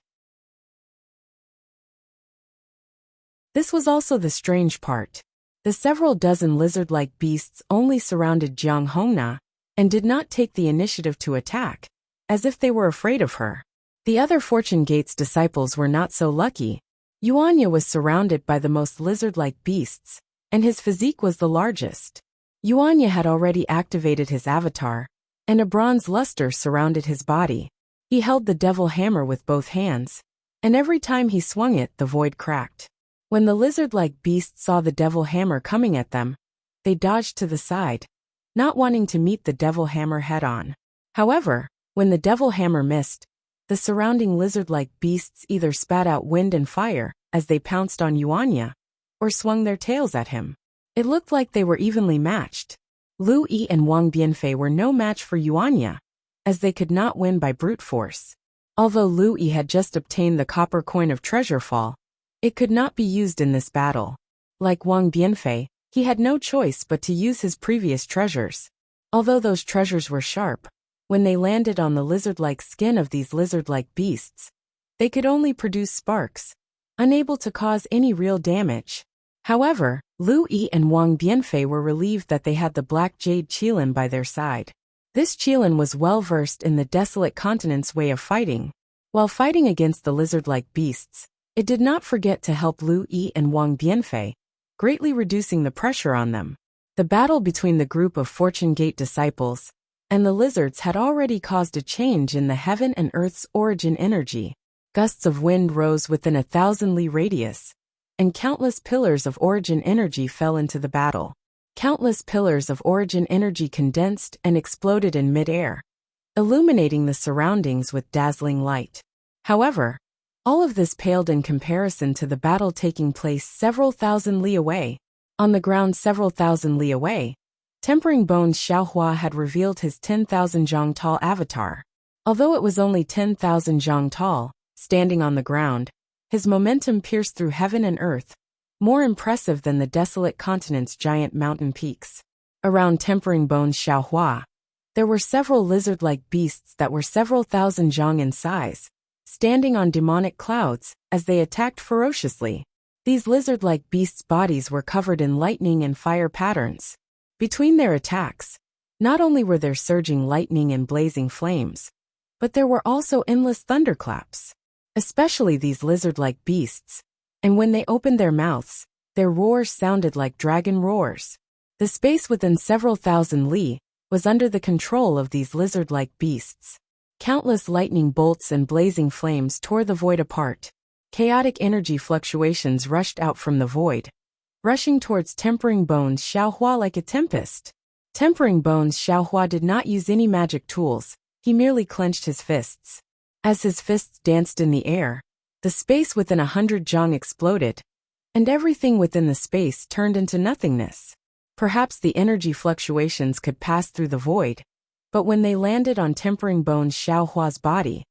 This was also the strange part. The several dozen lizard-like beasts only surrounded Jiang Hongna and did not take the initiative to attack, as if they were afraid of her. The other Fortune Gate's disciples were not so lucky. Yuanya was surrounded by the most lizard-like beasts, and his physique was the largest. Yuanya had already activated his avatar, and a bronze luster surrounded his body. He held the devil hammer with both hands, and every time he swung it, the void cracked. When the lizard-like beasts saw the devil hammer coming at them, they dodged to the side, not wanting to meet the devil hammer head-on. However, when the devil hammer missed, the surrounding lizard-like beasts either spat out wind and fire as they pounced on Yuanya, or swung their tails at him. It looked like they were evenly matched. Lu Yi and Wang Bianfei were no match for Yuanya, as they could not win by brute force. Although Lu Yi had just obtained the copper coin of treasure fall, it could not be used in this battle. Like Wang Bianfei, he had no choice but to use his previous treasures. Although those treasures were sharp, when they landed on the lizard-like skin of these lizard-like beasts, they could only produce sparks, unable to cause any real damage. However, Lu Yi and Wang Bianfei were relieved that they had the black jade Qilin by their side. This Qilin was well versed in the desolate continent's way of fighting. While fighting against the lizard-like beasts, it did not forget to help Lu Yi and Wang Bianfei, greatly reducing the pressure on them. The battle between the group of Fortune Gate disciples and the lizards had already caused a change in the heaven and earth's origin energy. Gusts of wind rose within 1,000 li radius, and countless pillars of origin energy fell into the battle. Countless pillars of origin energy condensed and exploded in mid-air, illuminating the surroundings with dazzling light. However, all of this paled in comparison to the battle taking place several thousand li away. On the ground several thousand li away, Tempering Bones Xiaohua had revealed his 10,000 zhang tall avatar. Although it was only 10,000 zhang tall, standing on the ground, his momentum pierced through heaven and earth, more impressive than the desolate continent's giant mountain peaks. Around Tempering Bones Xiaohua, there were several lizard-like beasts that were several thousand zhang in size, standing on demonic clouds as they attacked ferociously. These lizard-like beasts' bodies were covered in lightning and fire patterns. Between their attacks, not only were there surging lightning and blazing flames, but there were also endless thunderclaps. Especially these lizard-like beasts, and when they opened their mouths, their roars sounded like dragon roars. The space within several thousand li was under the control of these lizard-like beasts. Countless lightning bolts and blazing flames tore the void apart. Chaotic energy fluctuations rushed out from the void, rushing towards Tempering Bones Xiaohua like a tempest. Tempering Bones Xiaohua did not use any magic tools, he merely clenched his fists. As his fists danced in the air, the space within 100 zhang exploded, and everything within the space turned into nothingness. Perhaps the energy fluctuations could pass through the void, but when they landed on Tempering Bones Xiaohua's body,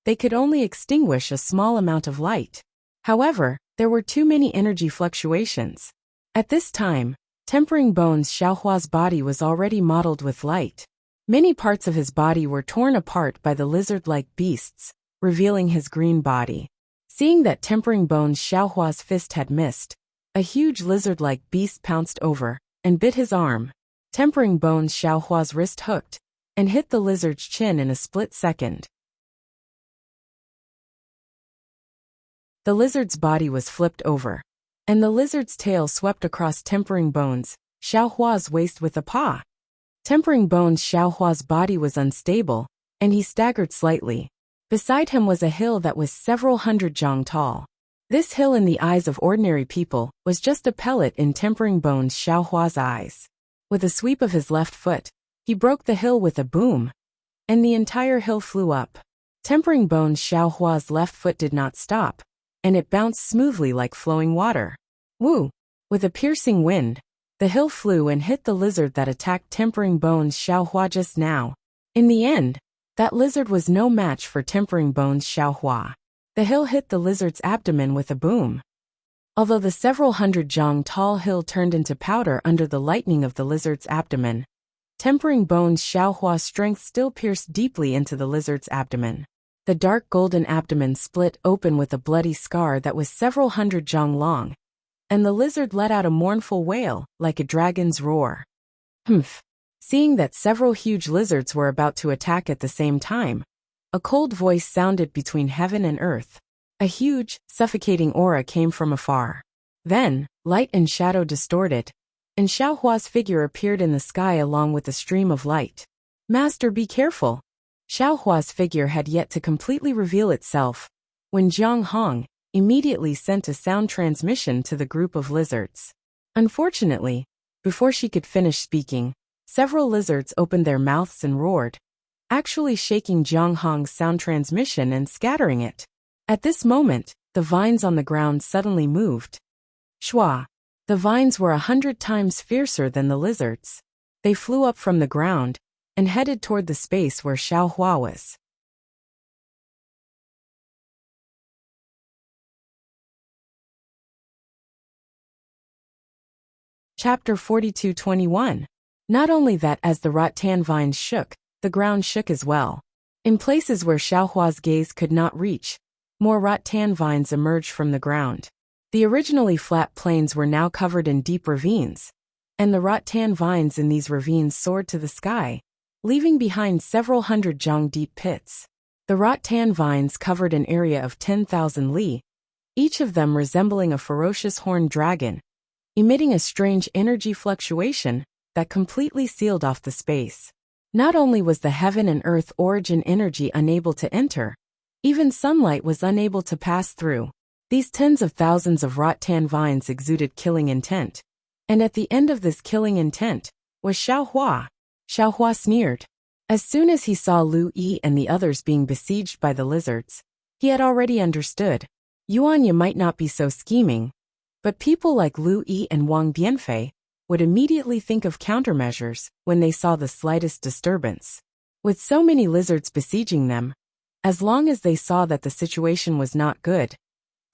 they could only extinguish a small amount of light. However, there were too many energy fluctuations. At this time, Tempering Bones Xiaohua's body was already mottled with light. Many parts of his body were torn apart by the lizard-like beasts, revealing his green body. Seeing that Tempering Bones Xiaohua's fist had missed, a huge lizard-like beast pounced over and bit his arm. Tempering Bones Xiaohua's wrist hooked and hit the lizard's chin in a split second. The lizard's body was flipped over, and the lizard's tail swept across Tempering Bones Xiaohua's waist with a paw. Tempering Bones Xiaohua's body was unstable, and he staggered slightly. Beside him was a hill that was several hundred zhang tall. This hill in the eyes of ordinary people was just a pellet in Tempering Bones Xiaohua's eyes. With a sweep of his left foot, he broke the hill with a boom, and the entire hill flew up. Tempering Bones Xiaohua's left foot did not stop, and it bounced smoothly like flowing water. Woo! With a piercing wind, the hill flew and hit the lizard that attacked Tempering Bones Xiaohua just now. In the end, that lizard was no match for Tempering Bones Xiaohua. The hill hit the lizard's abdomen with a boom. Although the several hundred zhang tall hill turned into powder under the lightning of the lizard's abdomen, Tempering bones, Xiaohua's strength still pierced deeply into the lizard's abdomen. The dark golden abdomen split open with a bloody scar that was several hundred zhang long, and the lizard let out a mournful wail, like a dragon's roar. Humph! Seeing that several huge lizards were about to attack at the same time, a cold voice sounded between heaven and earth. A huge, suffocating aura came from afar. Then, light and shadow distorted, and Xiaohua's figure appeared in the sky along with a stream of light. Master, be careful! Xiaohua's figure had yet to completely reveal itself, when Jiang Hong immediately sent a sound transmission to the group of lizards. Unfortunately, before she could finish speaking, several lizards opened their mouths and roared, actually shaking Jiang Hong's sound transmission and scattering it. At this moment, the vines on the ground suddenly moved. Shwa! The vines were 100 times fiercer than the lizards. They flew up from the ground and headed toward the space where Xiaohua was. Chapter 42:21. Not only that, as the rattan vines shook, the ground shook as well. In places where Xiaohua's gaze could not reach, more rattan vines emerged from the ground. The originally flat plains were now covered in deep ravines, and the rattan vines in these ravines soared to the sky, leaving behind several hundred zhang deep pits. The rattan vines covered an area of 10,000 li, each of them resembling a ferocious horned dragon, emitting a strange energy fluctuation that completely sealed off the space. Not only was the heaven and earth origin energy unable to enter, even sunlight was unable to pass through. These tens of thousands of rattan vines exuded killing intent, and at the end of this killing intent was Xiaohua. Xiaohua sneered. As soon as he saw Lu Yi and the others being besieged by the lizards, he had already understood. Yuanya might not be so scheming, but people like Lu Yi and Wang Bianfei would immediately think of countermeasures when they saw the slightest disturbance. With so many lizards besieging them, as long as they saw that the situation was not good,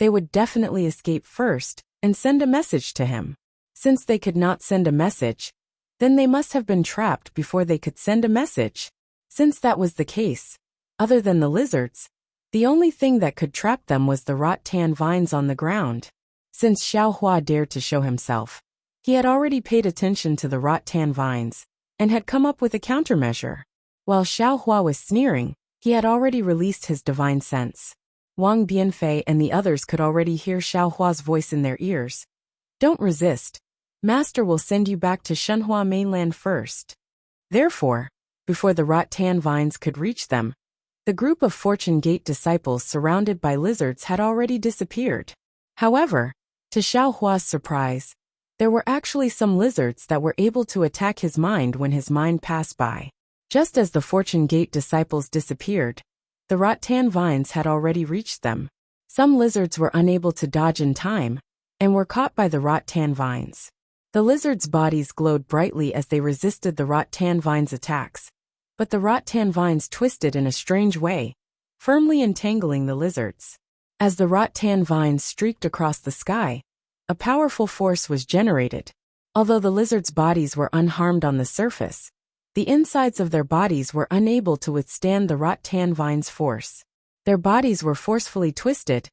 they would definitely escape first and send a message to him. Since they could not send a message, then they must have been trapped before they could send a message. Since that was the case, other than the lizards, the only thing that could trap them was the rattan vines on the ground. Since Xiaohua dared to show himself, he had already paid attention to the rattan vines and had come up with a countermeasure. While Xiaohua was sneering, he had already released his divine sense. Wang Bianfei and the others could already hear Xiaohua's voice in their ears. Don't resist. Master will send you back to Shenhua mainland first. Therefore, before the rattan vines could reach them, the group of Fortune Gate disciples surrounded by lizards had already disappeared. However, to Xiaohua's surprise, there were actually some lizards that were able to attack his mind when his mind passed by. Just as the Fortune Gate disciples disappeared, the rattan vines had already reached them. Some lizards were unable to dodge in time and were caught by the rattan vines. The lizards' bodies glowed brightly as they resisted the rattan vines' attacks, but the rattan vines twisted in a strange way, firmly entangling the lizards. As the rattan vines streaked across the sky, a powerful force was generated. Although the lizards' bodies were unharmed on the surface, the insides of their bodies were unable to withstand the rattan vines' force. Their bodies were forcefully twisted,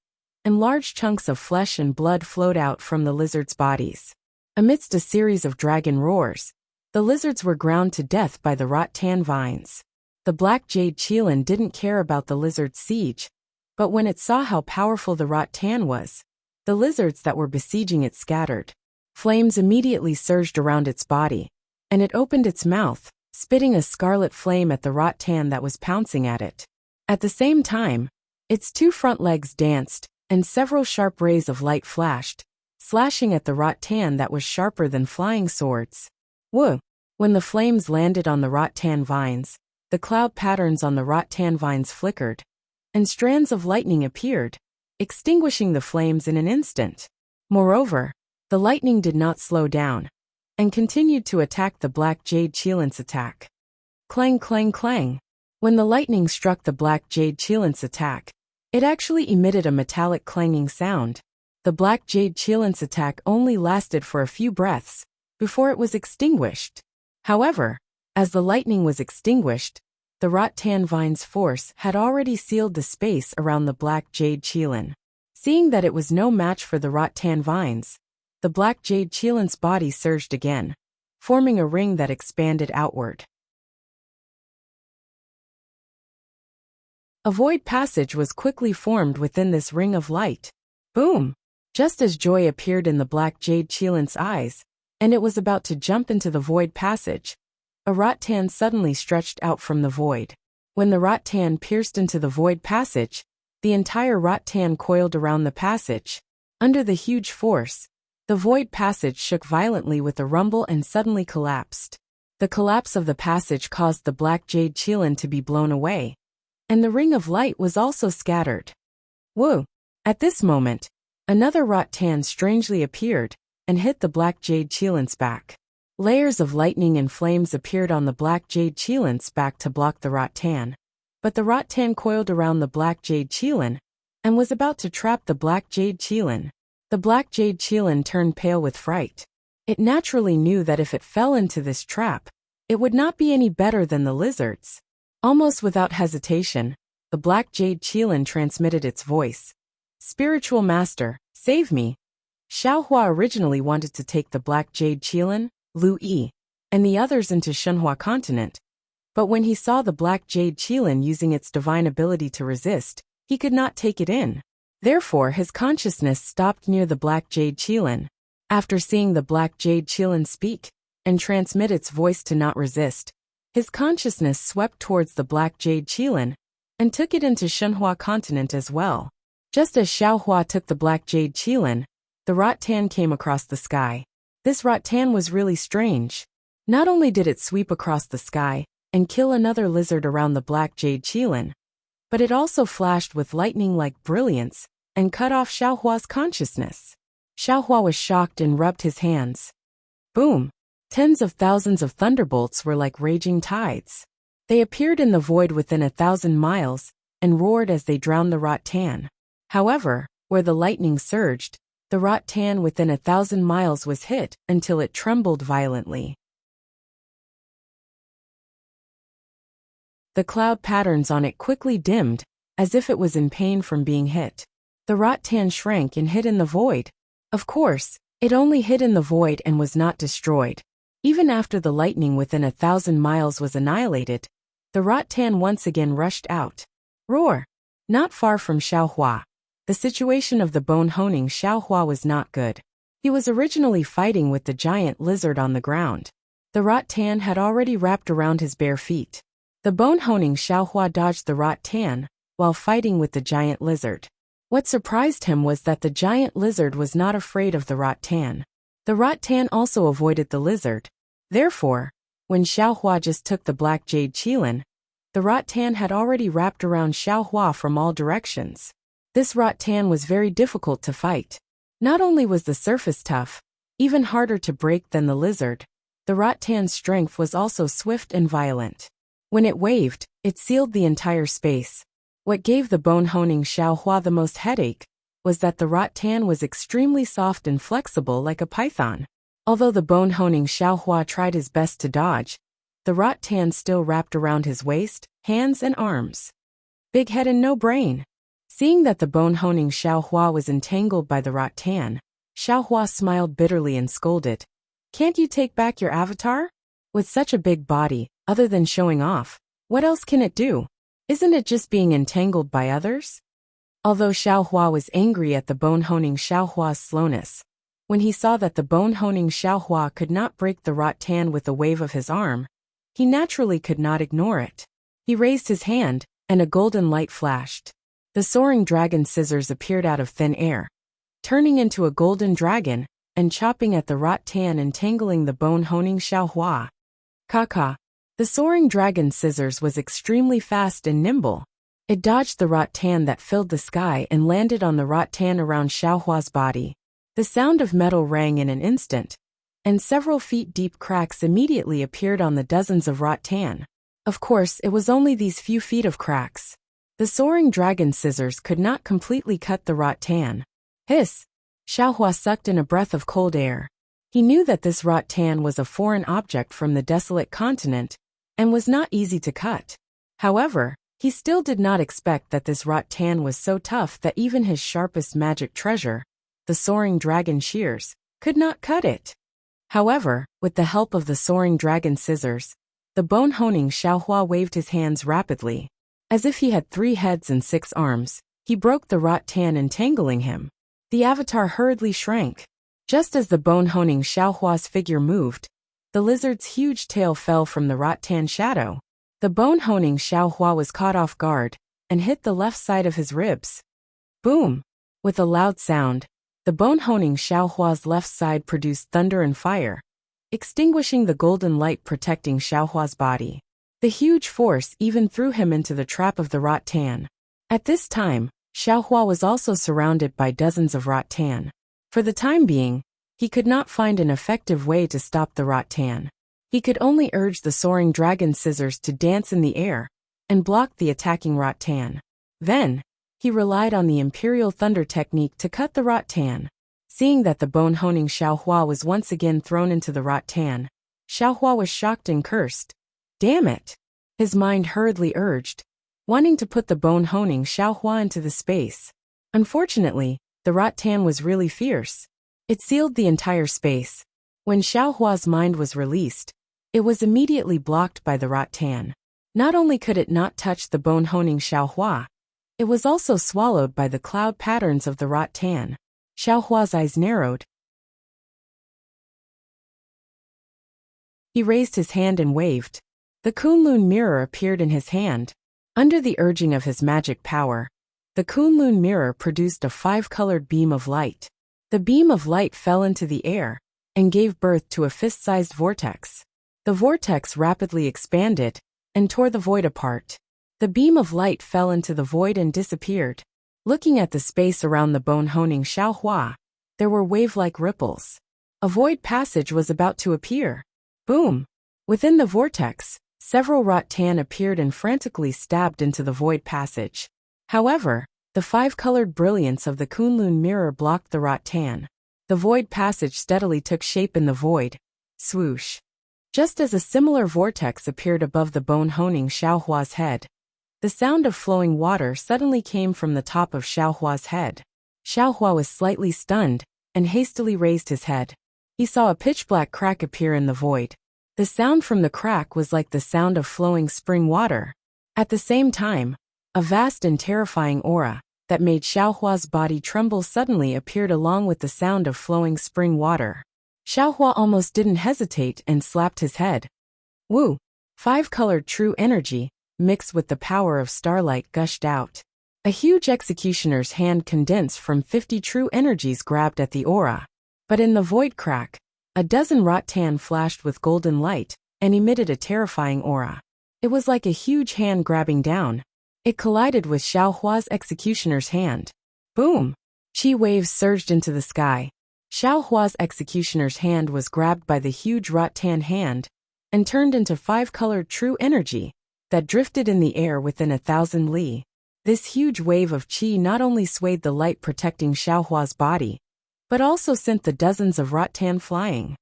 and large chunks of flesh and blood flowed out from the lizards' bodies. Amidst a series of dragon roars, the lizards were ground to death by the rattan vines. The black jade qilin didn't care about the lizard's siege, but when it saw how powerful the rattan was, the lizards that were besieging it scattered. Flames immediately surged around its body, and it opened its mouth, spitting a scarlet flame at the rattan that was pouncing at it. At the same time, its two front legs danced, and several sharp rays of light flashed, slashing at the rattan that was sharper than flying swords. Whoa! When the flames landed on the rattan vines, the cloud patterns on the rattan vines flickered, and strands of lightning appeared, extinguishing the flames in an instant. Moreover, the lightning did not slow down, and continued to attack the black jade qilin's attack. Clang, clang, clang. When the lightning struck the black jade qilin's attack, it actually emitted a metallic clanging sound. The black jade qilin's attack only lasted for a few breaths before it was extinguished. However, As the lightning was extinguished, the rattan vine's force had already sealed the space around the black jade qilin. Seeing that it was no match for the rattan vines, the black jade qilin's body surged again, forming a ring that expanded outward. A void passage was quickly formed within this ring of light. Boom! Just as joy appeared in the black jade qilin's eyes, and it was about to jump into the void passage, a rattan suddenly stretched out from the void. When the rattan pierced into the void passage, the entire rattan coiled around the passage. Under the huge force, the void passage shook violently with a rumble and suddenly collapsed. The collapse of the passage caused the black jade qilin to be blown away, and the ring of light was also scattered. Woo! At this moment, another rattan strangely appeared and hit the black jade qilin's back. Layers of lightning and flames appeared on the black jade qilin's back to block the rattan, but the rattan coiled around the black jade qilin and was about to trap the black jade qilin. The black jade qilin turned pale with fright. It naturally knew that if it fell into this trap, it would not be any better than the lizards. Almost without hesitation, the black jade qilin transmitted its voice. Spiritual Master, save me. Xiaohua originally wanted to take the black jade qilin, Lu Yi, and the others into Shenhua continent, but when he saw the black jade qilin using its divine ability to resist, he could not take it in. Therefore his consciousness stopped near the black jade qilin. After seeing the black jade qilin speak and transmit its voice to not resist, his consciousness swept towards the black jade qilin and took it into Shenhua continent as well. Just as Xiaohua took the black jade qilin, the rattan came across the sky. This rattan was really strange. Not only did it sweep across the sky and kill another lizard around the black jade qilin, but it also flashed with lightning-like brilliance and cut off Xiaohua's consciousness. Xiaohua was shocked and rubbed his hands. Boom! Tens of thousands of thunderbolts were like raging tides. They appeared in the void within 1,000 miles and roared as they drowned the rattan. However, where the lightning surged, the rattan within 1,000 miles was hit until it trembled violently. The cloud patterns on it quickly dimmed, as if it was in pain from being hit. The rattan shrank and hid in the void. Of course, it only hid in the void and was not destroyed. Even after the lightning within 1,000 miles was annihilated, the rattan once again rushed out. Roar! Not far from Xiaohua, the situation of the bone-honing Xiaohua was not good. He was originally fighting with the giant lizard on the ground. The rattan had already wrapped around his bare feet. The bone-honing Xiaohua dodged the rattan while fighting with the giant lizard. What surprised him was that the giant lizard was not afraid of the rattan. The rattan also avoided the lizard. Therefore, when Xiaohua just took the black jade qilin, the rattan had already wrapped around Xiaohua from all directions. This rattan was very difficult to fight. Not only was the surface tough, even harder to break than the lizard, the rattan's strength was also swift and violent. When it waved, it sealed the entire space. What gave the bone-honing Xiaohua the most headache was that the rattan was extremely soft and flexible like a python. Although the bone-honing Xiaohua tried his best to dodge, the rattan still wrapped around his waist, hands and arms. Big head and no brain. Seeing that the bone-honing Xiaohua was entangled by the rattan, Xiaohua smiled bitterly and scolded. Can't you take back your avatar? With such a big body, other than showing off, what else can it do? Isn't it just being entangled by others? Although Xiaohua was angry at the bone-honing Xiaohua's slowness, when he saw that the bone-honing Xiaohua could not break the rattan with a wave of his arm, he naturally could not ignore it. He raised his hand, and a golden light flashed. The soaring dragon scissors appeared out of thin air, turning into a golden dragon and chopping at the rattan, entangling the bone-honing Xiaohua. Kaka. The soaring dragon scissors was extremely fast and nimble. It dodged the rattan that filled the sky and landed on the rattan around Xiaohua's body. The sound of metal rang in an instant, and several feet deep cracks immediately appeared on the dozens of rattan. Of course, it was only these few feet of cracks. The soaring dragon scissors could not completely cut the rattan. Hiss! Xiaohua sucked in a breath of cold air. He knew that this rattan was a foreign object from the desolate continent, and was not easy to cut. However, he still did not expect that this rattan was so tough that even his sharpest magic treasure, the soaring dragon shears, could not cut it. However, with the help of the soaring dragon scissors, the bone-honing Xiaohua waved his hands rapidly. As if he had 3 heads and 6 arms, he broke the rattan, entangling him. The avatar hurriedly shrank. Just as the bone-honing Xiaohua's figure moved, the lizard's huge tail fell from the rattan shadow. The bone-honing Xiaohua was caught off guard and hit the left side of his ribs. Boom! With a loud sound, the bone-honing Xiaohua's left side produced thunder and fire, extinguishing the golden light protecting Xiaohua's body. The huge force even threw him into the trap of the rattan. At this time, Xiaohua was also surrounded by dozens of rattan. For the time being, he could not find an effective way to stop the rattan. He could only urge the soaring dragon scissors to dance in the air and block the attacking rattan. Then, he relied on the Imperial Thunder technique to cut the rattan. Seeing that the bone-honing Xiaohua was once again thrown into the rattan, Xiaohua was shocked and cursed. Damn it! His mind hurriedly urged, wanting to put the bone-honing Xiaohua into the space. Unfortunately, the rattan was really fierce. It sealed the entire space. When Xiaohua's mind was released, it was immediately blocked by the rattan. Not only could it not touch the bone-honing Xiaohua, it was also swallowed by the cloud patterns of the rattan. Xiaohua's eyes narrowed. He raised his hand and waved. The Kunlun mirror appeared in his hand. Under the urging of his magic power, the Kunlun mirror produced a 5-colored beam of light. The beam of light fell into the air and gave birth to a fist-sized vortex. The vortex rapidly expanded and tore the void apart. The beam of light fell into the void and disappeared. Looking at the space around the bone-honing Xiaohua, there were wave-like ripples. A void passage was about to appear. Boom! Within the vortex, several rattan appeared and frantically stabbed into the void passage. However, the 5-colored brilliance of the Kunlun mirror blocked the rattan. The void passage steadily took shape in the void. Swoosh! Just as a similar vortex appeared above the bone-honing Xiaohua's head, the sound of flowing water suddenly came from the top of Xiaohua's head. Xiaohua was slightly stunned and hastily raised his head. He saw a pitch-black crack appear in the void. The sound from the crack was like the sound of flowing spring water. At the same time, a vast and terrifying aura that made Xiaohua's body tremble suddenly appeared along with the sound of flowing spring water. Xiaohua almost didn't hesitate and slapped his head. Woo! 5-colored true energy, mixed with the power of starlight, gushed out. A huge executioner's hand condensed from 50 true energies grabbed at the aura. But in the void crack, a dozen rattan flashed with golden light and emitted a terrifying aura. It was like a huge hand grabbing down. It collided with Xiaohua's executioner's hand. Boom! Chi waves surged into the sky. Xiaohua's executioner's hand was grabbed by the huge rattan hand and turned into 5-colored true energy that drifted in the air within 1,000 li. This huge wave of qi not only swayed the light protecting Xiaohua's body, but also sent the dozens of rattan flying.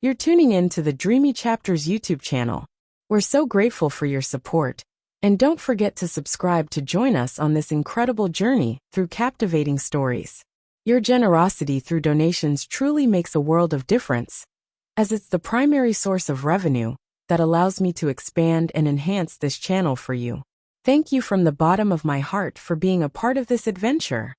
You're tuning in to the Dreamy Chapters YouTube channel. We're so grateful for your support, and don't forget to subscribe to join us on this incredible journey through captivating stories. Your generosity through donations truly makes a world of difference, as it's the primary source of revenue that allows me to expand and enhance this channel for you. Thank you from the bottom of my heart for being a part of this adventure.